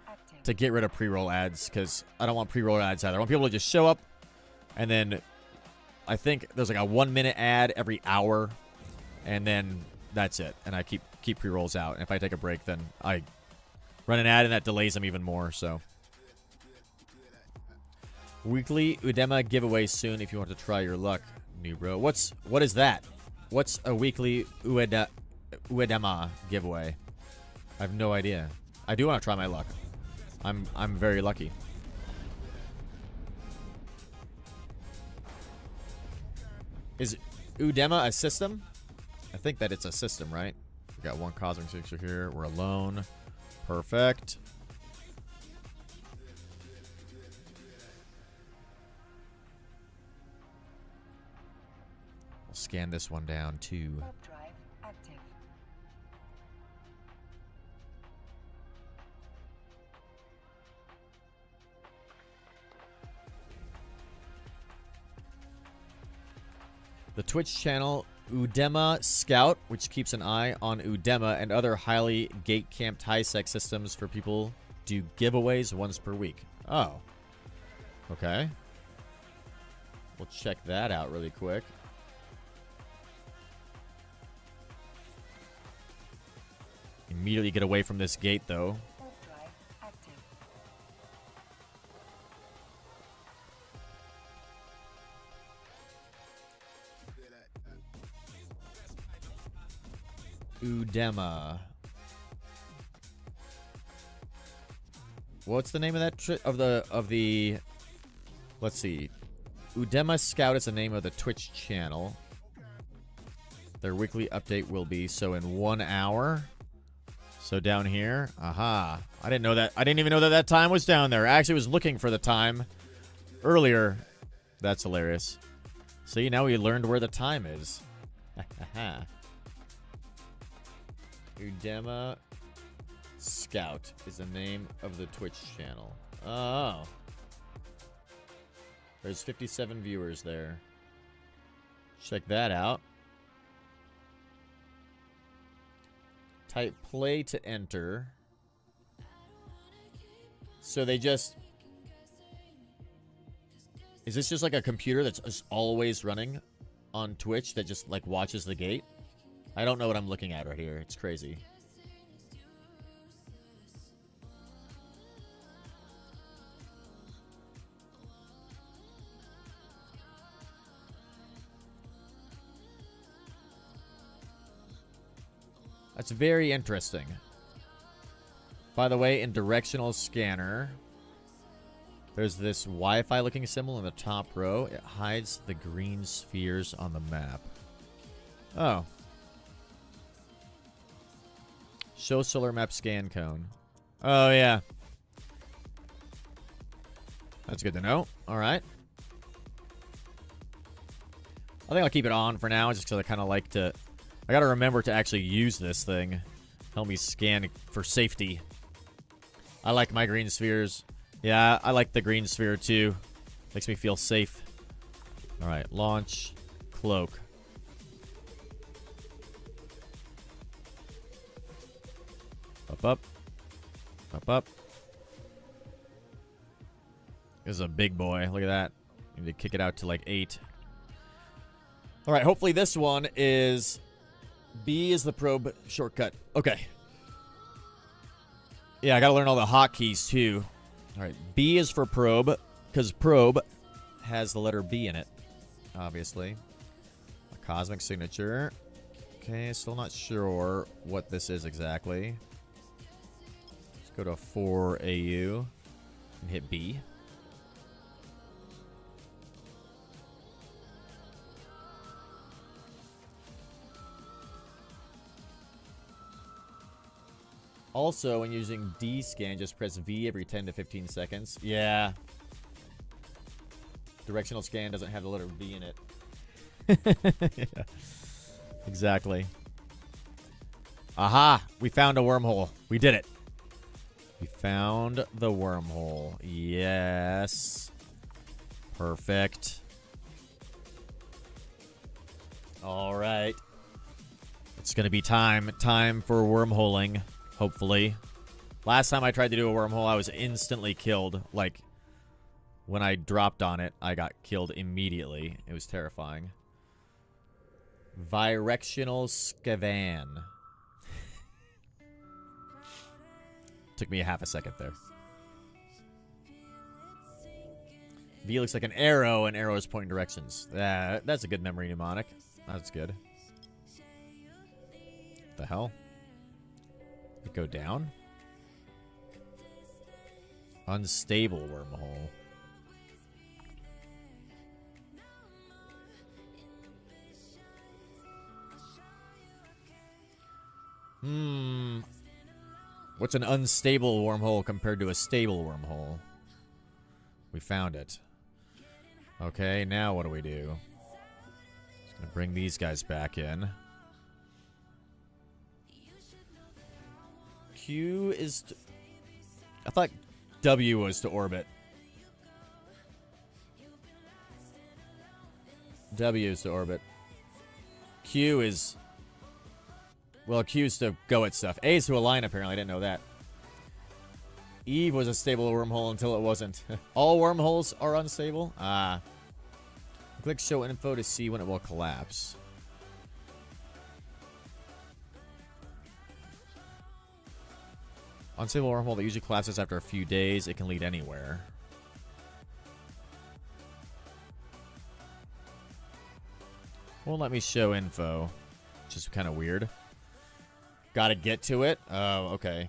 to get rid of pre-roll ads, because I don't want pre-roll ads either. I want people to just show up, and then I think there's like a 1-minute ad every hour, and then that's it. And I keep pre-rolls out. And if I take a break, then I run an ad, and that delays them even more, so. Weekly Udema giveaway soon if you want to try your luck, new bro. What is that? What's a weekly Uedema giveaway? I have no idea. I do want to try my luck. I'm very lucky. Is Udema a system? I think that it's a system, right? We got one cosmic signature here. We're alone. Perfect. We'll scan this one down too. Warp drive active. The Twitch channel Udema Scout, which keeps an eye on Udema and other highly gate-camped high-sec systems for people, do giveaways once per week. Oh. Okay. We'll check that out really quick. Immediately get away from this gate, though. Warp drive active. Udema. What's the name of that of the let's see. Udema Scout is the name of the Twitch channel. Their weekly update will be so in 1 hour. So down here. Aha. I didn't know that. I didn't even know that that time was down there. I actually was looking for the time earlier. That's hilarious. See, now we learned where the time is. Udema Scout is the name of the Twitch channel. Oh. There's 57 viewers there. Check that out. Type play to enter. So they just... Is this just like a computer that's just always running on Twitch that just like watches the gate? I don't know what I'm looking at right here. It's crazy. That's very interesting. By the way, in directional scanner, there's this Wi-Fi looking symbol in the top row. It hides the green spheres on the map. Oh. Show solar map scan cone. Oh, yeah. That's good to know. All right. I think I'll keep it on for now just because I kind of like to... I got to remember to actually use this thing. Help me scan for safety. I like my green spheres. Yeah, I like the green sphere too. Makes me feel safe. All right, launch, cloak. Up, up. Up, up. This is a big boy. Look at that. Need to kick it out to like 8. All right, hopefully this one is... B is the probe shortcut. Okay. Yeah, I gotta learn all the hotkeys too. All right, B is for probe, because probe has the letter B in it, obviously. A cosmic signature. Okay, still not sure what this is exactly. Let's go to 4AU and hit B. Also, when using D-scan, just press V every 10 to 15 seconds. Yeah. Directional scan doesn't have the letter V in it. Yeah. Exactly. Aha! We found a wormhole. We did it. We found the wormhole. Yes. Perfect. All right. It's going to be time for wormholing, hopefully. Last time I tried to do a wormhole, I was instantly killed. Like, when I dropped on it, I got killed immediately. It was terrifying. Directional scavan. Took me a half a second there. V looks like an arrow, and arrows pointing directions. That's a good memory mnemonic. That's good. The hell? It go down? Unstable wormhole. What's an unstable wormhole compared to a stable wormhole? We found it. Okay, now what do we do? Just gonna bring these guys back in. Q is to... I thought W was to orbit. W is to orbit. Q is... Well, Q is to go at stuff. A is to align, apparently. I didn't know that. Eve was a stable wormhole until it wasn't. All wormholes are unstable? Ah. Click show info to see when it will collapse. Unstable wormhole that usually collapses after a few days. It can lead anywhere. Won't let me show info. Which is kind of weird. Gotta get to it? Oh, okay.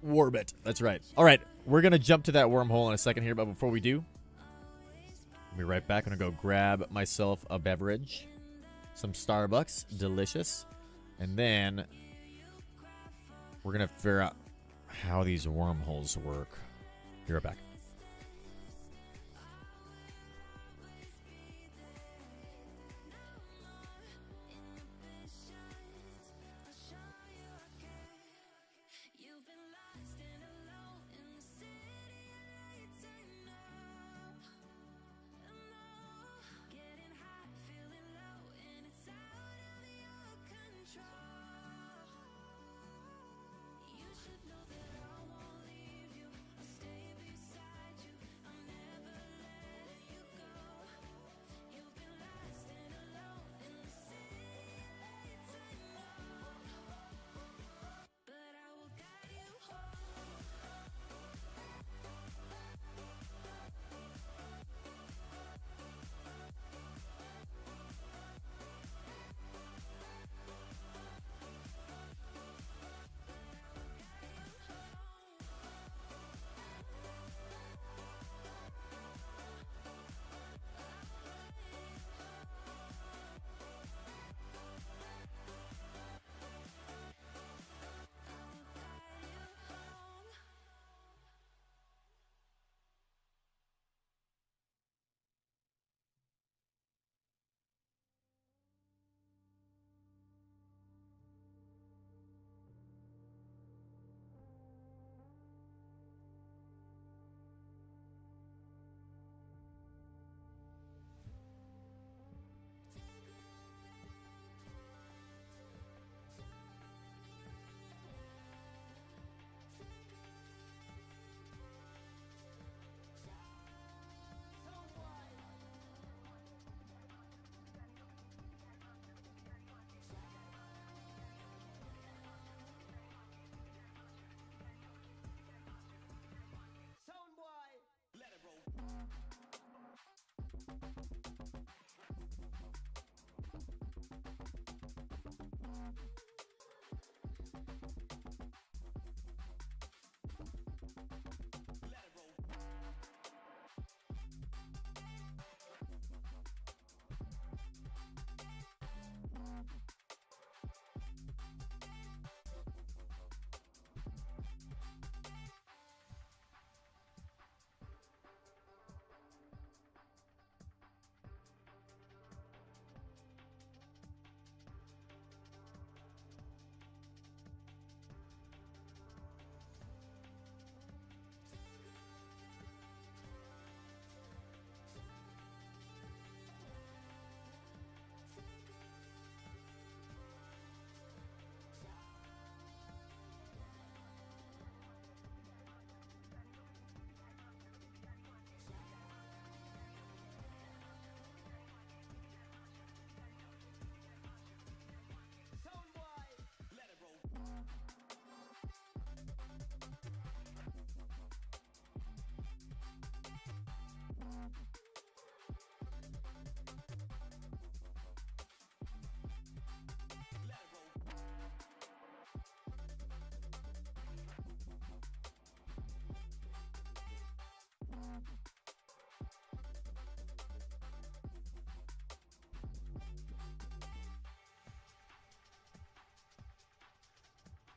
Warbit. That's right. All right. We're going to jump to that wormhole in a second here, but before we do, I'll be right back. I'm going to go grab myself a beverage. Some Starbucks. Delicious. And then we're going to figure out how these wormholes work. Be right back.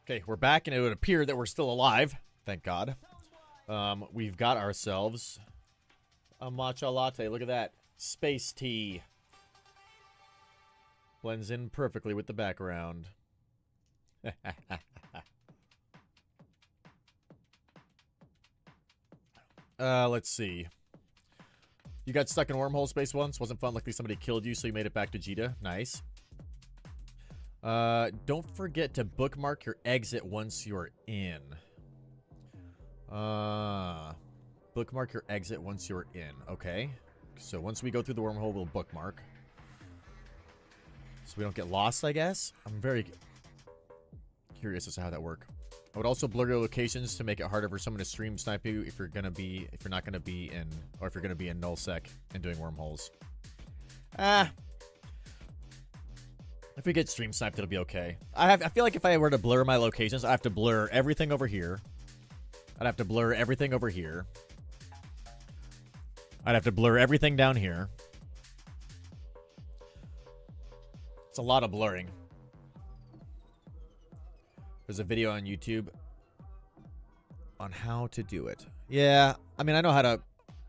Okay, we're back, and it would appear that we're still alive. Thank God. We've got ourselves a matcha latte. Look at that. Space tea. Blends in perfectly with the background. Let's see. You got stuck in wormhole space once. Wasn't fun. Luckily somebody killed you, so you made it back to Jita. Nice. Don't forget to bookmark your exit once you're in. Bookmark your exit once you're in. Okay. So once we go through the wormhole, we'll bookmark. So we don't get lost, I guess. I'm very curious as to how that works. I would also blur your locations to make it harder for someone to stream snipe you if you're not gonna be in, or if you're gonna be in nullsec and doing wormholes. If we get stream sniped, it'll be okay. I feel like if I were to blur my locations, I have to blur everything over here. I'd have to blur everything over here. I'd have to blur everything down here. It's a lot of blurring. There's a video on YouTube on how to do it. Yeah, I mean, I know how to,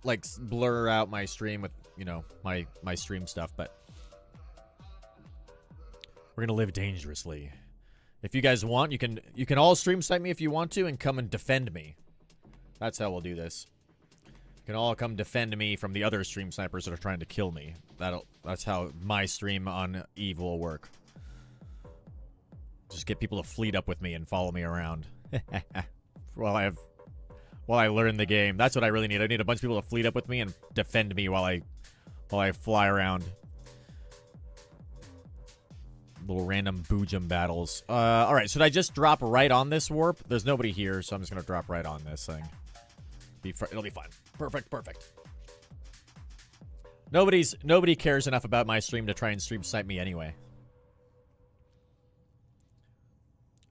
like, blur out my stream with, you know, my stream stuff, but we're gonna live dangerously. If you guys want, you can all stream snipe me if you want to and come and defend me. That's how we'll do this. You can all come defend me from the other stream snipers that are trying to kill me. That's how my stream on Eve will work. Just get people to fleet up with me and follow me around while I learn the game. That's what I really need. I need a bunch of people to fleet up with me and defend me while I fly around. Little random Boojum battles. All right, should I just drop right on this warp? There's nobody here, so I'm just gonna drop right on this thing. It'll be fine. Perfect. Nobody cares enough about my stream to try and stream snipe me anyway.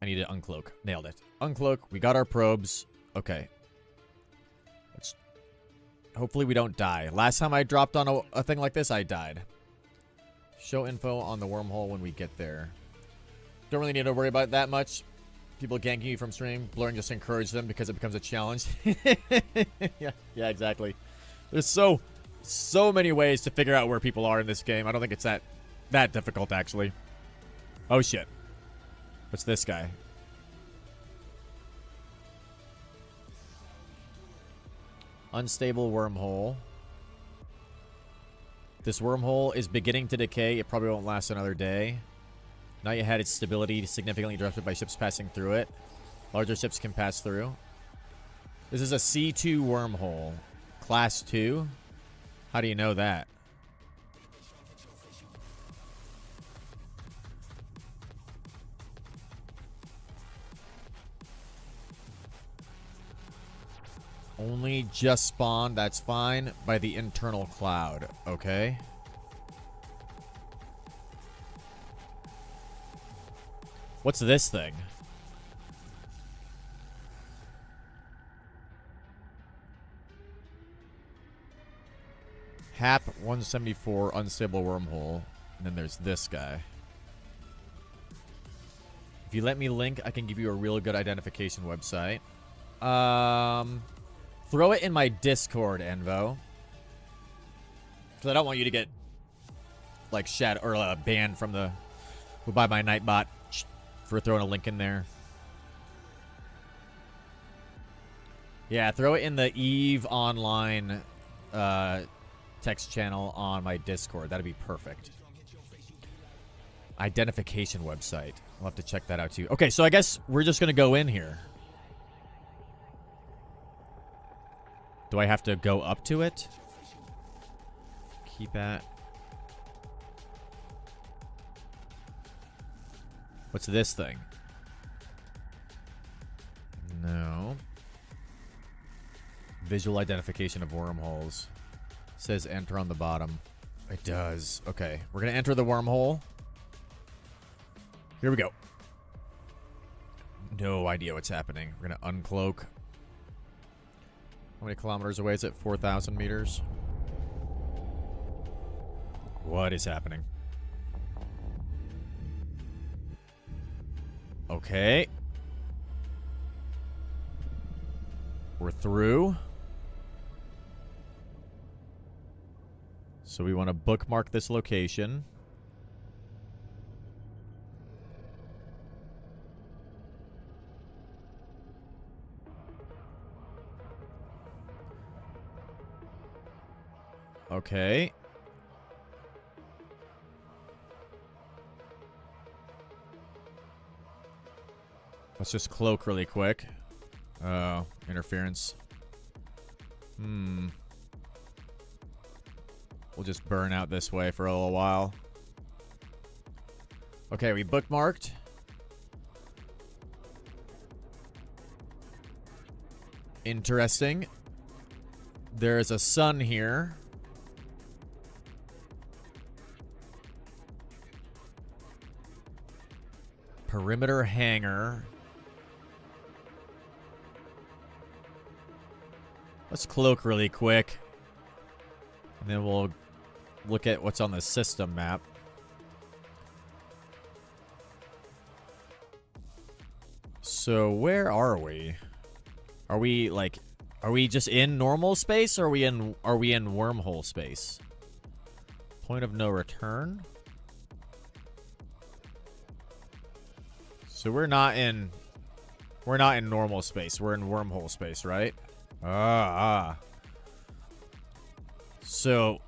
I need to uncloak. Nailed it. Uncloak. We got our probes. Okay. Hopefully we don't die. Last time I dropped on a thing like this, I died. Show info on the wormhole when we get there. Don't really need to worry about that much. People ganking you from stream. Blurring just encourage them because it becomes a challenge. Yeah, exactly. There's so many ways to figure out where people are in this game. I don't think it's that difficult, actually. Oh, shit. What's this guy? Unstable wormhole. This wormhole is beginning to decay. It probably won't last another day. Now you had its stability significantly disrupted by ships passing through it. Larger ships can pass through. This is a C2 wormhole. Class 2? How do you know that? Only just spawned, that's fine, by the internal cloud, okay? What's this thing? HAP 174 unstable wormhole. And then there's this guy. If you let me link, I can give you a real good identification website. Throw it in my Discord, Envo. Because I don't want you to get, like, banned from the... by my Nightbot for throwing a link in there. Yeah, throw it in the Eve Online text channel on my Discord. That'd be perfect. Identification website. I'll have to check that out, too. Okay, so I guess we're just going to go in here. Do I have to go up to it? Keep at. What's this thing? No. Visual identification of wormholes. Says enter on the bottom. It does. Okay, we're going to enter the wormhole. Here we go. No idea what's happening. We're going to uncloak. How many kilometers away is it? 4,000 meters. What is happening? Okay. We're through. So we want to bookmark this location. Okay. Let's just cloak really quick. Oh, interference. We'll just burn out this way for a little while. Okay, we bookmarked. Interesting. There's a sun here. Perimeter hangar. Let's cloak really quick. And then we'll look at what's on the system map. So where are we? Are we just in normal space, or are we in wormhole space? Point of no return. So we're not in normal space. We're in wormhole space, right? So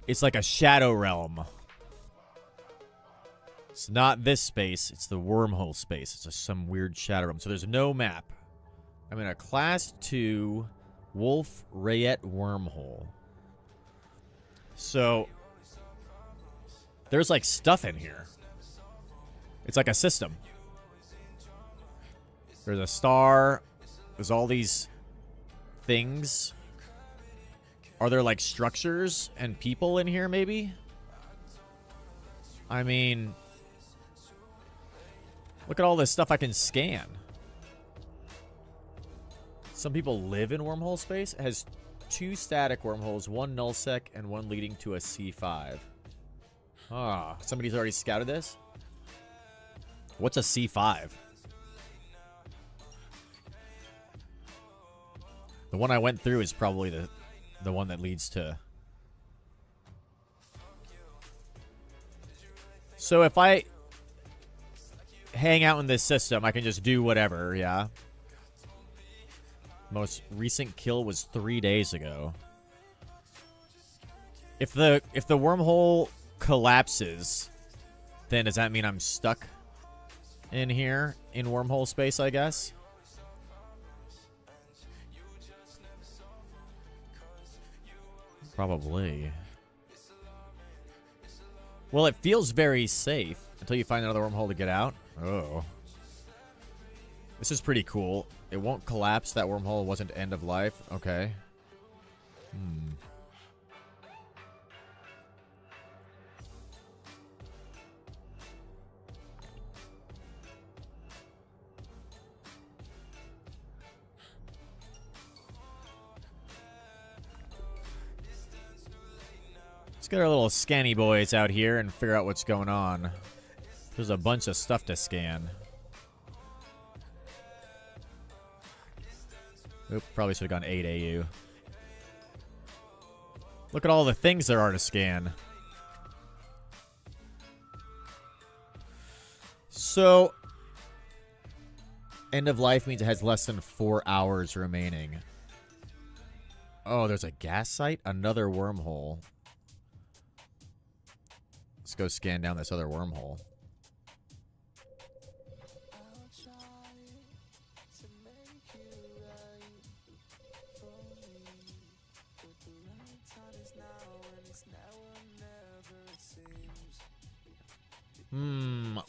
it's like a shadow realm. It's not this space. It's the wormhole space. It's just some weird shadow realm. So there's no map. I'm in a class 2 Wolf Rayet wormhole. So there's like stuff in here. It's like a system. There's a star. There's all these things. Are there like structures and people in here maybe? I mean, look at all this stuff I can scan. Some people live in wormhole space. It has 2 static wormholes, 1 nullsec, and 1 leading to a C5. Ah, somebody's already scouted this? What's a C5? The one I went through is probably the one that leads to... So if I hang out in this system, I can just do whatever, yeah? Most recent kill was 3 days ago. If the wormhole collapses, then does that mean I'm stuck in here in wormhole space, I guess? Probably. Well, it feels very safe until you find another wormhole to get out. Oh. This is pretty cool. It won't collapse. That wormhole wasn't end of life. Okay. Let's get our little scanny boys out here and figure out what's going on. There's a bunch of stuff to scan. Oop, probably should have gone 8 AU. Look at all the things there are to scan. So, end of life means it has less than 4 hours remaining. Oh, there's a gas site? Another wormhole. Let's go scan down this other wormhole.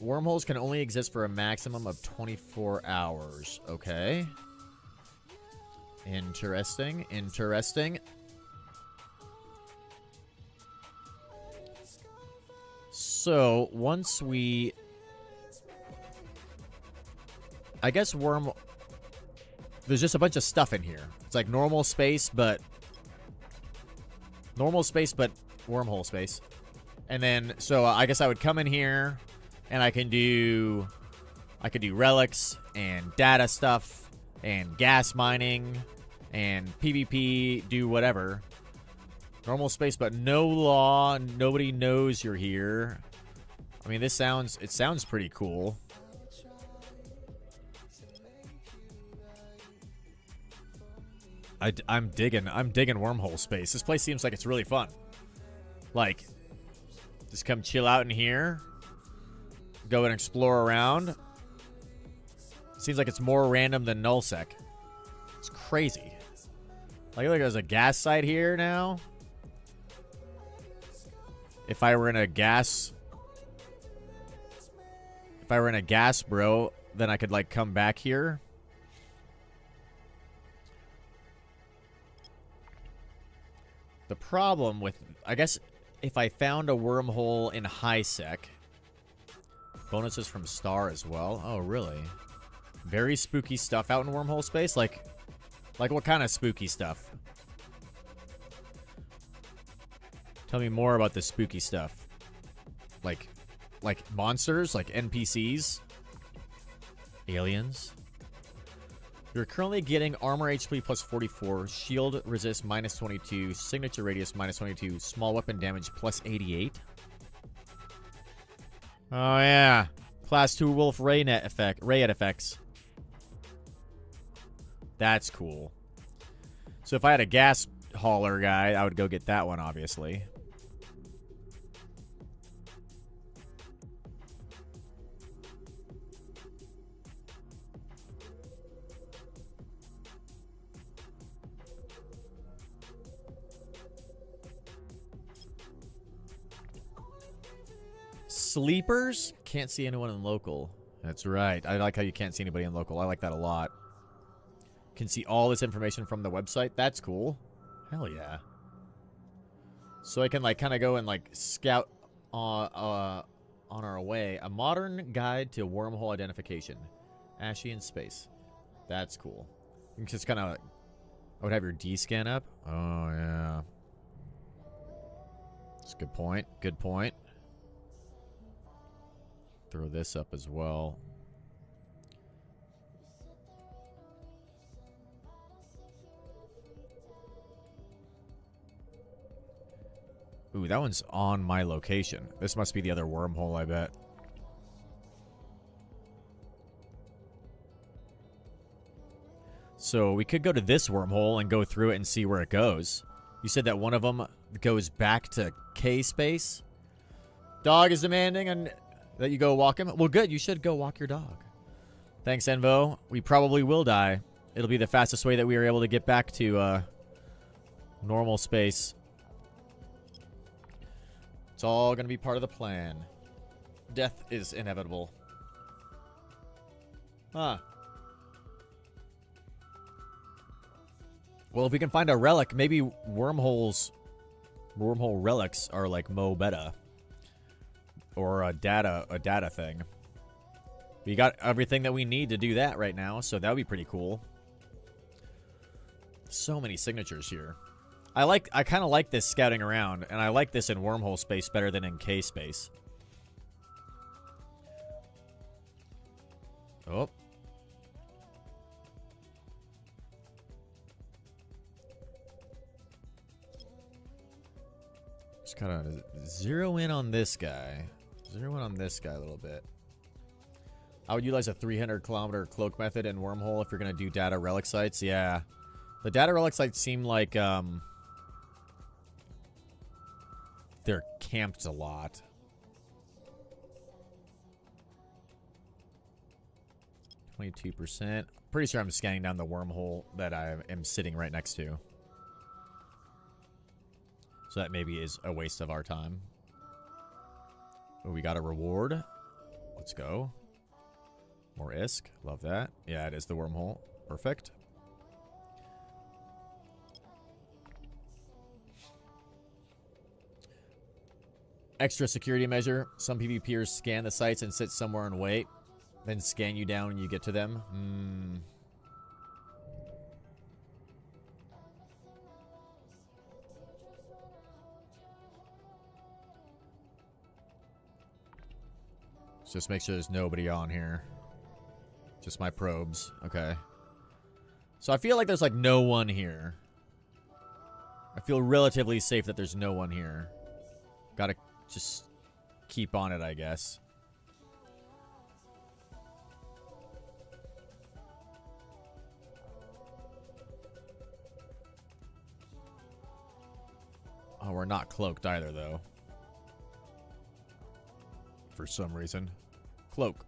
Wormholes can only exist for a maximum of 24 hours. Okay. Interesting. Interesting. So, once we... I guess there's just a bunch of stuff in here. It's like normal space, but... Normal space, but wormhole space. And then, so I guess I would come in here, and I could do relics and data stuff and gas mining and PvP, do whatever. Normal space, but no law. Nobody knows you're here. I mean, it sounds pretty cool. I'm digging wormhole space. This place seems like it's really fun. Like, just come chill out in here. Go and explore around. Seems like it's more random than nullsec. It's crazy. Like, look, there's a gas site here now. If I were in a gas, bro, then I could, like, come back here. The problem with, I guess, if I found a wormhole in high sec, bonuses from Star as well. Oh, really? Very spooky stuff out in wormhole space? Like what kind of spooky stuff? Tell me more about the spooky stuff. Like monsters? Like NPCs? Aliens? You're currently getting armor HP plus 44, shield resist minus 22, signature radius minus 22, small weapon damage plus 88. Oh, yeah. Class 2 Wolf Ray effects. That's cool. So if I had a gas hauler guy, I would go get that one, obviously. Sleepers? Can't see anyone in local. That's right. I like how you can't see anybody in local. I like that a lot. Can see all this information from the website. That's cool. Hell yeah. So I can, like, kind of go and, like, scout on our way. A modern guide to wormhole identification. Ashy in space. That's cool. You can just kind of... I would have your D-scan up. Oh, yeah. That's a good point. Good point. Throw this up as well. Ooh, that one's on my location. This must be the other wormhole, I bet. So we could go to this wormhole and go through it and see where it goes. You said that one of them goes back to K space? Dog is demanding and that you go walk him? Well, good. You should go walk your dog. Thanks, Envo. We probably will die. It'll be the fastest way that we are able to get back to normal space. It's all going to be part of the plan. Death is inevitable. Huh. Well, if we can find a relic, maybe wormhole relics are like Mo Beta. Or a data thing. We got everything that we need to do that right now, so that would be pretty cool. So many signatures here. I kind of like this scouting around, and I like this in wormhole space better than in K space. Oh. Just kind of zero in on this guy. Zero in on this guy a little bit. I would utilize a 300-kilometer cloak method in wormhole if you're going to do data relic sites. Yeah. The data relic sites seem like they're camped a lot. 22%. Pretty sure I'm scanning down the wormhole that I am sitting right next to. So that maybe is a waste of our time. Oh, we got a reward. Let's go. More ISK. Love that. Yeah, it is the wormhole. Perfect. Extra security measure. Some PvPers scan the sites and sit somewhere and wait. Then scan you down when you get to them. Just make sure there's nobody on here. Just my probes. Okay. So I feel like there's like no one here. I feel relatively safe that there's no one here. Gotta just keep on it, I guess. Oh, we're not cloaked either, though. For some reason. Cloak.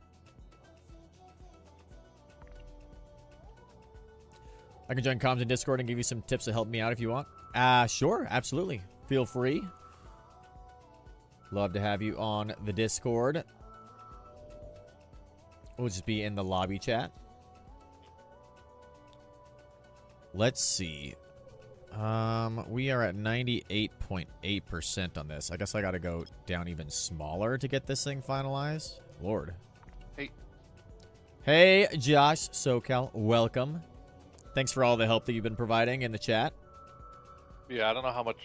I can join comms in Discord and give you some tips to help me out if you want. Sure, absolutely. Feel free. Love to have you on the Discord. We'll just be in the lobby chat. Let's see. We are at 98.8% on this. I guess I gotta go down even smaller to get this thing finalized. Lord. Hey. Hey, Josh SoCal. Welcome. Thanks for all the help that you've been providing in the chat. Yeah, I don't know how much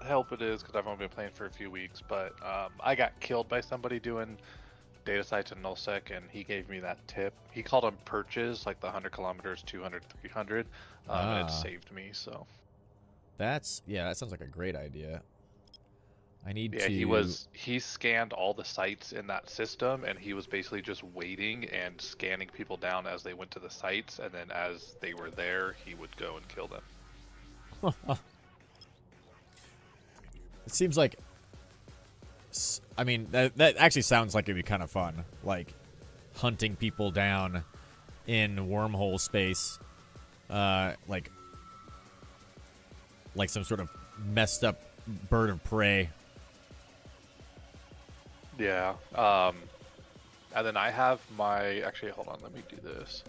help it is because I've only been playing for a few weeks, but I got killed by somebody doing data sites in nullsec, and he gave me that tip. He called them perches, like the 100 kilometers, 200, 300, and it saved me, so. That's, yeah, that sounds like a great idea. I need yeah, to... he scanned all the sites in that system, and he was basically just waiting and scanning people down as they went to the sites, and then as they were there, he would go and kill them. It seems like... I mean, that actually sounds like it'd be kind of fun. Like, hunting people down in wormhole space. Like some sort of messed up bird of prey. Yeah. And then I have my... Actually, hold on. Let me do this.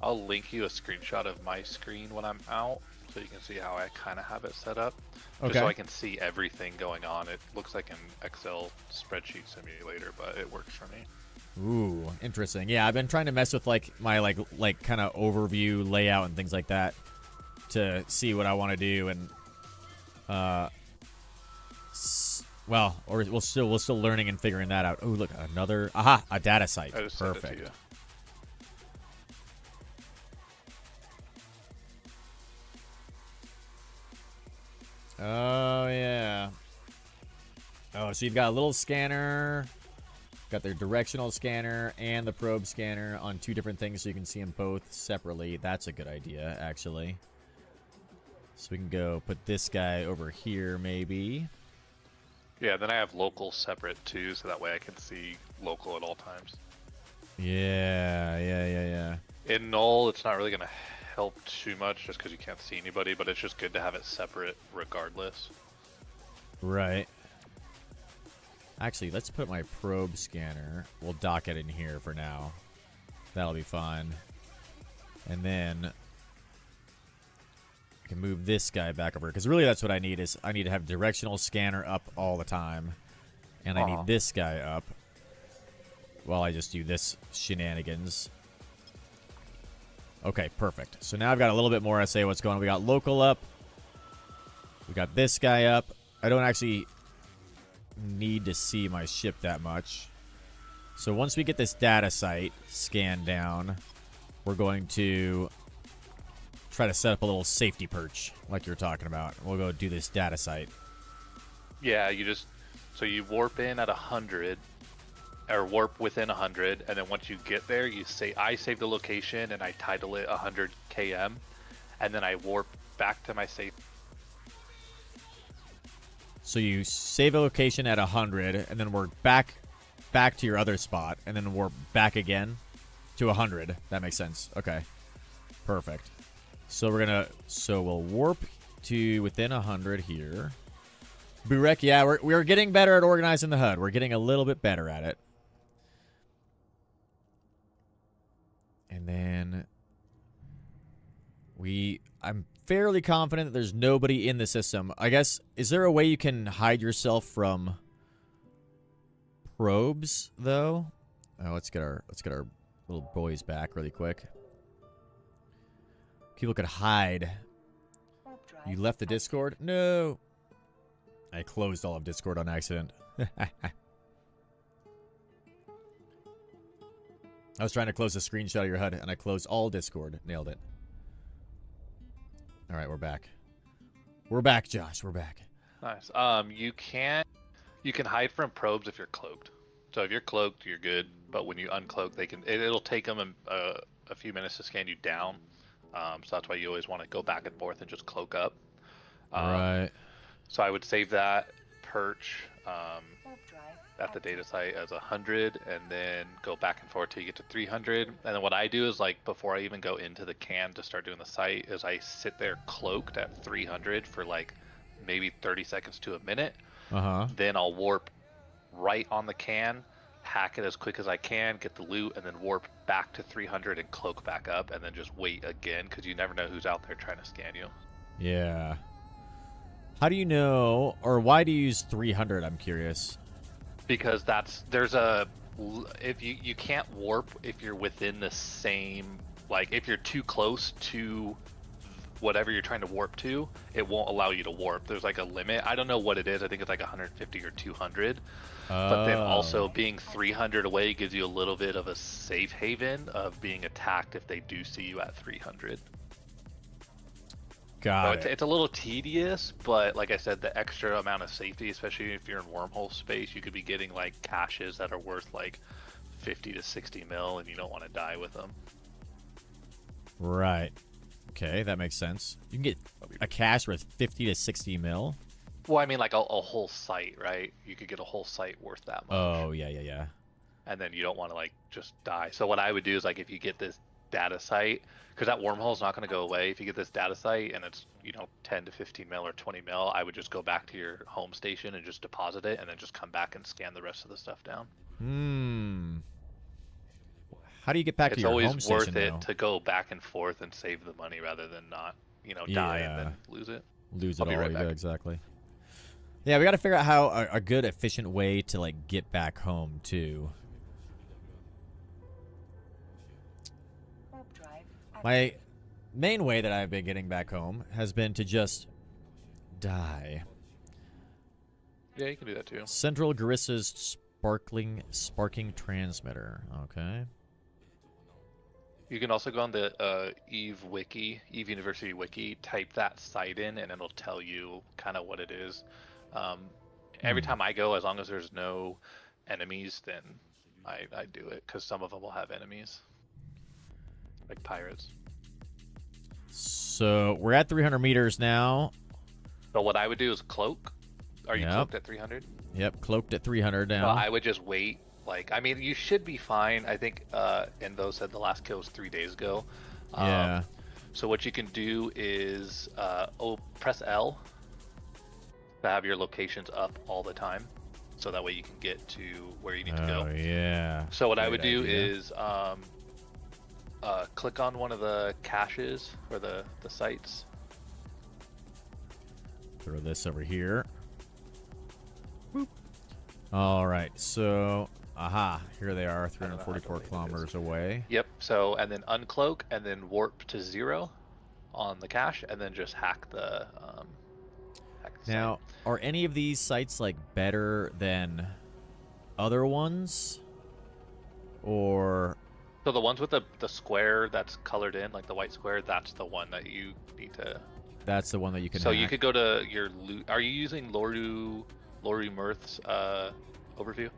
I'll link you a screenshot of my screen when I'm out, so you can see how I kind of have it set up. Just so I can see everything going on. It looks like an Excel spreadsheet simulator, but it works for me. Ooh, interesting. Yeah, I've been trying to mess with like my like kind of overview layout and things like that to see what I want to do, and well, or we're still learning and figuring that out. Oh, look, another a data site. I just sent it to Perfect. you. Oh yeah. Oh, so you've got a little scanner, got their directional scanner and the probe scanner on two different things, so you can see them both separately. That's a good idea, actually. So we can go put this guy over here, maybe. Yeah, then I have local separate too, so that way I can see local at all times. Yeah. In null, it's not really going to help too much just because you can't see anybody, but it's just good to have it separate regardless. Right. Actually, let's put my probe scanner. We'll dock it in here for now. That'll be fun. And then I can move this guy back over, because really that's what I need. Is I need to have directional scanner up all the time, and I need this guy up while I just do this shenanigans. Okay, perfect. So now I've got a little bit more to say what's going on. We got local up. We got this guy up. I don't actually need to see my ship that much. So once we get this data site scanned down, we're going to try to set up a little safety perch like you're talking about. We'll go do this data site. Yeah, so you warp in at 100, or warp within 100, and then once you get there, you say, I save the location, and I title it 100 km, and then I warp back to my safe. So you save a location at 100, and then we're back to your other spot, and then warp back again to 100. That makes sense. Okay. Perfect. So we'll warp to within 100 here. Burek, yeah, we're getting better at organizing the HUD. We're getting a little bit better at it. And then I'm fairly confident that there's nobody in the system. I guess, is there a way you can hide yourself from probes though? Oh, let's get our little boys back really quick. People could hide. You left the Discord? No. I closed all of Discord on accident. I was trying to close a screenshot of your HUD, and I closed all Discord. Nailed it. All right, we're back. We're back, Josh. We're back. Nice. You can hide from probes if you're cloaked. So if you're cloaked, you're good. But when you uncloak, it'll take them a few minutes to scan you down. So that's why you always want to go back and forth and just cloak up. Right. So I would save that perch Warp drive. at the data site as 100, and then go back and forth till you get to 300. And then what I do is, like, before I even go into the can to start doing the site, is I sit there cloaked at 300 for like maybe 30 seconds to a minute. Then I'll warp right on the can, hack it as quick as I can, get the loot, and then warp back to 300 and cloak back up, and then just wait again, because you never know who's out there trying to scan you. Yeah. How do you know, or why do you use 300? I'm curious. Because if you can't warp if you're within the same, like, if you're too close to whatever you're trying to warp to, it won't allow you to warp. There's like a limit. I don't know what it is. I think it's like 150 or 200. But then also being 300 away gives you a little bit of a safe haven of being attacked if they do see you at 300. Got it. It's a little tedious, but like I said, the extra amount of safety, especially if you're in wormhole space, you could be getting like caches that are worth like 50 to 60 mil, and you don't want to die with them. Right. Okay, that makes sense. You can get a cache worth 50 to 60 mil. Well, I mean, like a whole site, right? You could get a whole site worth that much. Oh, yeah. And then you don't want to like just die. So what I would do is, like, if you get this data site, because that wormhole is not going to go away. If you get this data site and it's, 10 to 15 mil or 20 mil, I would just go back to your home station and just deposit it, and then just come back and scan the rest of the stuff down. How do you get back to your home station? It's always worth it to go back and forth and save the money rather than not, die and then lose it. Lose it I'll be all. right back. Yeah, exactly. Yeah, we got to figure out how a good, efficient way to like get back home too. Warp drive. My main way that I've been getting back home has been to just die. Yeah, you can do that too. Central Garissa's sparking transmitter. Okay. You can also go on the Eve Wiki, Eve University Wiki, type that site in, and it'll tell you kind of what it is. Every time I go, as long as there's no enemies, then I do it, because some of them will have enemies, like pirates. So we're at 300 meters now. So what I would do is cloak. Are you cloaked at 300? Yep, cloaked at 300 now. I would just wait. Like, I mean, you should be fine. I think Endo said the last kill was 3 days ago. Yeah. So what you can do is press L to have your locations up all the time, so that way you can get to where you need to go. Oh, yeah. So what I would Great do idea. is click on one of the caches or the sites. Throw this over here. Boop. All right, so, here they are, 344 kilometers away. Yep. So, and then uncloak, and then warp to 0 on the cache, and then just hack the Now, are any of these sites like better than other ones? Or So the ones with the square that's colored in, like the white square, that's the one that you need to. that's the one that you can So hack? you could go to your loot. Are you using Lordu Mirth's overview?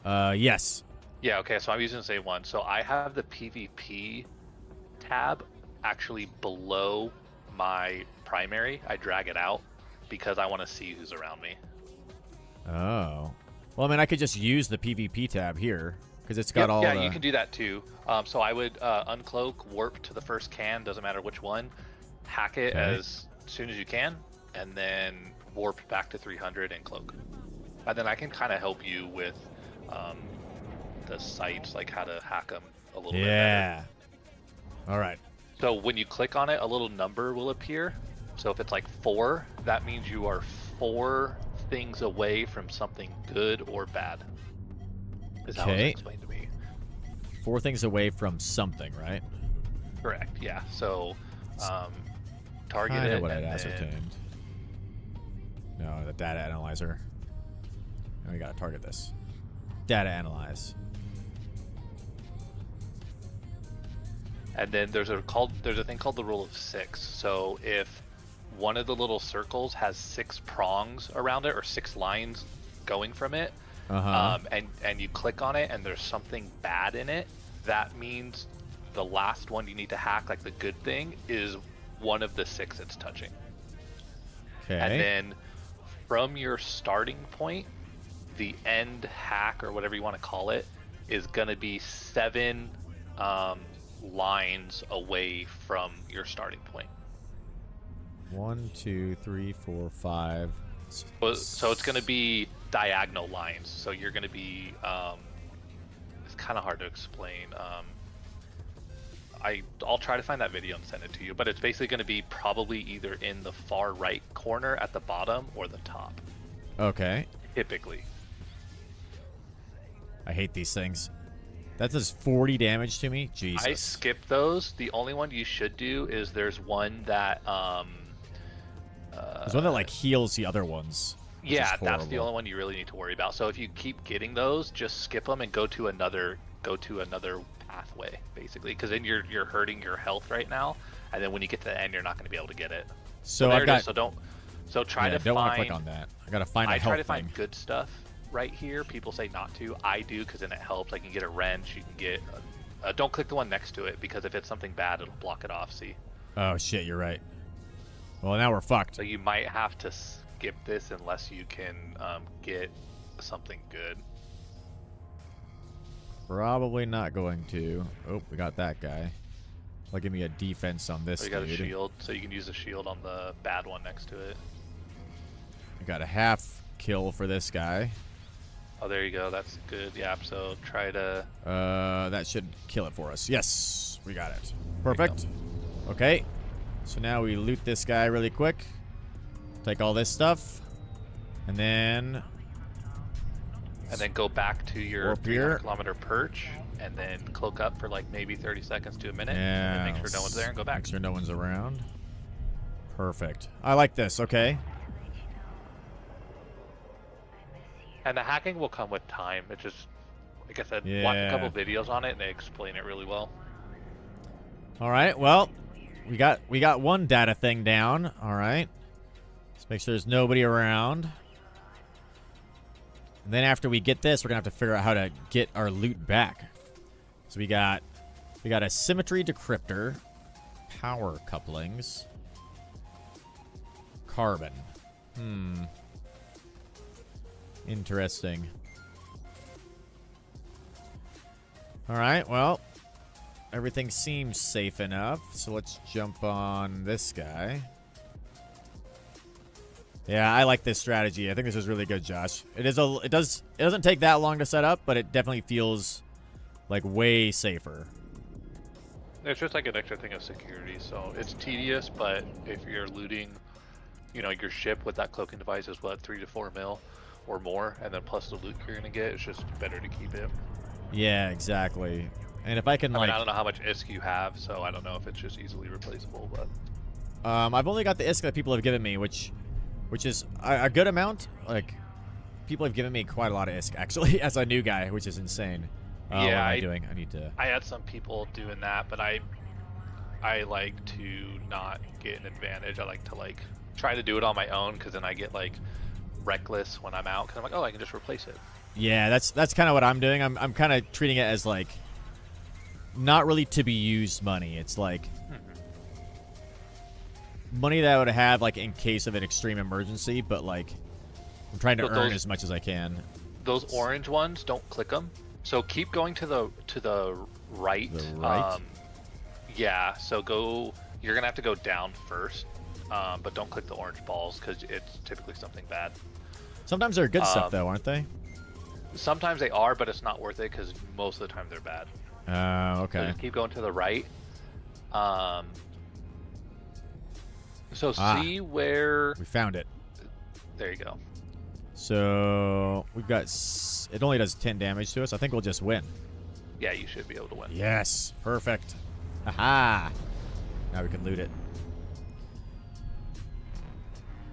Yes. Yeah. Okay. So I'm using the same one. So I have the PvP tab actually below my primary. I drag it out because I want to see who's around me. Oh. Well, I mean, I could just use the PvP tab here because it's got all Yeah, the... you can do that too. So I would uncloak, warp to the first can, doesn't matter which one, hack it as soon as you can, and then warp back to 300 and cloak. And then I can kind of help you with the sites, like how to hack them a little bit better. Yeah. All right. So when you click on it, a little number will appear. So if it's like 4, that means you are 4 things away from something good or bad. Is how it was Okay. explained to me. 4 things away from something, right? Correct. Yeah. So target Kinda it. what I'd and then- ascertained. No, the data analyzer. Now we gotta target this. Data analyze. And then there's a thing called the rule of 6. So if one of the little circles has 6 prongs around it or 6 lines going from it, and you click on it and there's something bad in it, that means the last one you need to hack, like the good thing, is one of the 6 it's touching. Okay. And then from your starting point, the end hack, or whatever you want to call it, is going to be 7 lines away from your starting point. 1, 2, 3, 4, 5. So it's going to be diagonal lines. So you're going to be, it's kind of hard to explain. I'll try to find that video and send it to you, but it's basically going to be probably either in the far right corner at the bottom or the top. Okay. Typically. I hate these things. That does 40 damage to me? Jesus. I skipped those. The only one you should do is there's one that there's one that like heals the other ones. Yeah, that's the only one you really need to worry about. So if you keep getting those, just skip them and go to another pathway, basically, because then you're hurting your health right now, and then when you get to the end, you're not going to be able to get it. So there I've it got. is. So don't don't want to click on that. I gotta find a health try to thing. find good stuff right here. People say not to. I do, because then it helps. Like you can get a wrench. You can get. Don't click the one next to it, because if it's something bad, it'll block it off. See. Oh shit, you're right. Well, now we're fucked. So you might have to skip this unless you can get something good. Probably not going to. Oh, we got that guy. Well, give me a defense on this So you got dude. a shield, so you can use the shield on the bad one next to it. I got a half kill for this guy. Oh, there you go. That's good. Yeah. So try to. That should kill it for us. Yes, we got it. Perfect. Okay. So now we loot this guy really quick. Take all this stuff. And then go back to your Warp here. 300-kilometer perch, and then cloak up for like maybe 30 seconds to a minute, yeah, and make sure no one's there, and go back. Make sure no one's around. Perfect. I like this. Okay. And the hacking will come with time. It just, like I said, Yeah. watch a couple videos on it, and they explain it really well. All right. Well, we got one data thing down. All right. Let's make sure there's nobody around. And then after we get this, we're gonna have to figure out how to get our loot back. So we got a symmetry decryptor, power couplings, carbon. Interesting. All right. Well, everything seems safe enough. So let's jump on this guy. Yeah, I like this strategy. I think this is really good, Josh. It doesn't take that long to set up, but it definitely feels like way safer. It's just like an extra thing of security, so it's tedious, but if you're looting, your ship with that cloaking device is what, 3 to 4 mil or more, and then plus the loot you're gonna get, it's just better to keep it. Yeah, exactly. And if I can, I don't know how much ISK you have, so I don't know if it's just easily replaceable, but I've only got the ISK that people have given me, which is a good amount. Like, people have given me quite a lot of ISK, actually, as a new guy, which is insane. Yeah, what am I doing? I need to... I had some people doing that, but I like to not get an advantage. I like to, try to do it on my own, because then I get, reckless when I'm out, because I'm like, oh, I can just replace it. Yeah, that's kind of what I'm doing. I'm kind of treating it as, not really to be used money. It's, money that I would have, in case of an extreme emergency, but, I'm trying to earn as much as I can. Those orange ones, don't click them. So keep going to the right. The right? Yeah, so you're going to have to go down first, but don't click the orange balls, because it's typically something bad. Sometimes they're good stuff, though, aren't they? Sometimes they are, but it's not worth it, because most of the time they're bad. Okay. So just keep going to the right. So see where... We found it. There you go. So we've got... It only does 10 damage to us. I think we'll just win. Yeah, you should be able to win. Yes. Perfect. Aha. Now we can loot it.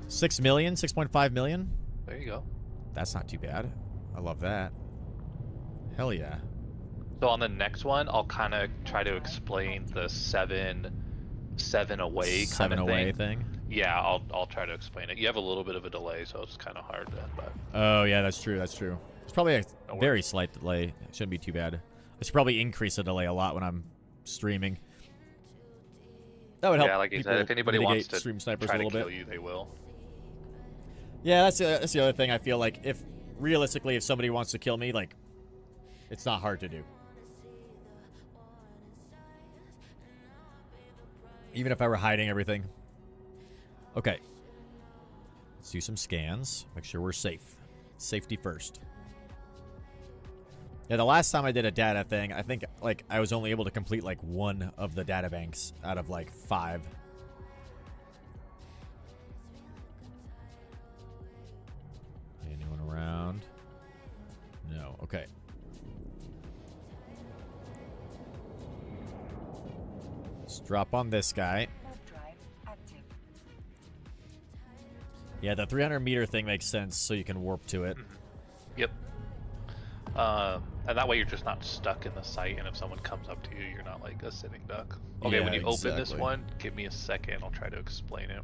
6 million? 6.5 million? There you go. That's not too bad. I love that. Hell yeah. So on the next one, I'll kind of try to explain the seven away kind Seven of away thing. thing. Yeah, I'll try to explain it. You have a little bit of a delay, so it's kind of hard to, but Oh yeah, that's true. That's true. It's probably a Don't very worry. slight delay. It shouldn't be too bad. I should probably increase the delay a lot when I'm streaming. That would help yeah, like I people said, if anybody mitigate wants to stream snipers try a to little kill bit. you, they will. Yeah, that's the other thing. I feel like if realistically, if somebody wants to kill me, like it's not hard to do. Even if I were hiding everything. Okay. Let's do some scans. Make sure we're safe. Safety first. Yeah, the last time I did a data thing, I think like I was only able to complete like one of the data banks out of like 5. Anyone around? No. Okay. Let's drop on this guy. Warp drive active. Yeah, the 300-meter thing makes sense, so you can warp to it. Yep. And that way you're just not stuck in the site, and if someone comes up to you, you're not like a sitting duck. Okay, Yeah, when you open this exactly. one, give me a second. I'll try to explain it.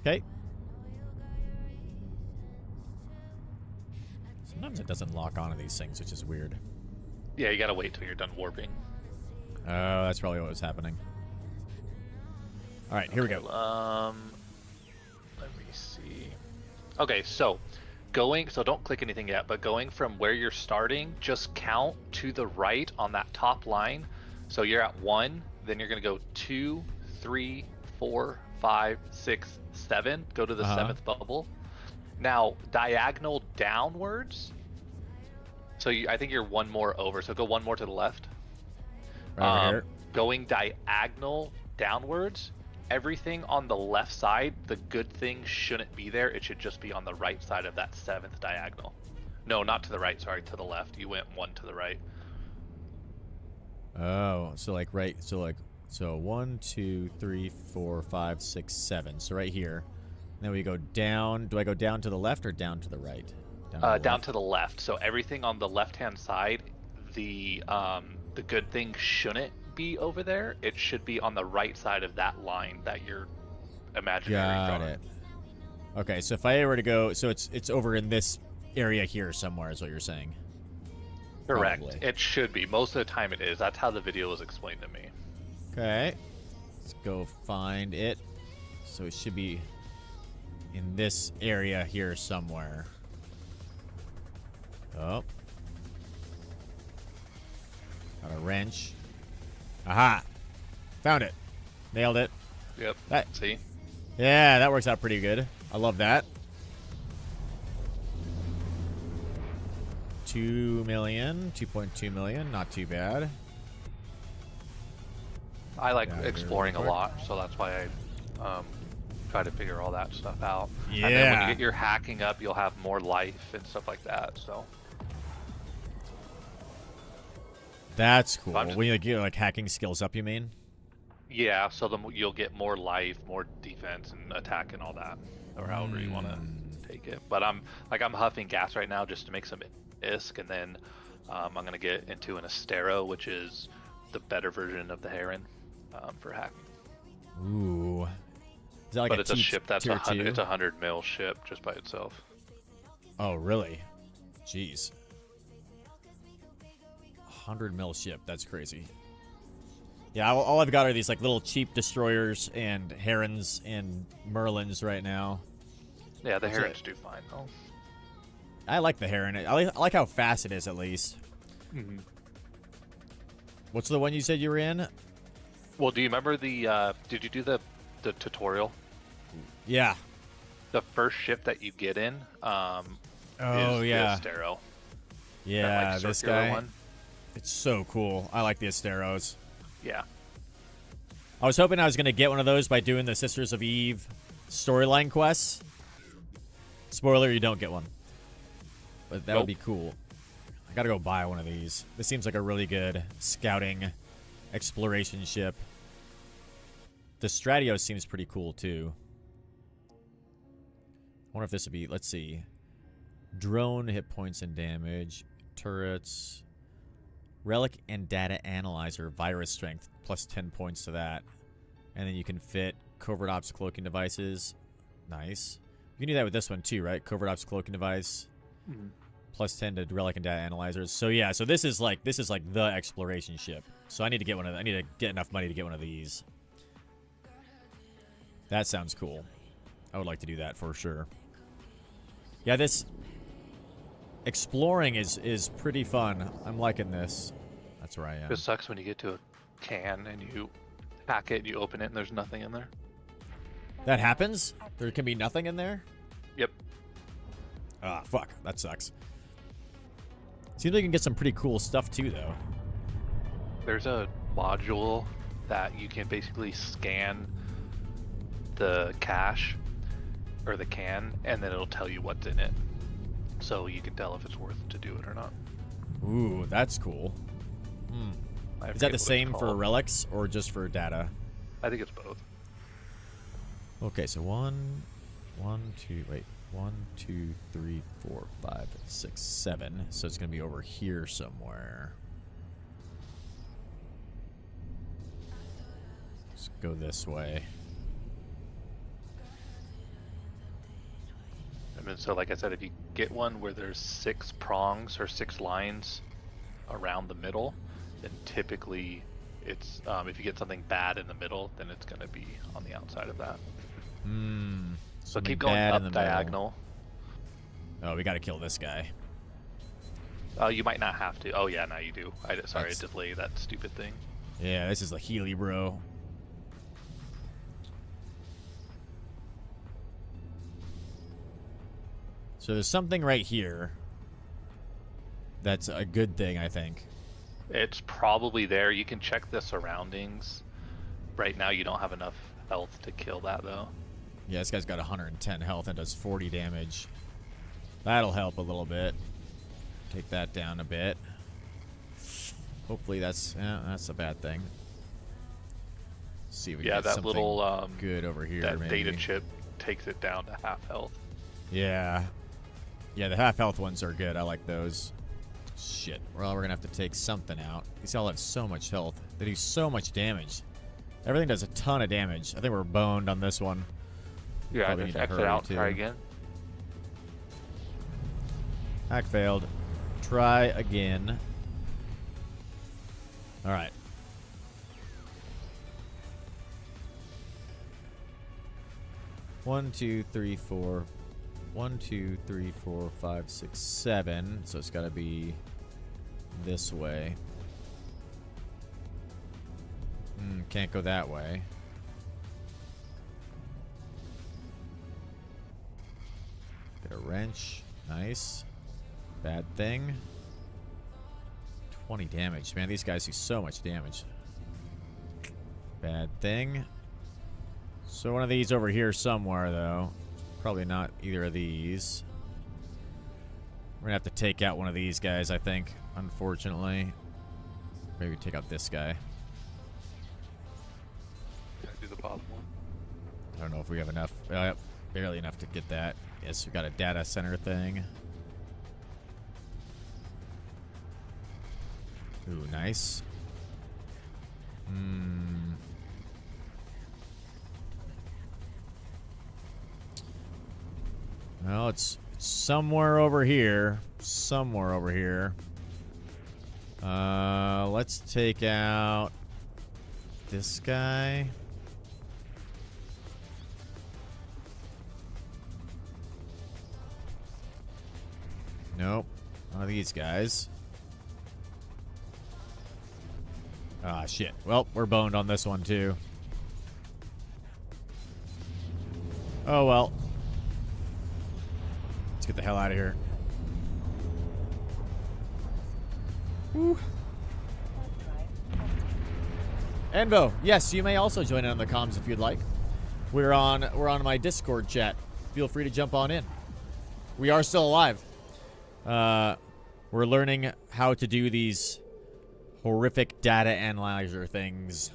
Okay. Sometimes it doesn't lock onto these things, which is weird. Yeah, you gotta wait till you're done warping. Oh, that's probably what was happening. All right, here we go. Let me see. Okay, so don't click anything yet, but going from where you're starting, just count to the right on that top line. So you're at 1, then you're gonna go 2, 3, 4, 5, 6, 7. Go to the 7th bubble. Now diagonal downwards. So I think you're one more over. So go one more to the left. Right over here. Going diagonal downwards. Everything on the left side, the good thing shouldn't be there. It should just be on the right side of that 7th diagonal. No, not to the right. Sorry, to the left. You went one to the right. Oh, so like right, so 1, 2, 3, 4, 5, 6, 7. So right here. Then we go down. Do I go down to the left or down to the right? Down to the left. So everything on the left-hand side, the good thing shouldn't be over there. It should be on the right side of that line that you're imaginary Got drawing. it. Okay, so if I were to go, so it's over in this area here somewhere, is what you're saying. Correct. Probably. It should be. Most of the time it is. That's how the video was explained to me. Okay. Let's go find it. So it should be in this area here somewhere. Oh. Got a wrench. Aha! Found it. Nailed it. Yep. That, See? yeah, that works out pretty good. I love that. 2 million, 2.2 million, not too bad. I like Yeah, exploring a very quick. lot, so that's why I try to figure all that stuff out. Yeah. And then when you get your hacking up, you'll have more life and stuff like that. So That's cool. I'm just- When you get like hacking skills up, you mean? yeah, so then you'll get more life, more defense, and attack and all that, or however you want to take it. But I'm huffing gas right now just to make some ISK, and then I'm gonna get into an Astero, which is the better version of the Heron for hacking. Ooh. Is that like But it's a ship that's tier 100. 2? It's a 100 mil ship just by itself. Oh, really? Jeez. 100 mil ship. That's crazy. Yeah, all I've got are these like little cheap destroyers and herons and merlins right now. Yeah, the That's Herons it. do fine though. I like the heron. I like how fast it is at least. Mm-hmm. What's the one you said you were in? Well, do you remember the? Did you do the tutorial? Yeah. The first ship that you get in. Oh, is yeah. The Astero. Yeah, That, like, this circular guy. one. It's so cool. I like the Asteros. Yeah. I was hoping I was going to get one of those by doing the Sisters of Eve storyline quests. Spoiler, you don't get one. But that would Nope. be cool. I got to go buy one of these. This seems like a really good scouting exploration ship. The Stratios seems pretty cool, too. I wonder if this would be... Let's see. Drone hit points and damage. Turrets. Relic and Data Analyzer, Virus Strength, plus 10 points to that. And then you can fit Covert Ops Cloaking Devices. Nice. You can do that with this one too, right? Covert Ops Cloaking Device. Plus 10 to Relic and Data Analyzers. So yeah, so this is like the exploration ship. So I need to get I need to get enough money to get one of these. That sounds cool. I would like to do that for sure. Yeah, this exploring is pretty fun. I'm liking this. That's where I am. It sucks when you get to a can and you hack it and you open it and there's nothing in there. That happens? There can be nothing in there? Yep. Ah, fuck. That sucks. Seems like you can get some pretty cool stuff too, though. There's a module that you can basically scan the cache or the can, and then it'll tell you what's in it. So you can tell if it's worth to do it or not. Ooh, that's cool. I Is that forget the what it's same for called. relics or just for data? I think it's both. Okay, so 1, 2, 3, 4, 5, 6, 7. So it's going to be over here somewhere. Let's go this way. And then, so like I said, if you get one where there's 6 prongs or 6 lines around the middle, then typically it's, if you get something bad in the middle, then it's going to be on the outside of that. So keep going up diagonal. Oh, we got to kill this guy. You might not have to. Oh yeah, now you do. Sorry, That's- I delayed that stupid thing. Yeah, this is the Healy, bro. So there's something right here that's a good thing, I think. It's probably there. You can check the surroundings. Right now you don't have enough health to kill that though. Yeah, this guy's got 110 health and does 40 damage. That'll help a little bit. Take that down a bit. Hopefully that's a bad thing. See if we can Yeah, get that something little good over here. that maybe. data chip takes it down to half health. Yeah. Yeah, the half health ones are good. I like those. Shit. Well, we're gonna have to take something out. These all have so much health. They do so much damage. Everything does a ton of damage. I think we're boned on this one. Yeah, Probably just need to exit hurry, out and too. try again. Hack failed. Try again. All right. One, two, three, four. 1, 2, 3, 4, 5, 6, 7. So it's got to be this way. Can't go that way. Get a wrench. Nice. Bad thing. 20 damage. Man, these guys do so much damage. Bad thing. So one of these over here somewhere, though. Probably not either of these. We're gonna have to take out one of these guys, I think, unfortunately. Maybe take out this guy. Yeah, do the bottom one. I don't know if we have enough. Barely enough to get that. Yes, we got a data center thing. Ooh, nice. Well, it's somewhere over here. Somewhere over here. Let's take out this guy. Nope. One of these guys. Ah, shit. Well, we're boned on this one, too. Oh, well. Let's get the hell out of here. Woo. Envo, yes, you may also join in on the comms if you'd like. We're on my Discord chat. Feel free to jump on in. We are still alive. We're learning how to do these horrific data analyzer things.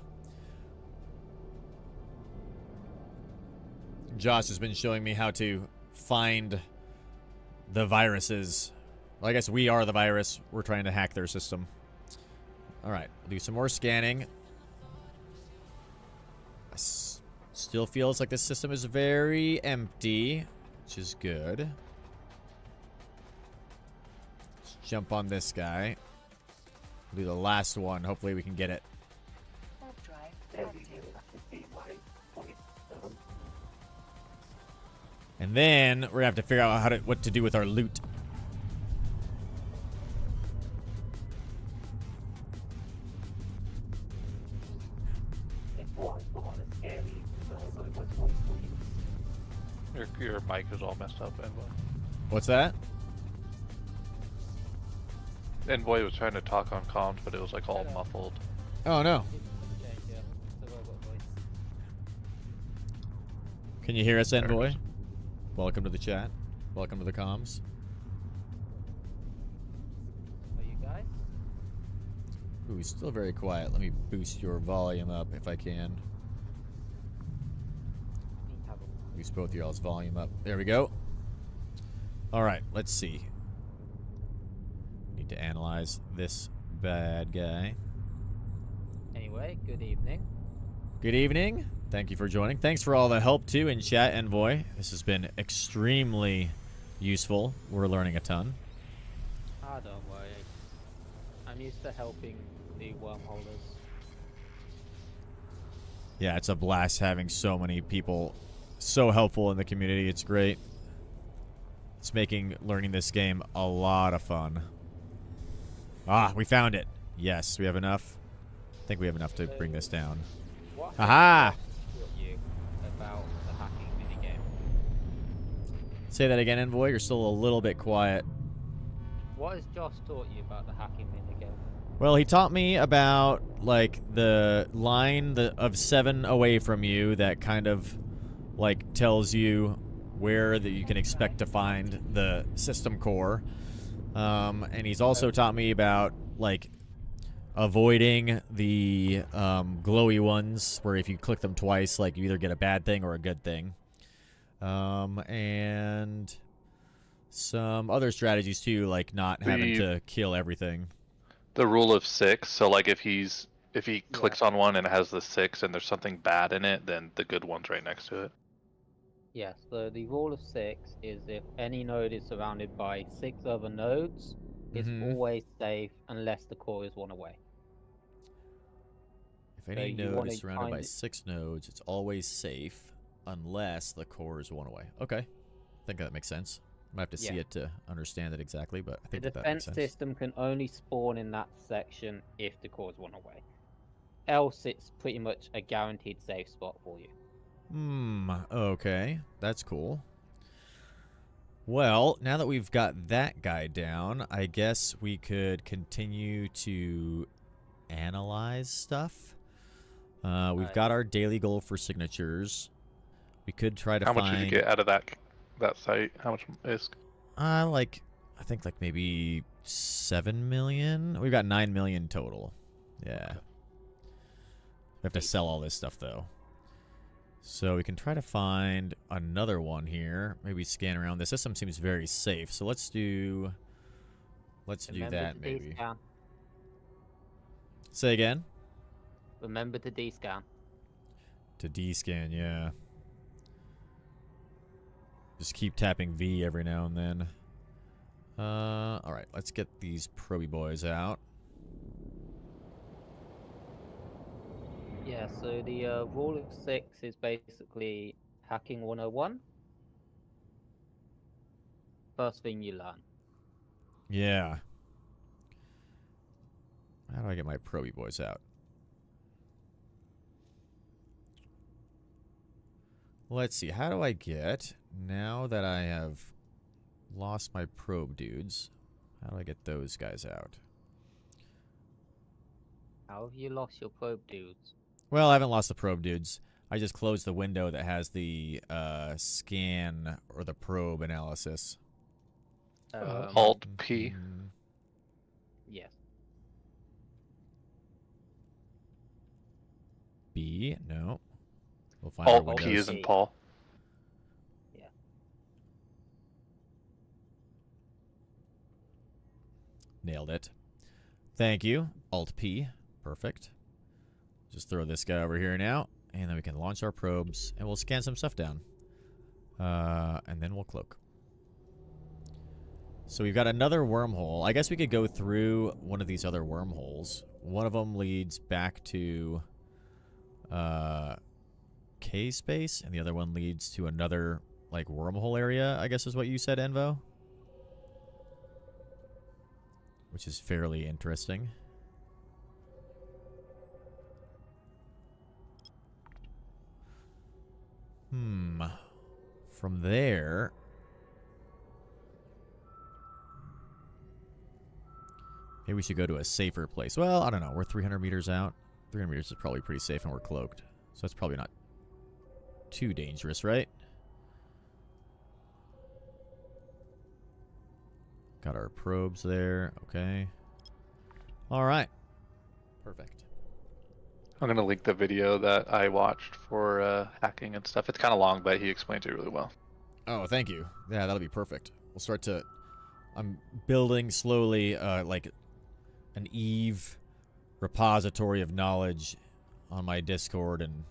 Josh has been showing me how to find the viruses. Well, I guess we are the virus. We're trying to hack their system. All right, we'll do some more scanning. Still feels like this system is very empty, which is good. Let's jump on this guy. We'll do the last one. Hopefully we can get it. Warp drive active. And then we're gonna have to figure out what to do with our loot. Your mic is all messed up, Envoy. What's that? Envoy was trying to talk on comms, but it was like all muffled. Oh no. Can you hear us, There it Envoy? is. Welcome to the chat. Welcome to the comms. Are you guys? Ooh, he's still very quiet. Let me boost your volume up if I can. Boost both of y'all's volume up. There we go. All right, let's see. Need to analyze this bad guy. Anyway, good evening. Good evening. Thank you for joining. Thanks for all the help, too, in chat, Envoy. This has been extremely useful. We're learning a ton. Ah, don't worry. I'm used to helping the wormholders. Yeah, it's a blast having so many people so helpful in the community. It's great. It's making learning this game a lot of fun. Ah, we found it. Yes, we have enough. I think we have enough to bring this down. What Aha! has taught you about the hacking minigame? Say that again, Envoy. You're still a little bit quiet. What has Josh taught you about the hacking minigame? Well, he taught me about, like, the line of 7 away from you that kind of, like, tells you where that you can expect to find the system core. And he's also taught me about, like, avoiding the glowy ones, where if you click them twice, like, you either get a bad thing or a good thing. And some other strategies, too, like not having to kill everything. The rule of 6. So like if he clicks on one and it has the 6 and there's something bad in it, then the good one's right next to it. Yes, so the rule of 6 is if any node is surrounded by 6 other nodes, it's always safe unless the core is one away. If any So you node wanna is surrounded by find it- 6 nodes, it's always safe unless the core is one away. Okay. I think that makes sense. I might have to see Yeah. it to understand it exactly, but I The think that makes defense sense. system can only spawn in that section if the core is one away. Else, it's pretty much a guaranteed safe spot for you. Okay. That's cool. Well, now that we've got that guy down, I guess we could continue to analyze stuff. We've got our daily goal for signatures. We could try to How find... much did you get out of that site? How much is? I think like maybe 7 million. We've got 9 million total. Yeah. We have to sell all this stuff though. So we can try to find another one here. Maybe scan around. The system seems very safe. So let's do Remember that to maybe. descan. Say again? Remember to descan. To descan, yeah. Just keep tapping V every now and then. Alright, let's get these proby boys out. Yeah, so the rule of 6 is basically hacking 101. First thing you learn. Yeah. How do I get my proby boys out? Let's see. How do I get, now that I have lost my probe dudes, how do I get those guys out? How have you lost your probe dudes? Well, I haven't lost the probe dudes. I just closed the window that has the scan or the probe analysis. Alt P. Yes. B? No. We'll find our Alt P windows. isn't Paul. Yeah. Nailed it. Thank you. Alt-P. Perfect. Just throw this guy over here now, and then we can launch our probes, and we'll scan some stuff down. And then we'll cloak. So we've got another wormhole. I guess we could go through one of these other wormholes. One of them leads back to K-space, and the other one leads to another, like, wormhole area, I guess is what you said, Envo? Which is fairly interesting. From there... maybe we should go to a safer place. Well, I don't know. We're 300 meters out. 300 meters is probably pretty safe, and we're cloaked. So that's probably not too dangerous, right? Got our probes there. Okay. All right. Perfect. I'm going to link the video that I watched for hacking and stuff. It's kind of long, but he explains it really well. Oh, thank you. Yeah, that'll be perfect. We'll start to... I'm building slowly, like, an Eve repository of knowledge on my Discord, and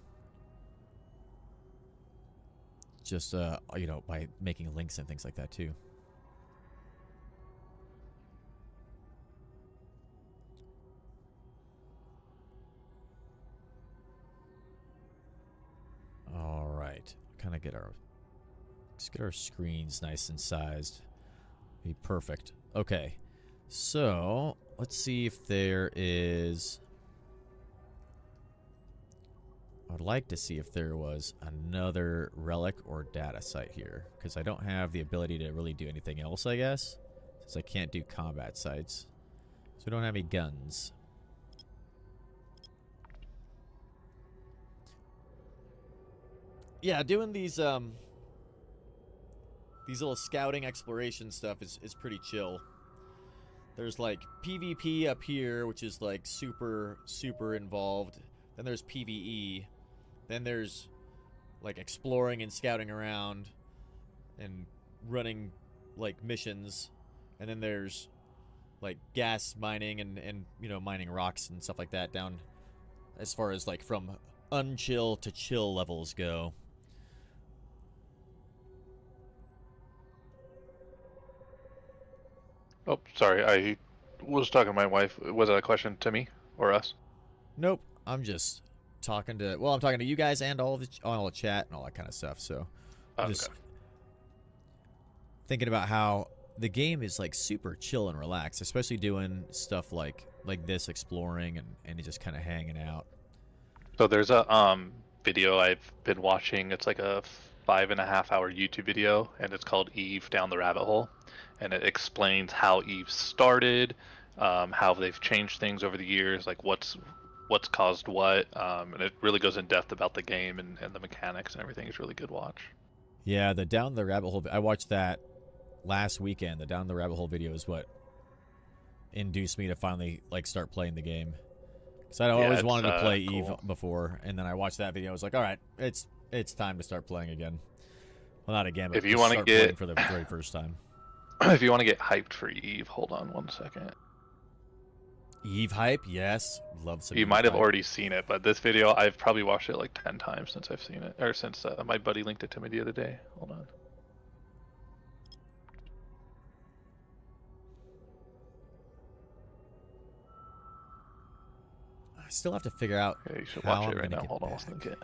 just, you know, by making links and things like that, too. All right. Kind of get our... let's get our screens nice and sized. Be perfect. Okay. So, let's see if there is... I'd like to see if there was another relic or data site here, because I don't have the ability to really do anything else, I guess, since I can't do combat sites. So we don't have any guns. Yeah, doing these little scouting exploration stuff is pretty chill. There's like PvP up here, which is like super involved. Then there's PvE. Then there's like exploring and scouting around and running like missions. And then there's like gas mining and you know, mining rocks and stuff like that down as far as like from unchill to chill levels go. Oh, sorry. I was talking to my wife. Was that a question to me or us? Nope. I'm just talking to... well, I'm talking to you guys and all the chat and all that kind of stuff. So I'm just thinking about how the game is like super chill and relaxed, especially doing stuff like this, exploring and just kind of hanging out. So there's a video I've been watching. It's like a 5.5-hour YouTube video, and it's called Eve Down the Rabbit Hole, and it explains how Eve started, how they've changed things over the years, like what's caused what, and it really goes in depth about the game and the mechanics and everything. It's a really good watch. Yeah, the Down the Rabbit Hole, I watched that last weekend. The Down the Rabbit Hole video is what induced me to finally like start playing the game. Because I always wanted to play Eve before, and then I watched that video. I was like, all right, it's time to start playing again. Well, not again, but if you want to start get playing for the very first time. If you want to get hyped for Eve, hold on one second. Eve hype, yes, love some. You Eve might have hype. already seen it, but this video I've probably watched it like 10 times since I've seen it, or since my buddy linked it to me the other day. Hold on. I still have to figure out. Okay, you should how watch I'm it right gonna now. get Hold on, back. let's link it.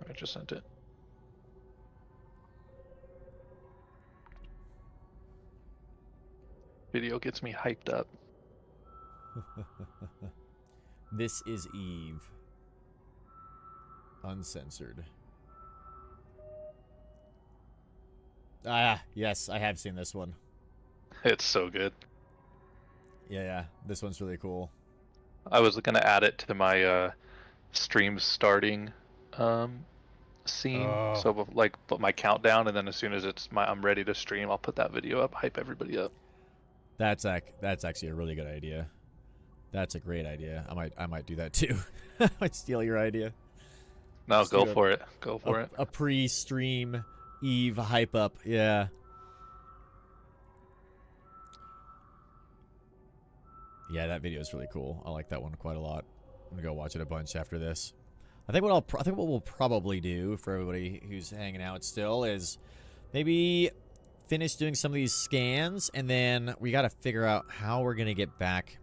I just sent it. Video gets me hyped up. This is Eve. Uncensored. Ah, yes, I have seen this one. It's so good. Yeah, this one's really cool. I was gonna add it to my stream starting scene. Oh. So like put my countdown, and then as soon as I'm ready to stream, I'll put that video up, hype everybody up. That's actually a really good idea. That's a great idea. I might do that too. I might steal your idea. No, Just go do for it. Go for it. A pre-stream Eve hype up. Yeah. Yeah, that video is really cool. I like that one quite a lot. I'm gonna go watch it a bunch after this. I think what we'll probably do for everybody who's hanging out still is maybe finish doing some of these scans, and then we got to figure out how we're gonna get back.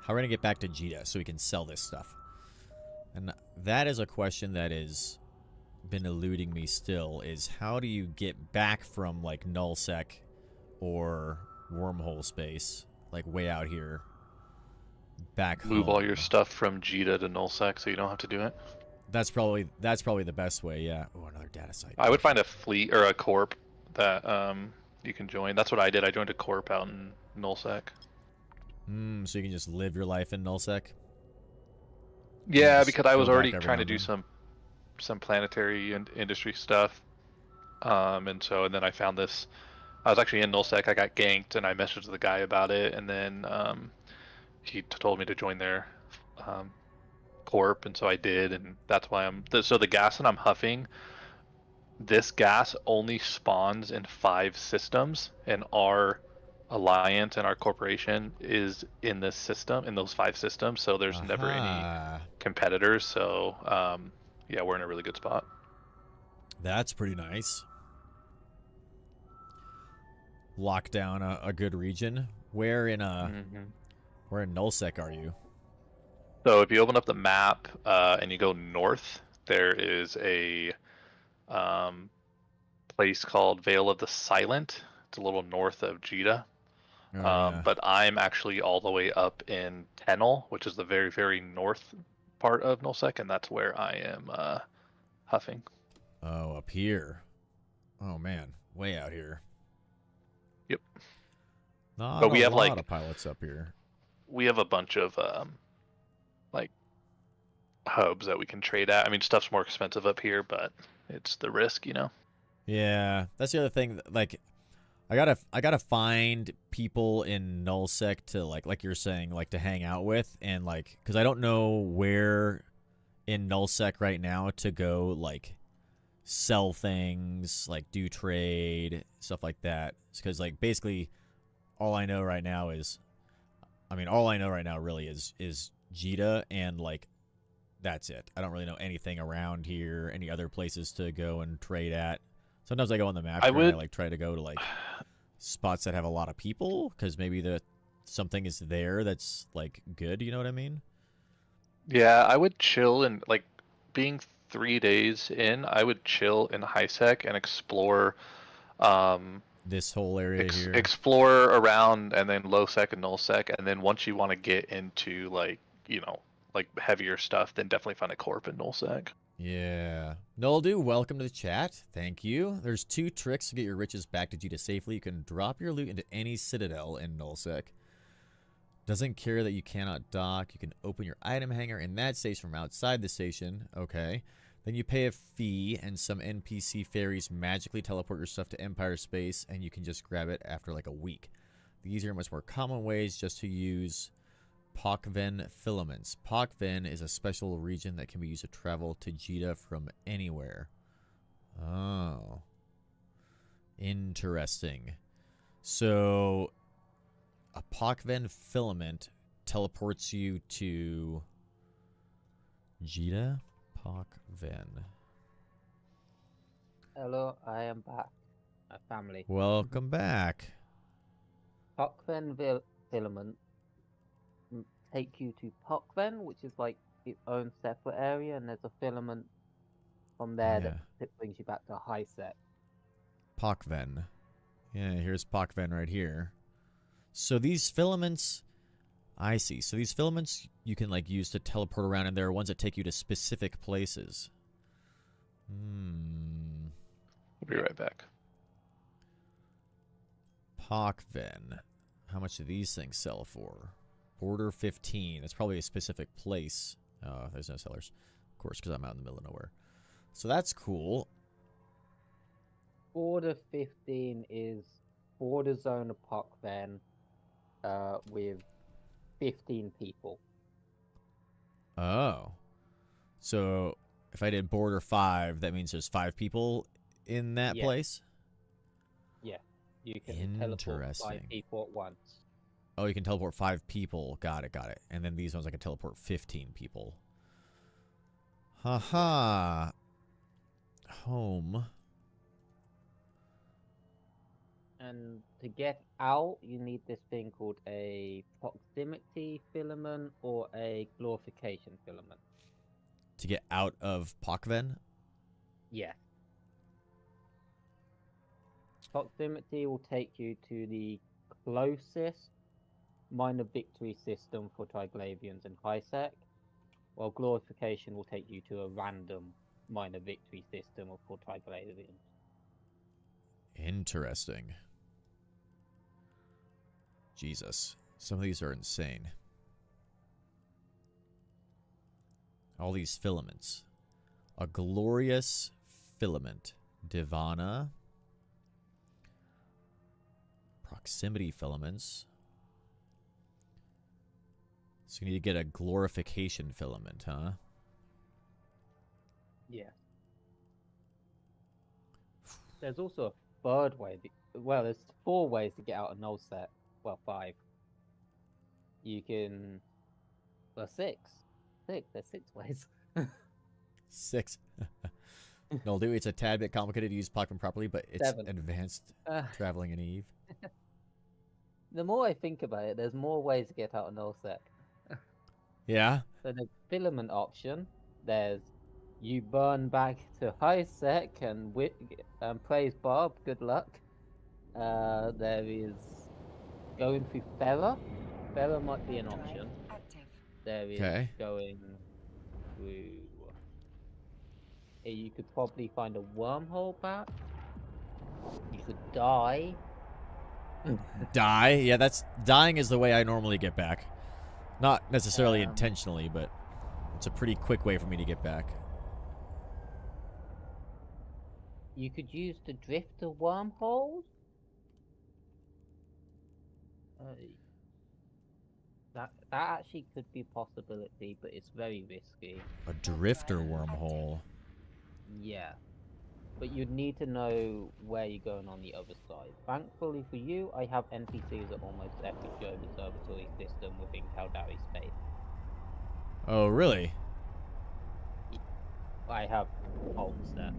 How we're gonna get back to Jita so we can sell this stuff. And that is a question that is been eluding me still, is how do you get back from like nullsec or wormhole space, like way out here, back Move home? all your stuff from Jita to nullsec so you don't have to do it. That's probably the best way. Yeah. Oh, another data site. I would find a fleet or a corp that you can join. That's what I did. I joined a corp out in nullsec. So you can just live your life in nullsec. Yeah, just because I was go back already every trying now to and do then. some planetary and industry stuff. And then I found this. I was actually in nullsec. I got ganked, and I messaged the guy about it, and then he told me to join their corp, and so I did, and that's why so the gas that I'm huffing, this gas only spawns in 5 systems, and our alliance and our corporation is in this system, in those 5 systems, so there's never any Aha. competitors. So yeah, we're in a really good spot. That's pretty nice. Lock down a good region. Where in nullsec are you? So if you open up the map and you go north, there is a place called Vale of the Silent. It's a little north of Jita. Oh, yeah. But I'm actually all the way up in Tennel, which is the very, very north part of nullsec, and that's where I am huffing. Oh, up here. Oh man, way out here. Yep. Not But we a have, lot like- of pilots up here. We have a bunch of like hubs that we can trade at. I mean, stuff's more expensive up here, but it's the risk, you know. Yeah, that's the other thing. Like, I gotta find people in nullsec to like you're saying, like to hang out with, and like, because I don't know where in nullsec right now to go, like sell things, like do trade stuff like that. Because like basically, all I know right now really is Jita, and like that's it. I don't really know anything around here, any other places to go and trade at. Sometimes I go on the map and I like try to go to like spots that have a lot of people, because maybe something is there that's like good. You know what I mean? Yeah, I would chill, and like being 3 days in, I would chill in high sec and explore This whole area here. explore around, and then low sec and null sec, and then once you want to get into like, you know, like heavier stuff, then definitely find a corp in null sec. Yeah. Noldu, welcome to the chat. Thank you. There's 2 tricks to get your riches back to Jita safely. You can drop your loot into any citadel in nullsec. Doesn't care that you cannot dock. You can open your item hanger in that station from outside the station. Okay. Then you pay a fee, and some NPC fairies magically teleport your stuff to Empire space, and you can just grab it after like a week. These are much more common ways just to use Pokven filaments. Pokven is a special region that can be used to travel to Jita from anywhere. Oh. Interesting. So, a Pokven filament teleports you to Jita? Pokven. Hello, I am back. My family. Welcome back. Pokven filament take you to Pokven, which is like its own separate area, and there's a filament from there that brings you back to Hisec. Pokven. Yeah, here's Pokven right here. So these filaments, I see. So these filaments you can like use to teleport around, and there are ones that take you to specific places. We'll be right back. Pokven. How much do these things sell for? Border 15. It's probably a specific place. Oh, there's no sellers. Of course, because I'm out in the middle of nowhere. So that's cool. Border 15 is border zone of Pokven with 15 people. Oh. So if I did border 5, that means there's 5 people in that place? Yeah. You can teleport 5 Interesting. people at once. Oh, you can teleport 5 people. Got it, got it. And then these ones I can teleport 15 people. Haha. Home. And to get out, you need this thing called a proximity filament or a glorification filament. To get out of Pakven? Yeah. Proximity will take you to the closest minor victory system for Triglavians and Highsec, while glorification will take you to a random minor victory system for Triglavians. Interesting. Jesus. Some of these are insane. All these filaments. A glorious filament. Divana. Proximity filaments. So you need to get a glorification filament, huh? Yeah. There's also a third way. Well, there's 4 ways to get out of null set. Well, 5. You can. Well, 6. 6. There's 6 ways. 6. No, dude, it's a tad bit complicated to use Pakven properly, but it's 7. advanced traveling in Eve. The more I think about it, there's more ways to get out of null set. Yeah? So the filament option, there's you burn back to high sec and praise Bob, good luck. There is going through Ferra. Ferra might be an option. Active. There is Okay. going through. You could probably find a wormhole back. You could die. Die? Yeah, dying is the way I normally get back. Not necessarily intentionally, but it's a pretty quick way for me to get back. You could use the drifter wormholes. That actually could be a possibility, but it's very risky. A drifter wormhole. Yeah. But you'd need to know where you're going on the other side. Thankfully for you, I have NPCs at almost every Jove observatory system within Caldari space. Oh, really? I have holes there.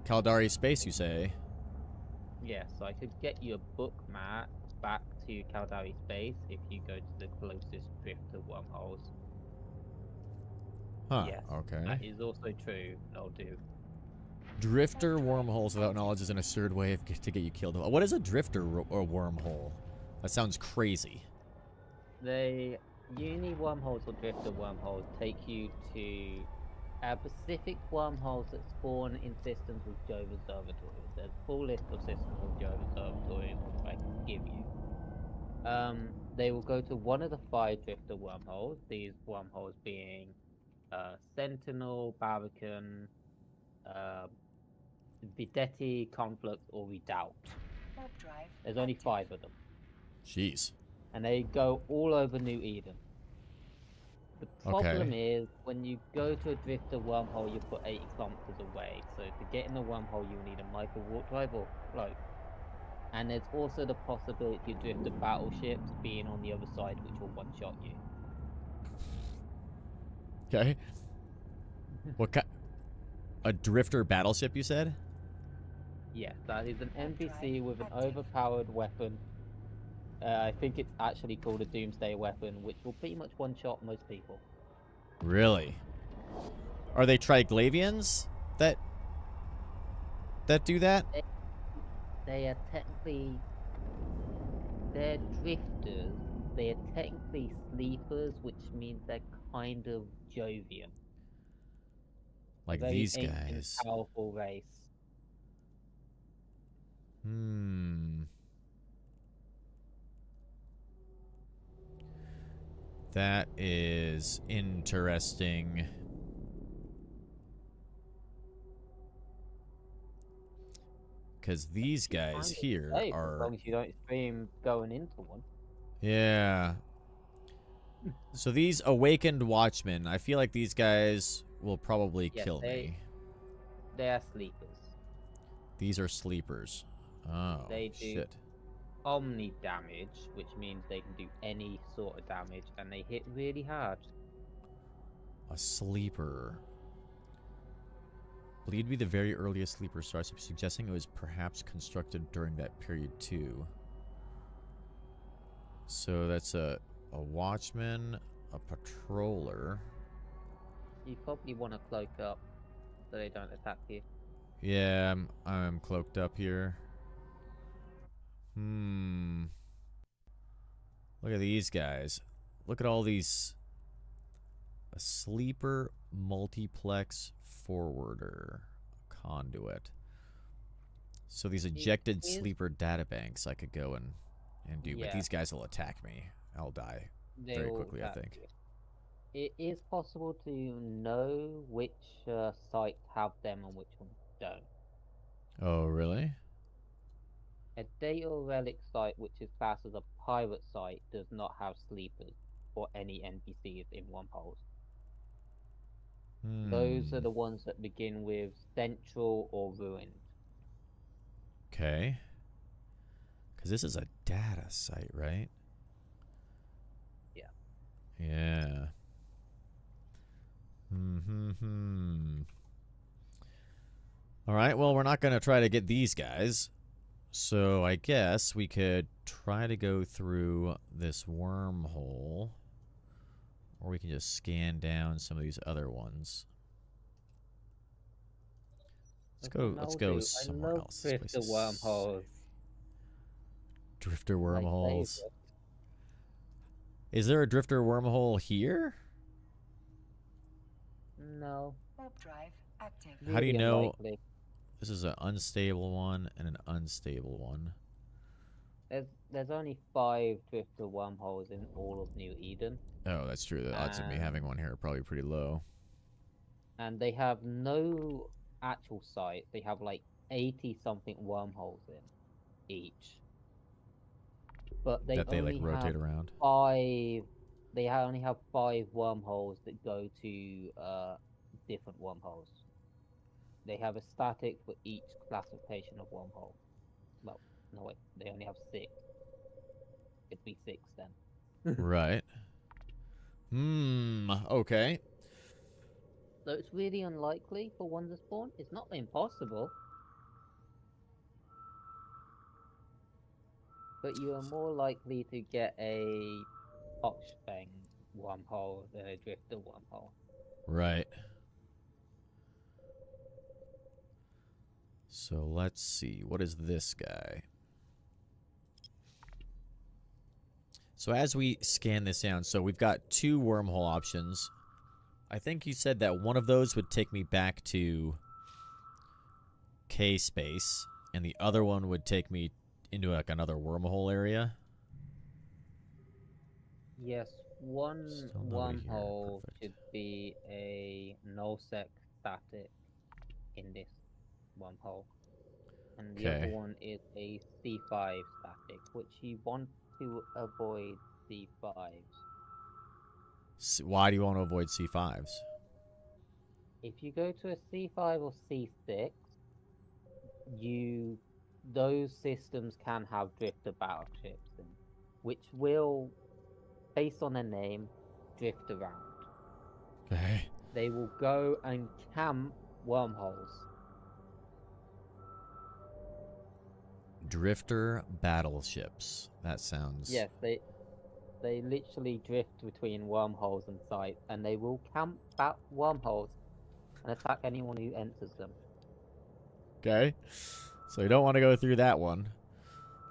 Caldari space, you say? Yes, I could get you a book mat back to Caldari space if you go to the closest drifter wormholes. Huh, Yes, okay. that is also true. I'll do. Drifter wormholes without knowledge is an absurd way to get you killed. What is a drifter or wormhole? That sounds crazy. The uni wormholes or drifter wormholes take you to specific wormholes that spawn in systems with Jove observatories. There's a full list of systems with Jove observatories which I can give you. They will go to one of the 5 drifter wormholes. These wormholes being Sentinel, Barbican, Videtti, Conflux, or Redoubt. Warp drive. There's only active. 5 of them. Jeez. And they go all over New Eden. The problem is, when you go to a drifter wormhole, you put 80 kilometers away. So to get in the wormhole, you need a micro warp drive or float. And there's also the possibility of drifter battleships being on the other side, which will one-shot you. Okay. What kind? A drifter battleship, you said? Yes, that is an NPC with an overpowered weapon. I think it's actually called a Doomsday weapon, which will pretty much one-shot most people. Really? Are they Triglavians that do that? They are technically... They're drifters. They are technically sleepers, which means they're kind of Jovian. Like Very these ancient, guys. powerful race. That is interesting. Because these guys here Safe, are... as long as you don't stream going into one. Yeah. So these awakened watchmen, I feel like these guys will probably kill me. They are sleepers. These are sleepers. Oh, They do. shit. omni damage, which means they can do any sort of damage, and they hit really hard. A sleeper. Believed to be the very earliest sleeper star, so suggesting it was perhaps constructed during that period too. So that's a watchman, a patroller. You probably want to cloak up so they don't attack you. Yeah, I'm cloaked up here. Look at these guys. Look at all these. A sleeper, multiplex, forwarder, conduit. So these ejected sleeper databanks I could go and do, but Yeah. these guys will attack me. I'll die They very will quickly, I attack think. you. It is possible to know which sites have them and which ones don't. Oh, really? A data relic site, which is classed as a pirate site, does not have sleepers or any NPCs in wormholes. Those are the ones that begin with central or ruined. Okay. Because this is a data site, right? Yeah. Yeah. All right, well, we're not going to try to get these guys. So I guess we could try to go through this wormhole. Or we can just scan down some of these other ones. Let's go somewhere else. This place Drifter is wormholes. Drifter My wormholes. favorite. Is there a drifter wormhole here? No. Warp drive active. How do you Really know? unlikely. This is an unstable one and an unstable one. There's only 5 drifter wormholes in all of New Eden. Oh, that's true. The odds of me having one here are probably pretty low. And they have no actual site. They have like 80 something wormholes in each. But they That they like only rotate have around. 5. They only have 5 wormholes that go to different wormholes. They have a static for each classification of wormhole. Well, no wait, they only have 6. It'd be 6 then. Right. Okay. So it's really unlikely for one to spawn. It's not impossible. But you are more likely to get a Pochfang wormhole than a Drifter wormhole. Right. So let's see. What is this guy? So as we scan this down, so we've got 2 wormhole options. I think you said that one of those would take me back to K space, and the other one would take me into like another wormhole area. Yes, one Still nobody here. wormhole Perfect. should be a nullsec static in this wormhole. And the other Okay. one is a C5 static, which you want to avoid C5s. Why do you want to avoid C5s? If you go to a C5 or C6, those systems can have drifter battleships, which will, based on their name, drift around. Okay. They will go and camp wormholes. Drifter battleships. That sounds... Yes, they literally drift between wormholes and sites, and they will camp at wormholes and attack anyone who enters them. Okay. So you don't want to go through that one.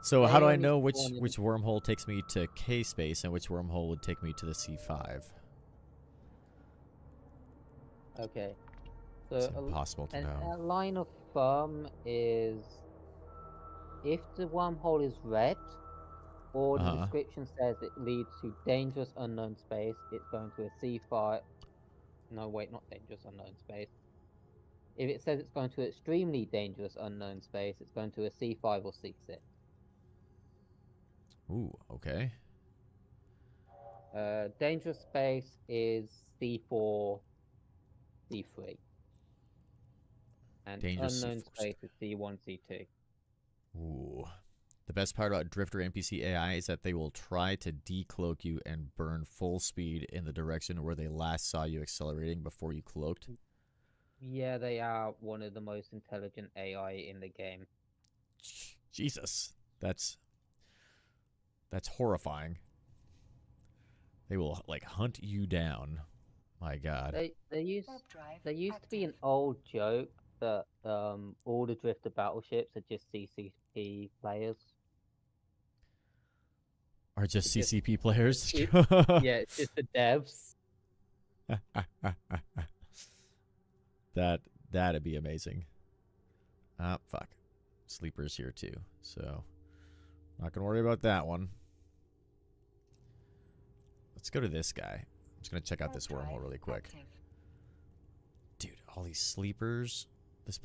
So They how do I only know which spawn in- wormhole takes me to K space and which wormhole would take me to the C5? Okay. So It's impossible to know. a line of thumb is if the wormhole is red, or the description says it leads to dangerous unknown space, it's going to a C5. No, wait, not dangerous unknown space. If it says it's going to extremely dangerous unknown space, it's going to a C5 or C6. Ooh, okay. Dangerous space is C4, C3. And Dangerous unknown C4, space is C1, C2. Ooh. The best part about Drifter NPC AI is that they will try to decloak you and burn full speed in the direction where they last saw you accelerating before you cloaked. Yeah, they are one of the most intelligent AI in the game. Jesus, that's horrifying. They will like hunt you down. My God. There used Warp drive there used to be an active. old joke that all the Drifter battleships are just CCP players. Are just It's just CCP players? yeah, it's just the devs. That'd be amazing. Ah, fuck. Sleeper's here too, so not gonna worry about that one. Let's go to this guy. I'm just gonna check out this Warp wormhole drive really quick. active. Dude, all these sleepers. This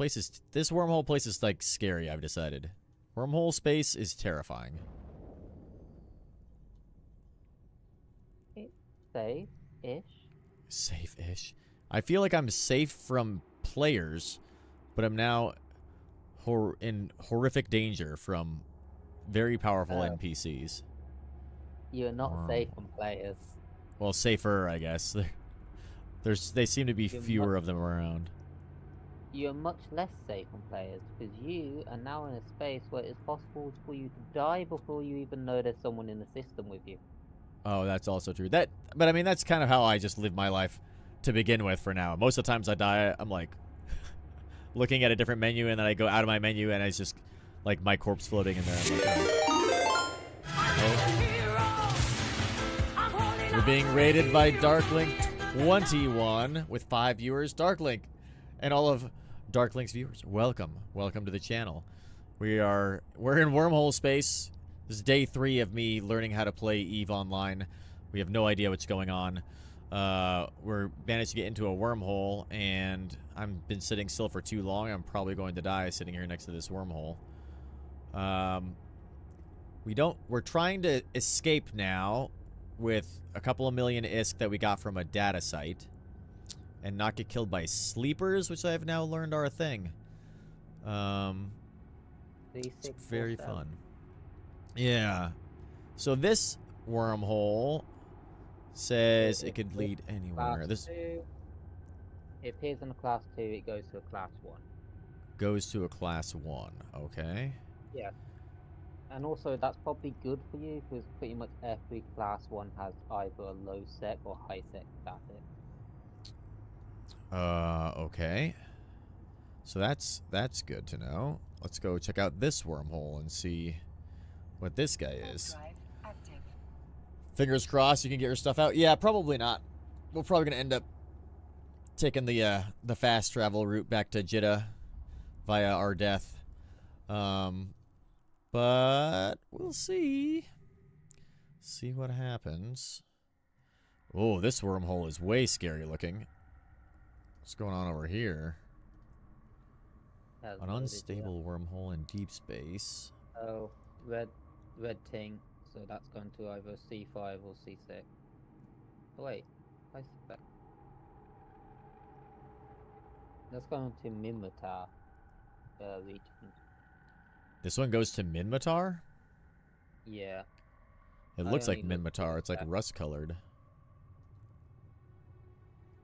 wormhole place is like scary, I've decided. Wormhole space is terrifying. It's safe-ish. Safe-ish. I feel like I'm safe from players, but I'm now in horrific danger from very powerful NPCs. You're not safe from players. Well, safer, I guess. They seem to be You're fewer of them around. You're much less safe from players because you are now in a space where it's possible for you to die before you even know there's someone in the system with you. Oh, that's also true. But I mean, that's kind of how I just live my life to begin with for now. Most of the times I die, I'm like looking at a different menu, and then I go out of my menu, and it's just like my corpse floating in there. I'm like, oh. We're being rated by Darklink21 with 5 viewers. Darklink and all of Darklink's viewers, welcome to the channel. We're in wormhole space. This is day 3 of me learning how to play EVE Online. We have no idea what's going on. We're managed to get into a wormhole, and I've been sitting still for too long. I'm probably going to die sitting here next to this wormhole. We're trying to escape now with a couple of million ISK that we got from a data site and not get killed by sleepers, which I have now learned are a thing. It's very fun. Yeah. So this wormhole says it could lead anywhere. This it appears in a class 2, it goes to a class 1. goes to a class 1. Okay. Yeah. And also, that's probably good for you because pretty much every class 1 has either a low sec or high sec static. Okay. So that's good to know. Let's go check out this wormhole and see what this guy is. Warp drive active. Fingers crossed you can get your stuff out. Yeah, probably not. We're probably gonna end up taking the fast travel route back to Jeddah via our death. But we'll see. See what happens. Oh, this wormhole is way scary looking. What's going on over here? An unstable wormhole in deep space. Oh, red ting. So that's going to either C5 or C6. Oh, wait, I suspect. That's going to Minmatar region. This one goes to Minmatar? Yeah. It I looks like only looked at Minmatar. It's like that. rust colored.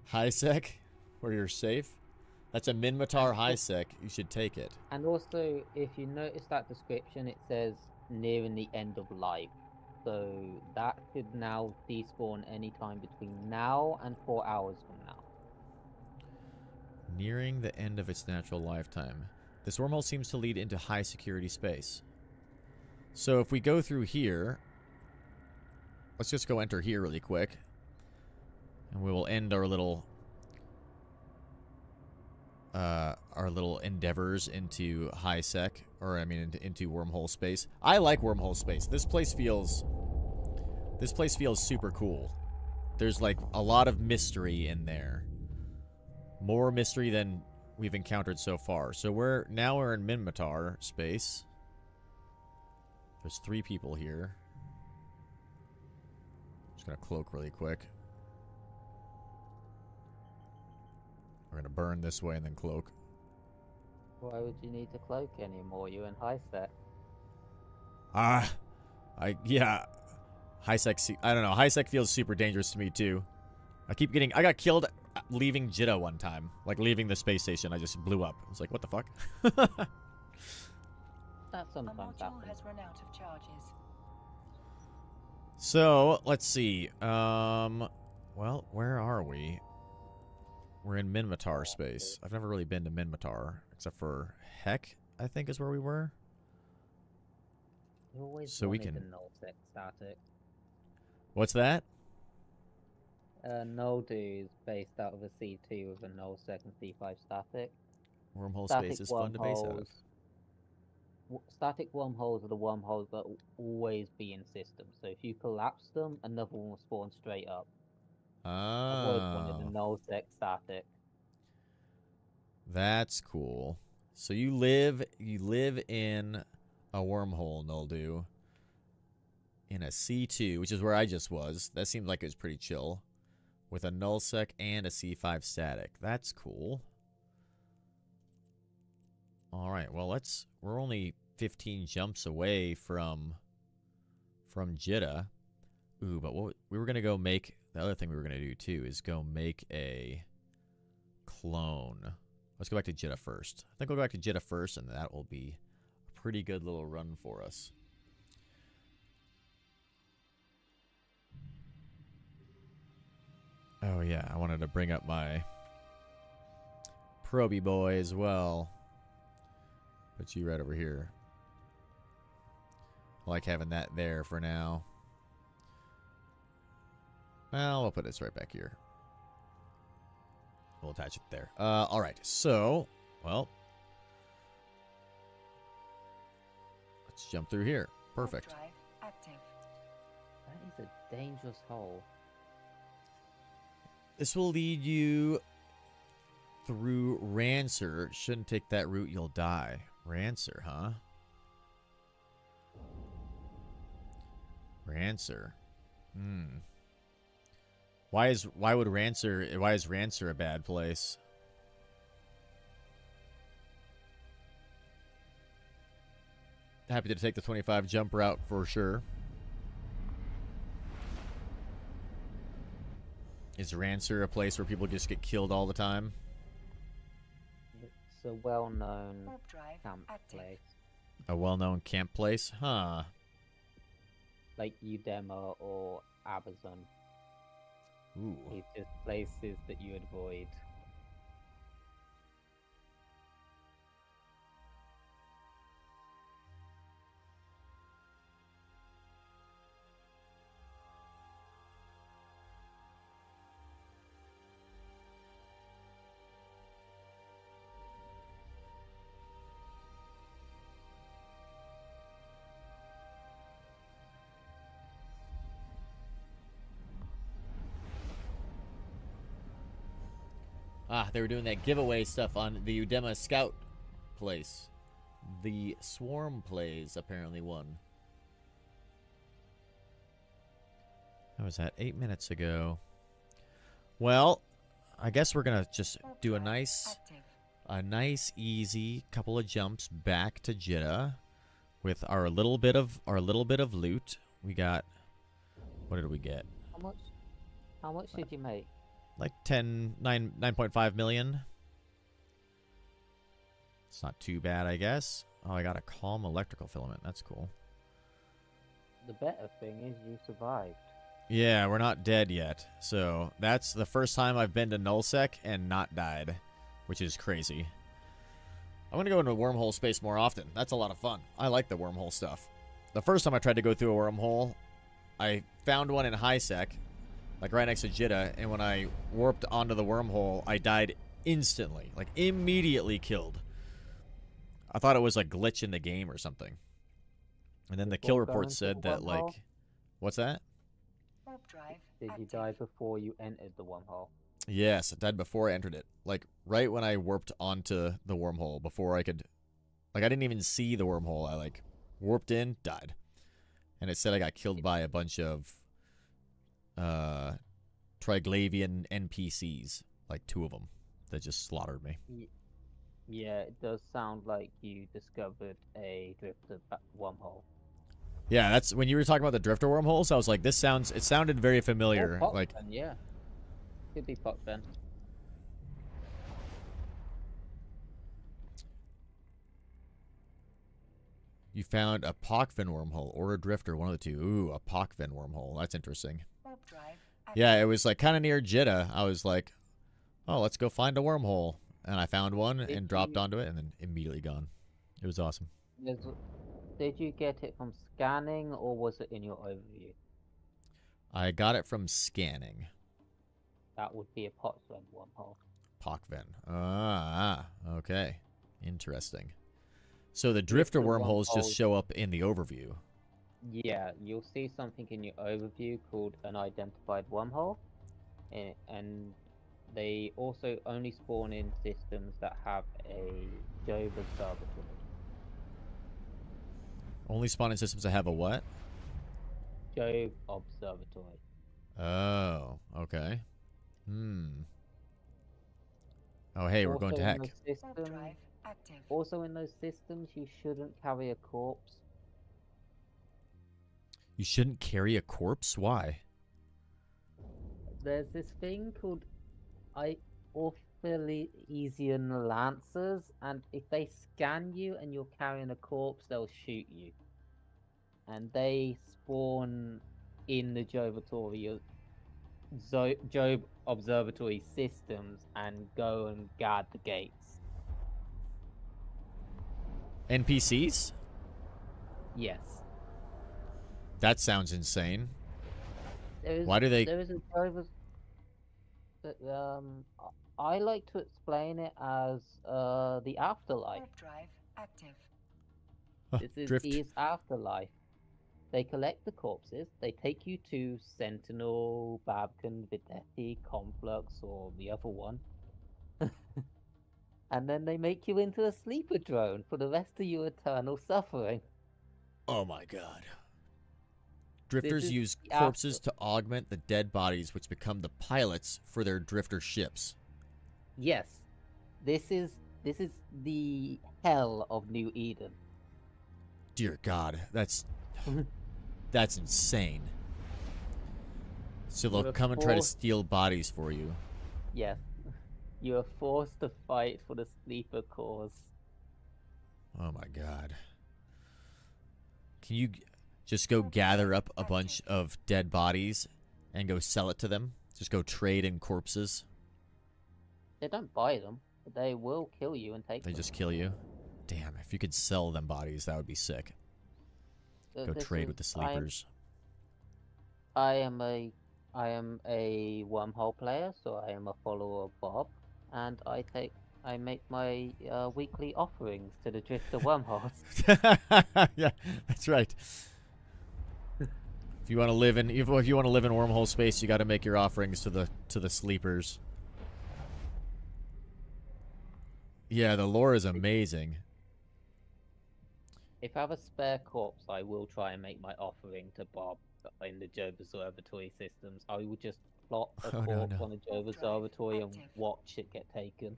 High sec, where you're safe. That's a Minmatar high sec. You should take it. And also, if you notice that description, it says nearing the end of life. So that could now despawn anytime between now and 4 hours from now. Nearing the end of its natural lifetime. This wormhole seems to lead into high security space. So if we go through here, let's just go enter here really quick. And we will end our little endeavors into high sec, or I mean into wormhole space. I like wormhole space. This place feels super cool. There's like a lot of mystery in there. More mystery than we've encountered so far. So we're in Minmatar space. There's 3 people here. Just gonna cloak really quick. We're gonna burn this way and then cloak. Why would you need to cloak anymore? You're in high set. Yeah. I don't know. High sec feels super dangerous to me too. I got killed leaving Jitta one time. Like leaving the space station, I just blew up. I was like, what the fuck? That The sometimes module happens. has run out of charges. So, let's see. Well, where are we? We're in Minmatar space. I've never really been to Minmatar, except for Heck, I think is where we were. You always So we wanted can- a null-sec static. What's that? Noldu is based out of a C2 with a null-sec and C5 static. Wormhole Static space is fun to base out of. wormholes. Static wormholes are the wormholes that will always be in systems. So if you collapse them, another one will spawn straight up. I've always wanted a Oh, null-sec static. that's cool. So you live in a wormhole, Noldu, in a C2, which is where I just was. That seemed like it was pretty chill, with a nullsec and a C5 static. That's cool. All right, well, we're only 15 jumps away from Jitta. Ooh, but what we were going to go make, the other thing we were going to do too is go make a clone. Let's go back to Jitta first. I think we'll go back to Jitta first, and that will be a pretty good little run for us. Oh yeah, I wanted to bring up my Proby boy as well. Put you right over here. I like having that there for now. Well, we'll put this right back here. We'll attach it there. Alright, so, well, let's jump through here. Perfect. Drive active. That is a dangerous hole. This will lead you through Rancer. Shouldn't take that route, you'll die. Rancer, huh? Rancer. Why is Rancer a bad place? Happy to take the 25 jump route for sure. Is Rancer a place where people just get killed all the time? It's a well-known Warp drive camp active. place. A well-known camp place? Huh. Like Udema or Amazon. Ooh. It's just places that you avoid. Ah, they were doing that giveaway stuff on the Udema Scout place. The Swarm plays apparently won. How was that? 8 minutes ago. Well, I guess we're gonna just Warp do a drive nice, active. easy couple of jumps back to Jitta with our little bit of loot. We got, what did we get? How much did you make? Like 9.5 million. It's not too bad, I guess. Oh, I got a calm electrical filament. That's cool. The better thing is you survived. Yeah, we're not dead yet. So that's the first time I've been to Nullsec and not died, which is crazy. I'm going to go into wormhole space more often. That's a lot of fun. I like the wormhole stuff. The first time I tried to go through a wormhole, I found one in high sec, like right next to Jitta, and when I warped onto the wormhole, I died instantly, like immediately killed. I thought it was a glitch in the game or something. And then the kill Before going report to said the that, wormhole? like, what's that? Warp drive Did you active. die before you entered the wormhole? Yes, I died before I entered it. Like, right when I warped onto the wormhole, before I could... Like, I didn't even see the wormhole. I, like, warped in, died. And it said I got killed by a bunch of Triglavian NPCs. Like, 2 of them that just slaughtered me. Yeah, it does sound like you discovered a drifted wormhole. Yeah, that's when you were talking about the drifter wormholes. I was like, this sounds. It sounded very familiar. Oh, Like, Pockven, yeah. Could be Pockven. you found a Pockven wormhole or a drifter, one of the two. Ooh, a Pockven wormhole. That's interesting. Warp drive. Yeah, it was like kind of near Jeddah. I was like, oh, let's go find a wormhole, and I found one and dropped onto it, and then immediately gone. It was awesome. Did you get it from scanning or was it in your overview? I got it from scanning. That would be a Pockven wormhole. Pockven. Ah, okay. Interesting. So the drifter wormholes just show up in the overview. Yeah, you'll see something in your overview called an identified wormhole, and they also only spawn in systems that have a Jove observatory. Only spawning systems that have a what? Jove observatory. Oh, okay. Oh, hey, we're going to heck. Warp drive active. Also in those systems, you shouldn't carry a corpse. You shouldn't carry a corpse? Why? There's this thing called Orphalesian Lancers, and if they scan you and you're carrying a corpse, they'll shoot you. And they spawn in the Jove Observatory systems and go and guard the gates. NPCs? Yes. That sounds insane. There Why do they... is a Jove... I like to explain it as the afterlife. Warp drive active. This is Drift. Eve's afterlife. They collect the corpses, they take you to Sentinel, Babkin, Videtti, Conflux, or the other one. And then they make you into a sleeper drone for the rest of your eternal suffering. Oh my god. Drifters is use the corpses to augment the dead bodies, which become the pilots for their drifter ships. Yes. This is the hell of New Eden. Dear God, that's insane. So they'll You're come and try to forced- steal bodies for you. Yes. You are forced to fight for the sleeper cause. Oh my God. Can you just go gather up a bunch of dead bodies and go sell it to them? Just go trade in corpses? They don't buy them, but they will kill you and take They them. just kill you? Damn, if you could sell them bodies, that would be sick. Go This trade is- with the sleepers. I am a wormhole player, so I am a follower of Bob, and I make my weekly offerings to the drifter wormholes. Yeah, that's right. If you want to live in wormhole space, you got to make your offerings to the sleepers. Yeah, the lore is amazing. If I have a spare corpse, I will try and make my offering to Bob in the Jove Observatory systems. I will just plot a Oh, no, corpse no. on the Jove Observatory and watch it get taken.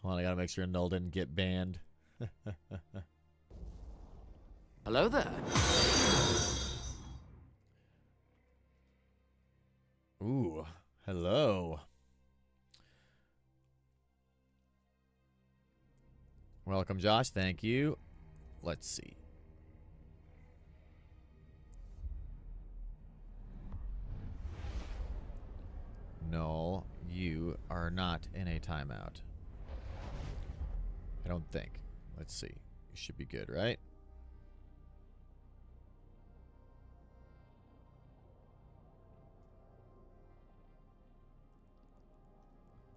Hold on, I gotta make sure Null didn't get banned. Hello there. Ooh, hello. Welcome, Josh. Thank you. Let's see. No, you are not in a timeout. I don't think. Let's see. You should be good, right?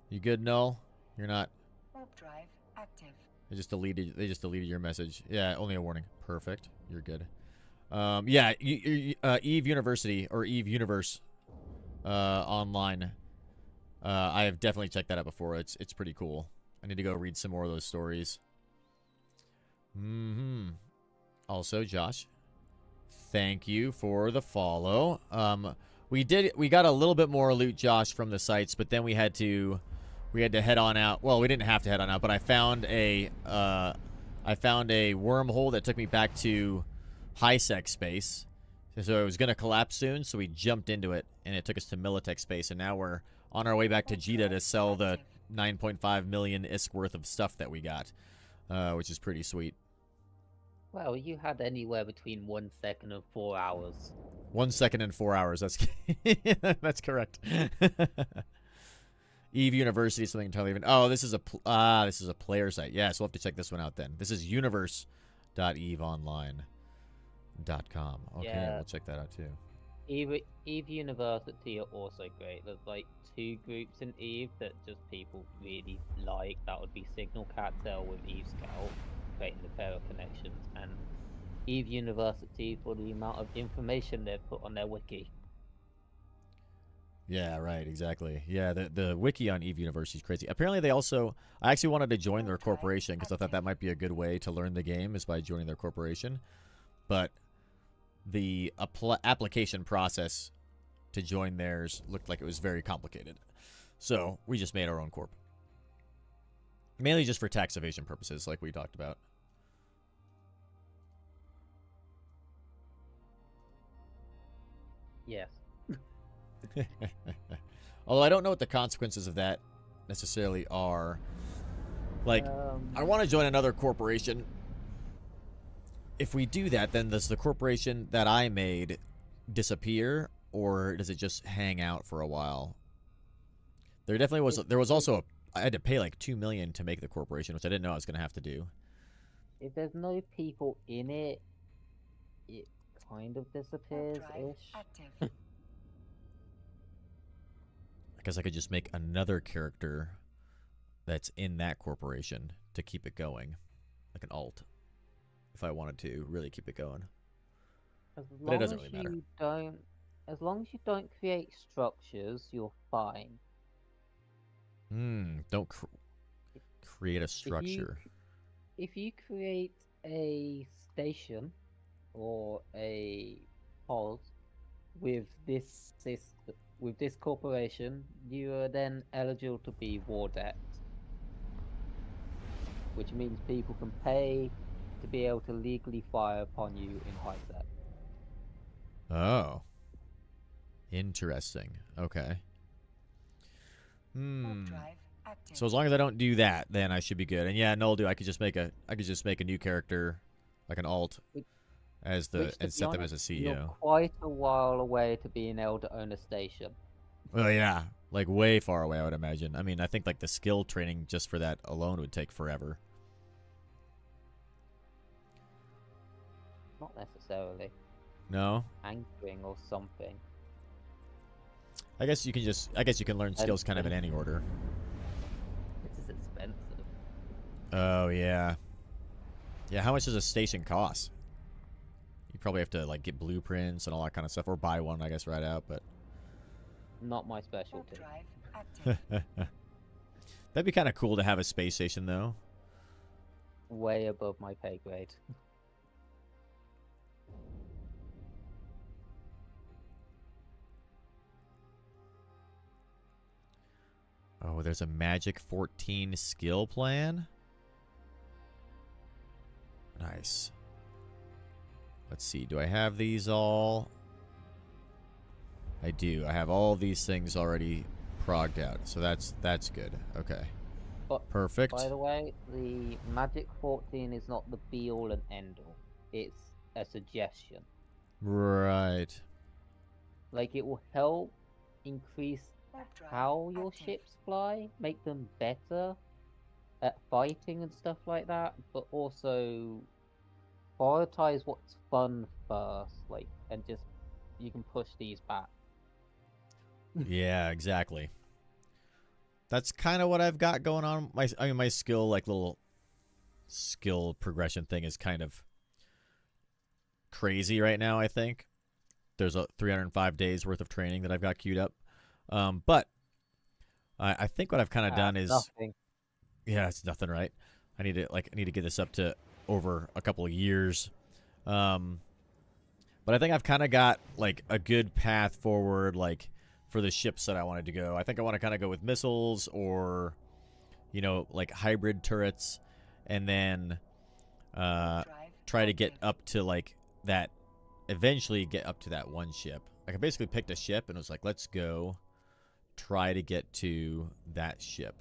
You good, Null? You're not. Warp drive active. They just deleted your message. Yeah, only a warning. Perfect. You're good. Yeah, Eve University or Eve Universe online. I have definitely checked that out before. It's pretty cool. I need to go read some more of those stories. Also, Josh, thank you for the follow. We got a little bit more loot, Josh, from the sites, but then we had to head on out. Well, we didn't have to head on out, but I found I found a wormhole that took me back to high-sec space. So it was going to collapse soon, so we jumped into it, and it took us to Militech space, and now we're on our way back to Jita to sell the 9.5 million ISK worth of stuff that we got, which is pretty sweet. Well, you had anywhere between 1 second and 4 hours. 1 second and 4 hours. That's that's correct. Eve University, something entirely different. Oh, this is a player site. Yeah, so we'll have to check this one out then. This is universe.eveonline.com. Okay, Yeah. we'll check that out too. Eve University are also great. There's like 2 groups in Eve that just people really like. That would be Signal Cartel with Eve Scout, creating the Terror connections, and Eve University for the amount of information they've put on their wiki. Yeah, right, exactly. Yeah, the wiki on Eve University is crazy. Apparently they also... I actually wanted to join their corporation because I thought that might be a good way to learn the game is by joining their corporation. But the application process to join theirs looked like it was very complicated. So we just made our own corp. Mainly just for tax evasion purposes, like we talked about. Yes. Although I don't know what the consequences of that necessarily are. Like, I want to join another corporation. If we do that, then does the corporation that I made disappear, or does it just hang out for a while? There definitely was. There was also I had to pay like $2 million to make the corporation, which I didn't know I was going to have to do. If there's no people in it, it kind of disappears-ish. Active. I guess I could just make another character that's in that corporation to keep it going, like an alt, if I wanted to really keep it going. But it doesn't really matter. As long as you don't create structures, you're fine. Don't create a structure. If you create a station or a pod with this corporation, you are then eligible to be war debt, which means people can pay to be able to legally fire upon you in high sec. Oh, interesting. Okay. Drive active. So as long as I don't do that, then I should be good. And yeah, no, I could just make a new character, like an alt, and set them as a CEO. You're quite a while away to being able to own a station. Well, yeah, like way far away, I would imagine. I mean, I think like the skill training just for that alone would take forever. Not necessarily. No. Anchoring or something. I guess you can learn skills kind of in any order. It's just expensive. Oh yeah. Yeah, how much does a station cost? You probably have to like get blueprints and all that kind of stuff, or buy one, I guess, right out. But Not my specialty. Drive active. that'd be kind of cool to have a space station, though. Way above my pay grade. Oh, there's a Magic 14 skill plan. Nice. Let's see. Do I have these all? I do. I have all these things already progged out. So that's good. Okay. Perfect. By the way, the Magic 14 is not the be-all and end-all. It's a suggestion. Right. Like, it will help increase how your ships fly, make them better at fighting and stuff like that, but also prioritize what's fun first, like, and just you can push these back. Yeah, exactly. That's kind of what I've got going on. My skill, like little skill progression thing is kind of crazy right now, I think. There's a 305 days worth of training that I've got queued up. But I think what I've kind of done is nothing. Yeah, it's nothing, right? I need to get this up to over a couple of years. But I think I've kind of got like a good path forward, like for the ships that I wanted to go. I think I want to kind of go with missiles or, like hybrid turrets, and then try to get up to like that, eventually get up to that one ship. Like I basically picked a ship and was like, let's go try to get to that ship.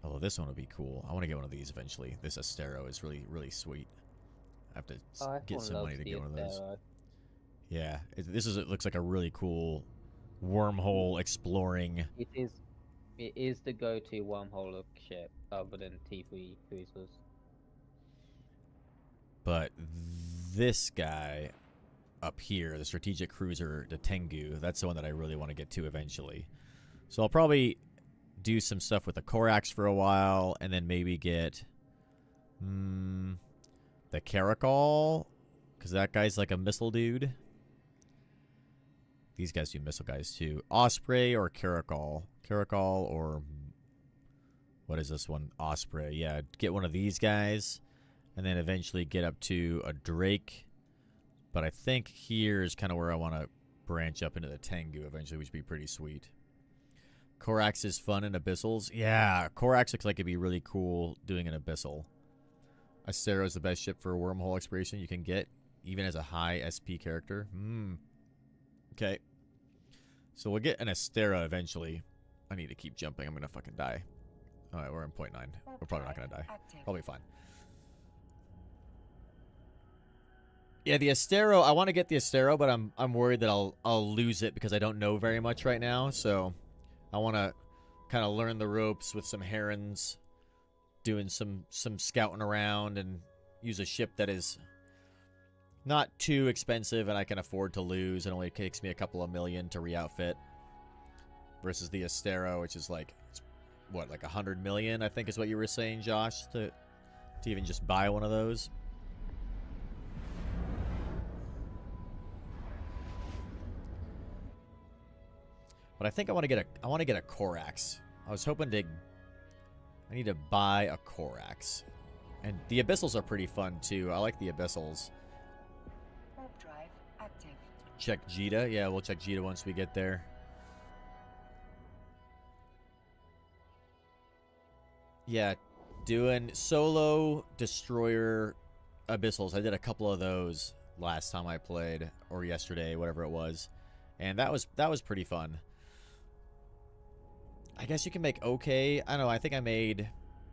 Although this one would be cool. I want to get one of these eventually. This Astero is really, really sweet. I have to get some money to get one of those. Yeah, it looks like a really cool wormhole exploring. It is the go-to wormhole ship other than T3 cruisers. But this guy up here, the strategic cruiser, the Tengu, that's the one that I really want to get to eventually. So I'll probably do some stuff with the Korax for a while, and then maybe get the Caracol, because that guy's like a missile dude. These guys do missile guys too. Osprey or Caracol. Caracol or... what is this one? Osprey. Yeah, get one of these guys. And then eventually get up to a Drake. But I think here is kind of where I want to branch up into the Tengu eventually, which would be pretty sweet. Korax is fun in Abyssals. Yeah, Korax looks like it'd be really cool doing an Abyssal. Astero is the best ship for wormhole exploration you can get, even as a high SP character. Okay. So we'll get an Astera eventually. I need to keep jumping. I'm going to fucking die. Alright, we're in 0.9. We're probably not going to die. Probably fine. Yeah, the Astero, I want to get the Astero, but I'm worried that I'll lose it because I don't know very much right now. So I want to kind of learn the ropes with some herons, doing some scouting around, and use a ship that is not too expensive and I can afford to lose. It only takes me a couple of million to re-outfit. Versus the Astero, which is like, what, like 100 million, I think is what you were saying, Josh, to even just buy one of those. But I think I want to get a Korax. I was hoping to... I need to buy a Korax. And the Abyssals are pretty fun too. I like the Abyssals. Warp drive active. Check Jita. Yeah, we'll check Jita once we get there. Yeah, doing solo destroyer Abyssals. I did a couple of those last time I played, or yesterday, whatever it was. And that was pretty fun. I guess you can make okay. I don't know, I think I made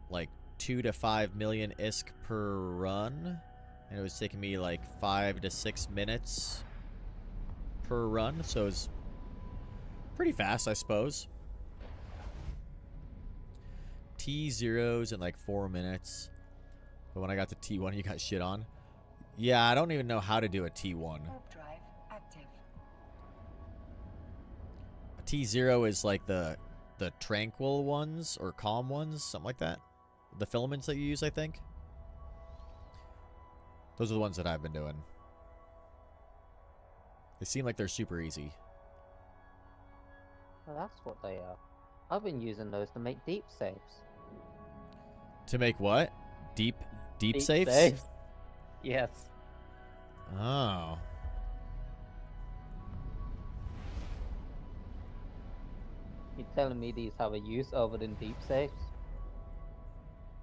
like 2 to 5 million ISK per run. And it was taking me like 5 to 6 minutes per run. So it's pretty fast, I suppose. T0's in like 4 minutes. But when I got to T1, you got shit on. Yeah, I don't even know how to do a T1. Warp drive active. A T0 is like the tranquil ones or calm ones, something like that. The filaments that you use, I think. Those are the ones that I've been doing. They seem like they're super easy. Well, that's what they are. I've been using those to make deep saves. To make what? Deep safes? Yes. Oh. You're telling me these have a use other than deep safes?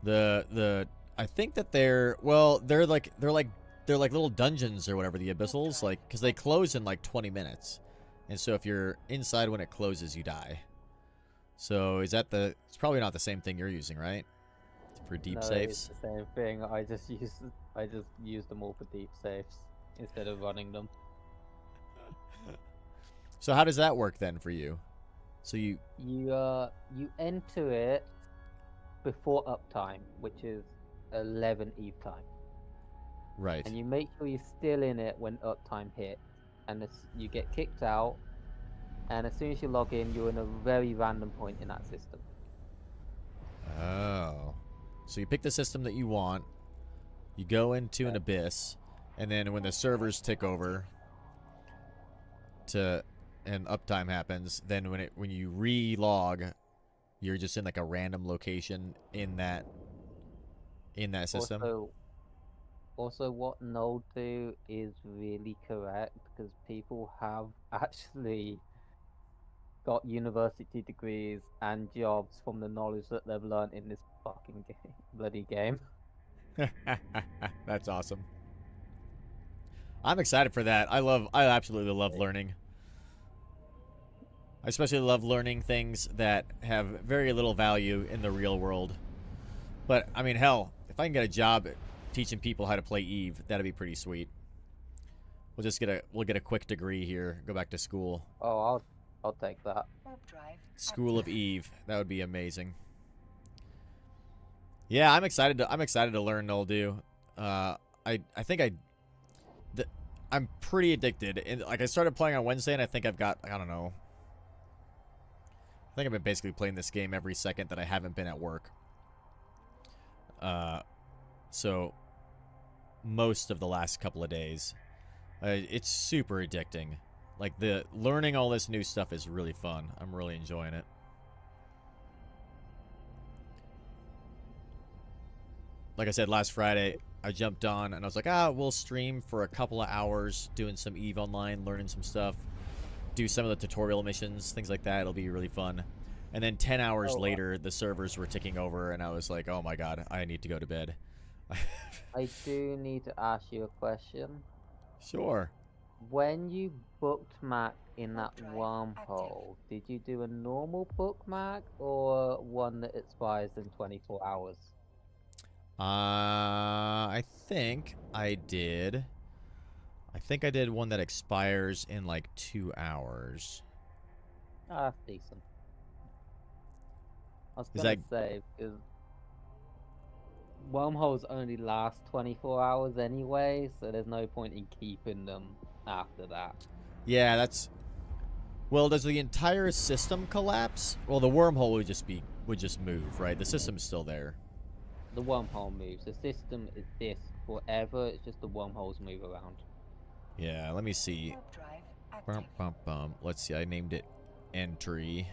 I think that they're like little dungeons or whatever, the Abyssals, like, because they close in like 20 minutes. And so if you're inside when it closes, you die. So is that it's probably not the same thing you're using, right? For deep safes? It's the same thing. I just use them all for deep safes instead of running them. So how does that work then for you? So you enter it before uptime, which is 11 Eve time. Right. And you make sure you're still in it when uptime hits, and you get kicked out. And as soon as you log in, you're in a very random point in that system. Oh. So you pick the system that you want, you go into an abyss, and then when the servers tick over and uptime happens, then when you re-log, you're just in like a random location in that system. Also, what Node do is really correct, because people have actually got university degrees and jobs from the knowledge that they've learned in this fucking bloody game. That's awesome. I'm excited for that. I absolutely love learning. I especially love learning things that have very little value in the real world. But I mean, hell, if I can get a job teaching people how to play Eve, that'd be pretty sweet. We'll get a quick degree here. Go back to school. Oh, I'll take that. Warp drive. School of Eve. That would be amazing. Yeah, I'm excited to learn Noldu. I'm pretty addicted. And like I started playing on Wednesday and I think I've got, I don't know. I think I've been basically playing this game every second that I haven't been at work. So most of the last couple of days. It's super addicting. Like, the learning all this new stuff is really fun. I'm really enjoying it. Like I said, last Friday, I jumped on and I was like, we'll stream for a couple of hours doing some EVE Online, learning some stuff, do some of the tutorial missions, things like that. It'll be really fun. And then 10 hours later, the servers were ticking over and I was like, oh my god, I need to go to bed. I do need to ask you a question. Sure. When you bookmark in that Drive wormhole, did you do a normal bookmark or one that expires in 24 hours? I think I did. I think I did one that expires in like 2 hours. Ah, that's decent. I was Is gonna that- say, because wormholes only last 24 hours anyway, so there's no point in keeping them after that. Yeah, that's... Well, does the entire system collapse? Well, the wormhole would just move, right? The system's still there. The wormhole moves. The system exists forever, it's just the wormholes move around. Yeah, let me see. Warp drive Bum, active. bum, bum. Let's see, I named it entry.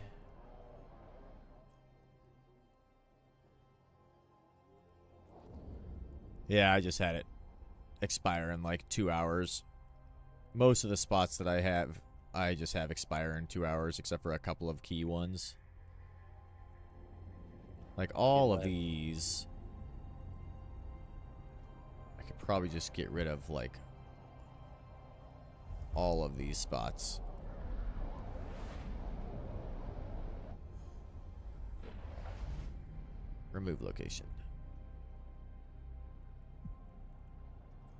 Yeah, I just had it expire in like 2 hours. Most of the spots that I have, I just have expire in 2 hours, except for a couple of key ones. Like all of these, I could probably just get rid of like all of these spots. Remove location.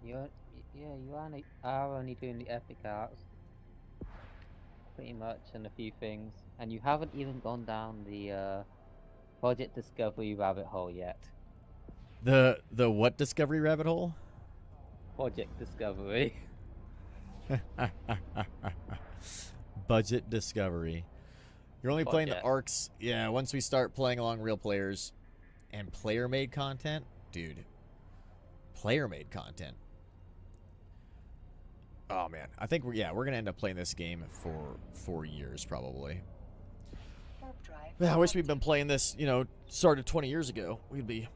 You are only doing the epic arts, pretty much, and a few things, and you haven't even gone down the Project Discovery rabbit hole yet. The what discovery rabbit hole? Project Discovery. Budget discovery. You're only playing the Budget. arcs. Yeah, once we start playing along real players and player-made content, dude. Player-made content. Oh man, I think we're gonna end up playing this game for 4 years probably. Warp drive. Yeah, I wish we'd been playing this, started 20 years ago. We'd be,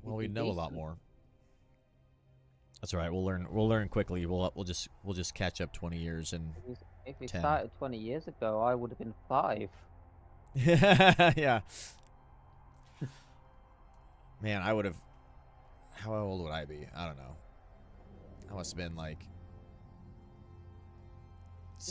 well, we'd know a lot more. That's all right. We'll learn quickly. We'll just catch up 20 years and If we 10. started 20 years ago, I would have been 5. yeah. Man, I would have. How old would I be? I don't know. I must have been like.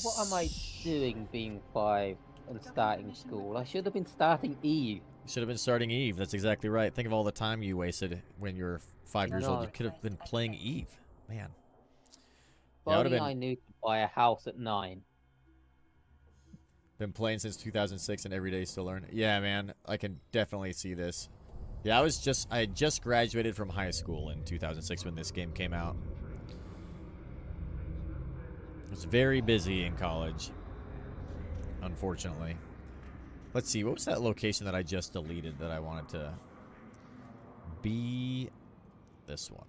What am I doing being 5 and starting school? I should have been starting Eve. You should have been starting Eve. That's exactly right. Think of all the time you wasted when you were 5 years old. You know. could have been playing Eve. Man. If Yeah, I would've only been- I knew to buy a house at 9. Been playing since 2006 and every day still learn. Yeah, man. I can definitely see this. Yeah, I had just graduated from high school in 2006 when this game came out. I was very busy in college, unfortunately. Let's see, what was that location that I just deleted that I wanted to be? This one.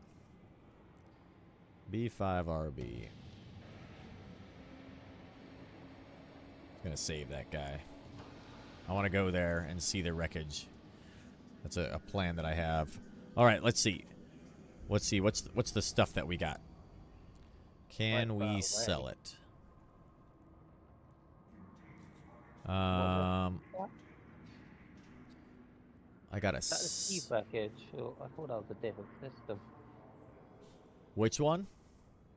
B5RB. I'm gonna save that guy. I want to go there and see the wreckage. That's a plan that I have. All right, let's see. Let's see what's the stuff that we got. Can Quite far we away. sell it? I got a. Is that the Steve package? Or I thought that was a different system. Which one?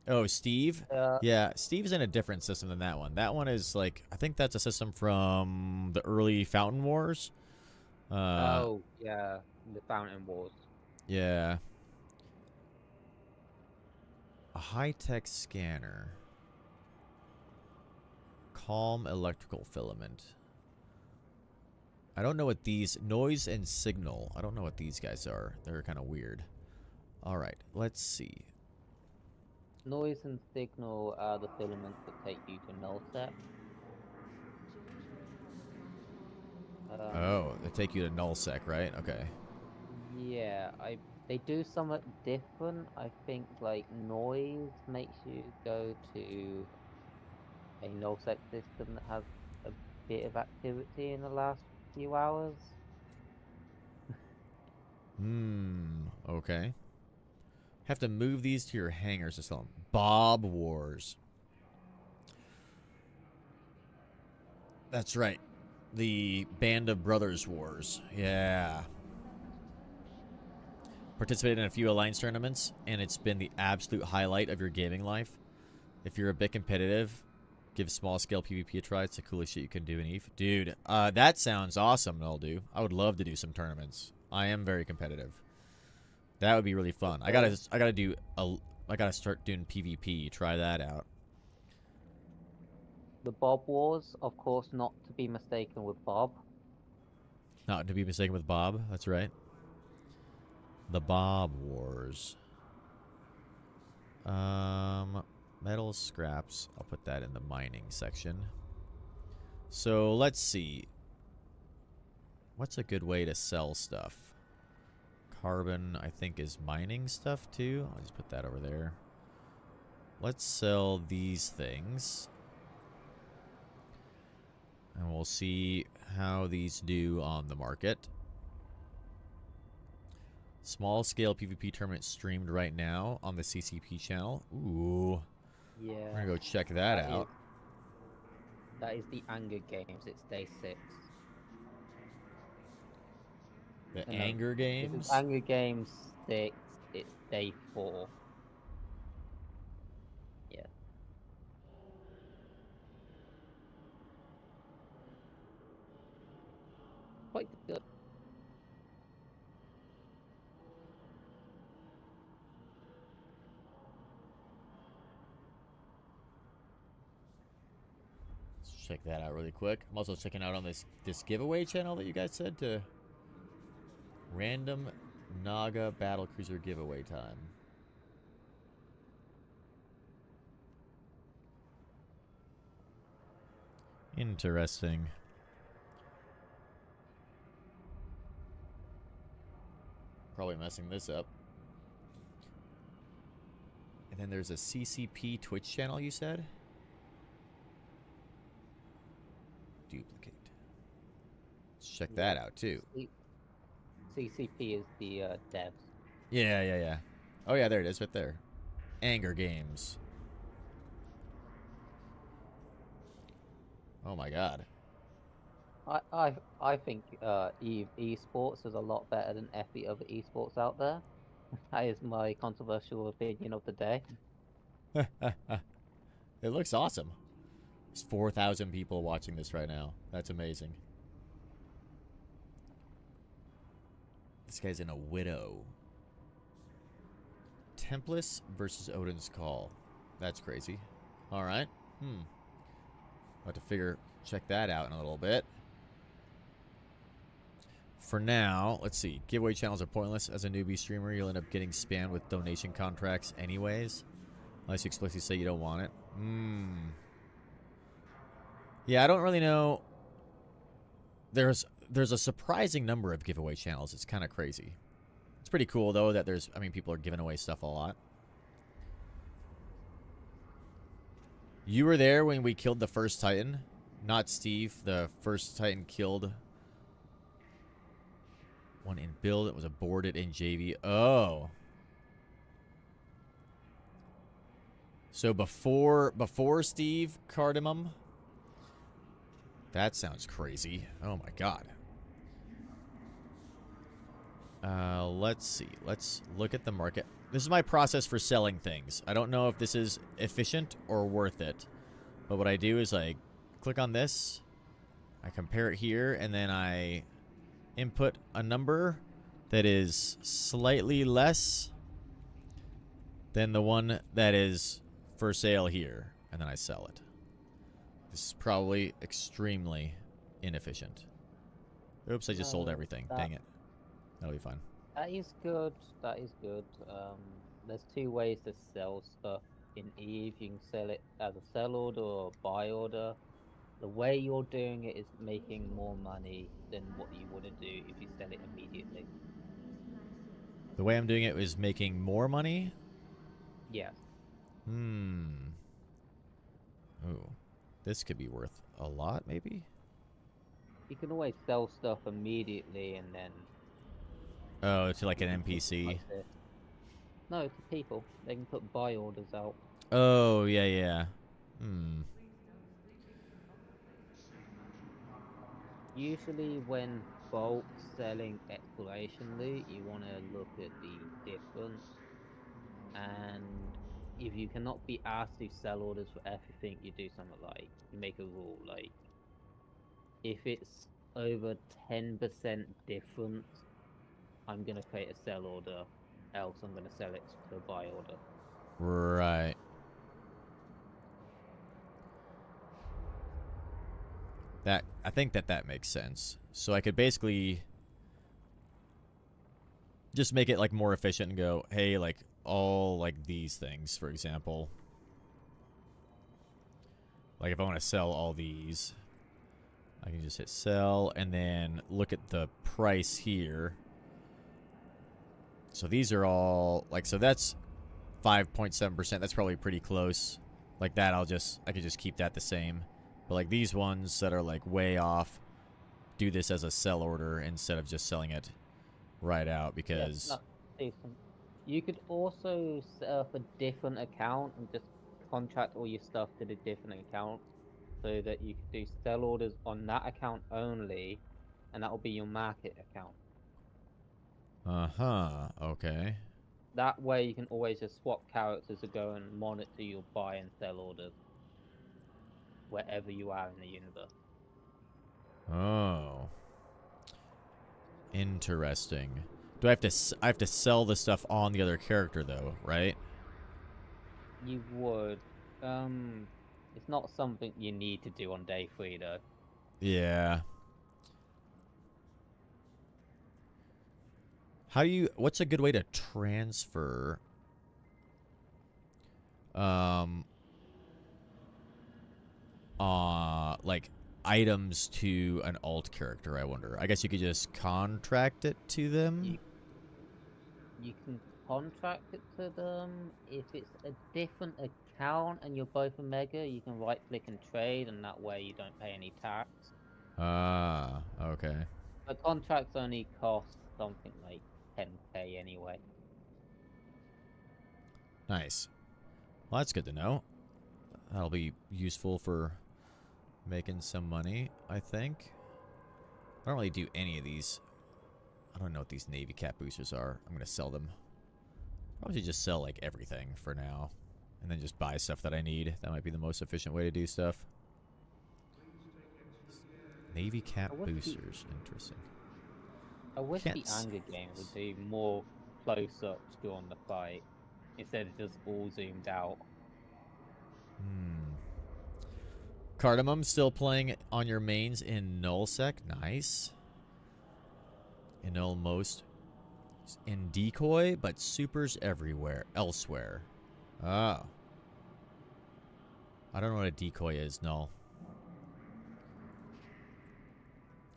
Oh, Steve? Uh, Yeah, Steve's in a different system than that one. That one is like, I think that's a system from the early Fountain Wars. oh, yeah, the Fountain Wars. Yeah. A high-tech scanner. Calm electrical filament. I don't know what these... Noise and signal. I don't know what these guys are. They're kind of weird. Alright, let's see. Noise and signal are the filaments that take you to null set. Oh, they take you to nullsec, right? Okay. Yeah, they do somewhat different. I think like noise makes you go to a nullsec system that has a bit of activity in the last few hours. Okay. Have to move these to your hangars to sell them. Bob Wars. That's right. The Band of Brothers Wars. Yeah. Participated in a few Alliance tournaments, and it's been the absolute highlight of your gaming life. If you're a bit competitive, give small-scale PvP a try. It's the coolest shit you can do in EVE. Dude, that sounds awesome, Noldu. I would love to do some tournaments. I am very competitive. That would be really fun. I gotta start doing PvP. Try that out. The Bob Wars, of course, not to be mistaken with Bob. Not to be mistaken with Bob. That's right. The Bob Wars. Metal scraps. I'll put that in the mining section. So let's see. What's a good way to sell stuff? Carbon, I think, is mining stuff too. I'll just put that over there. Let's sell these things. And we'll see how these do on the market. Small scale PvP tournament streamed right now on the CCP channel. Ooh. Yeah. We're gonna go check that out. That is the Anger Games. It's day 6. The No, Anger this Games. is Anger Games 6. It's day 4. Yeah. Quite good. Let's check that out really quick. I'm also checking out on this giveaway channel that you guys said to random Naga Battlecruiser giveaway time. Interesting. Probably messing this up. And then there's a CCP Twitch channel, you said? Duplicate. Let's check that out, too. CCP is the devs. Yeah. Oh, yeah, there it is, right there. Anger Games. Oh, my God. I think EVE esports is a lot better than every other esports out there. That is my controversial opinion of the day. It looks awesome. There's 4,000 people watching this right now. That's amazing. This guy's in a Widow. Templess versus Odin's Call. That's crazy. Alright. I'll have to check that out in a little bit. For now, let's see. Giveaway channels are pointless. As a newbie streamer, you'll end up getting spammed with donation contracts anyways. Unless you explicitly say you don't want it. Yeah, I don't really know. There's a surprising number of giveaway channels. It's kind of crazy. It's pretty cool, though, that people are giving away stuff a lot. You were there when we killed the first Titan. Not Steve. The first Titan killed one in build. It was aborted in JV. Oh. So before Steve Cardamom? That sounds crazy. Oh my God. Let's see. Let's look at the market. This is my process for selling things. I don't know if this is efficient or worth it. But what I do is I click on this. I compare it here. And then I input a number that is slightly less than the one that is for sale here. And then I sell it. This is probably extremely inefficient. Oops, I just sold everything. Dang it. That'll be fine. That is good. That is good. There's two ways to sell stuff in Eve. You can sell it as a sell order or a buy order. The way you're doing it is making more money than what you would do if you sell it immediately. The way I'm doing it is making more money? Yes. Ooh. This could be worth a lot, maybe? You can always sell stuff immediately and then... Oh, to like an NPC. Like this. No, to people. They can put buy orders out. Oh, yeah. Usually when bulk selling exploration loot, you want to look at the difference. And if you cannot be asked to sell orders for everything, you do something like, you make a rule, like, if it's over 10% difference, I'm going to create a sell order, else I'm going to sell it to a buy order. Right. I think that makes sense. So I could basically just make it like more efficient and go, hey, like all like these things, for example. Like if I want to sell all these, I can just hit sell and then look at the price here. So these are all like, so that's 5.7%. That's probably pretty close. Like that, I could just keep that the same. But like these ones that are like way off, do this as a sell order instead of just selling it right out because... Yeah, that's decent. You could also set up a different account and just contract all your stuff to the different account so that you could do sell orders on that account only, and that will be your market account. Okay. That way you can always just swap characters to go and monitor your buy and sell orders wherever you are in the universe. Oh. Interesting. Do I have to sell the stuff on the other character though, right? You would. It's not something you need to do on day 3 though. Yeah. What's a good way to transfer like items to an alt character, I wonder. I guess you could just contract it to them. You can contract it to them. If it's a different account and you're both a mega, you can right click and trade, and that way you don't pay any tax. Ah, okay. But contracts only cost something like 10k anyway. Nice. Well, that's good to know. That'll be useful for making some money, I think. I don't really do any of these. I don't know what these Navy Cap boosters are. I'm going to sell them. Probably should just sell, like, everything for now. And then just buy stuff that I need. That might be the most efficient way to do stuff. Navy Cap boosters. Interesting. I wish the anger game would do more close-ups during the fight, instead of just all zoomed out. Cardamom still playing on your mains in Nullsec. Nice. In almost in Decoy, but supers everywhere elsewhere. Oh. I don't know what a decoy is, Null.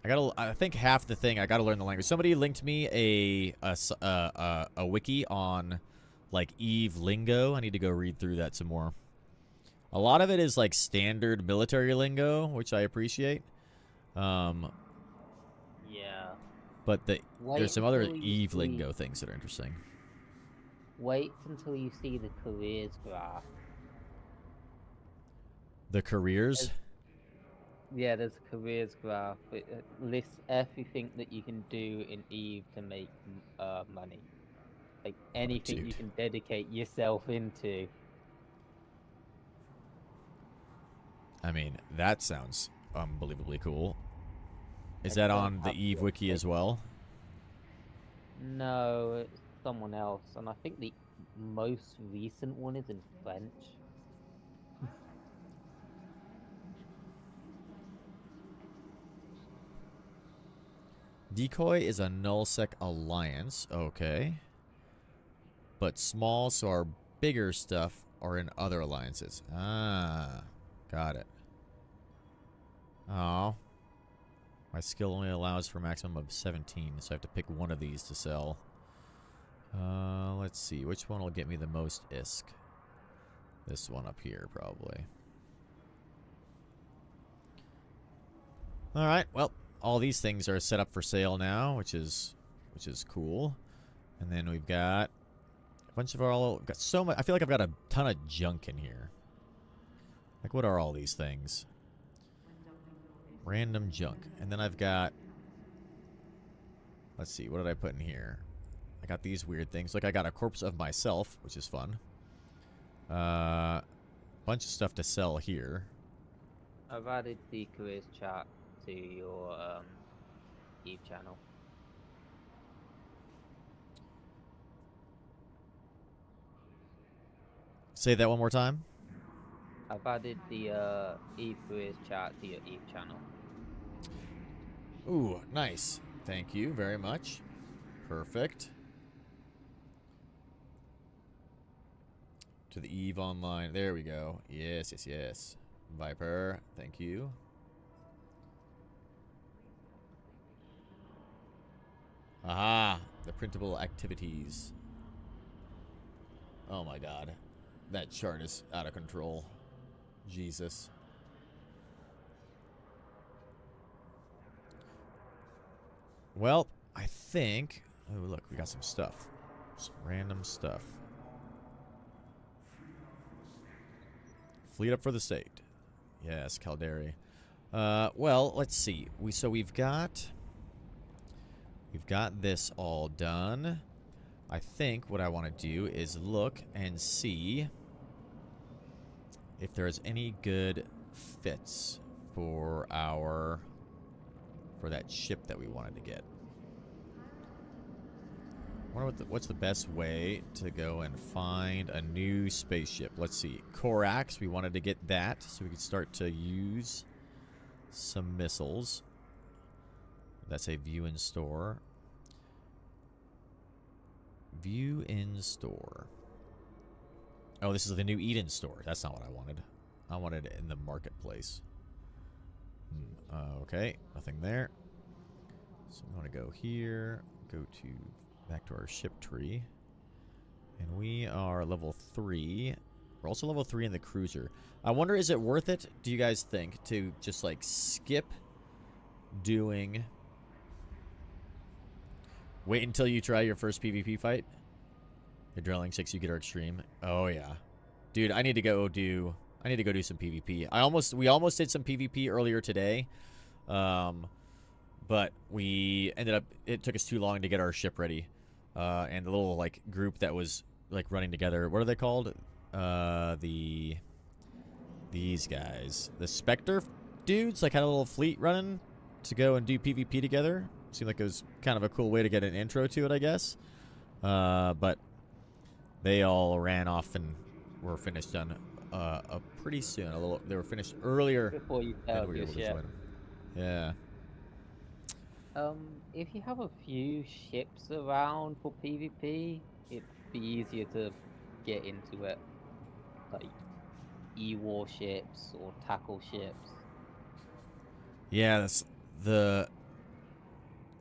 I think half the thing I gotta learn the language. Somebody linked me a wiki on like Eve lingo. I need to go read through that some more. A lot of it is like standard military lingo, which I appreciate. Yeah. But there's some other Eve lingo things that are interesting. Wait until you see the careers graph. The careers? Yeah, there's a careers graph. It lists everything that you can do in Eve to make money. Like anything you dude. can dedicate yourself into. I mean, that sounds unbelievably cool. Is I that don't on the have Eve the wiki as well? No, it's someone else, and I think the most recent one is in French. Decoy is a nullsec alliance. Okay. But small, so our bigger stuff are in other alliances. Ah, got it. Oh. My skill only allows for a maximum of 17, so I have to pick one of these to sell. Let's see. Which one will get me the most ISK? This one up here, probably. Alright, well, all these things are set up for sale now, which is cool. And then we've got a bunch of we've got so much. I feel like I've got a ton of junk in here. Like, what are all these things? Random junk. And then I've got, let's see, what did I put in here? I got these weird things. Like, I got a corpse of myself, which is fun. Bunch of stuff to sell here. I've added the careers chat to your Eve channel. Say that one more time. I've added the Eve careers chat to your Eve channel. Ooh, nice. Thank you very much. Perfect. To the Eve Online. There we go. Yes, yes, yes. Viper, thank you. Aha, the printable activities. Oh my god. That chart is out of control. Jesus. Well, I think... Oh, look, we got some stuff. Some random stuff. Fleet up for the state. Yes, Calderi. Well, let's see. We've got this all done. I think what I want to do is look and see if there's any good fits for that ship that we wanted to get. I wonder what's the best way to go and find a new spaceship. Let's see. Corax, we wanted to get that so we could start to use some missiles. That's a view in store. View in store. Oh, this is the new Eden store. That's not what I wanted. I wanted it in the marketplace. Okay, nothing there. So we want to go here, go to back to our ship tree. And we are level 3. We're also level 3 in the cruiser. I wonder, is it worth it, do you guys think, to just like skip doing... Wait until you try your first PvP fight? Your drilling 6, you get our extreme. Oh yeah. Dude, I need to go do some PvP. We almost did some PvP earlier today. But we ended up, it took us too long to get our ship ready. And the little like group that was like running together, what are they called? These guys. The Spectre dudes like had a little fleet running to go and do PvP together. Seemed like it was kind of a cool way to get an intro to it, I guess. But they all ran off and were finished done pretty soon. They were finished earlier Before you than failed we were your able to ship. join them. Yeah. If you have a few ships around for PvP, it'd be easier to get into it. Like E-war ships or tackle ships. Yeah, that's the...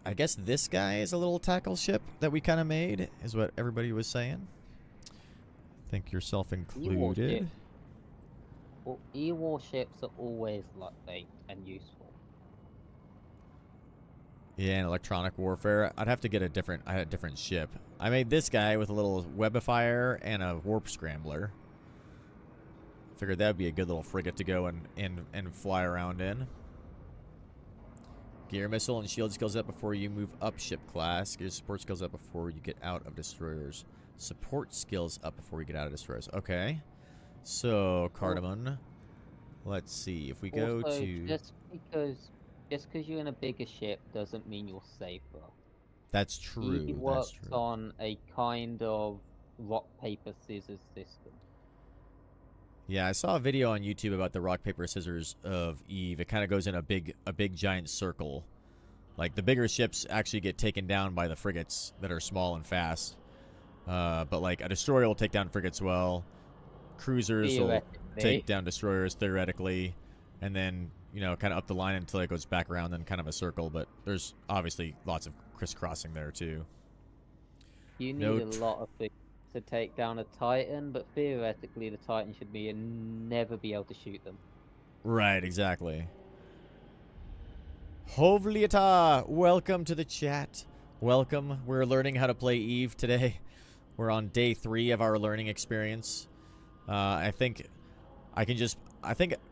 I guess this guy is a little tackle ship that we kind of made, is what everybody was saying. I think yourself included. Well, E-war ships are always like and useful. Yeah, in electronic warfare, I'd have to get a different ship. I made this guy with a little webifier and a warp scrambler. Figured that'd be a good little frigate to go and fly around in. Gear missile and shield skills up before you move up ship class. Gear support skills up before you get out of destroyers. Support skills up before you get out of destroyers. Okay. So, Cardamon. Let's see. If we go Also, to... just because you're in a bigger ship doesn't mean you're safer. That's true. He That's works true. on a kind of rock, paper, scissors system. Yeah, I saw a video on YouTube about the rock, paper, scissors of Eve. It kind of goes in a big giant circle. Like, the bigger ships actually get taken down by the frigates that are small and fast. But, like, a destroyer will take down frigates well. Cruisers will take down destroyers, theoretically. And then, you know, kind of up the line until it goes back around in kind of a circle. But there's obviously lots of crisscrossing there, too. You need a lot of things to take down a Titan, but theoretically the Titan should never be able to shoot them. Right, exactly. Hovliata, welcome to the chat. Welcome. We're learning how to play Eve today. We're on day 3 of our learning experience. I think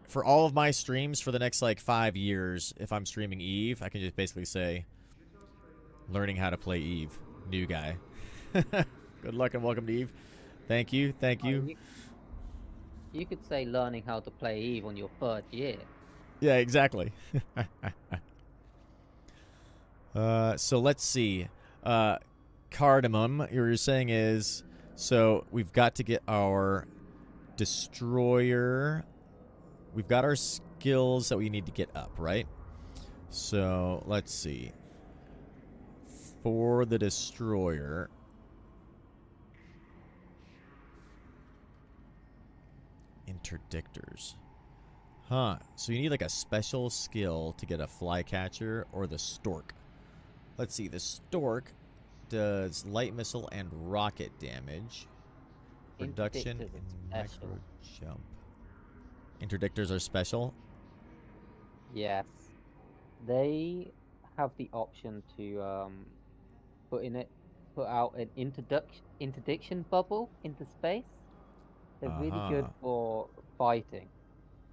for all of my streams for the next like 5 years, if I'm streaming Eve, I can just basically say, learning how to play Eve. New guy. Good luck and welcome to Eve. Thank you. Thank you. You could say learning how to play Eve on your 3rd year. Yeah, exactly. So let's see. Cardamom, you were saying is, so we've got to get our destroyer. We've got our skills that we need to get up, right? So let's see. For the destroyer, interdictors. Huh. So you need like a special skill to get a flycatcher or the stork. Let's see. The stork does light missile and rocket damage. Reduction in micro jump. Interdictors are special? Yes. They have the option to put out an interdiction bubble into space. They're really good for fighting.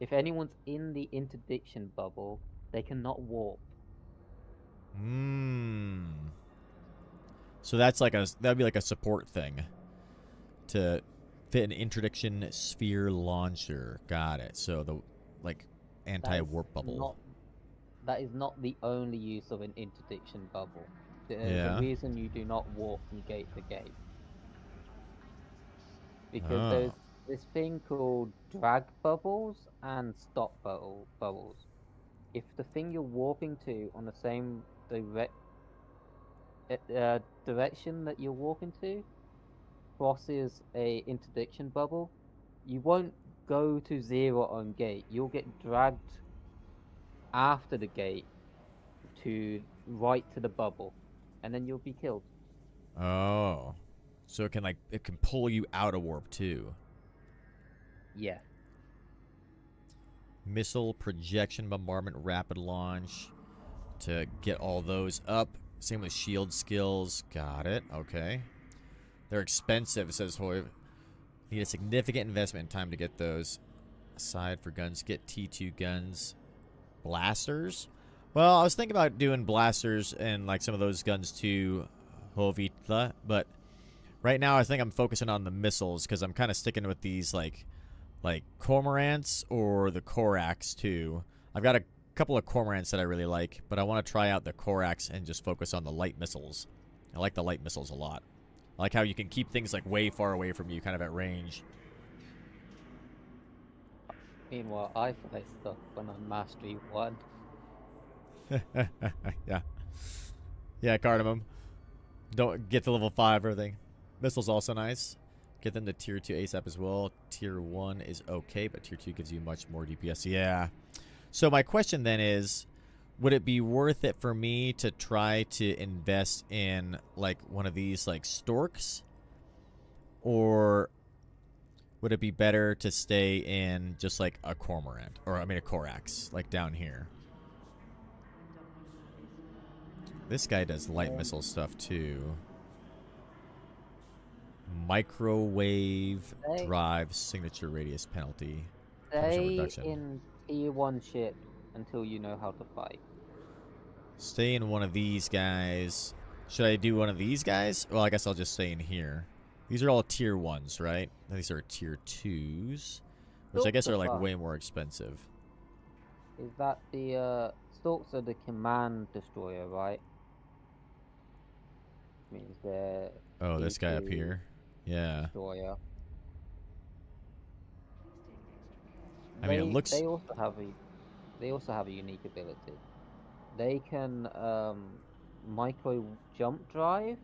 If anyone's in the interdiction bubble, they cannot warp. So that's like that'd be like a support thing to fit an interdiction sphere launcher. Got it. So the like anti-warp bubble. That is not the only use of an interdiction bubble. There's a reason you do not warp from gate to gate. Because there's this thing called drag bubbles and stop bubbles. If the thing you're warping to on the same direction that you're warping to crosses a interdiction bubble, you won't go to 0 on gate. You'll get dragged after the gate to right to the bubble, and then you'll be killed. Oh. So it can pull you out of warp too. Yeah. Missile, projection, bombardment, rapid launch to get all those up. Same with shield skills. Got it. Okay. They're expensive, says Hoy. Need a significant investment in time to get those. Aside for guns, get T2 guns. Blasters? Well, I was thinking about doing blasters and like some of those guns too, Hovitla, but right now I think I'm focusing on the missiles because I'm kind of sticking with these like cormorants or the Korax too. I've got a couple of cormorants that I really like, but I want to try out the Korax and just focus on the light missiles. I like the light missiles a lot. I like how you can keep things like way far away from you, kind of at range. Meanwhile, I play stuff when I'm Mastery 1. Yeah. Yeah, Cardamom. Don't get to level 5 or everything. Missiles also nice. Get them to tier 2 ASAP as well. Tier 1 is okay, but tier 2 gives you much more DPS. Yeah. So my question then is, would it be worth it for me to try to invest in like one of these like storks? Or would it be better to stay in just like a cormorant? Or I mean a Korax, like down here. This guy does light missile stuff too. Microwave drive signature radius penalty. Stay in tier 1 ship until you know how to fight. Stay in one of these guys. Should I do one of these guys? Well, I guess I'll just stay in here. These are all tier 1s, right? These are tier 2s, which I guess are like way more expensive. Is that the Stalks are the command destroyer, right? Means they're Oh, this guy up T2 here. Yeah. destroyer. I mean, it looks. They also have a unique ability. They can micro jump drive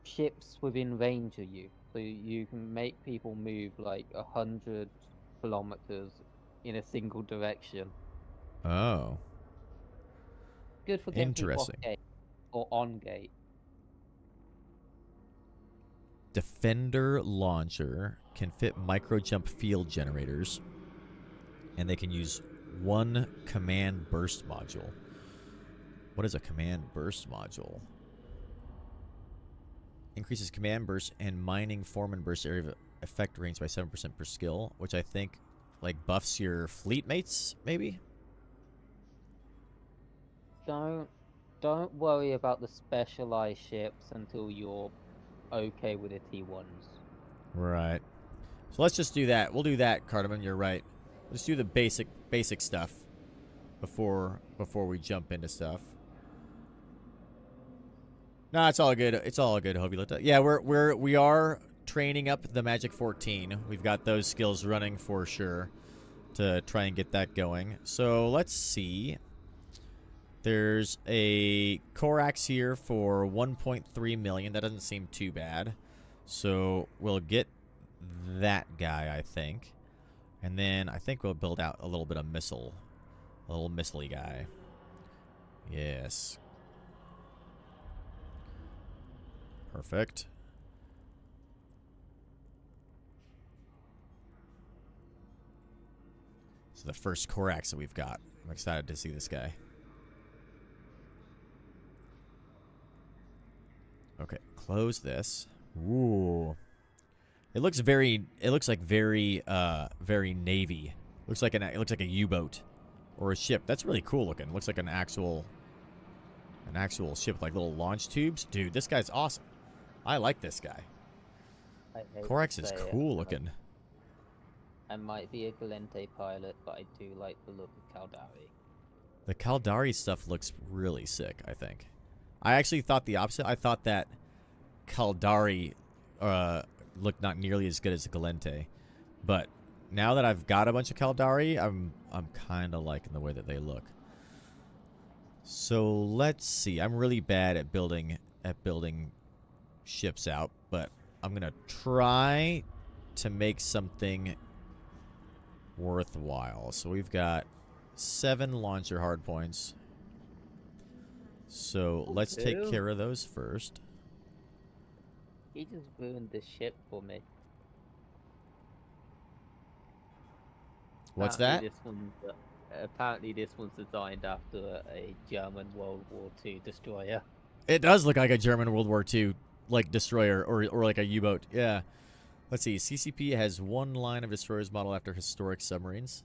ships within range of you, so you can make people move like 100 kilometers in a single direction. Oh. Good for getting people off Interesting. gate or on gate. Defender launcher can fit micro jump field generators, and they can use one command burst module. What is a command burst module? Increases command burst and mining foreman burst area of effect range by 7% per skill, which I think like buffs your fleet mates, maybe? Don't worry about the specialized ships until you're okay with the T1s. Right. So let's just do that. We'll do that, Cardamom. You're right. Let's do the basic stuff before we jump into stuff. No, it's all good. It's all good, Hovilita. Yeah, we are training up the Magic 14. We've got those skills running for sure to try and get that going. So let's see. There's a Corax here for 1.3 million. That doesn't seem too bad. So we'll get that guy, I think. And then I think we'll build out a little bit of missile. A little missile-y guy. Yes. Perfect. So the first Corax that we've got. I'm excited to see this guy. Okay, close this. Ooh. It looks like very Navy. It looks like a U-boat or a ship. That's really cool looking. Looks like an actual ship with like little launch tubes. Dude, this guy's awesome. I like this guy. Corax is cool looking. I might be a Galente pilot, but I do like the look of Caldari. The Caldari stuff looks really sick, I think. I actually thought the opposite. I thought that Caldari looked not nearly as good as the Galente. But now that I've got a bunch of Caldari, I'm kind of liking the way that they look. So let's see. I'm really bad at building ships out, but I'm gonna try to make something worthwhile. So we've got 7 launcher hardpoints. So let's take care of those first. He just ruined the ship for me. What's that? Apparently this one's designed after a German World War II destroyer. It does look like a German World War II like destroyer or like a U-boat. Yeah. Let's see. CCP has 1 line of destroyers modeled after historic submarines.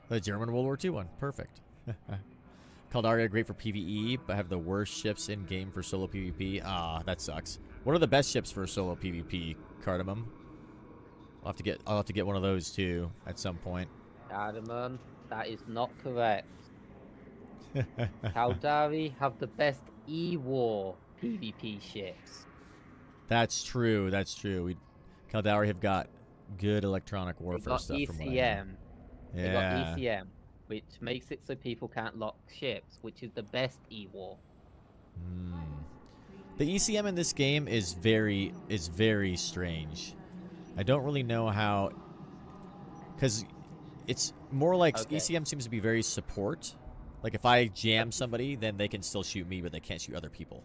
The German World War II one. Perfect. Caldari are great for PvE, but have the worst ships in game for solo PvP. Ah, that sucks. What are the best ships for solo PvP, Cardamom? I'll have to get one of those too at some point. Cardamom, that is not correct. Caldari have the best E-War PvP ships. That's true. That's true. Caldari have got good electronic warfare stuff. ECM. From what I know. They got ECM, which makes it so people can't lock ships, which is the best E-War. The ECM in this game is very strange. I don't really know how, because it's more like ECM seems to be very support. Like if I jam somebody, then they can still shoot me, but they can't shoot other people.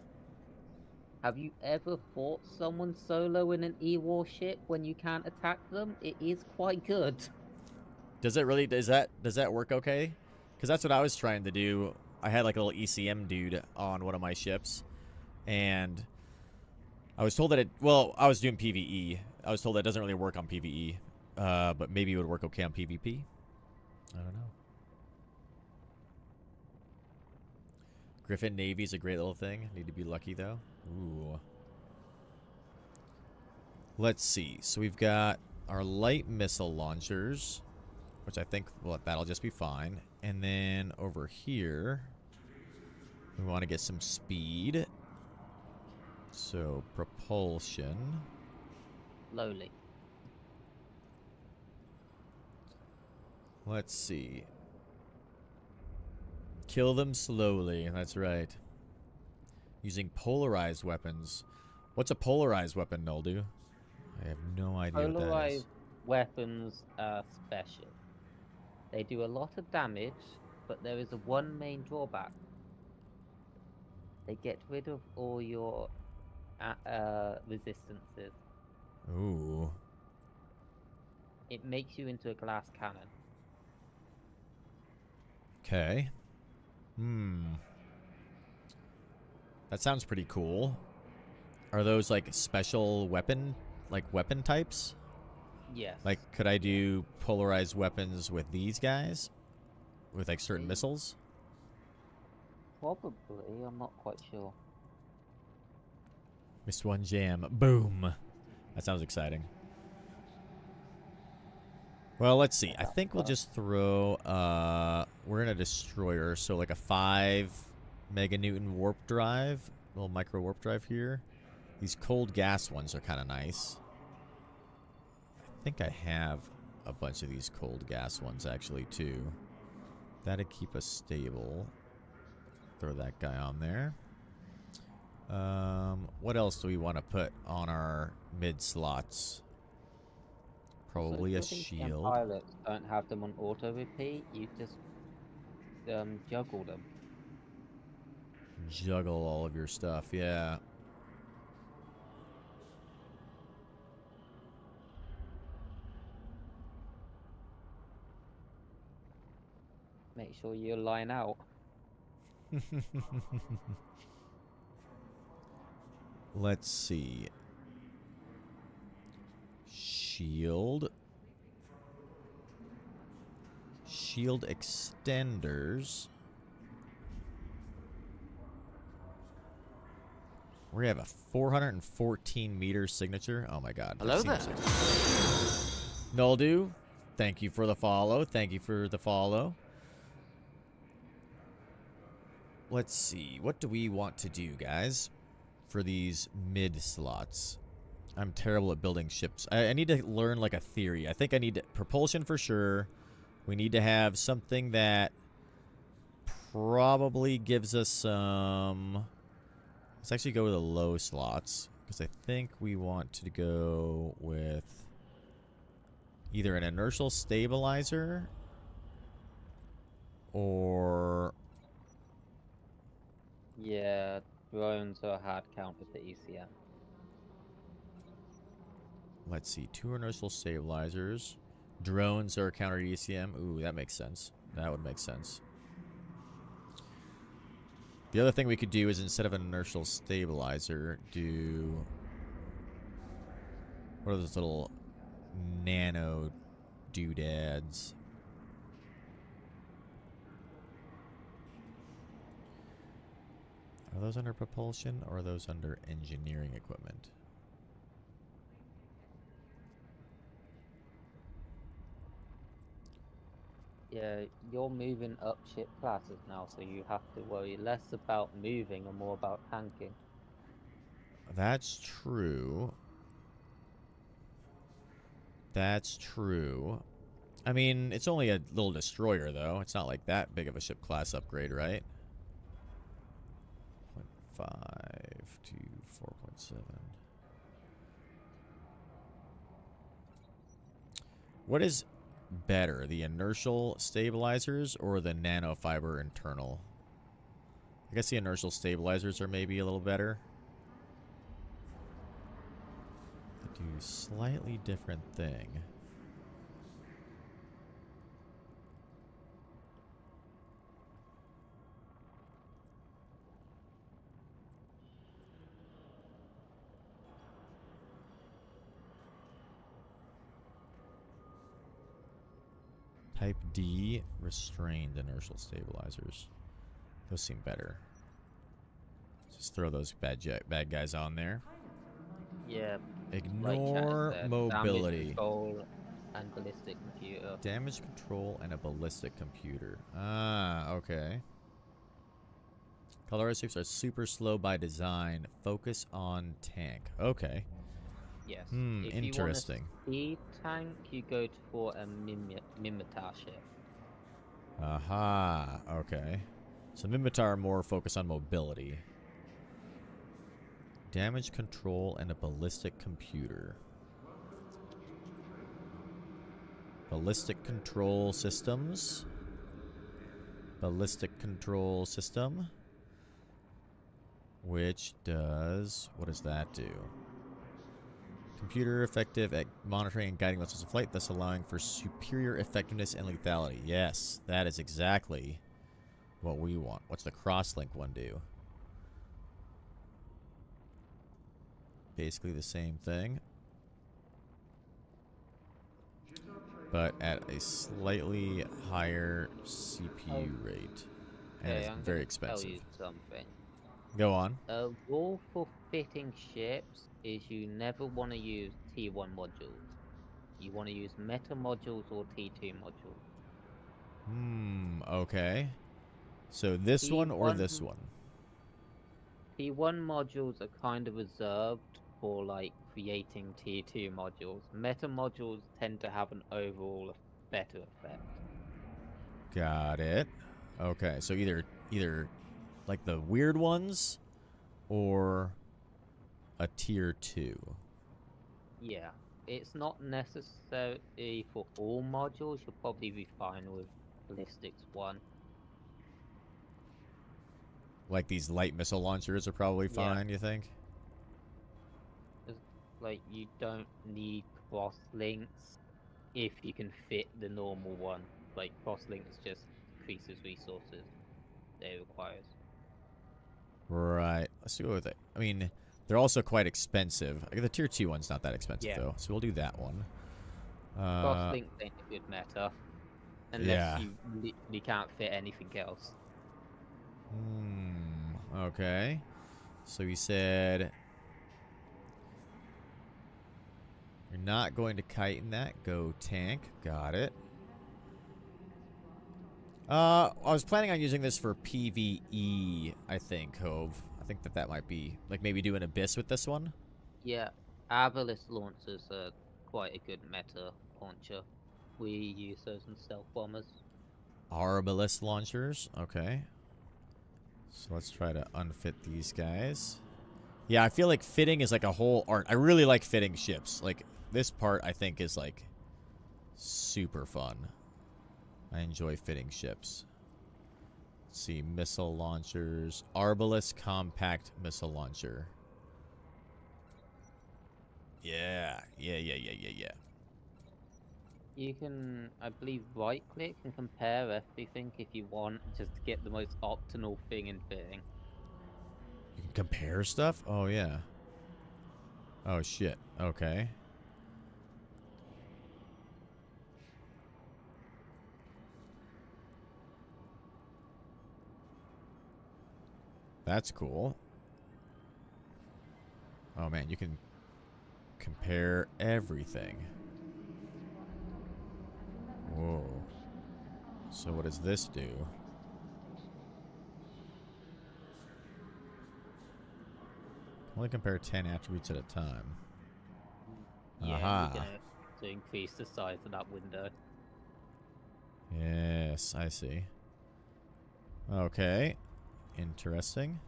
Have you ever fought someone solo in an E-War ship when you can't attack them? It is quite good. Does it really? Does that work okay? Because that's what I was trying to do. I had like a little ECM dude on one of my ships, and I was told that it. Well, I was doing PvE. I was told that it doesn't really work on PvE, but maybe it would work okay on PvP. I don't know. Griffin Navy is a great little thing. Need to be lucky, though. Ooh. Let's see. So we've got our light missile launchers, which I think, well, that'll just be fine. And then over here, we want to get some speed. So propulsion. Slowly. Let's see. Kill them slowly. That's right. Using polarized weapons. What's a polarized weapon, Noldu? I have no idea what that is. Polarized weapons are special. They do a lot of damage, but there is one main drawback. They get rid of all your resistances. Ooh. It makes you into a glass cannon. Okay. That sounds pretty cool. Are those like special weapon types? Yes. Like, could I do polarized weapons with these guys? With like certain missiles? Probably, I'm not quite sure. Missed one jam. Boom. That sounds exciting. Well, let's see. I think we'll just throw, we're in a destroyer, so like a 5 meganewton warp drive, little micro warp drive here. These cold gas ones are kind of nice. I think I have a bunch of these cold gas ones actually too. That'd keep us stable. Throw that guy on there. What else do we want to put on our mid slots? Probably a shield. Pilots don't have them on auto repeat. You just juggle them. Juggle all of your stuff, yeah. Make sure you line out. Let's see. Shield. Shield extenders. We have a 414 meter signature. Oh my god. Hello there. Noldu, thank you for the follow. Thank you for the follow. Let's see. What do we want to do, guys, for these mid slots? I'm terrible at building ships. I need to learn like a theory. I think I need propulsion for sure. We need to have something that probably gives us some... Let's actually go with the low slots, because I think we want to go with either an inertial stabilizer or... Yeah, drones are hard counter to ECM. Let's see, 2 inertial stabilizers. Drones are counter ECM. Ooh, that makes sense. That would make sense. The other thing we could do is instead of an inertial stabilizer, do... What are those little nano doodads? Are those under propulsion or are those under engineering equipment? Yeah, you're moving up ship classes now, so you have to worry less about moving and more about tanking. That's true. That's true. I mean, it's only a little destroyer, though. It's not like that big of a ship class upgrade, right? 0.5 to 4.7. What is better, the inertial stabilizers or the nanofiber internal? I guess the inertial stabilizers are maybe a little better. They do a slightly different thing. Type D, restrained inertial stabilizers. Those seem better. Just throw those bad guys on there. Yeah, like chat Ignore said, damage mobility. control and ballistic computer. Damage control and a ballistic computer. Ah, okay. Color ships are super slow by design. Focus on tank. Okay. Yes. Hmm, If interesting. you want a speed tank, you go for a Mimitar ship. Aha, okay. So Mimitar are more focused on mobility. Damage control and a ballistic computer. Ballistic control systems. Ballistic control system. Which does... What does that do? Computer effective at monitoring and guiding missiles of flight, thus allowing for superior effectiveness and lethality. Yes, that is exactly what we want. What's the crosslink one do? Basically the same thing, but at a slightly higher CPU rate. And Okay, it's I'm very gonna tell expensive. you something. Go on. A rule for fitting ships is you never want to use T1 modules. You want to use meta modules or T2 modules. Okay. So this one or T1 this one? T1 modules are kind of reserved for like creating T2 modules. Meta modules tend to have an overall better effect. Got it. Okay, so either like the weird ones or a tier 2. Yeah, it's not necessary for all modules. You'll probably be fine with ballistics 1. Like these light missile launchers are probably Yeah. fine, you think? Like, you don't need cross links if you can fit the normal one. Like, cross links just increases resources it requires. Right. Let's go with it. I mean, they're also quite expensive. The tier 2 one's not that expensive, Yeah. though. So we'll do that one. Cross links ain't a good meta. Unless yeah. you literally can't fit anything else. Okay. So he said... You're not going to kite in that. Go tank. Got it. I was planning on using this for PvE, I think, Hove. I think that might be... Like, maybe do an Abyss with this one? Yeah, Avalist launchers are quite a good meta launcher. We use those in stealth bombers. Arbalist launchers. Okay. So let's try to unfit these guys. Yeah, I feel like fitting is like a whole art. I really like fitting ships. Like, this part, I think, is, like, super fun. I enjoy fitting ships. Let's see, missile launchers. Arbalist compact missile launcher. Yeah. You can, I believe, right-click and compare everything if you want, just to get the most optimal thing in fitting. You can compare stuff? Oh, yeah. Oh, shit. Okay. That's cool. Oh, man, you can compare everything. Whoa. So what does this do? Only compare 10 attributes at a time. Yeah, Aha. you're gonna to increase the size of that window. Yes, I see. Okay. Interesting.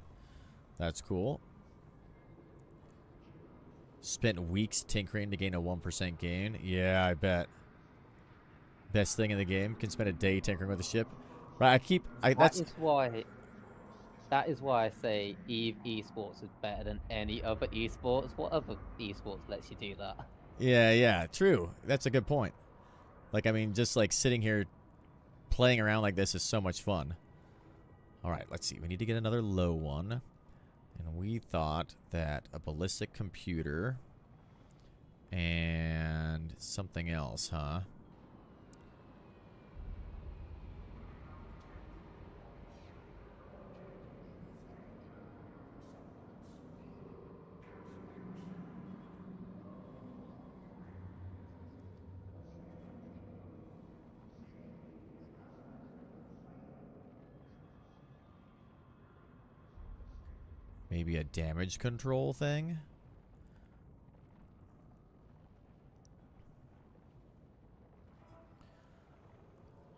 That's cool. Spent weeks tinkering to gain a 1% gain. Yeah, I bet. Best thing in the game. Can spend a day tinkering with a ship. Right, That is why I say Eve esports is better than any other esports. What other esports lets you do that? Yeah, true. That's a good point. Like, I mean, just like sitting here playing around like this is so much fun. All right, let's see. We need to get another low one. And we thought that a ballistic computer and something else, huh? Maybe a damage control thing?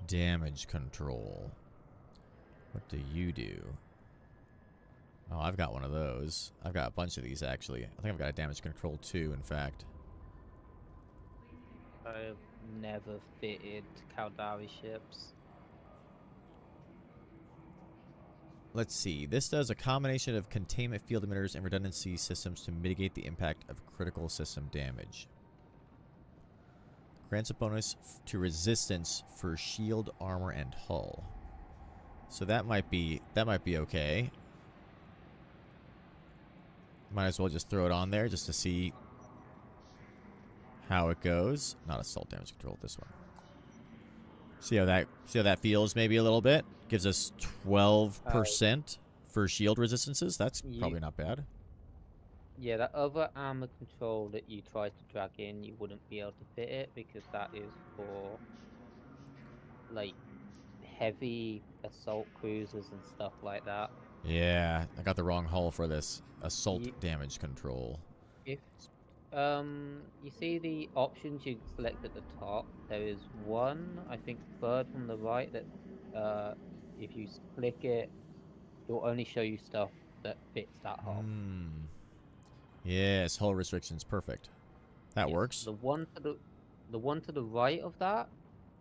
Damage control. What do you do? Oh, I've got one of those. I've got a bunch of these, actually. I think I've got a damage control, too, in fact. I've never fitted Caldari ships. Let's see. This does a combination of containment field emitters and redundancy systems to mitigate the impact of critical system damage. Grants a bonus to resistance for shield, armor, and hull. So that might be okay. Might as well just throw it on there just to see how it goes. Not assault damage control, this one. See how that feels maybe a little bit. Gives us 12% for shield resistances. That's probably not bad. Yeah, that other armor control that you tried to drag in, you wouldn't be able to fit it because that is for like heavy assault cruisers and stuff like that. Yeah, I got the wrong hull for this. Assault damage control. If you see the options you select at the top, there is one, I think third from the right, that if you click it, it will only show you stuff that fits that hull. Yes, hull restrictions, perfect. That works. The one to the right of that,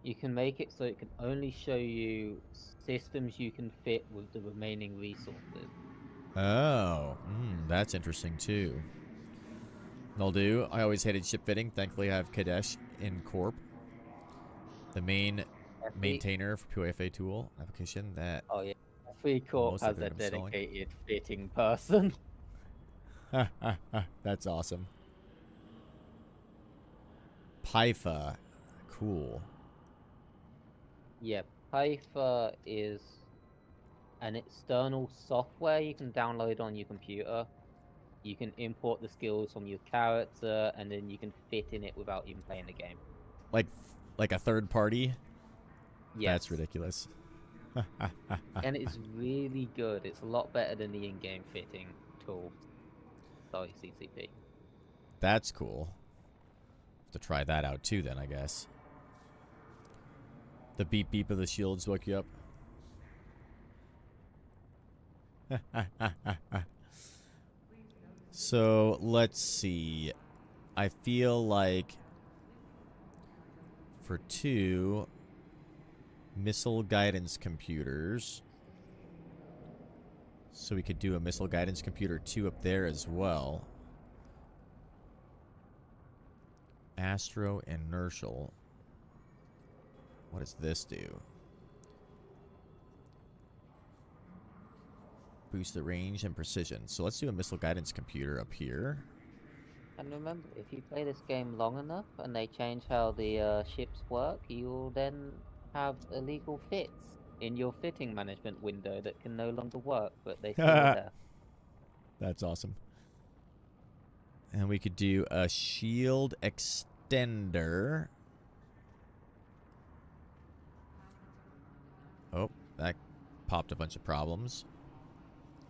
you can make it so it can only show you systems you can fit with the remaining resources. Oh, that's interesting too. They'll do. I always hated ship fitting. Thankfully, I have Kadesh in Corp, the main maintainer for POFA tool application. That Free Corp has a dedicated fitting person. That's awesome. Pyfa, cool. Yeah, Pyfa is an external software you can download on your computer. You can import the skills from your character, and then you can fit in it without even playing the game. Like a third party? Yes. That's ridiculous. And it's really good. It's a lot better than the in-game fitting tool. Sorry, CCP. That's cool. Have to try that out too then, I guess. The beep beep of the shields woke you up. So, let's see. I feel like for 2 missile guidance computers, so we could do a missile guidance computer 2 up there as well. Astro inertial. What does this do? Boost the range and precision. So let's do a missile guidance computer up here. And remember, if you play this game long enough and they change how the ships work, you'll then have illegal fits in your fitting management window that can no longer work, but they still are there. That's awesome. And we could do a shield extender. Oh, that popped a bunch of problems.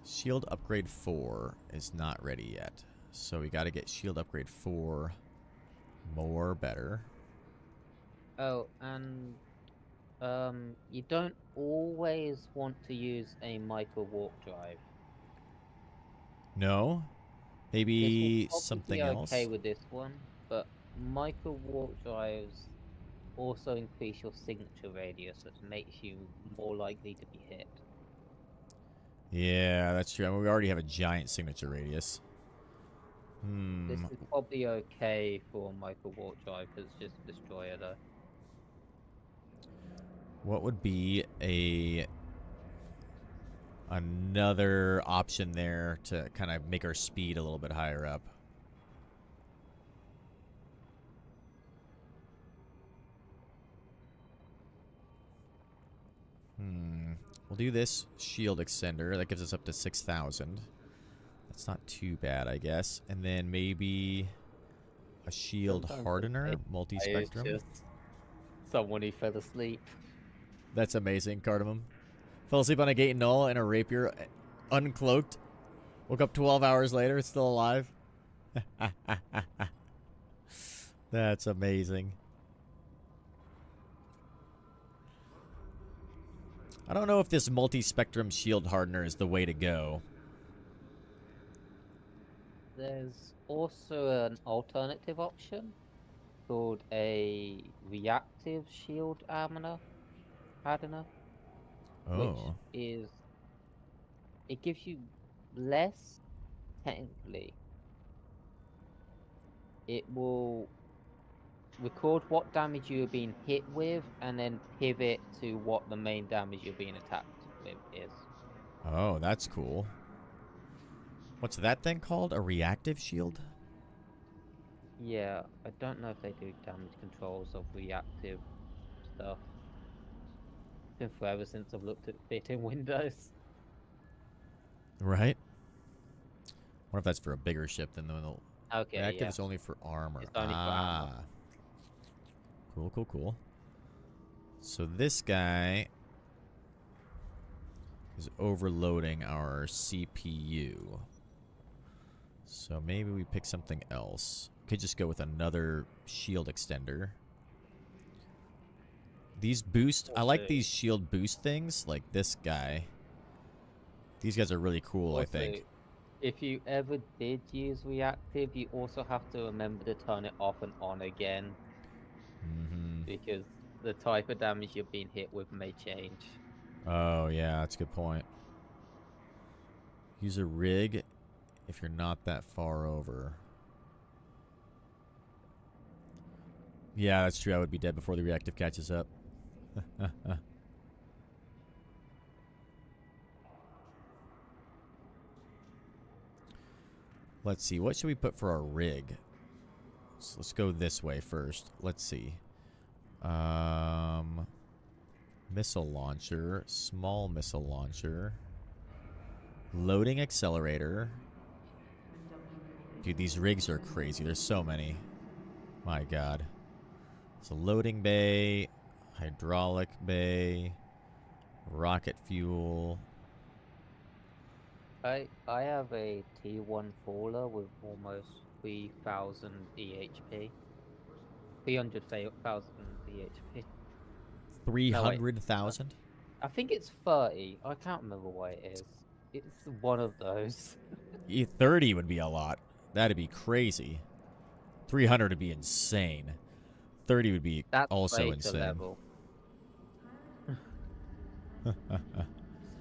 Shield upgrade 4 is not ready yet. So we got to get shield upgrade 4 more better. Oh, and you don't always want to use a micro warp drive. No? Maybe This will something be else? okay with this one, but micro warp drives also increase your signature radius, which makes you more likely to be hit. Yeah, that's true. I mean, we already have a giant signature radius. This is probably okay for micro warp drive because it's just a destroyer though. What would be another option there to kind of make our speed a little bit higher up? We'll do this shield extender. That gives us up to 6,000. That's not too bad, I guess. And then maybe a shield hardener, multi-spectrum. Just someone who fell asleep. That's amazing, Cardamom. Fell asleep on a gate null and a rapier, uncloaked. Woke up 12 hours later, it's still alive. That's amazing. I don't know if this multi-spectrum shield hardener is the way to go. There's also an alternative option called a reactive shield hardener, which Oh. is it gives you less technically. It will record what damage you're being hit with and then pivot to what the main damage you're being attacked with is. Oh, that's cool. What's that thing called? A reactive shield? Yeah, I don't know if they do damage controls of reactive stuff. It's been forever since I've looked at it in Windows. Right? What if that's for a bigger ship than the Okay, reactive yeah. is only for armor. It's only for armor. Cool, cool, cool. So this guy is overloading our CPU. So maybe we pick something else. Could just go with another shield extender. These boost, I like these shield boost things, like this guy. These guys are really cool, I think. If you ever did use reactive, you also have to remember to turn it off and on again. Because the type of damage you're being hit with may change. Oh, yeah, that's a good point. Use a rig if you're not that far over. Yeah, that's true. I would be dead before the reactive catches up. Let's see. What should we put for our rig? So let's go this way first. Let's see. Missile launcher. Small missile launcher. Loading accelerator. Dude, these rigs are crazy. There's so many. My God. So loading bay. Hydraulic bay. Rocket fuel. I have a T1 Faller with almost 3,000 EHP. 300,000 EHP. 300,000? I think it's 30. I can't remember what it is. It's one of those. 30 would be a lot. That'd be crazy. 300 would be insane. 30 would be That's also insane. Level.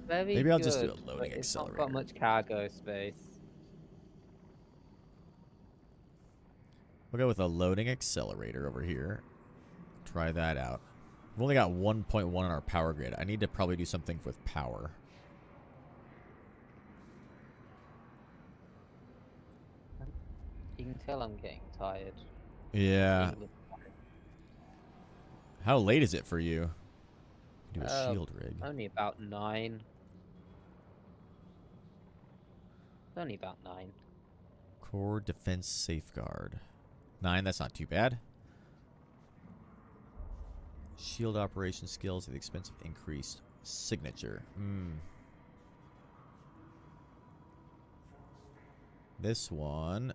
Very Maybe I'll good, just do a loading it's accelerator. not got much cargo space. We'll go with a loading accelerator over here. Try that out. We've only got 1.1 on our power grid. I need to probably do something with power. You can tell I'm getting tired. Yeah. How late is it for you? Do a shield rig. Only about 9. Only about 9. Core defense safeguard. 9, that's not too bad. Shield operation skills at the expense of increased signature. This one.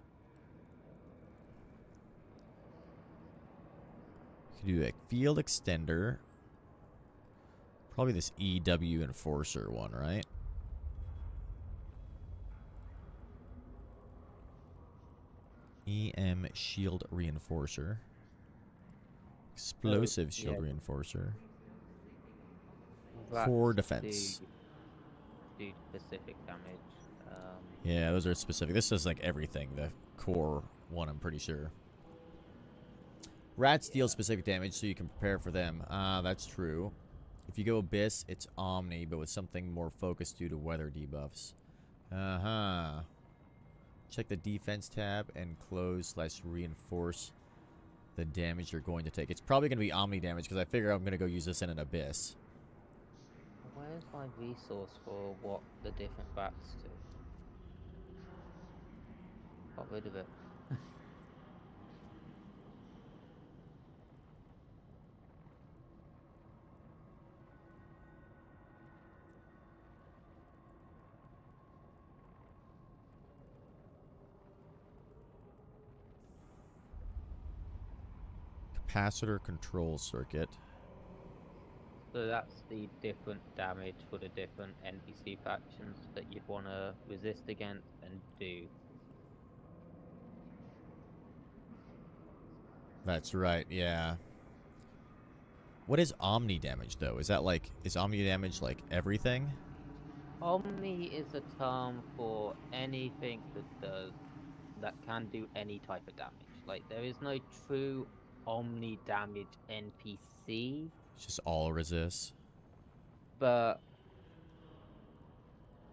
You can do a field extender. Probably this EW Enforcer one, right? EM Shield Reinforcer. Explosive Shield Reinforcer. Core defense. Do specific damage. Yeah, those are specific. This is like everything. The core one, I'm pretty sure. Rats deal specific damage, so you can prepare for them. That's true. If you go Abyss, it's Omni, but with something more focused due to weather debuffs. Check the defense tab and close/reinforce the damage you're going to take. It's probably going to be Omni damage, because I figure I'm going to go use this in an Abyss. Where's my resource for what the different bats do? Got rid of it. capacitor control circuit. So that's the different damage for the different NPC factions that you'd want to resist against and do. That's right, yeah. What is Omni damage, though? Is that like, is Omni damage like everything? Omni is a term for anything that can do any type of damage. Like, there is no true Omni damage NPC, It's just all resist. but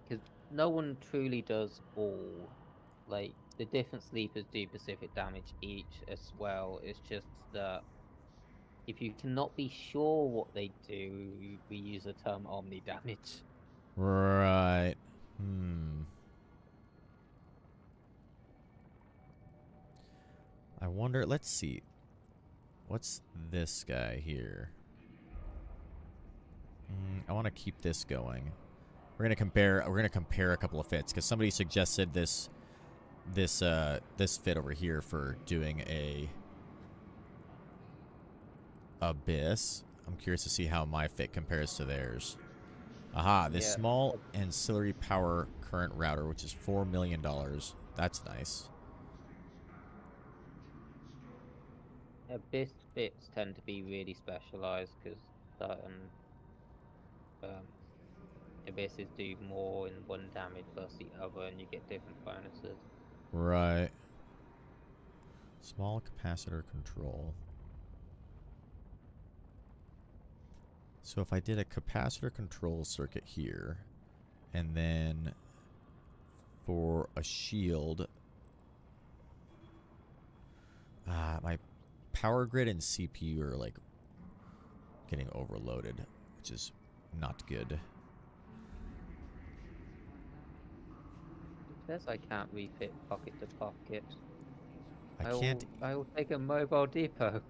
because no one truly does all. Like, the different sleepers do specific damage each as well. It's just that if you cannot be sure what they do, we use the term Omni damage. Right. Hmm. I wonder, let's see. What's this guy here? I want to keep this going. We're gonna compare a couple of fits because somebody suggested this fit over here for doing a Abyss. I'm curious to see how my fit compares to theirs. Aha, this Yeah. small ancillary power current router, which is $4 million. That's nice. Abyss bits tend to be really specialized because certain abysses do more in one damage versus the other, and you get different bonuses. Right. Small capacitor control. So if I did a capacitor control circuit here, and then for a shield, my power grid and CPU are like getting overloaded, which is not good. It says I can't refit pocket to pocket. I can't. I will take a mobile depot.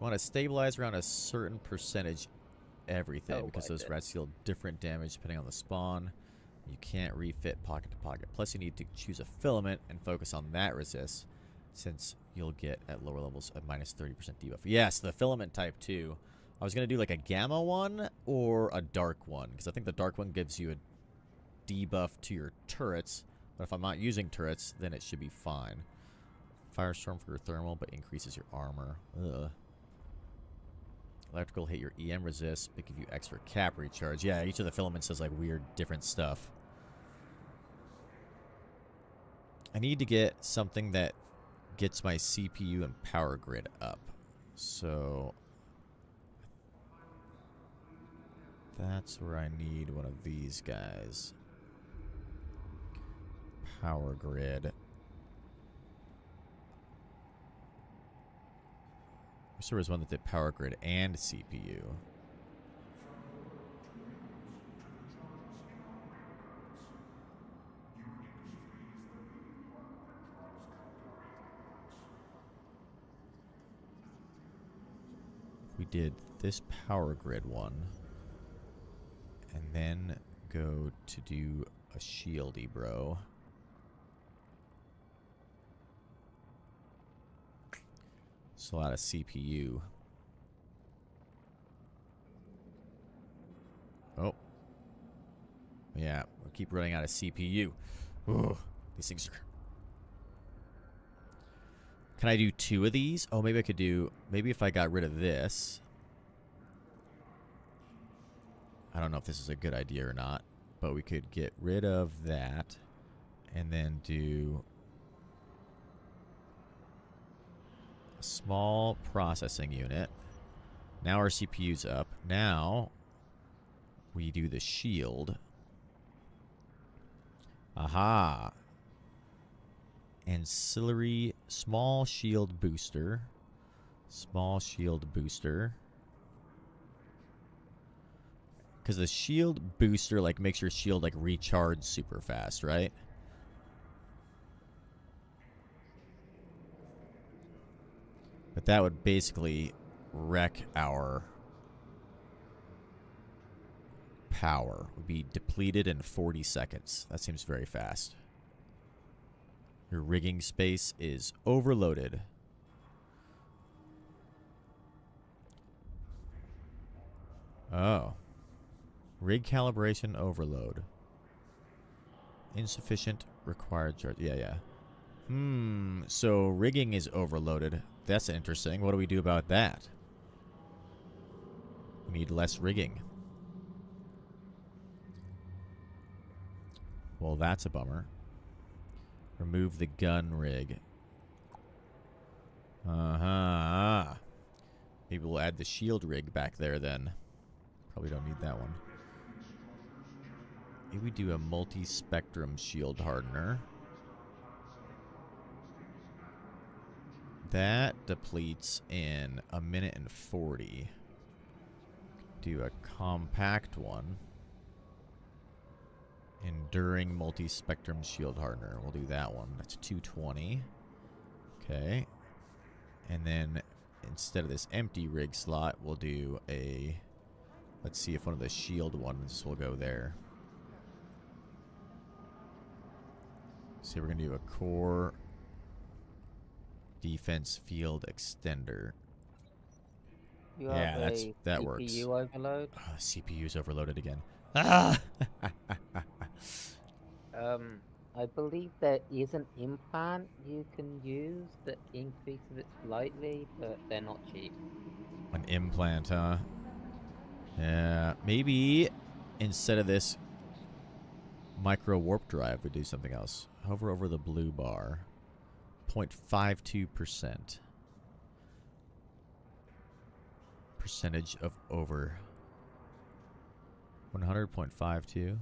Want to stabilize around a certain percentage everything because my those goodness. rats deal different damage depending on the spawn. You can't refit pocket to pocket. Plus, you need to choose a filament and focus on that resist, since you'll get at lower levels a minus 30% debuff. Yes, the filament type too. I was gonna do like a gamma one or a dark one because I think the dark one gives you a debuff to your turrets. But if I'm not using turrets, then it should be fine. Firestorm for your thermal, but increases your armor. Ugh. Electrical hit your EM resist, but give you extra cap recharge. Yeah, each of the filaments does like weird different stuff. I need to get something that gets my CPU and power grid up. So that's where I need one of these guys. Power grid. I wish there was one that did power grid and CPU. We did this power grid one, and then go to do a shieldy, bro. It's a lot of CPU. Oh. Yeah, we'll keep running out of CPU. Ooh, these things are... Can I do 2 of these? Oh, maybe I could do... Maybe if I got rid of this... I don't know if this is a good idea or not, but we could get rid of that and then do a small processing unit. Now our CPU's up. Now we do the shield. Aha. Ancillary small shield booster. Small shield booster. Because the shield booster like makes your shield like recharge super fast, right? But that would basically wreck our power. Would be depleted in 40 seconds. That seems very fast. Your rigging space is overloaded. Oh. Rig calibration overload. Insufficient required charge. Yeah. So rigging is overloaded. That's interesting. What do we do about that? We need less rigging. Well, that's a bummer. Remove the gun rig. Maybe we'll add the shield rig back there then. Probably don't need that one. Maybe we do a multi-spectrum shield hardener. That depletes in 1:40. Do a compact one. Enduring multi-spectrum shield hardener. We'll do that one. That's 220. Okay. And then instead of this empty rig slot, we'll do a... Let's see if one of the shield ones will go there. So we're going to do a core defense field extender. Yeah, that works. CPU overload. Oh, CPU's overloaded again. Ah! I believe there is an implant you can use that increases it slightly, but they're not cheap. An implant, huh? Yeah, maybe instead of this micro warp drive, we do something else. Hover over the blue bar. 0.52%. Percentage of over 100.52.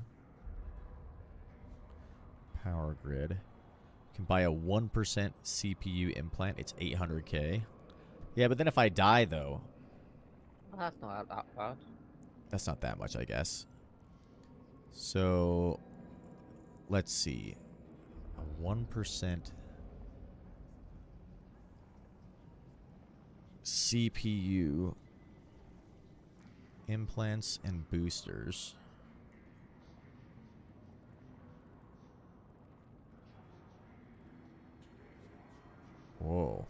Power grid. You can buy a 1% CPU implant. It's 800K. Yeah, but then if I die, though... Well, that's not that bad. That's not that much, I guess. So... Let's see. A 1% CPU implants and boosters. Whoa.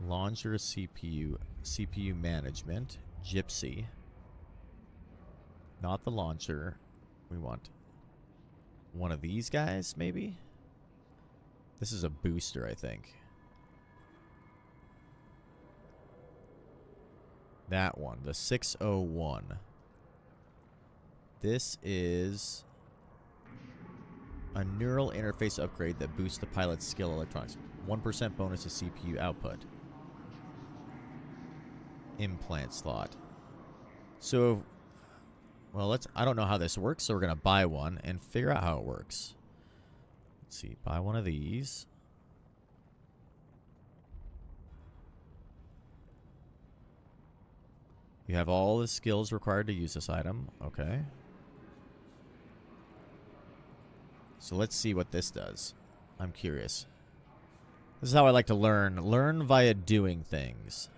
Launcher CPU management, Gypsy. Not the launcher. We want one of these guys, maybe? This is a booster, I think. That one, the 601. This is a neural interface upgrade that boosts the pilot's skill electronics. 1% bonus to CPU output. Implant slot. So, well, I don't know how this works, so we're going to buy one and figure out how it works. Let's see, buy one of these. You have all the skills required to use this item. Okay. So let's see what this does. I'm curious. This is how I like to learn. Learn via doing things.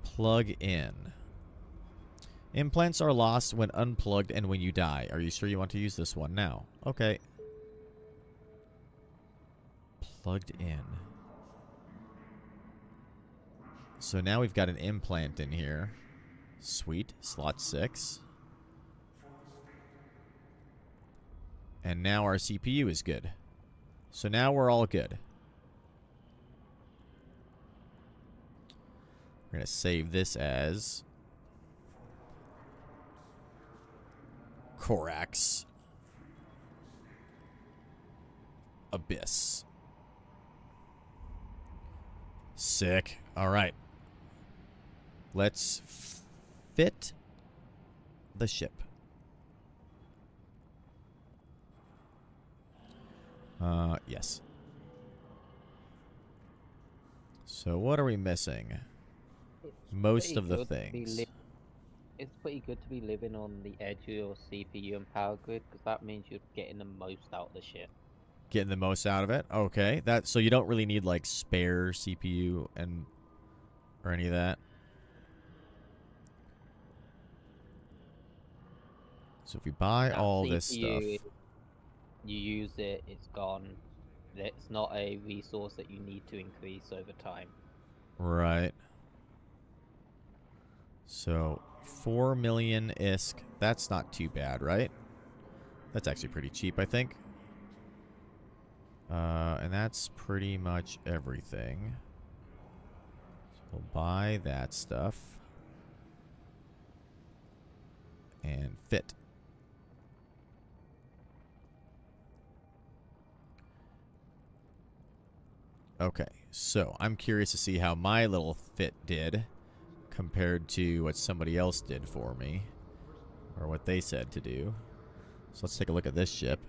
Plug in. Implants are lost when unplugged and when you die. Are you sure you want to use this one now? Okay. Plugged in. So now we've got an implant in here. Sweet. Slot 6. And now our CPU is good. So now we're all good. We're going to save this as Corax Abyss. Sick. All right. Let's fit the ship. Yes. So what are we missing? Most of the things. It's pretty good to be living on the edge of your CPU and power grid, because that means you're getting the most out of the ship. Getting the most out of it? Okay. So you don't really need like spare CPU or any of that. So if we buy all this stuff. You use it, it's gone. It's not a resource that you need to increase over time. Right. So 4 million ISK. That's not too bad, right? That's actually pretty cheap, I think. And that's pretty much everything. So we'll buy that stuff. And fit. Okay, so I'm curious to see how my little fit did compared to what somebody else did for me. Or what they said to do. So let's take a look at this ship.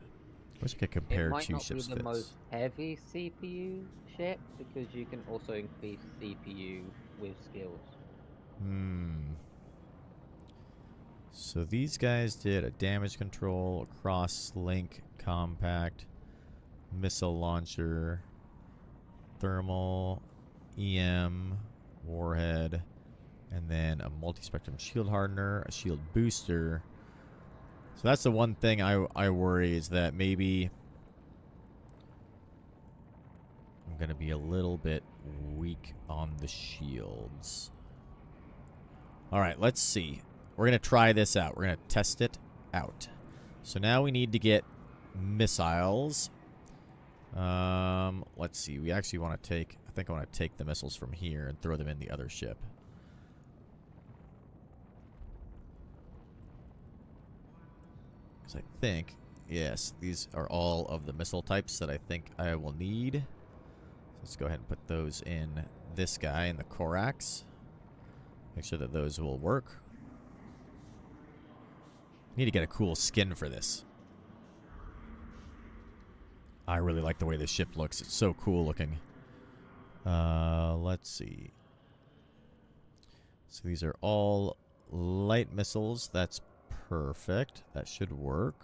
I wish I could It compare might two not be ships' the fits. most heavy CPU ship because you can also increase CPU with skills. So these guys did a damage control, a cross-link compact, missile launcher, thermal, EM, warhead, and then a multi-spectrum shield hardener, a shield booster. So that's the one thing I worry is that maybe I'm going to be a little bit weak on the shields. All right, let's see. We're going to try this out. We're going to test it out. So now we need to get missiles. Let's see. We actually want to take... I think I want to take the missiles from here and throw them in the other ship. Because I think... Yes, these are all of the missile types that I think I will need. So let's go ahead and put those in this guy in the Corax. Make sure that those will work. Need to get a cool skin for this. I really like the way this ship looks. It's so cool looking. Let's see. So these are all light missiles. That's perfect. That should work.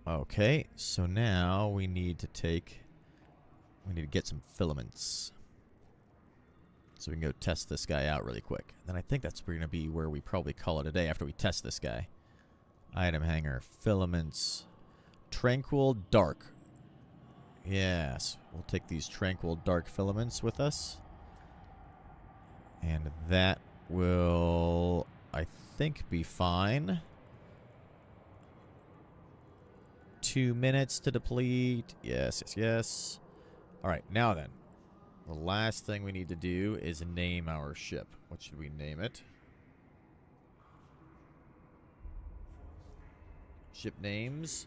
Okay, so now we need to get some filaments. So we can go test this guy out really quick. Then I think that's going to be where we probably call it a day after we test this guy. Item hanger, filaments, tranquil dark. Yes, we'll take these tranquil dark filaments with us. And that will, I think, be fine. 2 minutes to deplete. Yes, yes, yes. All right, now then. The last thing we need to do is name our ship. What should we name it? Ship names.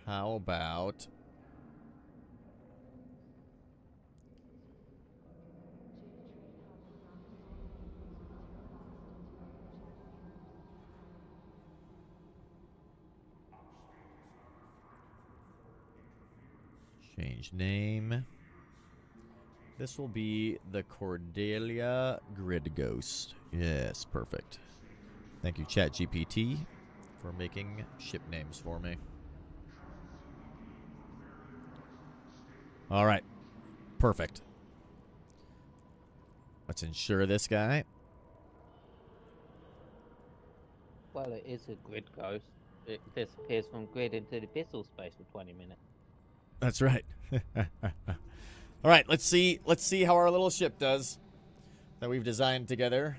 How about... Change name. This will be the Cordelia Grid Ghost. Yes, perfect. Thank you, ChatGPT, for making ship names for me. All right. Perfect. Let's insure this guy. Well, it is a grid ghost. It disappears from grid into the abyssal space for 20 minutes. That's right. All right, let's see how our little ship does that we've designed together.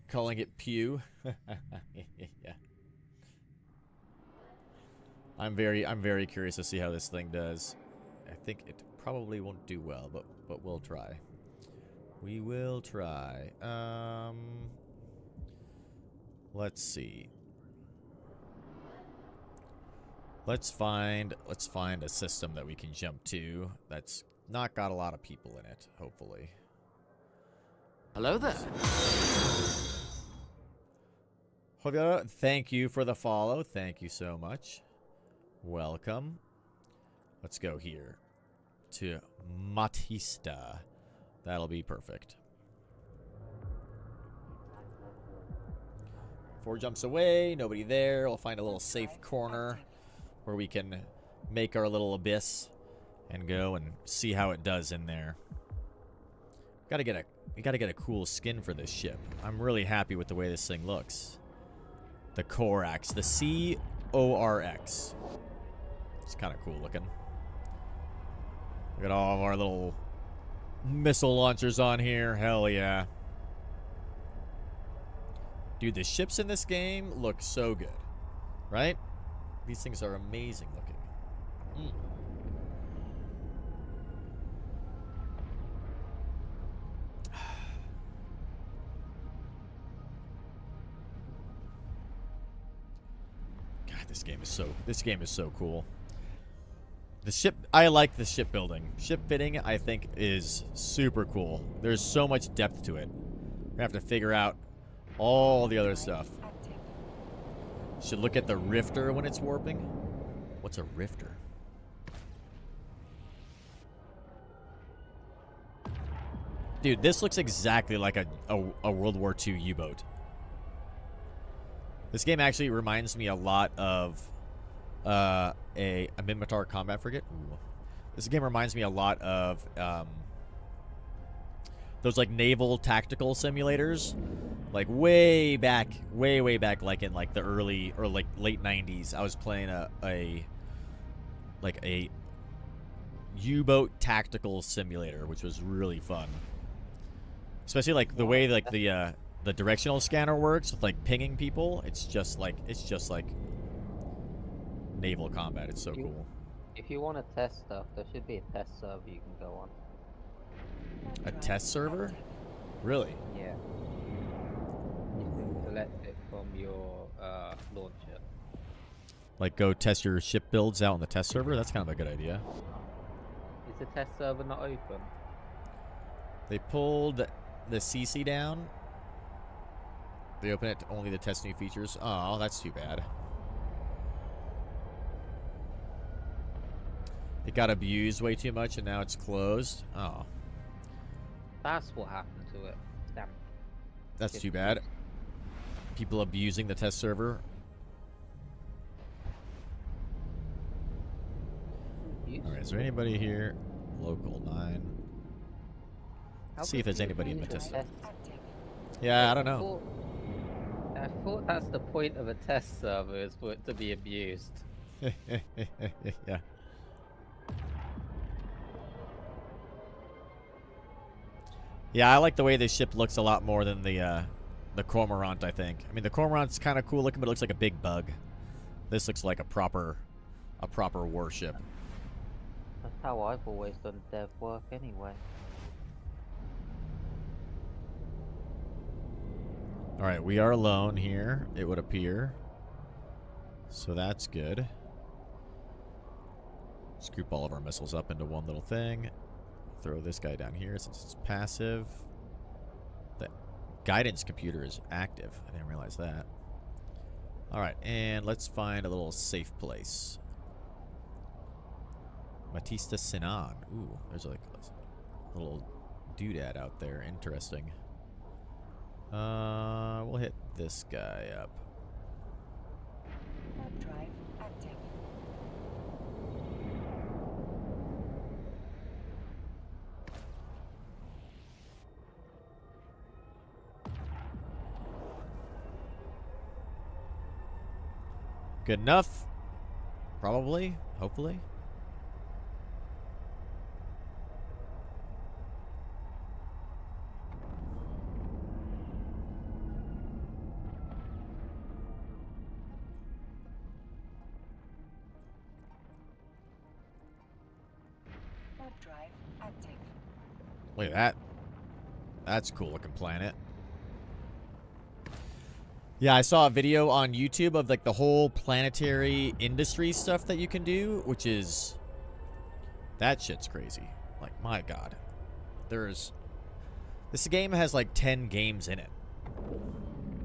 Calling it Pew. Yeah. I'm very curious to see how this thing does. I think it probably won't do well, but we'll try. We will try. Let's see. Let's find a system that we can jump to that's not got a lot of people in it, hopefully. Hello there. Javier, thank you for the follow. Thank you so much. Welcome. Let's go here to Matista. That'll be perfect. 4 jumps away, nobody there. We'll find a little safe corner where we can make our little abyss and go and see how it does in there. We gotta get a cool skin for this ship. I'm really happy with the way this thing looks. The Corax, the C-O-R-X. It's kind of cool looking. Look at all of our little missile launchers on here. Hell yeah. Dude, the ships in this game look so good. Right? These things are amazing looking. God, this game is so cool. The ship, I like the shipbuilding. Ship fitting, I think, is super cool. There's so much depth to it. We're gonna have to figure out all the other stuff. Should look at the rifter when it's warping. What's a rifter? Dude, this looks exactly like a World War II U-boat. This game actually reminds me a lot of a Minmatar combat frigate. Ooh. This game reminds me a lot of those like naval tactical simulators, like way back, like in like the early or like late 90s. I was playing a U-boat tactical simulator, which was really fun. Especially like the way like the directional scanner works with like pinging people. It's just like naval combat. It's so cool. If you want to test stuff, there should be a test server you can go on. A test server? Really? Yeah. You can select it from your launcher. Like go test your ship builds out on the test server? That's kind of a good idea. Is the test server not open? They pulled the CC down. They open it to only to test new features. Oh, that's too bad. It got abused way too much and now it's closed. Oh. That's what happened to it. Damn. That's too bad. People abusing the test server. Alright, is there anybody here? Local 9. See if there's anybody in the test server. Yeah, I don't know. I thought that's the point of a test server, is for it to be abused. Yeah. Yeah, I like the way this ship looks a lot more than the Cormorant, I think. I mean, the Cormorant's kind of cool looking, but it looks like a big bug. This looks like a proper warship. That's how I've always done dev work anyway. Alright, we are alone here, it would appear. So that's good. Scoop all of our missiles up into one little thing. Throw this guy down here since it's passive. The guidance computer is active. I didn't realize that. Alright, and let's find a little safe place. Matista Sinan. Ooh, there's like a little doodad out there. Interesting. We'll hit this guy up. Warp drive active. Good enough? Probably. Hopefully. Warp drive active. Look at that. That's a cool looking planet. Yeah, I saw a video on YouTube of like the whole planetary industry stuff that you can do, which is... That shit's crazy. Like, my god. This game has like 10 games in it.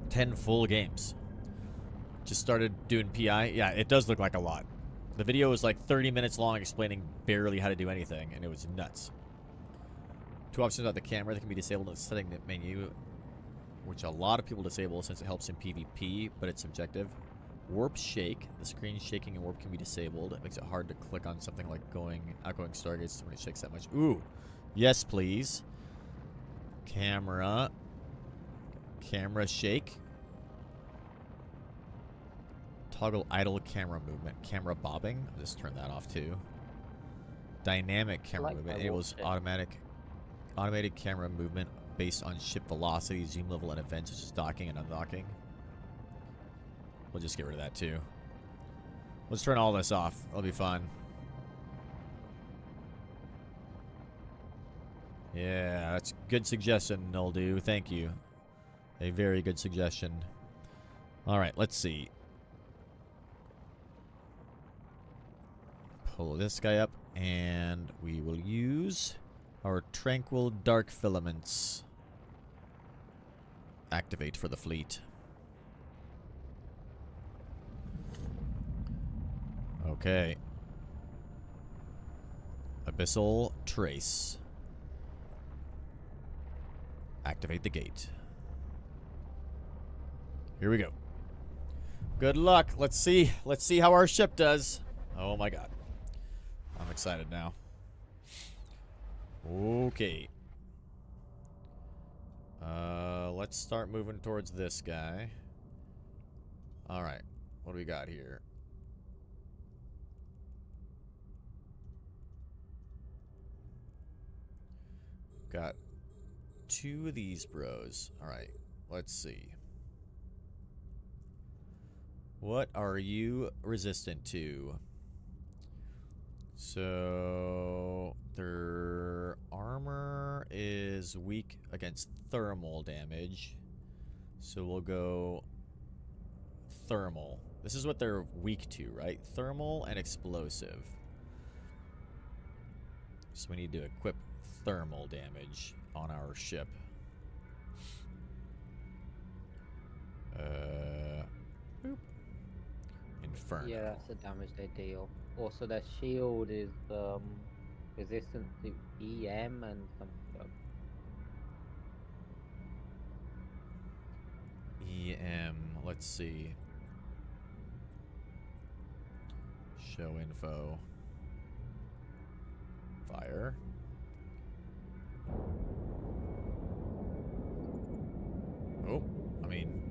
10 full games. Just started doing PI. Yeah, it does look like a lot. The video was like 30 minutes long explaining barely how to do anything, and it was nuts. 2 options about the camera that can be disabled in the setting menu, which a lot of people disable since it helps in PvP, but it's subjective. Warp shake. The screen shaking and warp can be disabled. It makes it hard to click on something like outgoing stargates when it shakes that much. Ooh. Yes, please. Camera. Camera shake. Toggle idle camera movement. Camera bobbing. I'll just turn that off too. Dynamic camera movement. Enables automated camera movement based on ship velocity, zoom level, and events such as docking and undocking. We'll just get rid of that too. Let's turn all this off. It'll be fun. Yeah, that's a good suggestion, Nuldu. Thank you. A very good suggestion. All right, let's see. Pull this guy up, and we will use our tranquil dark filaments. Activate for the fleet. Okay. Abyssal trace. Activate the gate. Here we go. Good luck. Let's see how our ship does. Oh my god. I'm excited now. Okay. Let's start moving towards this guy. Alright. What do we got here? Got 2 of these bros. Alright. Let's see. What are you resistant to? So their armor is weak against thermal damage. So we'll go thermal. This is what they're weak to, right? Thermal and explosive. So we need to equip thermal damage on our ship. Boop. Inferno. Yeah, that's the damage they deal. Also, their shield is resistant to EM and something. EM. Let's see. Show info. Fire. Oh, I mean,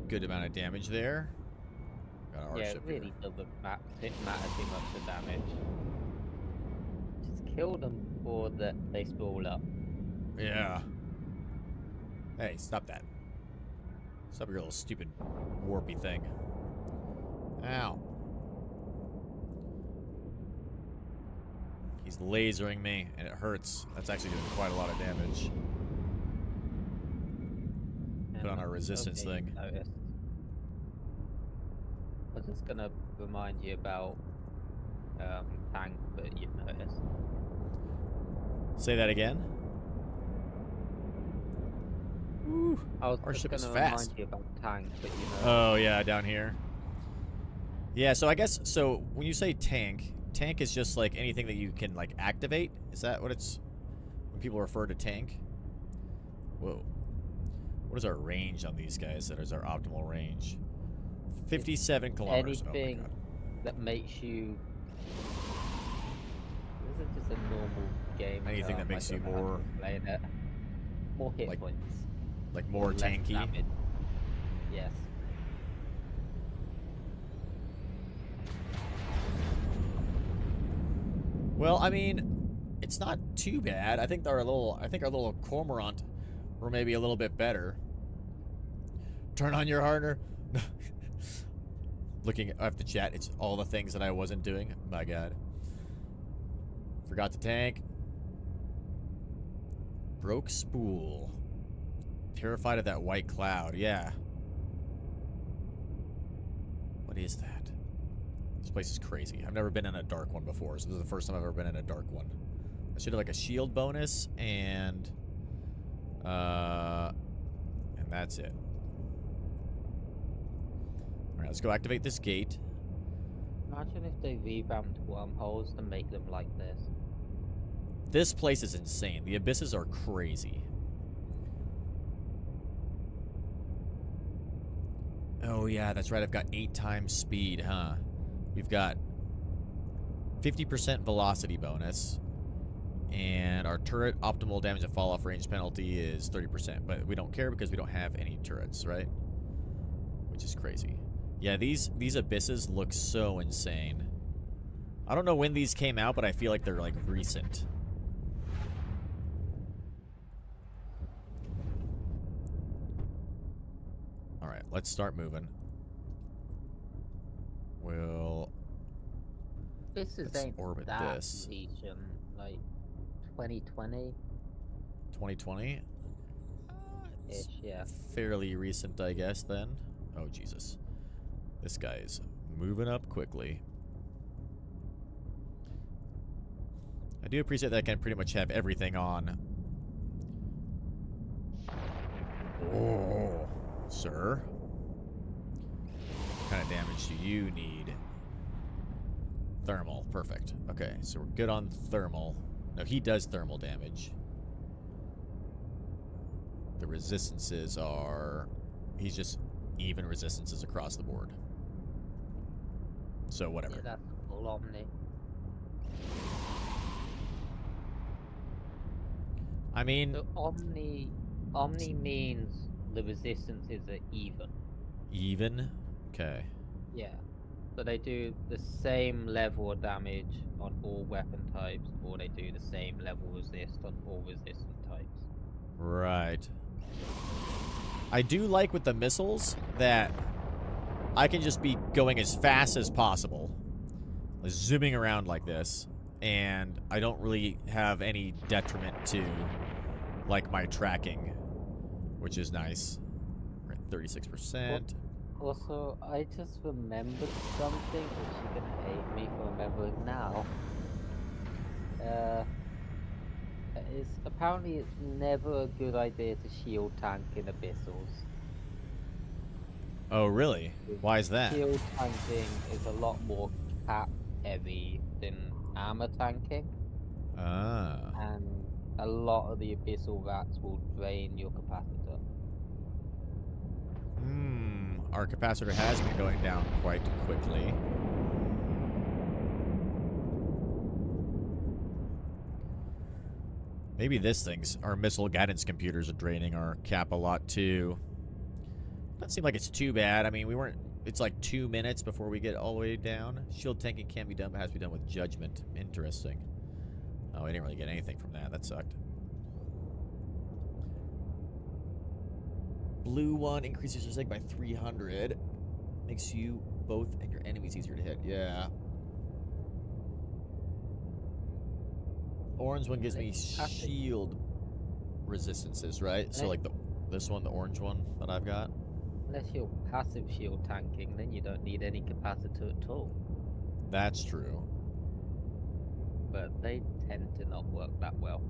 good amount of damage there. Got our Yeah, it ship really here. doesn't matter too much the damage. Just kill them before they spool up. Yeah. Hey, stop that. Stop your little stupid warpy thing. Ow. He's lasering me, and it hurts. That's actually doing quite a lot of damage. Put on our resistance Okay, thing. noticed. I was just gonna remind you about tank that you've noticed. Say that again. Woo. I was Our just ship is gonna fast. remind you about tank that you know. Oh, yeah, down here. Yeah, so I guess, so when you say tank, tank is just like anything that you can like activate? Is that what it's, when people refer to tank? Whoa. What is our range on these guys? That is our optimal range. 57 kilometers. Anything Oh my god. that makes you. This is just a normal game. Anything that makes you more- more hit like, points. Like more less tanky? damage. Yes. Well, I mean, it's not too bad. I think our little cormorant were maybe a little bit better. Turn on your hardener. Looking at the chat, it's all the things that I wasn't doing. My god. Forgot the tank. Broke spool. Terrified of that white cloud. Yeah. What is that? This place is crazy. I've never been in a dark one before, so this is the first time I've ever been in a dark one. I should have like a shield bonus and that's it. Alright, let's go activate this gate. Imagine if they revamped wormholes to make them like this. This place is insane. The abysses are crazy. Oh, yeah, that's right. I've got 8 times speed, huh? We've got 50% velocity bonus. And our turret optimal damage and fall off range penalty is 30%. But we don't care because we don't have any turrets, right? Which is crazy. Yeah, these abysses look so insane. I don't know when these came out, but I feel like they're, like, recent. Alright, let's start moving. This is Let's ain't orbit that this. recent, like 2020 2020? ish, yeah. Fairly recent, I guess, then. Oh, Jesus. This guy is moving up quickly. I do appreciate that I can pretty much have everything on. Oh, sir. What kind of damage do you need? Thermal. Perfect. Okay, so we're good on thermal. No, he does thermal damage. The resistances are... He's just even resistances across the board. So, whatever. Yeah, that's full Omni. I mean... So Omni means the resistances are even. Even? Okay. Yeah. So they do the same level of damage on all weapon types, or they do the same level resist on all resistant types. Right. I do like with the missiles that I can just be going as fast as possible, zooming around like this, and I don't really have any detriment to, like, my tracking, which is nice. We're at 36%. Also, I just remembered something which you're gonna hate me for remembering now. Apparently it's never a good idea to shield tank in abyssals. Oh, really? Why is that? Shield tanking is a lot more cap heavy than armor tanking, Ah. and a lot of the abyssal rats will drain your capacitor. Our capacitor has been going down quite quickly. Maybe our missile guidance computers are draining our cap a lot too. Doesn't seem like it's too bad. I mean, it's like 2 minutes before we get all the way down. Shield tanking can be done, but has to be done with judgment. Interesting. Oh, I didn't really get anything from that. That sucked. Blue one increases your sig by 300. Makes you both and your enemies easier to hit. Yeah. Orange one gives me shield resistances, right? So like this one, the orange one that I've got. Unless you're passive shield tanking, then you don't need any capacitor at all. That's true. But they tend to not work that well.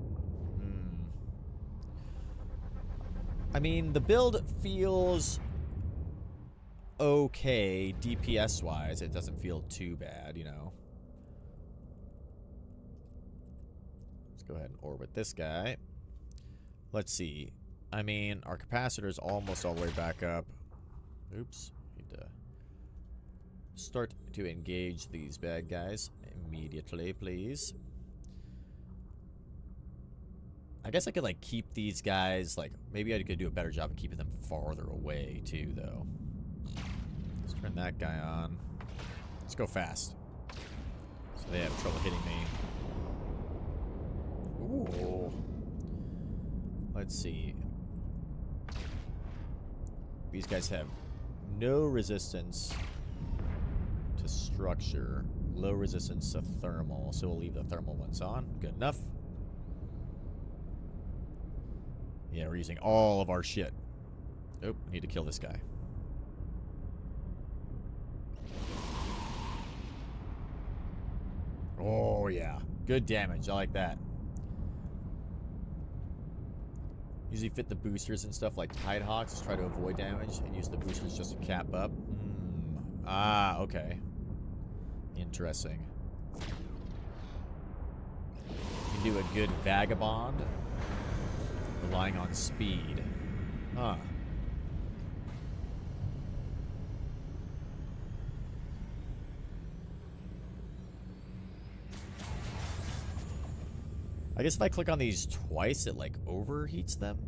I mean, the build feels okay DPS-wise. It doesn't feel too bad, you know. Let's go ahead and orbit this guy. Let's see. I mean, our capacitor's almost all the way back up. Oops. Need to start to engage these bad guys immediately, please. I guess I could, like, keep these guys, like, maybe I could do a better job of keeping them farther away, too, though. Let's turn that guy on. Let's go fast. So they have trouble hitting me. Ooh. Let's see. These guys have no resistance to structure, low resistance to thermal, so we'll leave the thermal ones on. Good enough. Yeah, we're using all of our shit. Nope, we need to kill this guy. Oh, yeah. Good damage. I like that. Usually fit the boosters and stuff like Tidehawks. Just try to avoid damage and use the boosters just to cap up. Ah, okay. Interesting. You can do a good Vagabond. Relying on speed. Huh. I guess if I click on these twice, it like overheats them.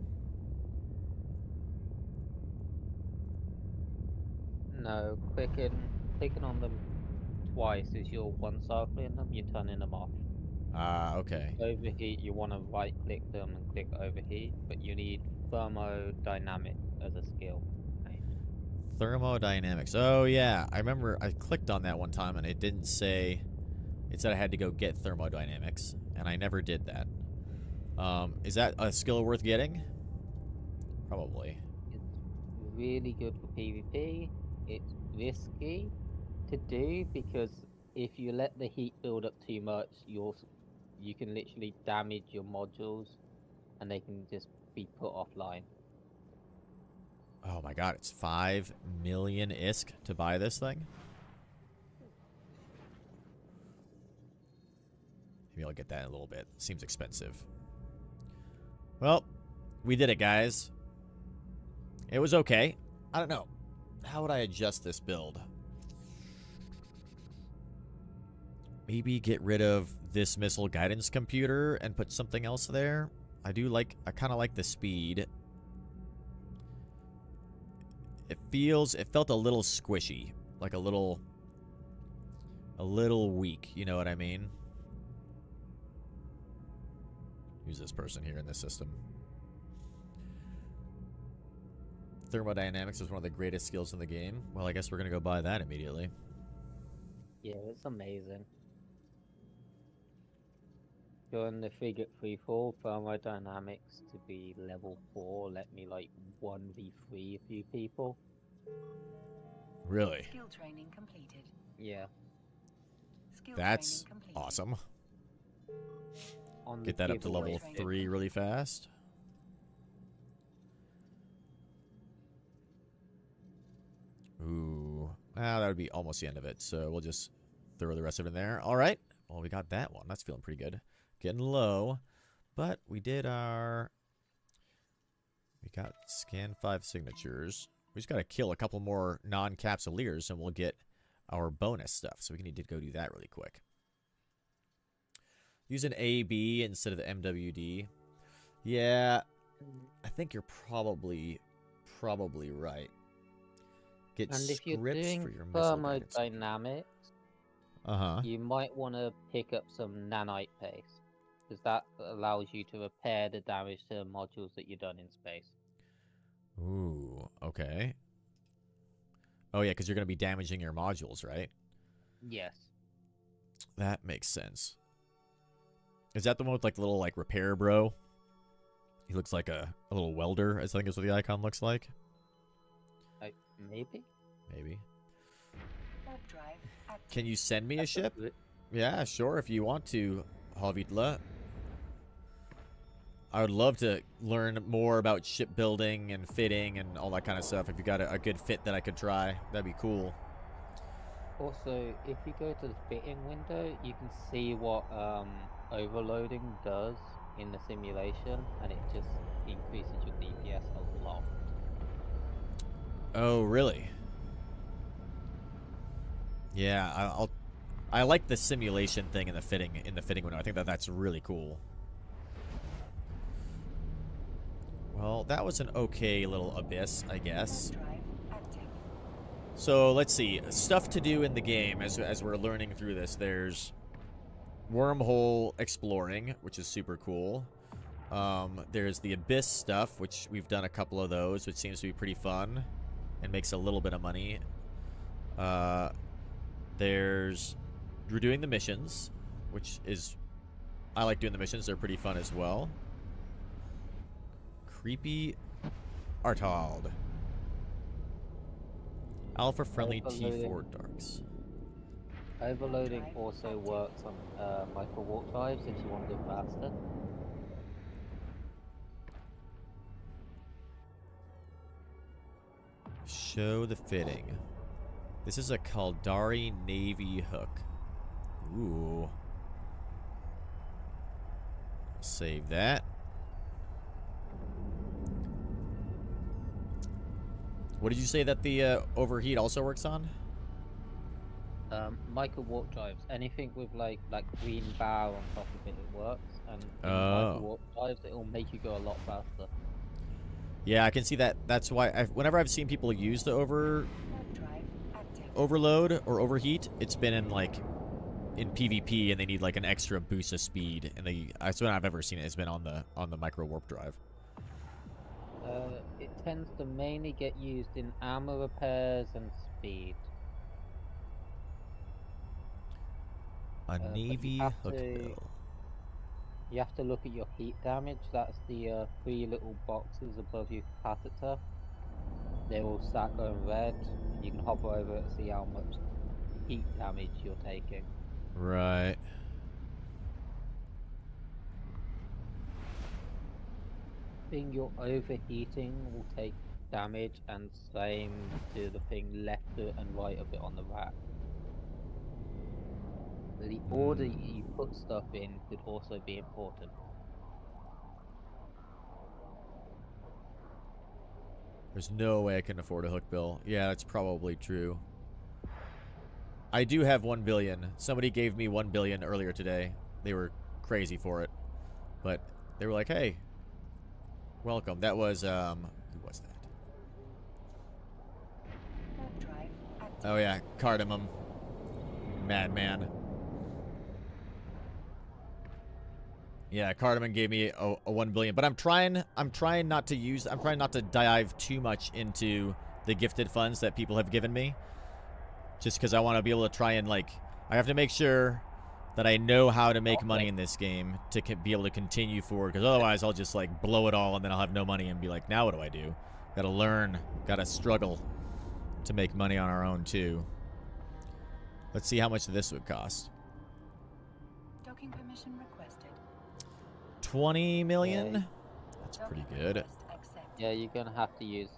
No, clicking on them twice is your one cycling them, you're turning them off. Ah, okay. Overheat, you want to right click them and click overheat, but you need thermodynamic as a skill. Thermodynamics. Oh, yeah. I remember I clicked on that one time and it didn't say... It said I had to go get thermodynamics, and I never did that. Is that a skill worth getting? Probably. It's really good for PvP. It's risky to do because if you let the heat build up too much, you can literally damage your modules and they can just be put offline. Oh my god, it's 5 million ISK to buy this thing? Maybe I'll get that in a little bit. Seems expensive. Well, we did it, guys. It was okay. I don't know. How would I adjust this build? Maybe get rid of this missile guidance computer and put something else there. I kind of like the speed. It felt a little squishy. Like a little weak, you know what I mean? Who's this person here in this system? Thermodynamics is one of the greatest skills in the game. Well, I guess we're gonna go buy that immediately. Yeah, it's amazing. Going the frigate freefall thermodynamics to be level 4 let me like 1v3 a few people. Really? Skill training completed. Yeah. Skill That's training completed. awesome. On Get the that up to giveaway level training. 3 really fast. Ooh. That would be almost the end of it, so we'll just throw the rest of it in there. All right. Well, we got that one. That's feeling pretty good. Getting low, but we did our... We got scan 5 signatures. We just got to kill a couple more non-capsuleers, and we'll get our bonus stuff. So we need to go do that really quick. Use an AB instead of the MWD. Yeah, I think you're probably right. Get And if you're scripts doing for your missile guidance. thermodynamics, Uh-huh. you might want to pick up some nanite paste, because that allows you to repair the damage to modules that you've done in space. Ooh, okay. Oh, yeah, because you're going to be damaging your modules, right? Yes. That makes sense. Is that the one with, like, the little, like, repair bro? He looks like a little welder, I think is what the icon looks like. Maybe? Maybe. Warp drive active. Can you send me a ship? It. Yeah, sure, if you want to, Havitla. I would love to learn more about shipbuilding and fitting and all that kind of stuff. If you got a good fit that I could try, that'd be cool. Also, if you go to the fitting window, you can see what overloading does in the simulation, and it just increases your DPS a lot. Oh, really? Yeah, I like the simulation thing in the fitting window. I think that's really cool. Well, that was an okay little abyss, I guess. Warp drive active. So let's see, stuff to do in the game as we're learning through this. There's wormhole exploring, which is super cool. There's the abyss stuff, which we've done a couple of those, which seems to be pretty fun and makes a little bit of money. We're doing the missions, which is, I like doing the missions. They're pretty fun as well. Creepy Artald. Alpha friendly T4 darks. Overloading also works on micro warp drives if you want to go faster. Show the fitting. This is a Kaldari Navy hook. Ooh. Save that. What did you say that the overheat also works on? Micro warp drives. Anything with like green bar on top of it, it works. And in micro Oh. warp drives, it will make you go a lot faster. Yeah, I can see that. That's why whenever I've seen people use the Warp drive active. overload or overheat, it's been in like in PvP, and they need like an extra boost of speed. And that's when I've ever seen it. Has been on the micro warp drive. It tends to mainly get used in armor repairs and speed. A But navy hookbill. you have to look at your heat damage. That's the 3 little boxes above your capacitor. They all start going red, and you can hover over it and see how much heat damage you're taking. Right. Thing you're overheating will take damage, and same to the thing left and right of it on the rack. The order you put stuff in could also be important. There's no way I can afford a hookbill. Yeah, that's probably true. I do have 1 billion. Somebody gave me 1 billion earlier today. They were crazy for it. But they were like, hey, welcome. That was, who was that? Warp drive active. Oh, yeah, Cardamom. Madman. Yeah, Cardamom gave me a 1 billion. But I'm trying not to dive too much into the gifted funds that people have given me. Just because I want to be able to try and, like, I have to make sure that I know how to make money in this game to be able to continue forward. Because otherwise, I'll just, like, blow it all and then I'll have no money and be like, now what do I do? Gotta learn. Gotta struggle to make money on our own, too. Let's see how much this would cost. Docking permission requested. 20 million? Yeah. That's Docking pretty good. request accepted. Yeah, you're gonna have to use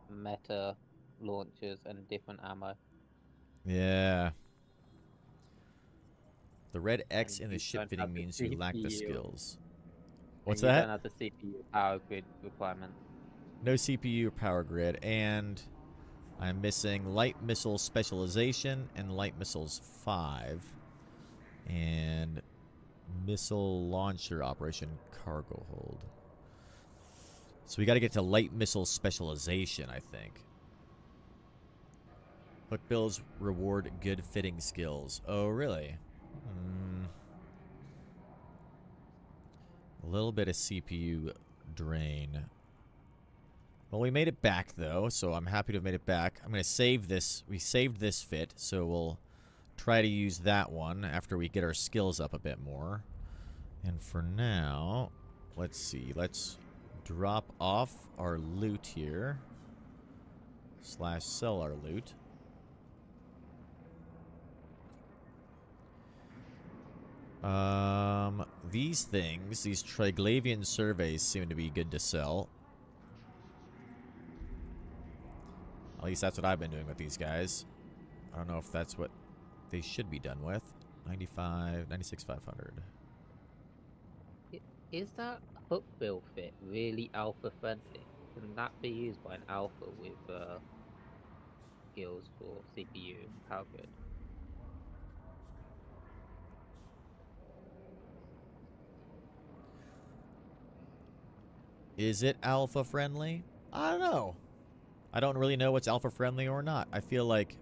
meta launchers and different ammo. Yeah. The red X And in the you ship don't fitting have the means you lack the CPU. skills. And What's you that? don't have the CPU power grid requirement. No CPU or power grid, and I'm missing light missile specialization and light missiles 5, and missile launcher operation cargo hold. So we got to get to light missile specialization, I think. Hookbills reward good fitting skills. Oh, really? A little bit of CPU drain. Well, we made it back, though, so I'm happy to have made it back. I'm going to save this. We saved this fit, so we'll try to use that one after we get our skills up a bit more. And for now, let's see. Let's drop off our loot here. / sell our loot. These things, these Triglavian surveys seem to be good to sell. At least that's what I've been doing with these guys. I don't know if that's what they should be done with. 95, 96, 500. Is that hookbill fit really alpha friendly? Can that be used by an alpha with skills for CPU power grid? Is it alpha friendly? I don't know. I don't really know what's alpha friendly or not. I feel like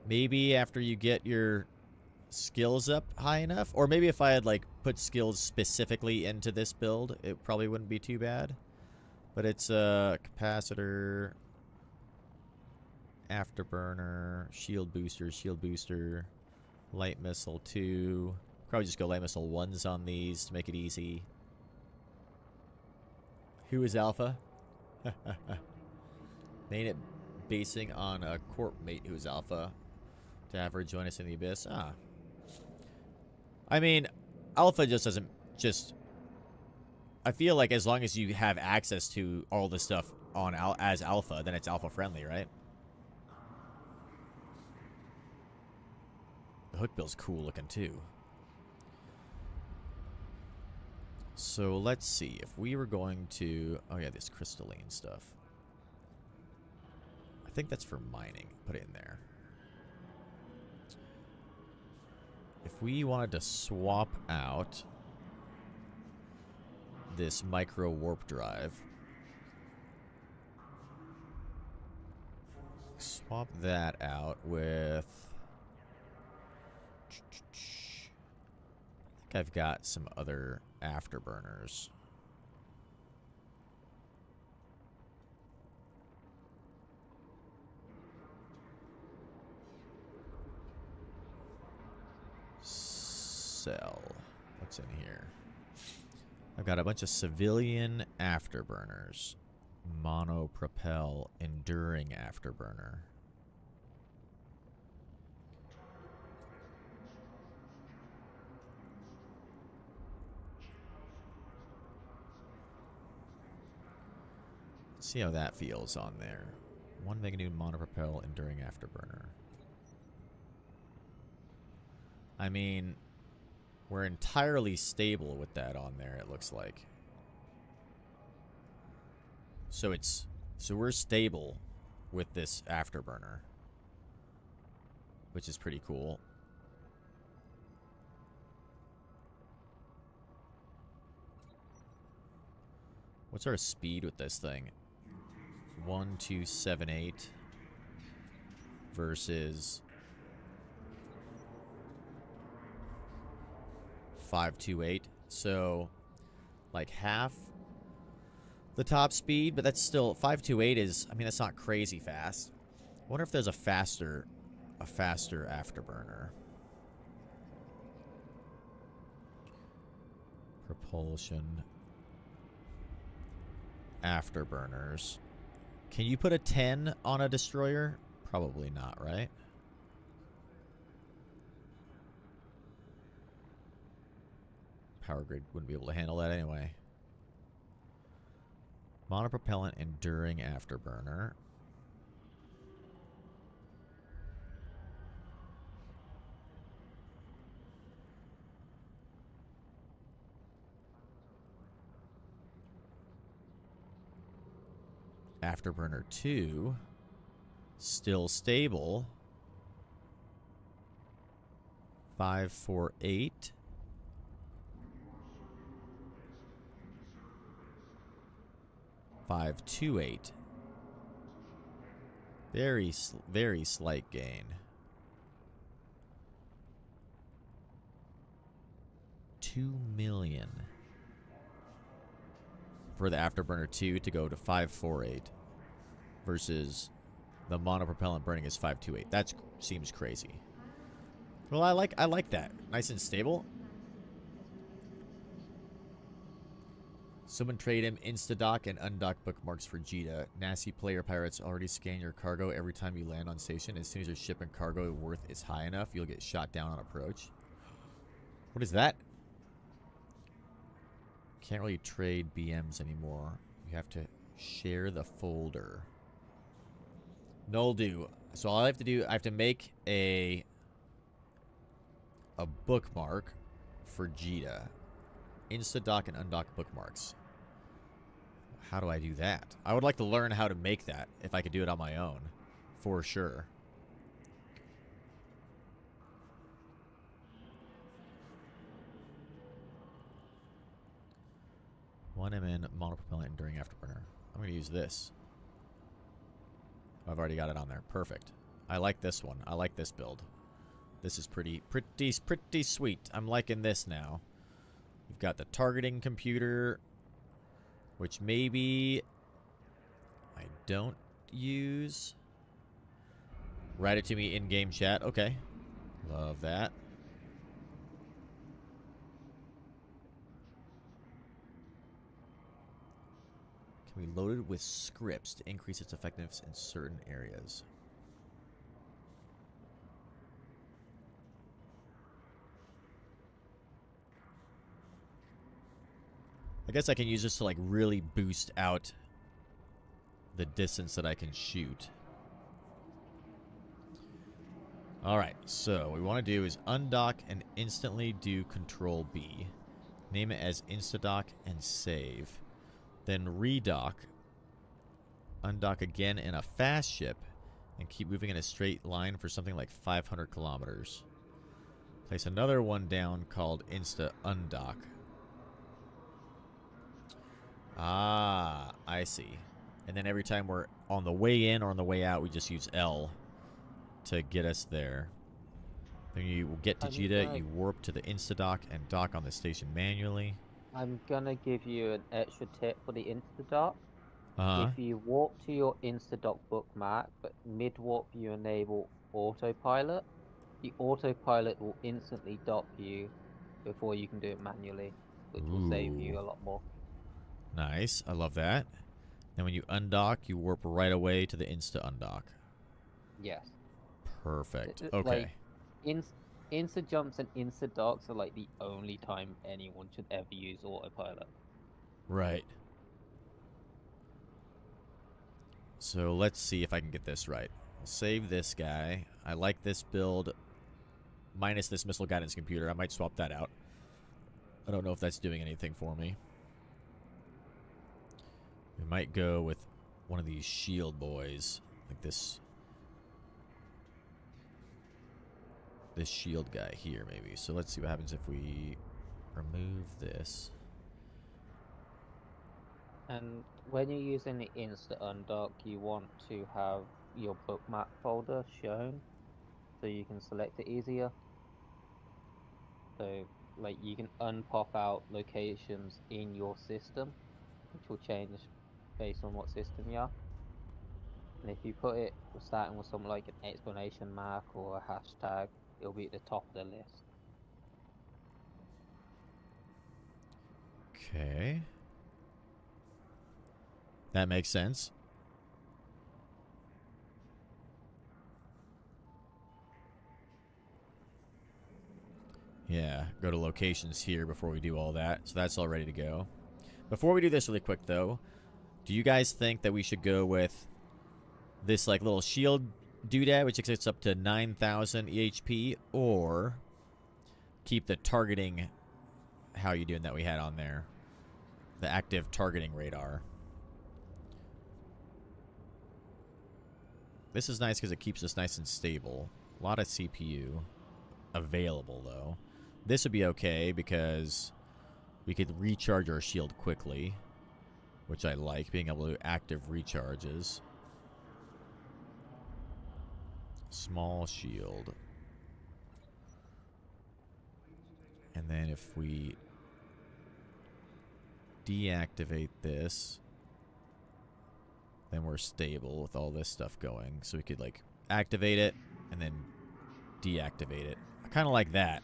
maybe after you get your skills up high enough, or maybe if I had like put skills specifically into this build, it probably wouldn't be too bad. But it's a capacitor, afterburner, shield booster, light missile 2. Probably just go light missile 1s on these to make it easy. Who is alpha? Main it basing on a corp mate who's alpha to have her join us in the abyss. Ah. I mean, alpha just doesn't I feel like as long as you have access to all the stuff on as alpha, then it's alpha friendly, right? The hookbill's cool looking too. So let's see if we were going to, oh yeah, this crystalline stuff. I I think that's for mining. Put it in there. If we wanted to swap out this micro warp drive, swap that out with... I think I've got some other afterburners. Sell. What's in here? I've got a bunch of civilian afterburners. Monopropel enduring afterburner. Let's see how that feels on there. 1 meganewton monopropel enduring afterburner. I mean, we're entirely stable with that on there, it looks like. So we're stable with this afterburner, which is pretty cool. What's our speed with this thing? 1278 versus 528. So like half the top speed, but that's still 528 is, I mean, that's not crazy fast. I wonder if there's a faster afterburner. Propulsion afterburners. Can you put a 10 on a destroyer? Probably not, right? Power grid wouldn't be able to handle that anyway. Monopropellant enduring afterburner. Afterburner 2. Still stable. 548. Five, 2, 8. Very slight gain. 2 million for the afterburner 2 to go to 548 versus the monopropellant burning is 528. That seems crazy. Well, I like that. Nice and stable. Someone trade him insta-dock and undock bookmarks for Jita. Nasty player pirates already scan your cargo every time you land on station. As soon as your ship and cargo worth is high enough, you'll get shot down on approach. What is that? Can't really trade BMs anymore. You have to share the folder. Null do. So all I have to do, I have to make a bookmark for Jita. Insta-dock and undock bookmarks. How do I do that? I would like to learn how to make that if I could do it on my own. For sure. One MN monopropellant enduring afterburner. I'm going to use this. I've already got it on there. Perfect. I like this one. I like this build. This is pretty sweet. I'm liking this now. We've got the targeting computer, which maybe I don't use. Write it to me in game chat. Okay. Love that. Can be loaded with scripts to increase its effectiveness in certain areas. I guess I can use this to like really boost out the distance that I can shoot. Alright, so what we want to do is undock and instantly do Control B. Name it as Instadock and save. Then redock. Undock again in a fast ship. and keep moving in a straight line for something like 500 kilometers. Place another one down called Insta Undock. Ah, I see. And then every time we're on the way in or on the way out, we just use L to get us there. Then you get to Jita, you warp to the Instadock and dock on the station manually. I'm gonna give you an extra tip for the Instadock. Uh-huh. If you warp to your Instadock bookmark, but mid-warp you enable autopilot, the autopilot will instantly dock you before you can do it manually, which will save you a lot more. Nice. I love that. Then when you undock, you warp right away to the Insta Undock. Yes. Perfect. Like, Okay. Insta jumps and Insta docks are like the only time anyone should ever use autopilot. Right. So let's see if I can get this right. I'll save this guy. I like this build. Minus this missile guidance computer. I might swap that out. I don't know if that's doing anything for me. We might go with one of these shield boys. Like this shield guy here, maybe. So let's see what happens if we remove this. And when you're using the Insta Undock, you want to have your bookmark folder shown so you can select it easier. So, like, you can unpop out locations in your system, which will change based on what system you are. And if you put it starting with something like an exclamation mark or a hashtag, it'll be at the top of the list. Okay. That makes sense. Yeah, go to locations here before we do all that. So that's all ready to go. Before we do this really quick, though, do you guys think that we should go with this like little shield doodad, which gets up to 9,000 EHP, or keep the targeting, how you doing that we had on there, the active targeting radar? This is nice because it keeps us nice and stable. A lot of CPU available, though. This would be okay because we could recharge our shield quickly, which I like, being able to do active recharges. Small shield. And then if we deactivate this, then we're stable with all this stuff going. So we could, like, activate it and then deactivate it. I kind of like that.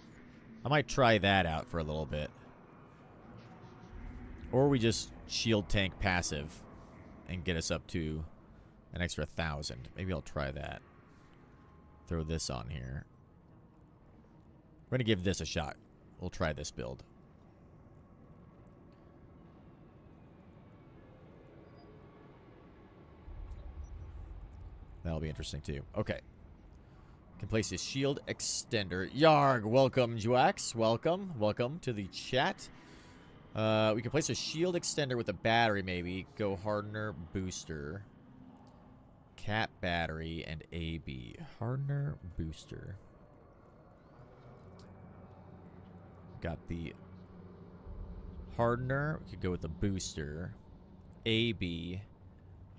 I might try that out for a little bit. Or we just shield tank passive and get us up to an extra 1,000. Maybe I'll try that. Throw this on here. We're going to give this a shot. We'll try this build. That'll be interesting too. Okay. Can place a shield extender. Yarg, welcome, Juax. Welcome. Welcome to the chat. We can place a shield extender with a battery, maybe. Go hardener, booster. Cap battery, and AB. Hardener, booster. Got the hardener. We could go with the booster. AB.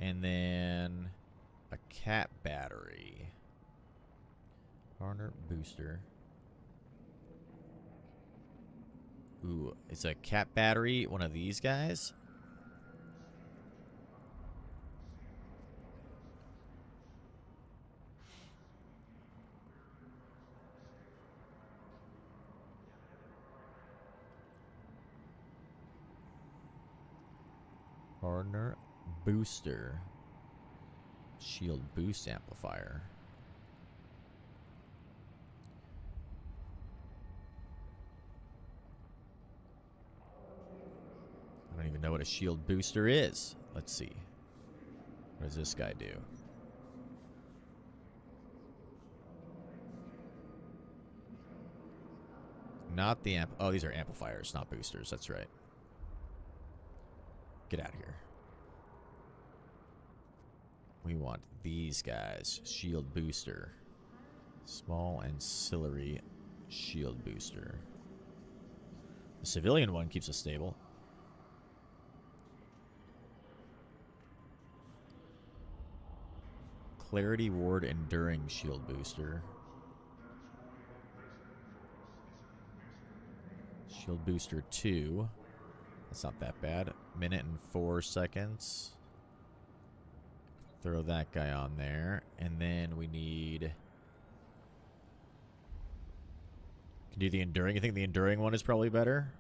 And then a cap battery. Hardener, booster. Ooh, it's a cap battery. One of these guys. Hardener, booster. Shield boost amplifier. I don't even know what a shield booster is. Let's see. What does this guy do? Not the amp. Oh, these are amplifiers, not boosters. That's right. Get out of here. We want these guys. Shield booster. Small ancillary shield booster. The civilian one keeps us stable. Clarity Ward Enduring Shield Booster. Shield Booster 2. That's not that bad. Minute and 4 seconds. Throw that guy on there. And then we need... Can do the Enduring. I think the Enduring one is probably better.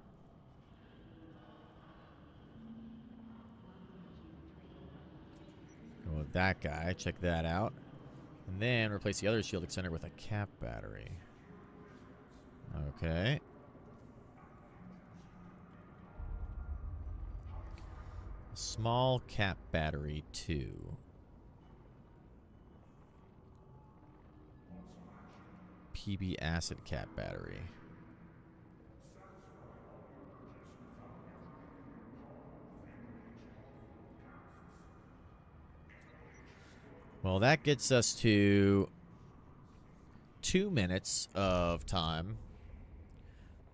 Go with that guy. Check that out. And then replace the other shield extender with a cap battery. Okay. Small cap battery 2. PB acid cap battery. Well, that gets us to 2 minutes of time.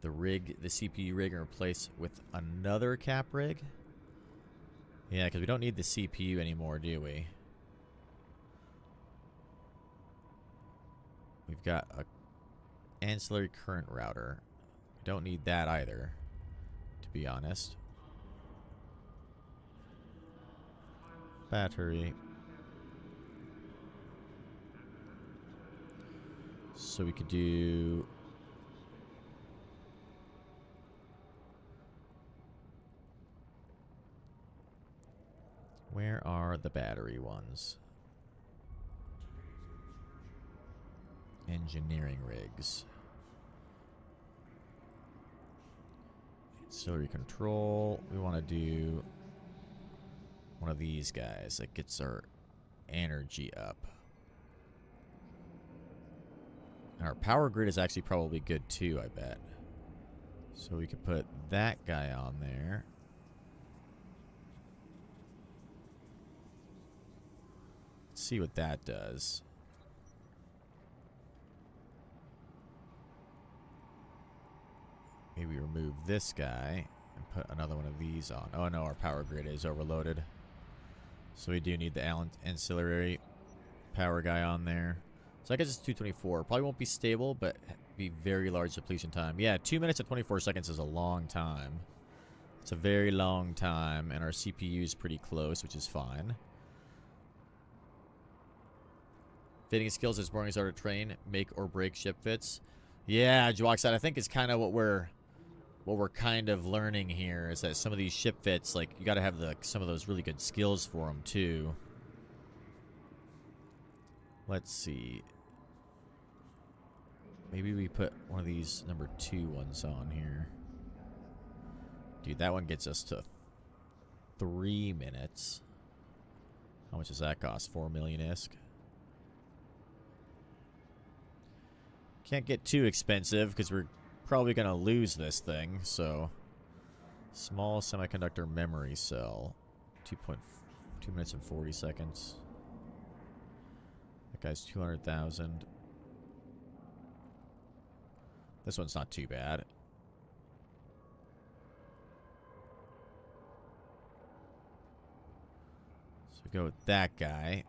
The rig, the CPU rig, and replace with another cap rig. Yeah, because we don't need the CPU anymore, do we? We've got a ancillary current router. We don't need that either, to be honest. Battery. So we could do... Where are the battery ones? Engineering rigs. Ancillary control. We want to do one of these guys that gets our energy up. And our power grid is actually probably good too, I bet. So we could put that guy on there. Let's see what that does. Maybe remove this guy and put another one of these on. Oh no, our power grid is overloaded. So we do need the ancillary power guy on there. So I guess it's 224. Probably won't be stable, but be very large depletion time. Yeah, 2 minutes and 24 seconds is a long time. It's a very long time, and our CPU is pretty close, which is fine. Fitting skills as boring as hard to train, make or break ship fits. Yeah, Jwaxat, I think it's kind of what we're kind of learning here is that some of these ship fits, like you got to have some of those really good skills for them too. Let's see. Maybe we put one of these number 2 ones on here. Dude, that one gets us to 3 minutes. How much does that cost? 4 million ISK. Can't get too expensive because we're probably going to lose this thing. So, small semiconductor memory cell. 2 minutes and 40 seconds. That guy's 200,000. This one's not too bad. So we go with that guy.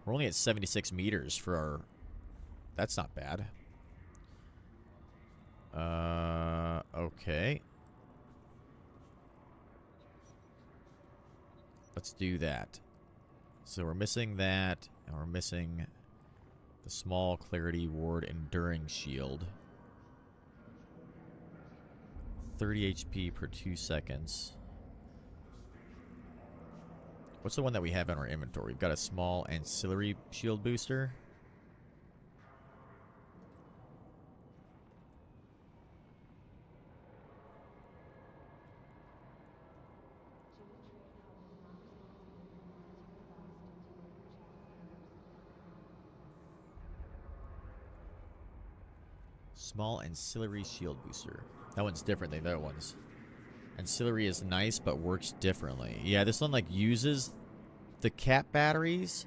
We're only at 76 meters for our... That's not bad. Okay. Let's do that. So we're missing that, and we're missing the small clarity ward enduring shield. 30 HP per 2 seconds. What's the one that we have in our inventory? We've got a small ancillary shield booster. Small ancillary shield booster. That one's different than the other ones. Ancillary is nice, but works differently. Yeah, this one like uses the cap batteries.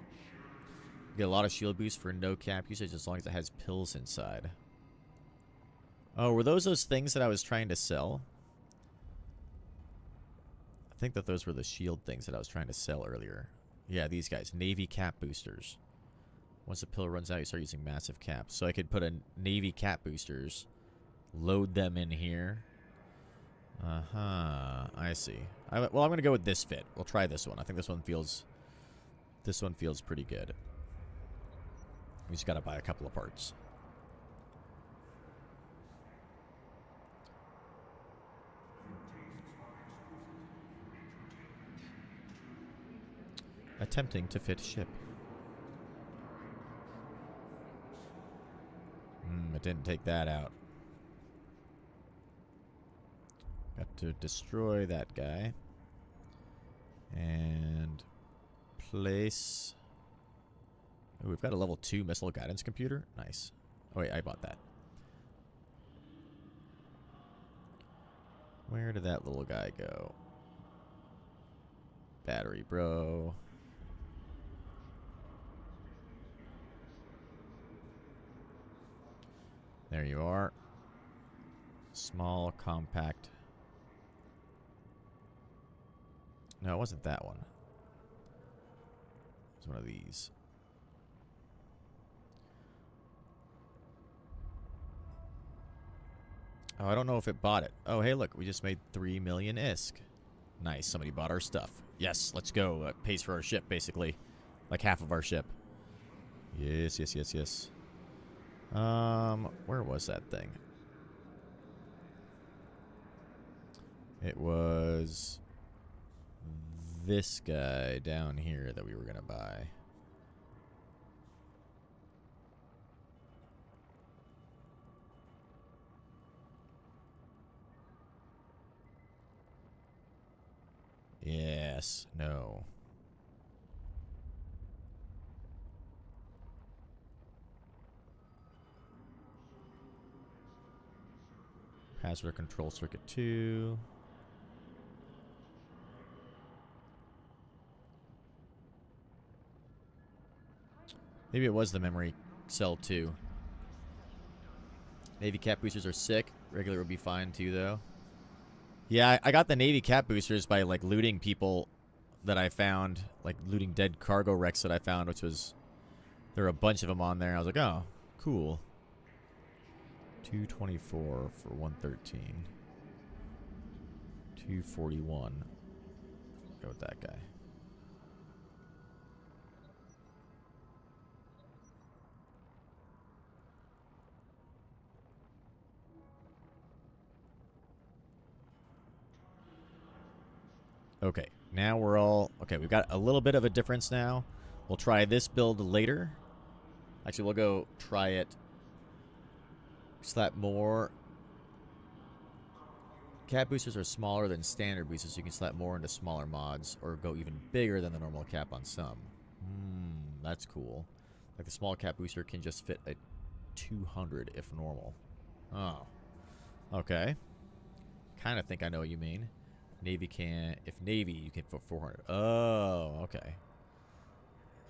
You get a lot of shield boost for no cap usage as long as it has pills inside. Oh, were those things that I was trying to sell? I think that those were the shield things that I was trying to sell earlier. Yeah, these guys. Navy cap boosters. Once the pill runs out, you start using massive caps. So I could put a Navy cap boosters, load them in here. I see. Well, I'm going to go with this fit. We'll try this one. I think this one feels pretty good. We just got to buy a couple of parts. Attempting to fit ship. It didn't take that out. Got to destroy that guy. And place... Oh, we've got a level 2 missile guidance computer. Nice. Oh, wait, I bought that. Where did that little guy go? Battery, bro. There you are. Small, compact. No, it wasn't that one. It was one of these. Oh, I don't know if it bought it. Oh, hey, look. We just made 3 million ISK. Nice. Somebody bought our stuff. Yes, let's go. It pays for our ship, basically. Like half of our ship. Yes, yes, yes, yes. Where was that thing? It was this guy down here that we were gonna buy. Yes, no. Password control circuit 2. Maybe it was the memory cell 2. Navy cap boosters are sick. Regular would be fine too, though. Yeah, I got the Navy cap boosters by, like, looting people that I found. Like, looting dead cargo wrecks that I found, which was... There were a bunch of them on there. I was like, oh, cool. 224 for 113. 241. Go with that guy. Okay, now we're all... Okay, we've got a little bit of a difference now. We'll try this build later. Actually, we'll go try it. Slap more. Cap boosters are smaller than standard boosters, so you can slap more into smaller mods, or go even bigger than the normal cap on some. That's cool. Like the small cap booster can just fit a 200 if normal. Oh. Okay. Kind of think I know what you mean. Navy can... If Navy, you can put 400. Oh, okay.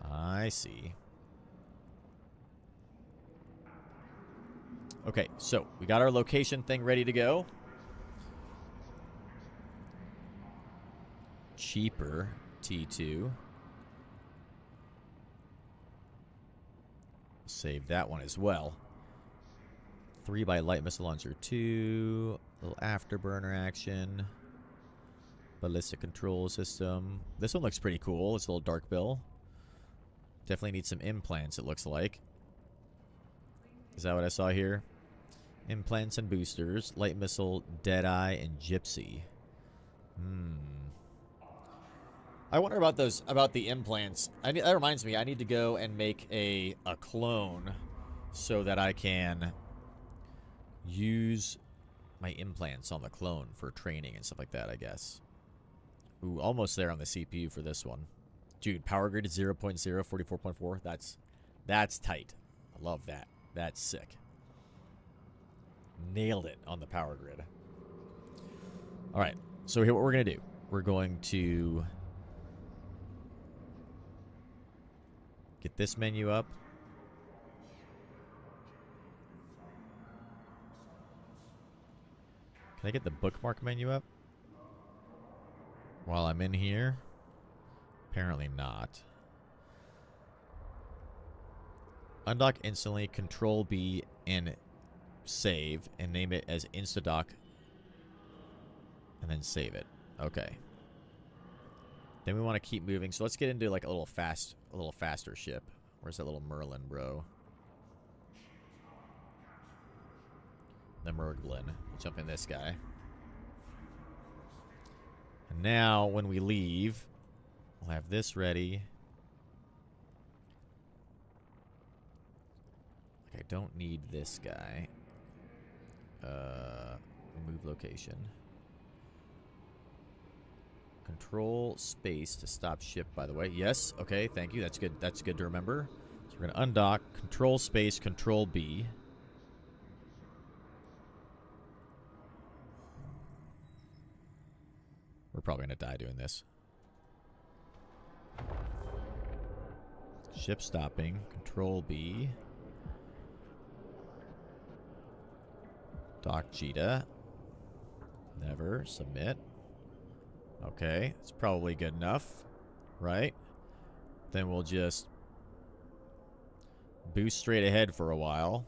I see. Okay, so we got our location thing ready to go. Cheaper T2. Save that one as well. 3 by light missile launcher 2. Little afterburner action. Ballistic control system. This one looks pretty cool. It's a little dark bill. Definitely need some implants, it looks like. Is that what I saw here? Implants and boosters. Light missile, Deadeye, and Gypsy. I wonder about those, about the implants. That reminds me, I need to go and make a clone so that I can use my implants on the clone for training and stuff like that, I guess. Ooh, almost there on the CPU for this one. Dude, power grid is 0.0, 44.4. That's tight. I love that. That's sick. Nailed it on the power grid. All right, so here what we're going to do. We're going to Get this menu up. Can I get the bookmark menu up while I'm in here? Apparently not. Undock instantly, Control B, and save, and name it as Instadock, and then save it. Okay. Then we want to keep moving, so let's get into like a little faster ship. Where's that little Merlin, bro? The Merglin. We'll jump in this guy. And now, when we leave, we'll have this ready. Like, I don't need this guy. Remove location. Control space to stop ship, by the way. Yes, okay, thank you. That's good. That's good to remember. So we're going to undock, Control space, Control B. We're probably going to die doing this. Ship stopping, Control B. Dock Cheetah. Never. Submit. Okay, it's probably good enough, right? Then we'll just boost straight ahead for a while.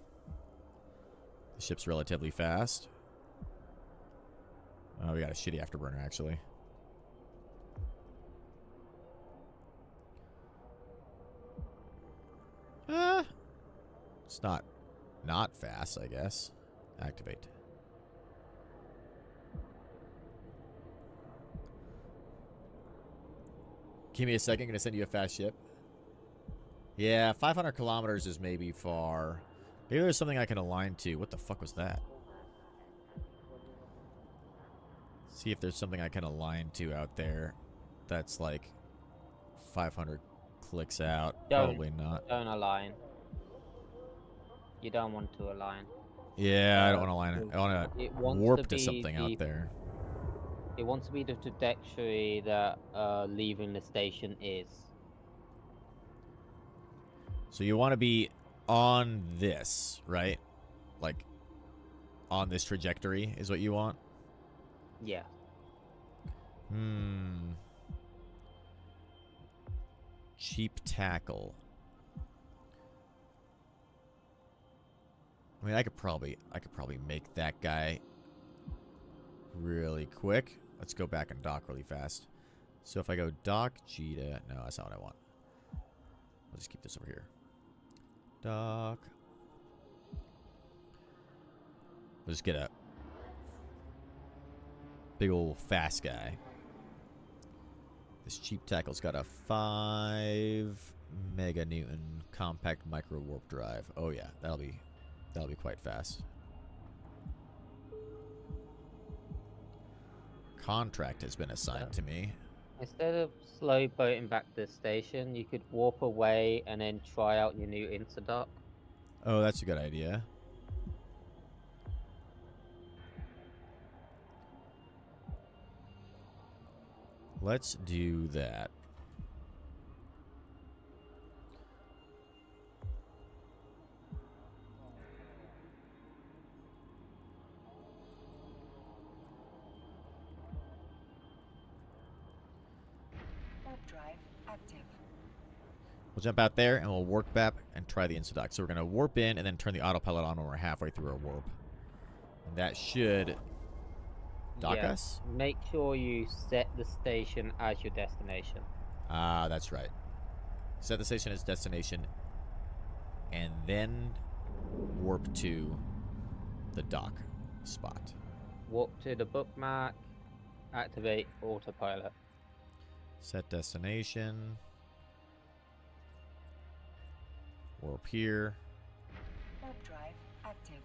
The ship's relatively fast. Oh, we got a shitty afterburner, actually. It's not fast, I guess. Activate. Give me a second. Gonna send you a fast ship. Yeah, 500 kilometers is maybe far. Maybe there's something I can align to. What the fuck was that? See if there's something I can align to out there that's like 500 clicks out. Probably not. Don't align. You don't want to align. Yeah, I don't want to align it. I want to warp to something out there. It wants to be the trajectory that leaving the station is. So you want to be on this, right? Like, on this trajectory is what you want? Yeah. Cheap tackle. I mean, I could probably make that guy really quick. Let's go back and dock really fast. So if I go dock Cheetah, no, that's not what I want. I'll just keep this over here. Dock. We'll just get a big old fast guy. This cheap tackle's got a 5 meganewton compact micro warp drive. Oh yeah, that'll be quite fast. Contract has been assigned to me. Instead of slow boating back to the station, you could warp away and then try out your new Instadock. Oh, that's a good idea. Let's do that. Warp drive active. We'll jump out there and we'll warp back and try the Instadock. So we're going to warp in and then turn the autopilot on when we're halfway through our warp. And that should dock us. Make sure you set the station as your destination. Ah, that's right. Set the station as destination and then warp to the dock spot. Warp to the bookmark, activate autopilot. Set destination. Warp here. Warp drive active.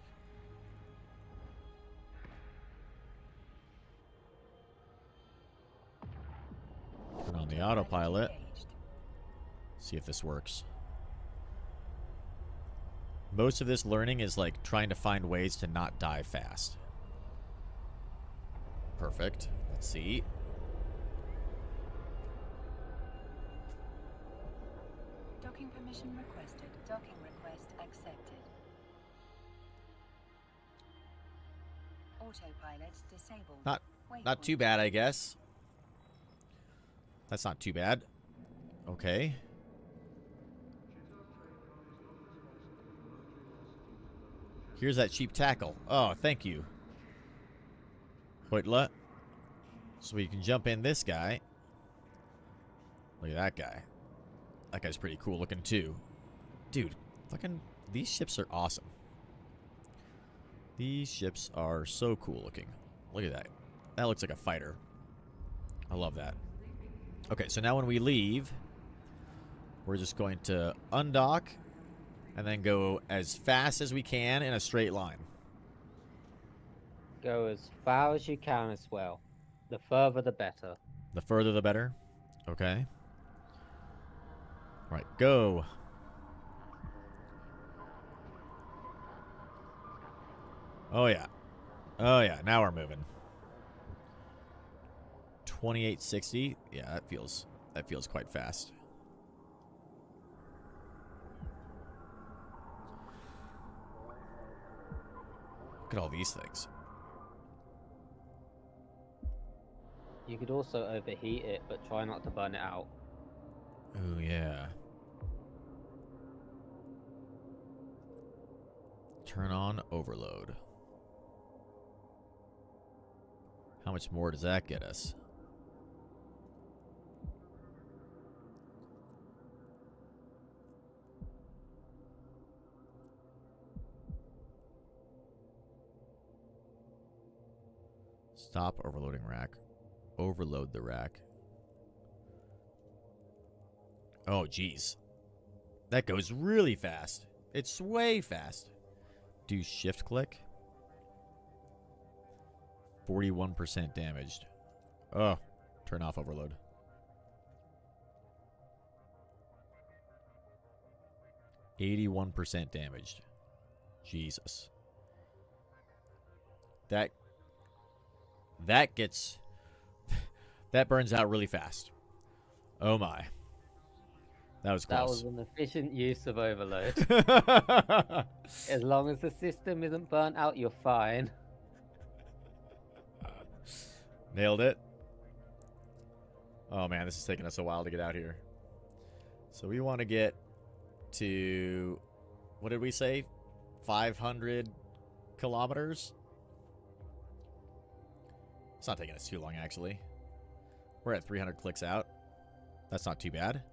Turn on the autopilot. See if this works. Most of this learning is like trying to find ways to not die fast. Perfect. Let's see. Docking permission permission requested. Docking request accepted. Autopilot disabled. Not too bad, I guess. That's not too bad. Okay. Here's that cheap tackle. Oh, thank you. Wait, what? So we can jump in this guy. Look at that guy. That guy's pretty cool looking too. Dude, fucking these ships are awesome. These ships are so cool looking. Look at that. That looks like a fighter. I love that. Okay, so now when we leave, we're just going to undock and then go as fast as we can in a straight line. Go as far as you can as well. The further the better. The further the better. Okay. All right, go. Oh yeah. Oh yeah, now we're moving. 2860. Yeah, that feels quite fast. Look at all these things. You could also overheat it, but try not to burn it out. Oh yeah. Turn on overload. How much more does that get us? Stop overloading rack. Overload the rack. Oh, geez. That goes really fast. It's way fast. Do shift click. 41% damaged. Oh, turn off overload. %81 damaged. Jesus. That gets... that burns out really fast. Oh my. That was close. That was an efficient use of overload. As long as the system isn't burnt out, you're fine. Nailed it. Oh man, this is taking us a while to get out here. So we want to get to... what did we say? 500 kilometers? It's not taking us too long, actually. We're at 300 clicks out. That's not too bad.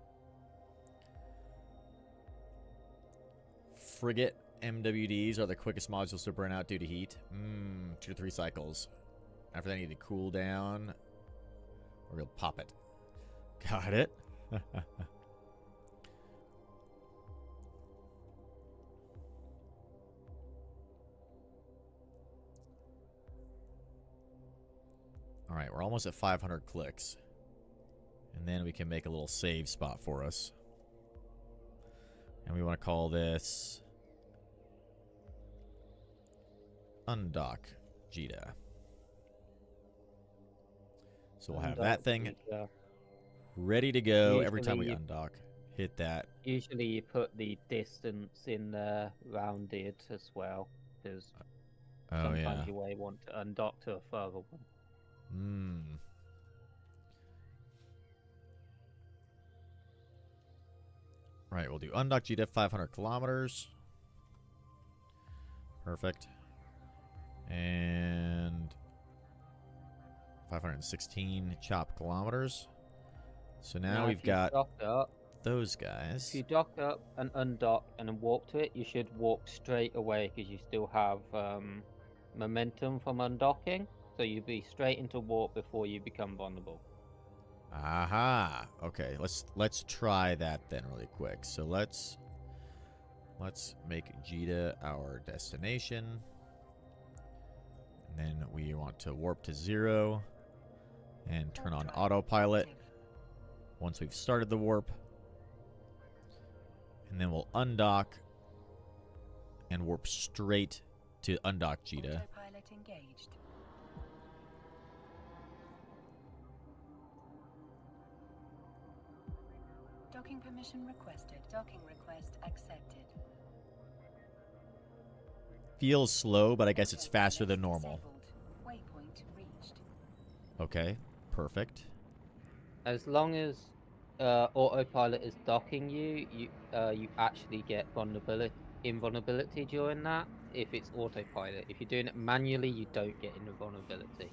Frigate MWDs are the quickest modules to burn out due to heat. 2 to 3 cycles. After that, I need to cool down. Or we'll pop it. Got it. Alright, we're almost at 500 clicks. And then we can make a little save spot for us. And we want to call this... Undock Jita. So we'll have that thing ready to go every time we undock. Hit that. Usually you put the distance in there rounded as well, because sometimes you may want to undock to a further one. Right, we'll do undock GDIF 500 kilometers. Perfect. And 516 chop kilometers. So now we've got those guys. If you dock up and undock and then warp to it, you should warp straight away because you still have momentum from undocking. So you'd be straight into warp before you become vulnerable. Aha. Okay, let's try that then really quick. So let's make Jita our destination. And then we want to warp to 0 and turn on autopilot once we've started the warp. And then we'll undock and warp straight to undock Jita. Autopilot engaged. Docking permission requested. Docking request accepted. Feels slow, but I guess it's faster than normal. Disabled. Waypoint reached. Okay, perfect. As long as autopilot is docking you, you actually get invulnerability during that. If it's autopilot, if you're doing it manually, you don't get invulnerability.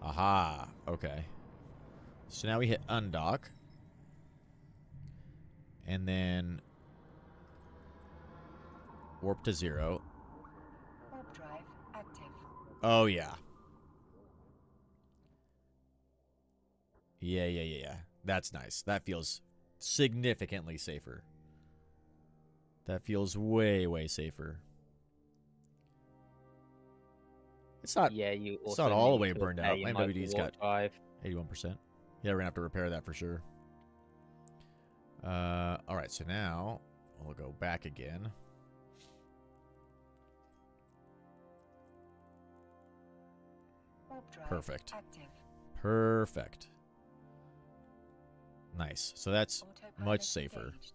Aha. Okay. So now we hit undock. And then warp to 0. Warp drive active. Oh, yeah. Yeah. That's nice. That feels significantly safer. That feels way, way safer. It's not. Yeah, you. It's Also not all the need way to burned repair out. your My MWD's got drive. 81%. Yeah, we're gonna have to repair that for sure. All right. So now we'll go back again. Warp drive Perfect. active. Perfect. Nice. So that's Autopilot much safer. engaged.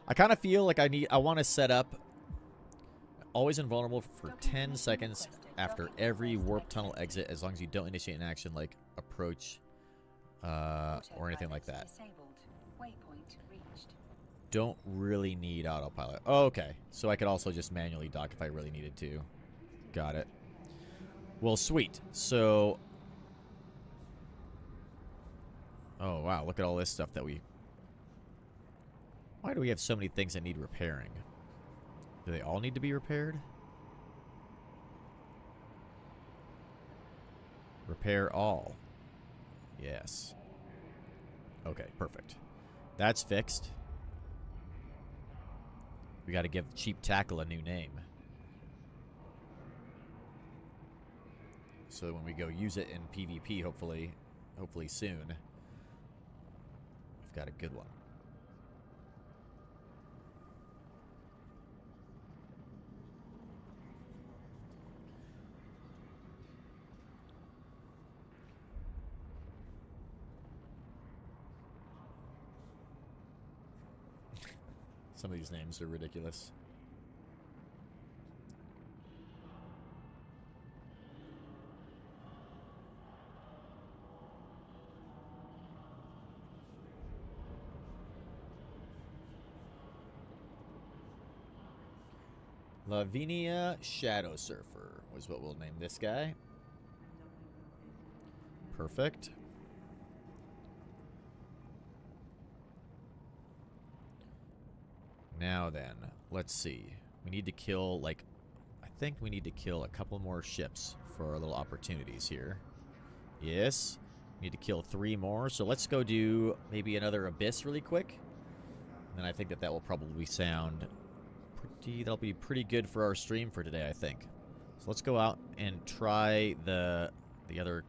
I kind of feel like I want to set up always invulnerable for Docking 10 permission seconds requested. after Docking every request warp tunnel accepted. exit, as long as you don't initiate an action like approach or anything like that. Disabled. Waypoint reached. Don't really need autopilot. Oh, okay. So I could also just manually dock if I really needed to. Got it. Well, sweet. So... Oh, wow. Look at all this stuff that we... Why do we have so many things that need repairing? Do they all need to be repaired? Repair all. Yes. Okay, perfect. That's fixed. We got to give cheap tackle a new name. So when we go use it in PvP, hopefully soon, we've got a good one. Some of these names are ridiculous. Lavinia Shadow Surfer was what we'll name this guy. Perfect. Now then, let's see. We need to kill, like, I think we need to kill a couple more ships for our little opportunities here. Yes. We need to kill 3 more. So let's go do maybe another Abyss really quick. And then I think that will probably sound pretty, that'll be pretty good for our stream for today, I think. So let's go out and try the other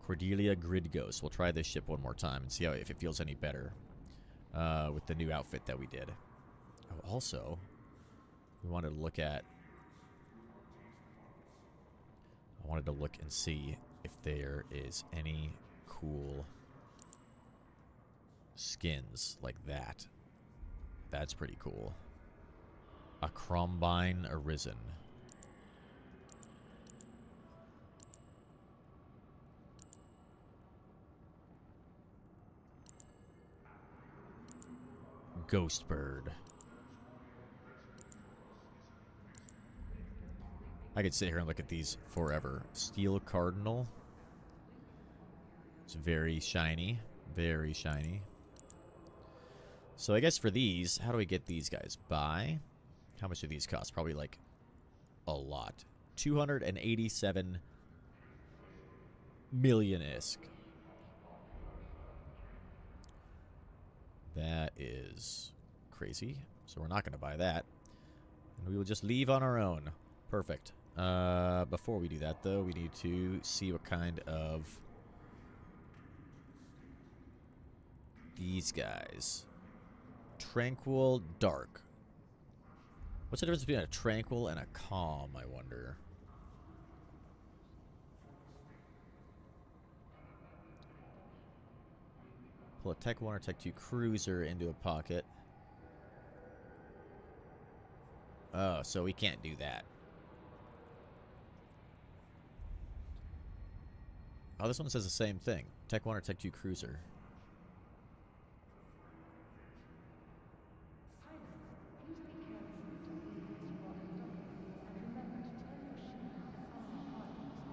Cordelia Grid Ghost. We'll try this ship one more time and see how if it feels any better. With the new outfit that we did. Oh, also, we wanted to look at... I wanted to look and see if there is any cool skins like that. That's pretty cool. A Crombine Arisen. Ghost Bird. I could sit here and look at these forever. Steel Cardinal. It's very shiny. Very shiny. So I guess for these, how do we get these guys? Buy. How much do these cost? Probably like a lot. 287 million ISK. That is crazy. So we're not going to buy that. And we will just leave on our own. Perfect. Before we do that, though, we need to see what kind of... These guys. Tranquil Dark. What's the difference between a Tranquil and a Calm, I wonder? Pull a Tech 1 or Tech 2 cruiser into a pocket. Oh, so we can't do that. Oh, this one says the same thing. Tech 1 or Tech 2 cruiser.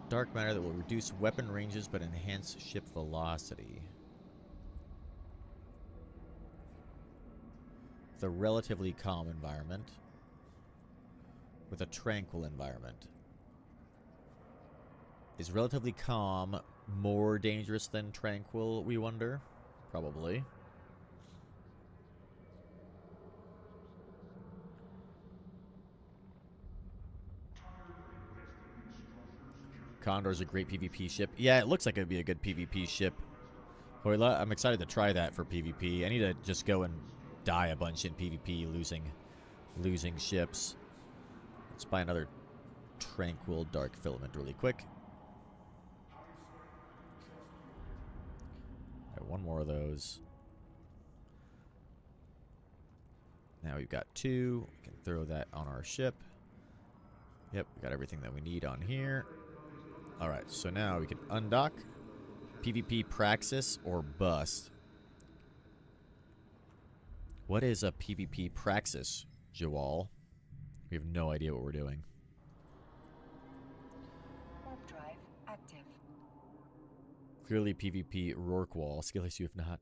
Dark matter that will reduce weapon ranges but enhance ship velocity. The relatively calm environment with a tranquil environment. Is relatively calm more dangerous than tranquil, we wonder? Probably. Condor's a great PvP ship. Yeah, it looks like it'd be a good PvP ship. I'm excited to try that for PvP. I need to just go and die a bunch in PvP, losing ships. Let's buy another tranquil dark filament really quick. All right, one more of those. Now we've got 2. We can throw that on our ship. Yep, we got everything that we need on here. Alright, so now we can undock, PvP Praxis, or Bust. What is a PvP Praxis, Jawal? We have no idea what we're doing. Warp drive active. Clearly PvP Rourke Wall. Skill issue if not.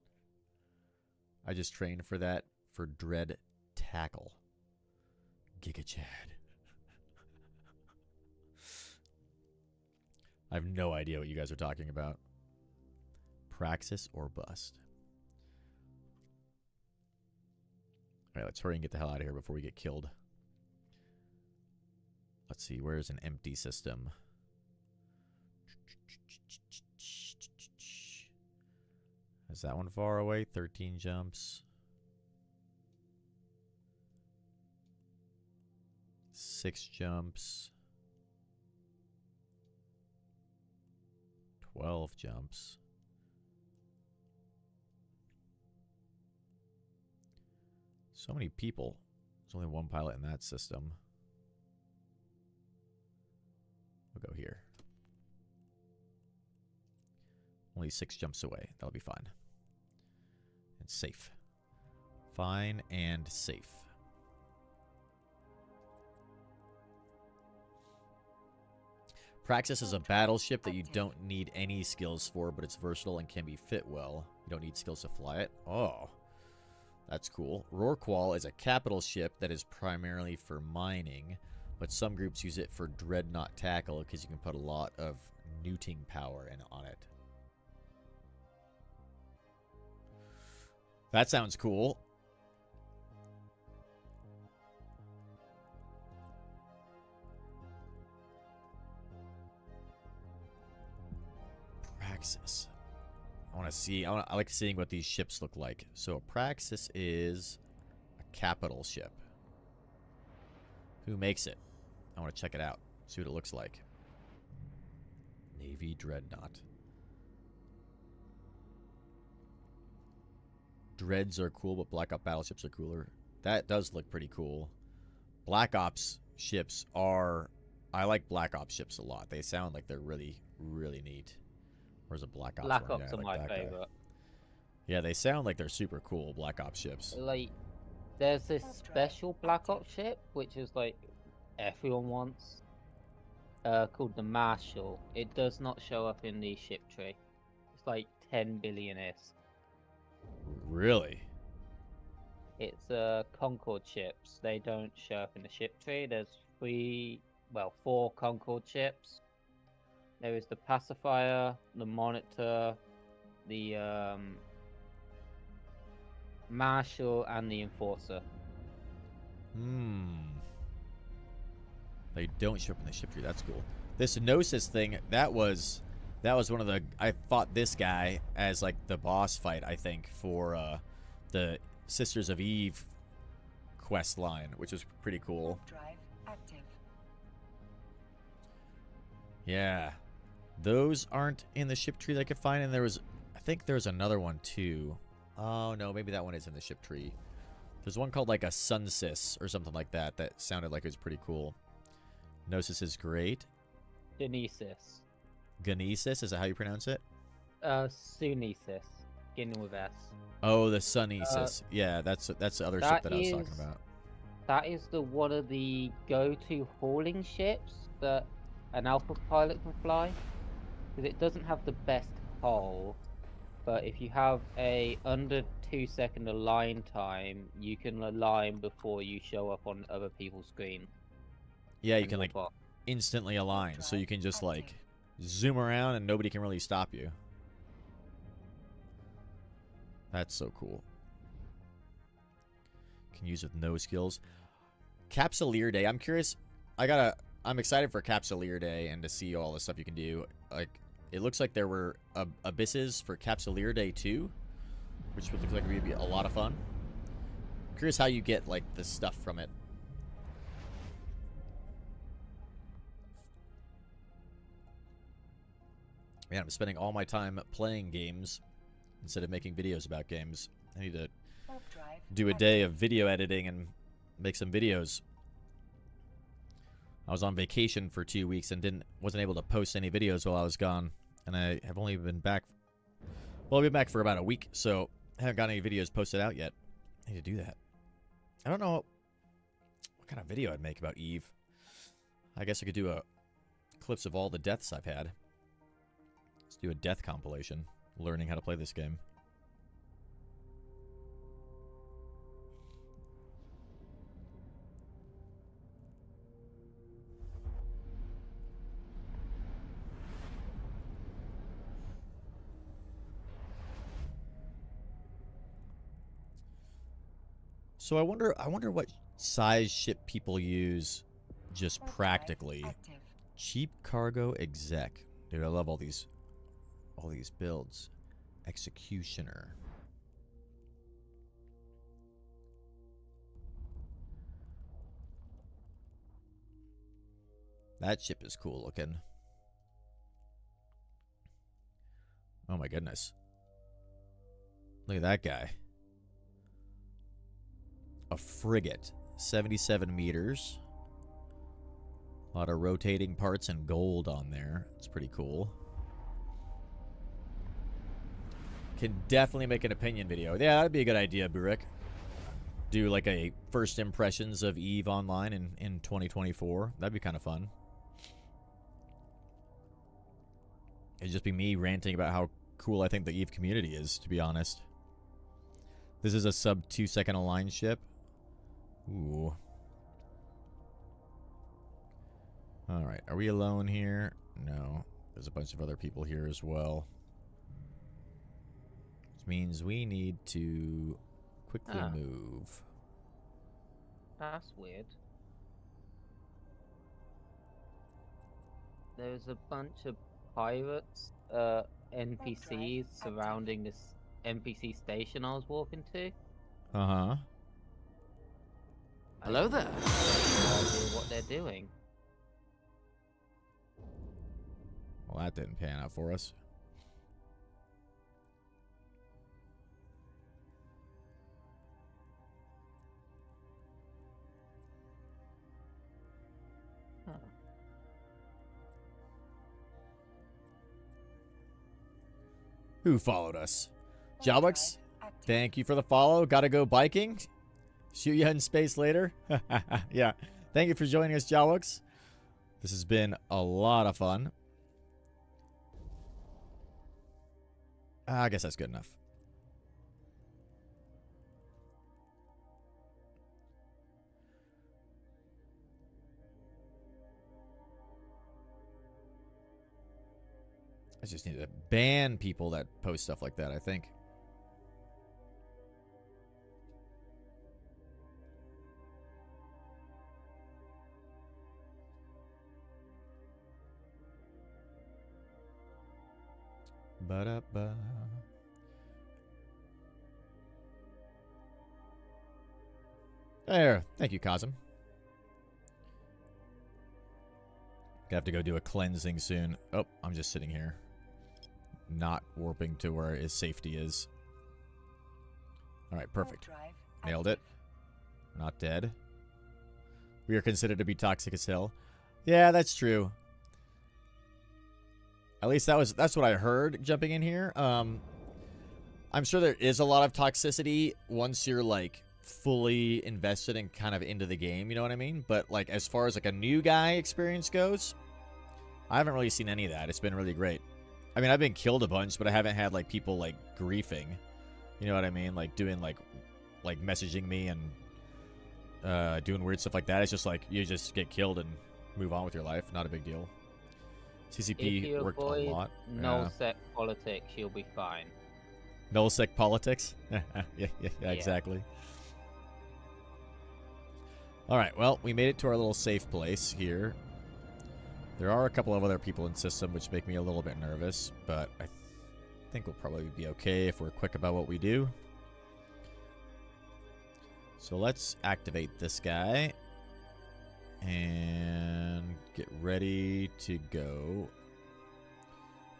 I just trained for that for Dread Tackle. Giga Chad. I have no idea what you guys are talking about. Praxis or Bust. Alright, let's hurry and get the hell out of here before we get killed. Let's see, where's an empty system? Is that one far away? 13 jumps. 6 jumps. 12 jumps. So many people. There's only one pilot in that system. We'll go here. Only 6 jumps away. That'll be fine. And safe. Fine and safe. Praxis is a battleship that you don't need any skills for, but it's versatile and can be fit well. You don't need skills to fly it. Oh, that's cool. Rorqual is a capital ship that is primarily for mining, but some groups use it for dreadnought tackle because you can put a lot of neuting power on it. That sounds cool. Praxis. I want to see. I like seeing what these ships look like. So a Praxis is a capital ship. Who makes it? I want to check it out. See what it looks like. Navy Dreadnought. Dreads are cool, but Black Ops battleships are cooler. That does look pretty cool. Black Ops ships are... I like Black Ops ships a lot. They sound like they're really, really neat. Where's a Black Ops Black one? Ops Yeah, are like my that guy. favorite. Yeah, they sound like they're super cool, Black Ops ships. Like, there's this special Black Ops ship, which is like everyone wants, called the Marshall. It does not show up in the ship tree. It's like 10 billion S. Really? It's Concorde ships. They don't show up in the ship tree. There's 4 Concorde ships. There is the Pacifier, the Monitor, the Marshal, and the Enforcer. They don't show up in the ship tree. That's cool. This Gnosis thing, that was one of the... I fought this guy as, like, the boss fight, I think, for the Sisters of Eve quest line, which was pretty cool. Drive active. Yeah. Those aren't in the ship tree that I could find, and I think there was another one, too. Oh, no, maybe that one is in the ship tree. There's one called like a Sunsis or something like that that sounded like it was pretty cool. Gnosis is great. Genesis. Genesis, is that how you pronounce it? Sunesis. Beginning with S. Oh, the Sunesis. Yeah, that's the other ship that I was talking about. That is the one of the go-to hauling ships that an Alpha pilot can fly. Because it doesn't have the best hull, but if you have a under 2-second align time, you can align before you show up on other people's screen. Yeah, you can like instantly align, so you can just like zoom around and nobody can really stop you. That's so cool. Can use with no skills. Capsuleer Day. I'm curious. I'm excited for Capsuleer Day and to see all the stuff you can do. Like, it looks like there were abysses for Capsuleer Day 2, which would look like it would be a lot of fun. I'm curious how you get like the stuff from it. Man, I'm spending all my time playing games instead of making videos about games. I need to do a day of video editing and make some videos. I was on vacation for 2 weeks and wasn't able to post any videos while I was gone. And I have only been back. Well, I've been back for about a week, so I haven't got any videos posted out yet. I need to do that. I don't know what kind of video I'd make about Eve. I guess I could do clips of all the deaths I've had. Let's do a death compilation, learning how to play this game. So I wonder what size ship people use just practically. Cheap cargo exec. Dude, I love all these builds. Executioner. That ship is cool looking. Oh my goodness. Look at that guy. A frigate. 77 meters. A lot of rotating parts and gold on there. It's pretty cool. Can definitely make an opinion video. Yeah, that'd be a good idea, Burek. Do like a first impressions of Eve Online in 2024. That'd be kind of fun. It'd just be me ranting about how cool I think the Eve community is, to be honest. This is a sub 2-second align ship. Ooh. Alright, are we alone here? No. There's a bunch of other people here as well. Which means we need to quickly move. That's weird. There's a bunch of pirates, NPCs surrounding this NPC station I was walking to. Uh-huh. Hello there. I have no idea what they're doing. Well, that didn't pan out for us. Huh. Who followed us? Jalbux, thank you for the follow. Gotta go biking. Shoot you in space later. Yeah. Thank you for joining us, Jalbux. This has been a lot of fun. I guess that's good enough. I just need to ban people that post stuff like that, I think. Ba-da-ba. There. Thank you, Cosm. Gonna have to go do a cleansing soon. Oh, I'm just sitting here. Not warping to where his safety is. All right, perfect. Drive Nailed it. We're not dead. We are considered to be toxic as hell. Yeah, that's true. At least that's what I heard jumping in here. I'm sure there is a lot of toxicity once you're like fully invested and kind of into the game, you know what I mean? But like as far as like a new guy experience goes, I haven't really seen any of that. It's been really great. I mean, I've been killed a bunch, but I haven't had like people like griefing. You know what I mean? Like doing like messaging me and doing weird stuff like that. It's just like you just get killed and move on with your life. Not a big deal. CCP worked a lot. Null-sec politics, you'll be fine. Null-sec politics? yeah, exactly. Alright, well, we made it to our little safe place here. There are a couple of other people in system which make me a little bit nervous, but I think we'll probably be okay if we're quick about what we do. So let's activate this guy. And get ready to go.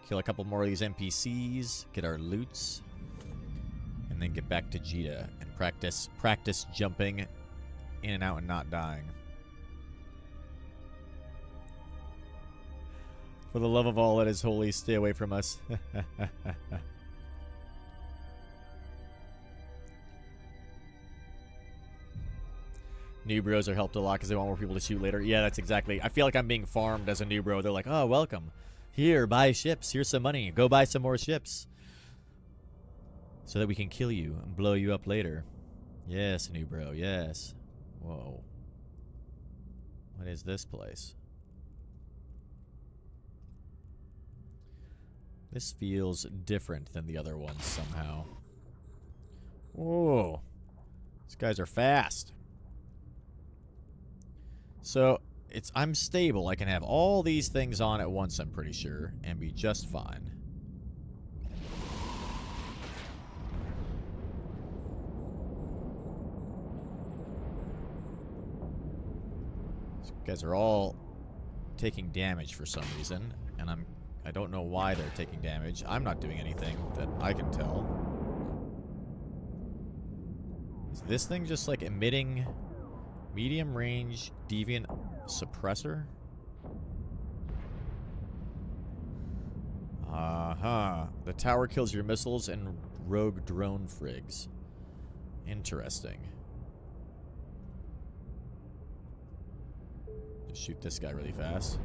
Kill a couple more of these NPCs, get our loots, and then get back to Jita and practice jumping in and out and not dying. For the love of all that is holy, stay away from us. New bros are helped a lot because they want more people to shoot later. Yeah, that's exactly. I feel like I'm being farmed as a new bro. They're like, oh, welcome. Here, buy ships. Here's some money. Go buy some more ships. So that we can kill you and blow you up later. Yes, new bro. Yes. Whoa. What is this place? This feels different than the other ones somehow. Whoa. These guys are fast. So, I'm stable. I can have all these things on at once, I'm pretty sure, and be just fine. These guys are all taking damage for some reason, and I don't know why they're taking damage. I'm not doing anything that I can tell. Is this thing just like emitting medium range deviant suppressor? The tower kills your missiles and rogue drone frigs. Interesting. Just shoot this guy really fast.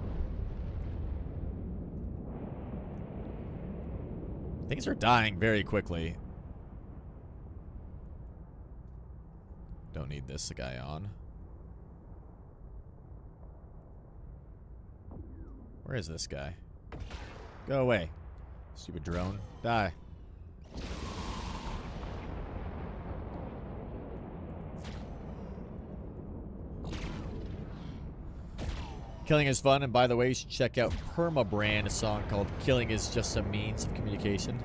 Things are dying very quickly. Don't need this guy on. Where is this guy? Go away. Stupid drone. Die. Killing is fun, and by the way, you should check out Permabrand, a song called Killing is Just a Means of Communication.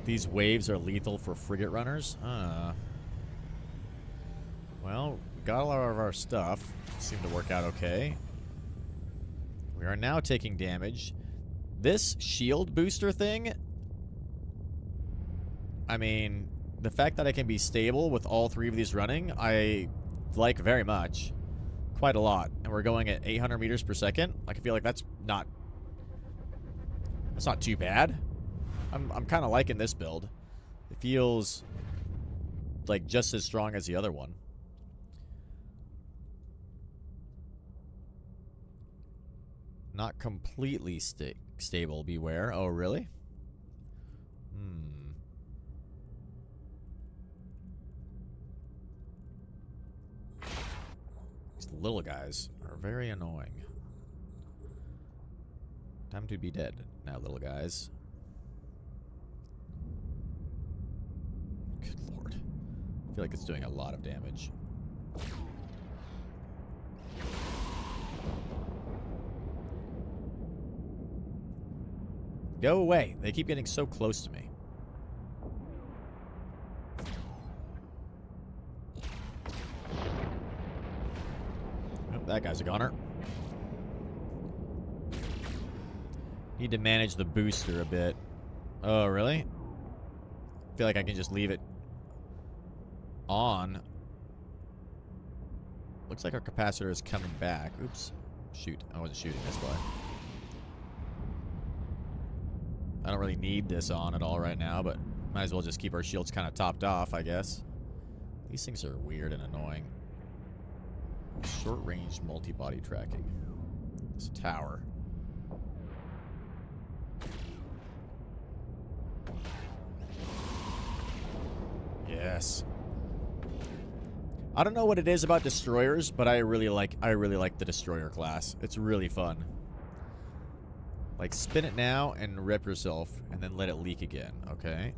These waves are lethal for frigate runners. Well, we got a lot of our stuff. Seemed to work out okay. We are now taking damage. This shield booster thing, I mean, the fact that I can be stable with all three of these running, I like very much. Quite a lot. And we're going at 800 meters per second. Like, I feel like that's not too bad. I'm kind of liking this build. It feels like just as strong as the other one. Not completely stable, beware. Oh, really? These little guys are very annoying. Time to be dead now, little guys. Good lord. I feel like it's doing a lot of damage. Go away. They keep getting so close to me. Oh, that guy's a goner. Need to manage the booster a bit. Oh, really? feel like I can just leave it on. Looks like our capacitor is coming back. Oops. Shoot. I wasn't shooting this way. I don't really need this on at all right now, but might as well just keep our shields kind of topped off, I guess. These things are weird and annoying. Short-range multi-body tracking. It's a tower. Yes. I don't know what it is about destroyers, but I really like the destroyer class. It's really fun. Like, spin it now and rip yourself, and then let it leak again, okay?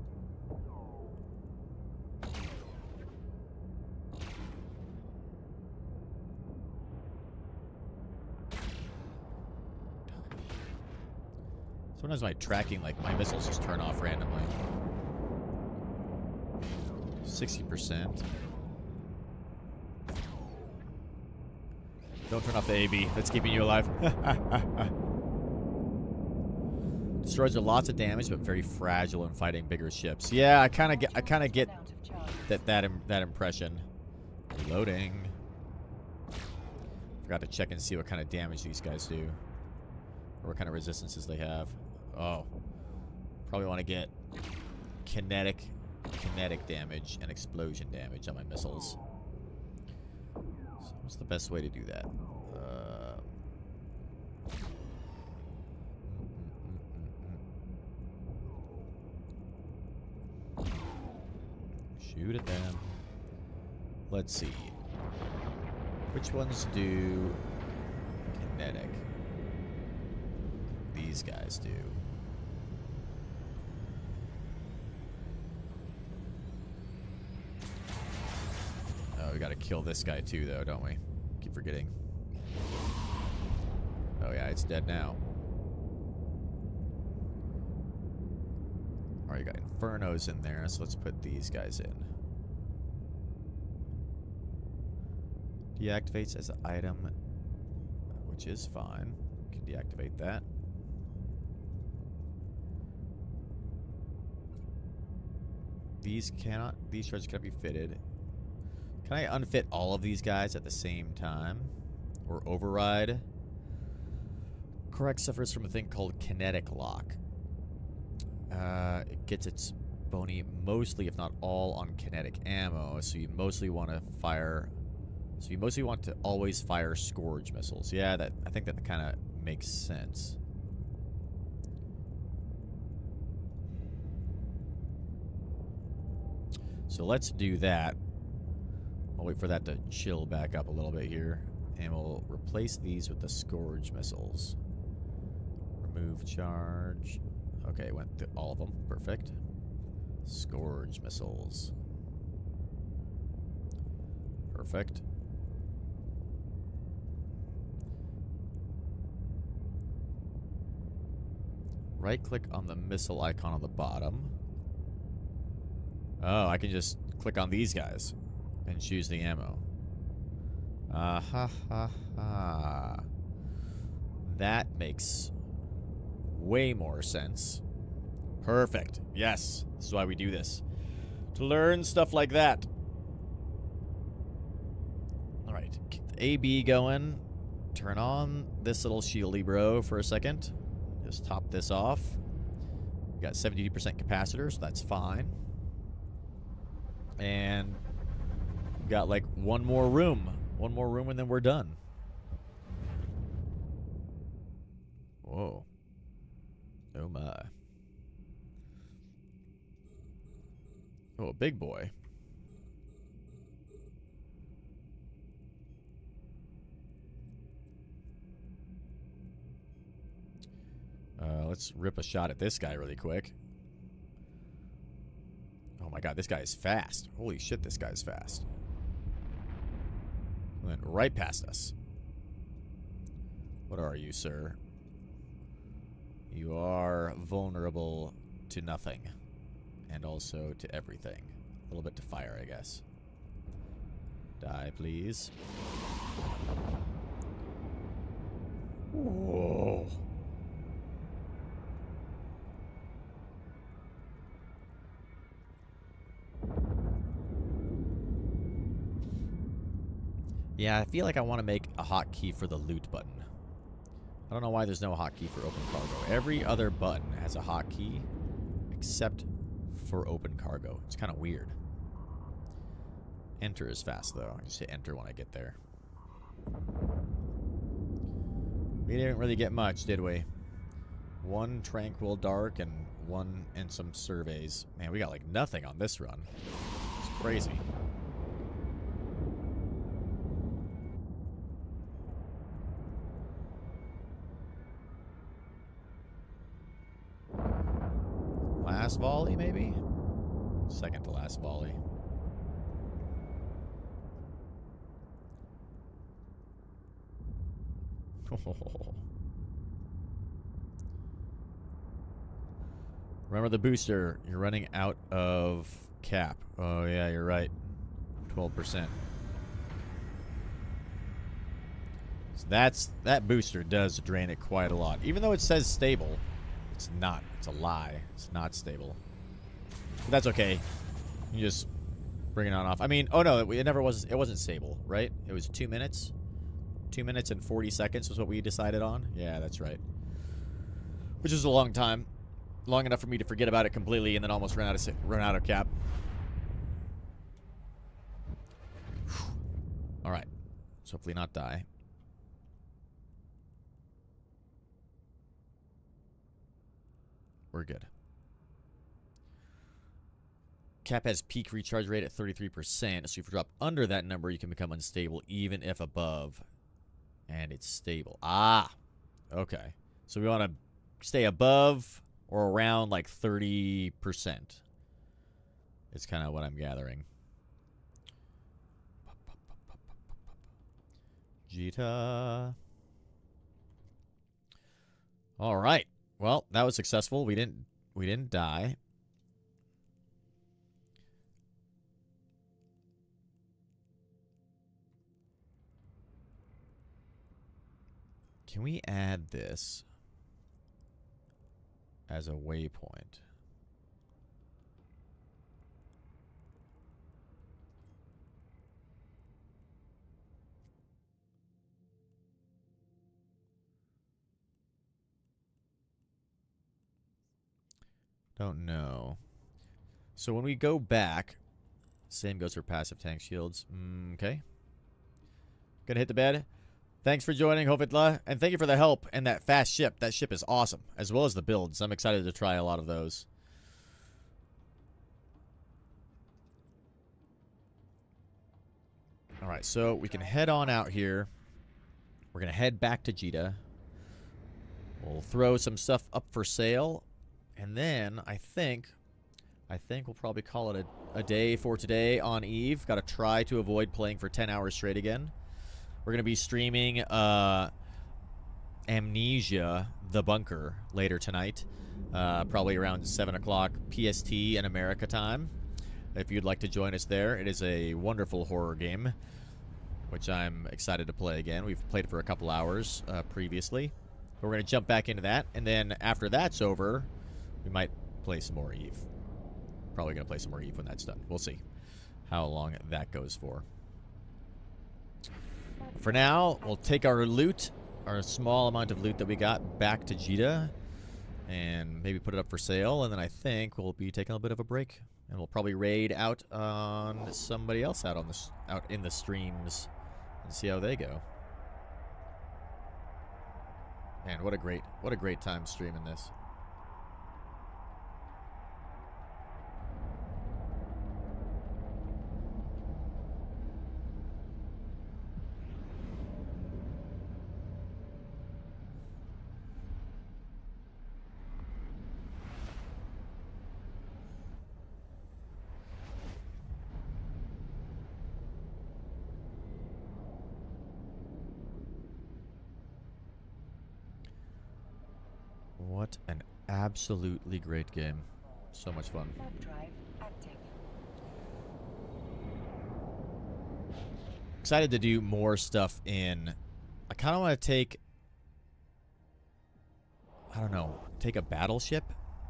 Sometimes my tracking, like, my missiles just turn off randomly. 60%. Don't turn off the AB. That's keeping you alive. Destroyers are lots of damage, but very fragile in fighting bigger ships. Yeah, I kind of get that impression. Reloading. Forgot to check and see what kind of damage these guys do, or what kind of resistances they have. Oh, probably want to get kinetic damage and explosion damage on my missiles. So what's the best way to do that? Shoot at them. Let's see. Which ones do kinetic? These guys do. Oh, we gotta kill this guy too, though, don't we? Keep forgetting. Oh yeah, it's dead now. Alright, you got Infernos in there, so let's put these guys in. Deactivates as an item, which is fine. We can deactivate that. These shards cannot be fitted. Can I unfit all of these guys at the same time? Or override? Correct suffers from a thing called kinetic lock. It gets its bony mostly, if not all, on kinetic ammo. So you mostly want to fire. So you mostly want to always fire Scourge missiles. Yeah, I think that kind of makes sense. So let's do that. I'll wait for that to chill back up a little bit here. And we'll replace these with the Scourge missiles. Remove charge. Okay, went through all of them. Perfect. Scourge missiles. Perfect. Right-click on the missile icon on the bottom. Oh, I can just click on these guys and choose the ammo. Ha. That makes way more sense. Perfect. Yes, this is why we do this. To learn stuff like that. Alright, keep the AB going. Turn on this little shieldy bro for a second. Just top this off. We got 72% capacitor, so that's fine. And we got like one more room and then we're done. Whoa. Oh my. Oh, a big boy. Let's rip a shot at this guy really quick. Oh my god, this guy is fast. Holy shit, this guy's fast. Went right past us. What are you, sir? You are vulnerable to nothing. And also to everything. A little bit to fire, I guess. Die, please. Whoa. Yeah, I feel like I want to make a hotkey for the loot button. I don't know why there's no hotkey for open cargo. Every other button has a hotkey except for open cargo. It's kind of weird. Enter is fast, though. I just hit enter when I get there. We didn't really get much, did we? One tranquil dark and some surveys. Man, we got like nothing on this run. It's crazy. Last volley, maybe? Second to last volley. Remember the booster. You're running out of cap. Oh, yeah, you're right. 12%. So that booster does drain it quite a lot. Even though it says stable, it's not. It's a lie. It's not stable. But that's okay. You just bring it on off. I mean, oh no, it never was. It wasn't stable, right? It was 2 minutes. 2 minutes and 40 seconds was what we decided on. Yeah, that's right. Which is a long time. Long enough for me to forget about it completely and then almost run out of cap. All right. Let's hopefully not die. We're good. Cap has peak recharge rate at 33%. So if you drop under that number, you can become unstable even if above. And it's stable. Ah. Okay. So we want to stay above or around like 30%. It's kind of what I'm gathering. Jita. All right. Well, that was successful. We didn't die. Can we add this as a waypoint? Don't know. So when we go back, same goes for passive tank shields. Okay. Gonna hit the bed. Thanks for joining, Hovitla, and thank you for the help and that fast ship. That ship is awesome, as well as the builds. I'm excited to try a lot of those. All right, so we can head on out here. We're gonna head back to Jita. We'll throw some stuff up for sale, and then I think we'll probably call it a day for today on Eve. Got to try to avoid playing for 10 hours straight again. We're going to be streaming Amnesia, The Bunker, later tonight. Probably around 7 o'clock PST in America time. If you'd like to join us there. It is a wonderful horror game, which I'm excited to play again. We've played it for a couple hours previously. But we're going to jump back into that. And then after that's over, we might play some more Eve. Probably going to play some more Eve when that's done. We'll see how long that goes for. For now, we'll take our loot, our small amount of loot that we got, back to Jita, and maybe put it up for sale. And then I think we'll be taking a bit of a break, and we'll probably raid out on somebody else out in the streams and see how they go. Man, what a great time streaming this. What an absolutely great game. So much fun. Warp drive active. Excited to do more stuff in... I kind of want to take... I don't know. Take a battleship?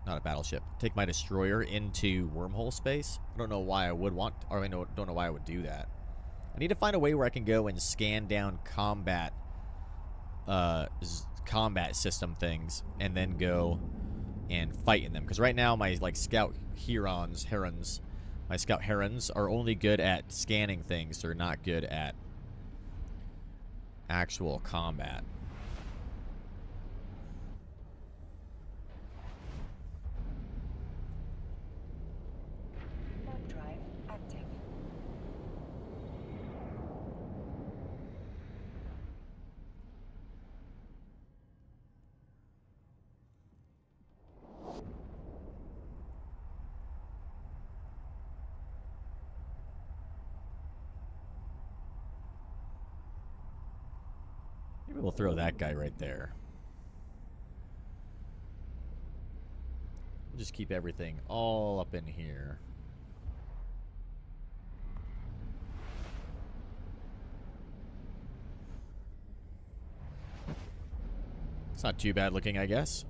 Not a battleship. Take my destroyer into wormhole space. I don't know why I would want... Or I don't know why I would do that. I need to find a way where I can go and scan down combat combat system things and then go and fight in them. Because right now my like scout herons, my scout herons are only good at scanning things. They're not good at actual combat. Warp drive active. Maybe we'll throw that guy right there. We'll just keep everything all up in here. It's not too bad looking, I guess.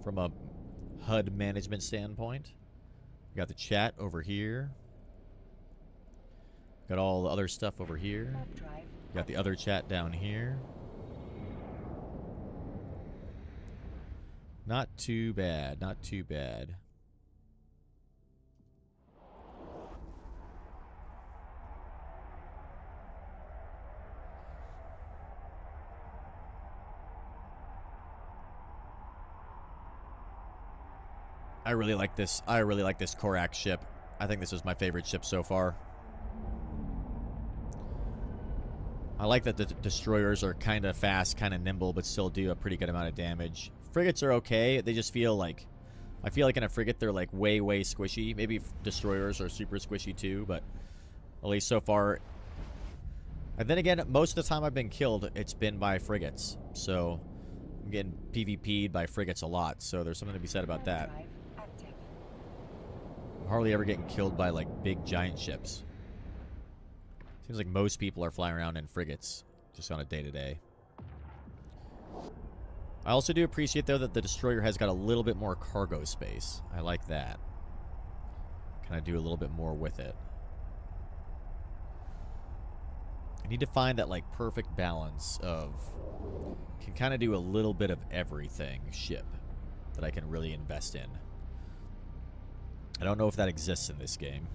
From a HUD management standpoint. We got the chat over here. Got all the other stuff over here. Warp drive. Got the other chat down here. Not too bad, not too bad. I really like this. I really like this Korak ship. I think this is my favorite ship so far. I like that the destroyers are kind of fast, kind of nimble, but still do a pretty good amount of damage. Frigates are okay. They just feel like... I feel like in a frigate they're like way, way squishy. Maybe destroyers are super squishy too, but at least so far... And then again, most of the time I've been killed, it's been by frigates. So I'm getting PvP'd by frigates a lot, so there's something to be said about that. Drive active. I'm hardly ever getting killed by like big giant ships. Seems like most people are flying around in frigates just on a day-to-day. I also do appreciate, though, that the destroyer has got a little bit more cargo space. I like that. Kind of do a little bit more with it. I need to find that, like, perfect balance of... Can kind of do a little bit of everything ship that I can really invest in. I don't know if that exists in this game.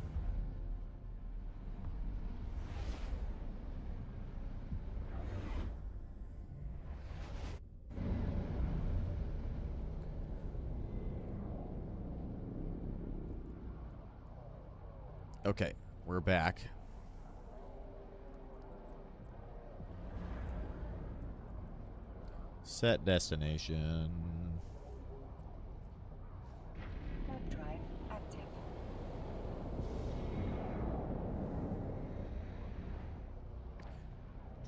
Okay, we're back. Set destination. Warp drive active.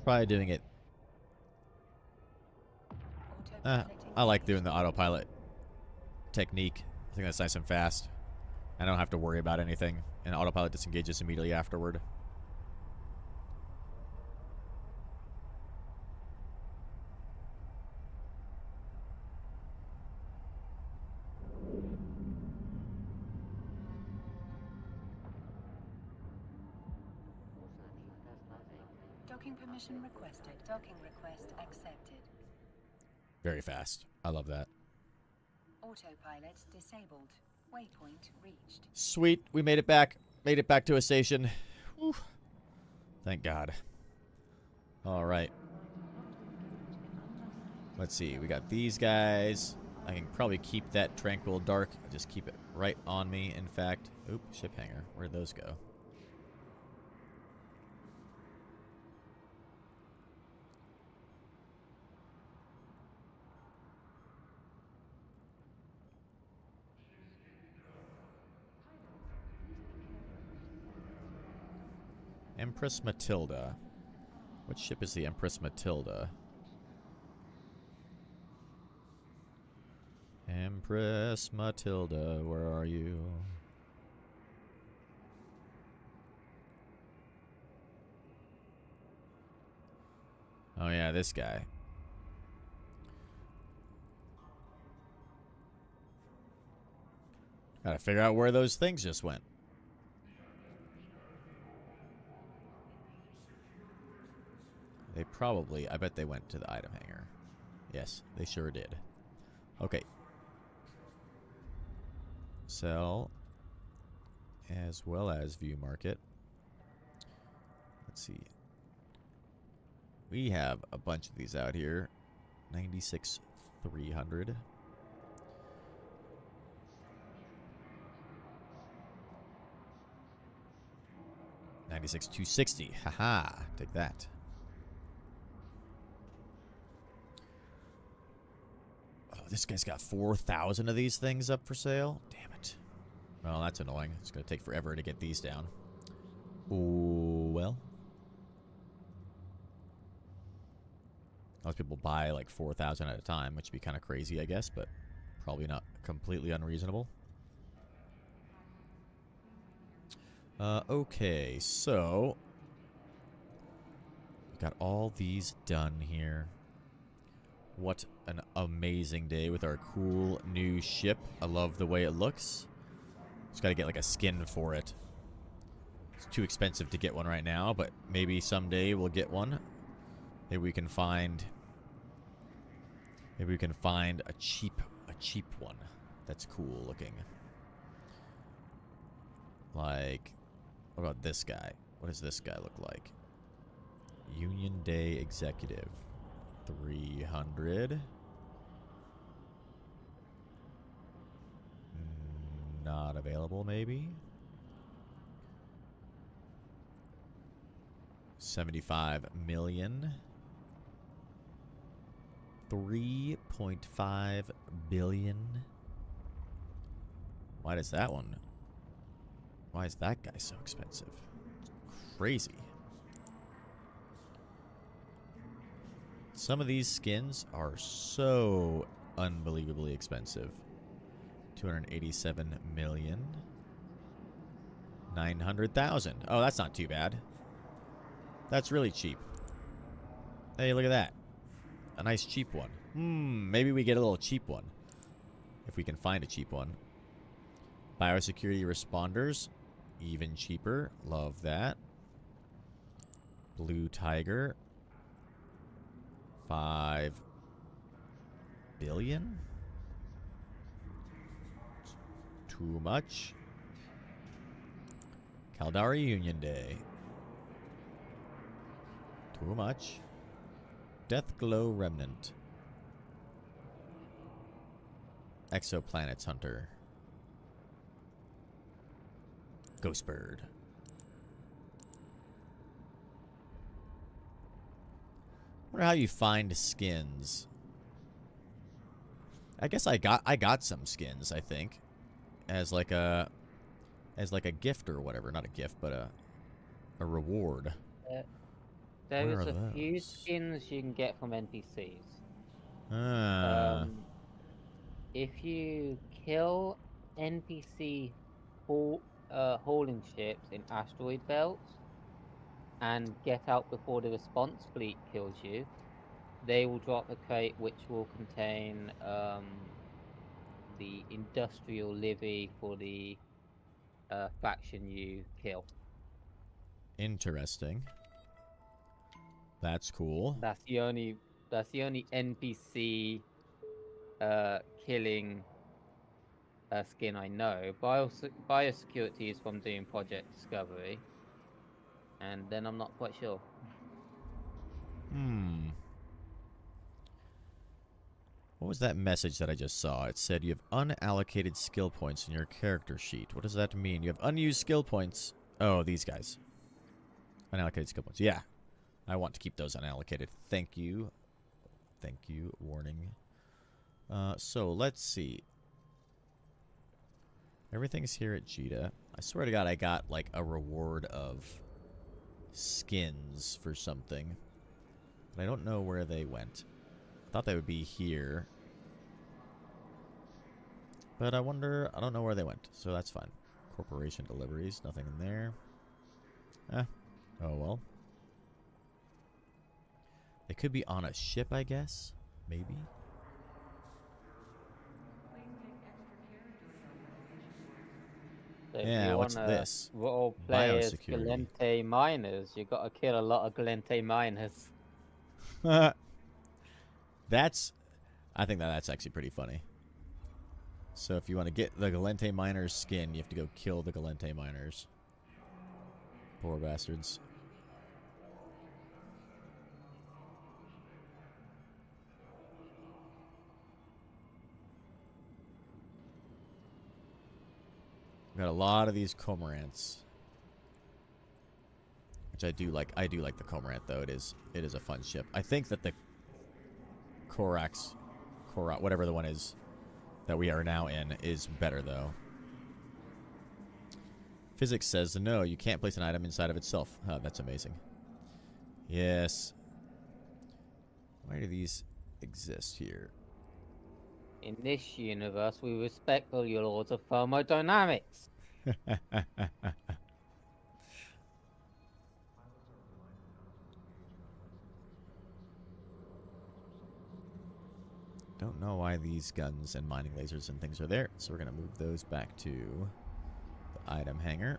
Try doing it. Autopilot I like doing engaged. the autopilot technique. I think that's nice and fast. I don't have to worry about anything, and autopilot disengages immediately afterward. Docking permission requested. Docking request accepted. Very fast. I love that. Autopilot disabled. Waypoint reached. Sweet, we made it back. Made it back to a station. Whew. Thank God. All right. Let's see. We got these guys. I can probably keep that Tranquil Dark. Just keep it right on me, in fact. Oop, ship hanger. Where'd those go? Empress Matilda. What ship is the Empress Matilda? Empress Matilda, where are you? Oh yeah, this guy. Gotta figure out where those things just went. probably... I bet they went to the item hanger. Yes, they sure did. Okay. Sell. As well as view market. Let's see. We have a bunch of these out here. 96,300. $96,260. Haha. Take that. Oh, this guy's got 4,000 of these things up for sale. Damn it. Well, that's annoying. It's going to take forever to get these down. Oh, well. Most people buy like 4,000 at a time, which would be kind of crazy, I guess, but probably not completely unreasonable. Okay, so we got all these done here. What an amazing day with our cool new ship. I love the way it looks. Just gotta get like a skin for it. It's too expensive to get one right now, but maybe someday we'll get one. Maybe we can find a cheap one that's cool looking. Like, what about this guy? What does this guy look like? Union Day Executive. 300. Not available, maybe. 75 million. 3.5 billion. Why is that guy so expensive? It's crazy. Some of these skins are so unbelievably expensive. 287 million. 900,000. Oh, that's not too bad. That's really cheap. Hey, look at that. A nice cheap one. Maybe we get a little cheap one. If we can find a cheap one. Biosecurity responders. Even cheaper. Love that. Blue Tiger. 5 billion? Too much. Caldari Union Day. Too much. Deathglow Remnant. Exoplanets Hunter. Ghostbird. Wonder how you find skins. I guess I got some skins, I think. As like a gift or whatever. Not a gift, but a reward. There Where is are a few those? skins you can get from NPCs. Ah. If you kill NPC hauling ships in asteroid belts and get out before the response fleet kills you, they will drop a crate which will contain the industrial livy for the faction you kill. Interesting. That's cool. That's the only NPC killing skin I know. Biosecurity is from doing Project Discovery, and then I'm not quite sure. What was that message that I just saw? It said you have unallocated skill points in your character sheet. What does that mean? You have unused skill points. Oh, these guys. Unallocated skill points. Yeah. I want to keep those unallocated. Thank you. Thank you. Warning. So, let's see. Everything's here at Jita. I swear to God, I got, like, a reward of skins for something. But I don't know where they went. I thought they would be here. But I wonder... I don't know where they went. So that's fine. Corporation deliveries. Nothing in there. Oh, well. They could be on a ship, I guess. Maybe. So if Yeah, you what's wanna this? role play as Biosecurity. Galente miners, you gotta kill a lot of Galente miners. I think that's actually pretty funny. So if you want to get the Galente Miners skin, you have to go kill the Galente Miners. Poor bastards. Got a lot of these cormorants, which I do like. I do like the cormorant, though. It is a fun ship. I think that the Korax, whatever the one is that we are now in, is better, though. Physics says no, you can't place an item inside of itself. Oh, that's amazing. Yes. Why do these exist here? In this universe, we respect the laws of thermodynamics. Don't know why these guns and mining lasers and things are there, so we're going to move those back to the item hangar.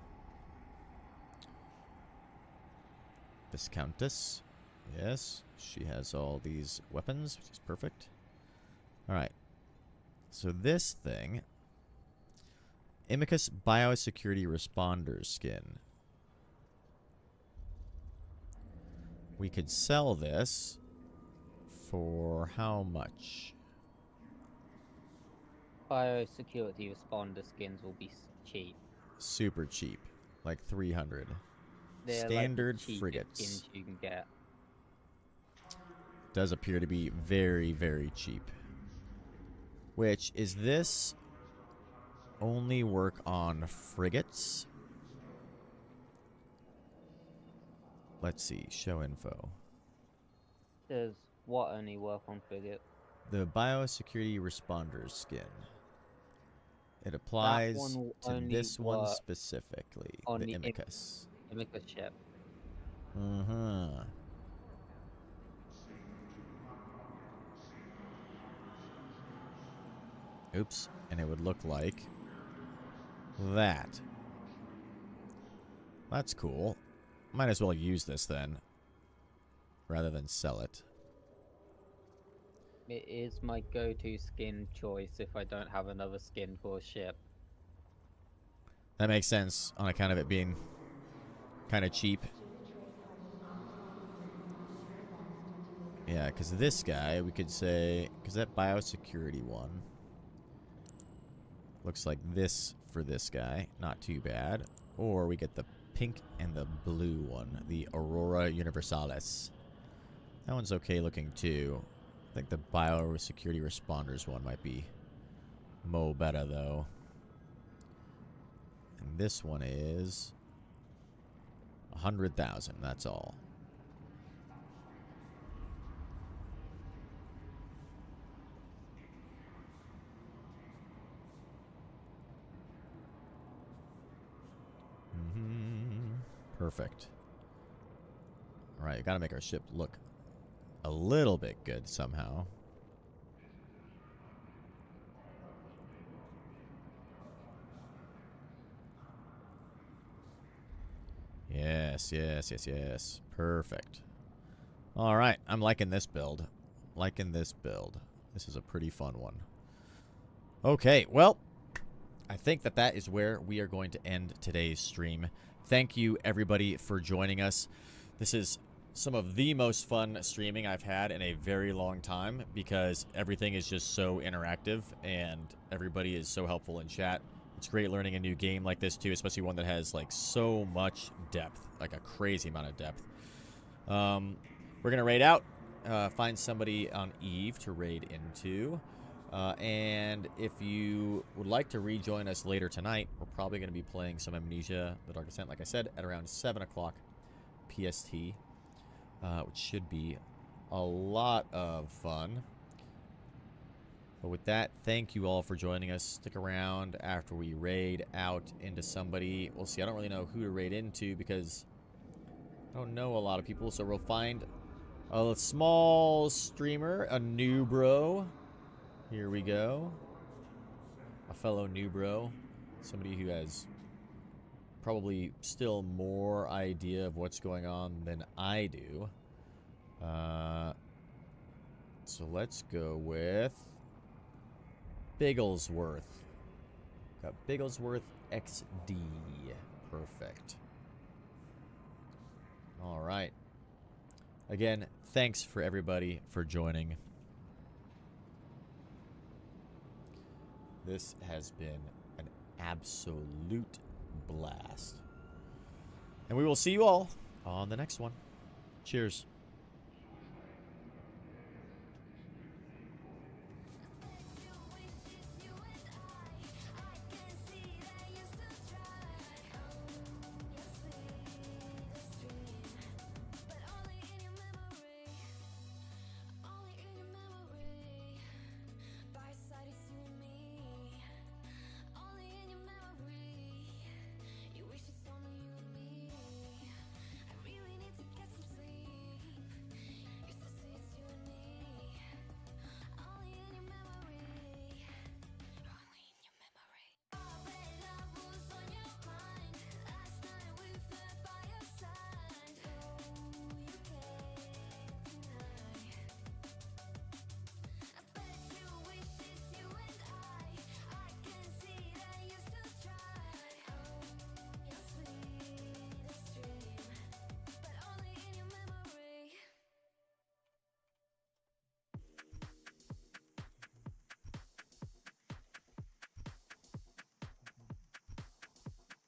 Viscountess. Yes, she has all these weapons, which is perfect. Alright. So this thing, Imicus Biosecurity Responder skin. We could sell this for how much? Biosecurity responder skins will be cheap. Super cheap. Like 300. They're Standard like the cheapest frigates. skins you can get. Does appear to be very, very cheap. Which, is this only work on frigates? Let's see, show info. Does what only work on frigate? The biosecurity responders skin. It applies will to only this one work specifically, on the the Imicus. Imicus ship. Uh-huh. Oops, and it would look like that. That's cool. Might as well use this then, rather than sell it. It is my go-to skin choice if I don't have another skin for a ship. That makes sense on account of it being kind of cheap. Yeah, because this guy, we could say, because that biosecurity one looks like this for this guy. Not too bad. Or we get the pink and the blue one, the Aurora Universalis. That one's okay looking too. I think the biosecurity responders one might be mo better though. And this one is 100,000, that's all. Perfect. Alright, you gotta make our ship look a little bit good somehow. Yes, yes, yes, yes. Perfect. Alright, I'm liking this build. Liking this build. This is a pretty fun one. Okay, well, I think that is where we are going to end today's stream. Thank you, everybody, for joining us. This is some of the most fun streaming I've had in a very long time because everything is just so interactive and everybody is so helpful in chat. It's great learning a new game like this, too, especially one that has, like, so much depth, like a crazy amount of depth. We're going to raid out, find somebody on Eve to raid into. And if you would like to rejoin us later tonight, we're probably going to be playing some Amnesia: The Dark Descent, like I said, at around 7 o'clock PST, which should be a lot of fun. But with that, thank you all for joining us. Stick around after we raid out into somebody. We'll see. I don't really know who to raid into because I don't know a lot of people, so we'll find a small streamer, a new bro. Here we go. A fellow new bro. Somebody who has probably still more idea of what's going on than I do. So let's go with Bigglesworth. Got Bigglesworth XD. Perfect. All right. Again, thanks for everybody for joining. This has been an absolute blast. And we will see you all on the next one. Cheers.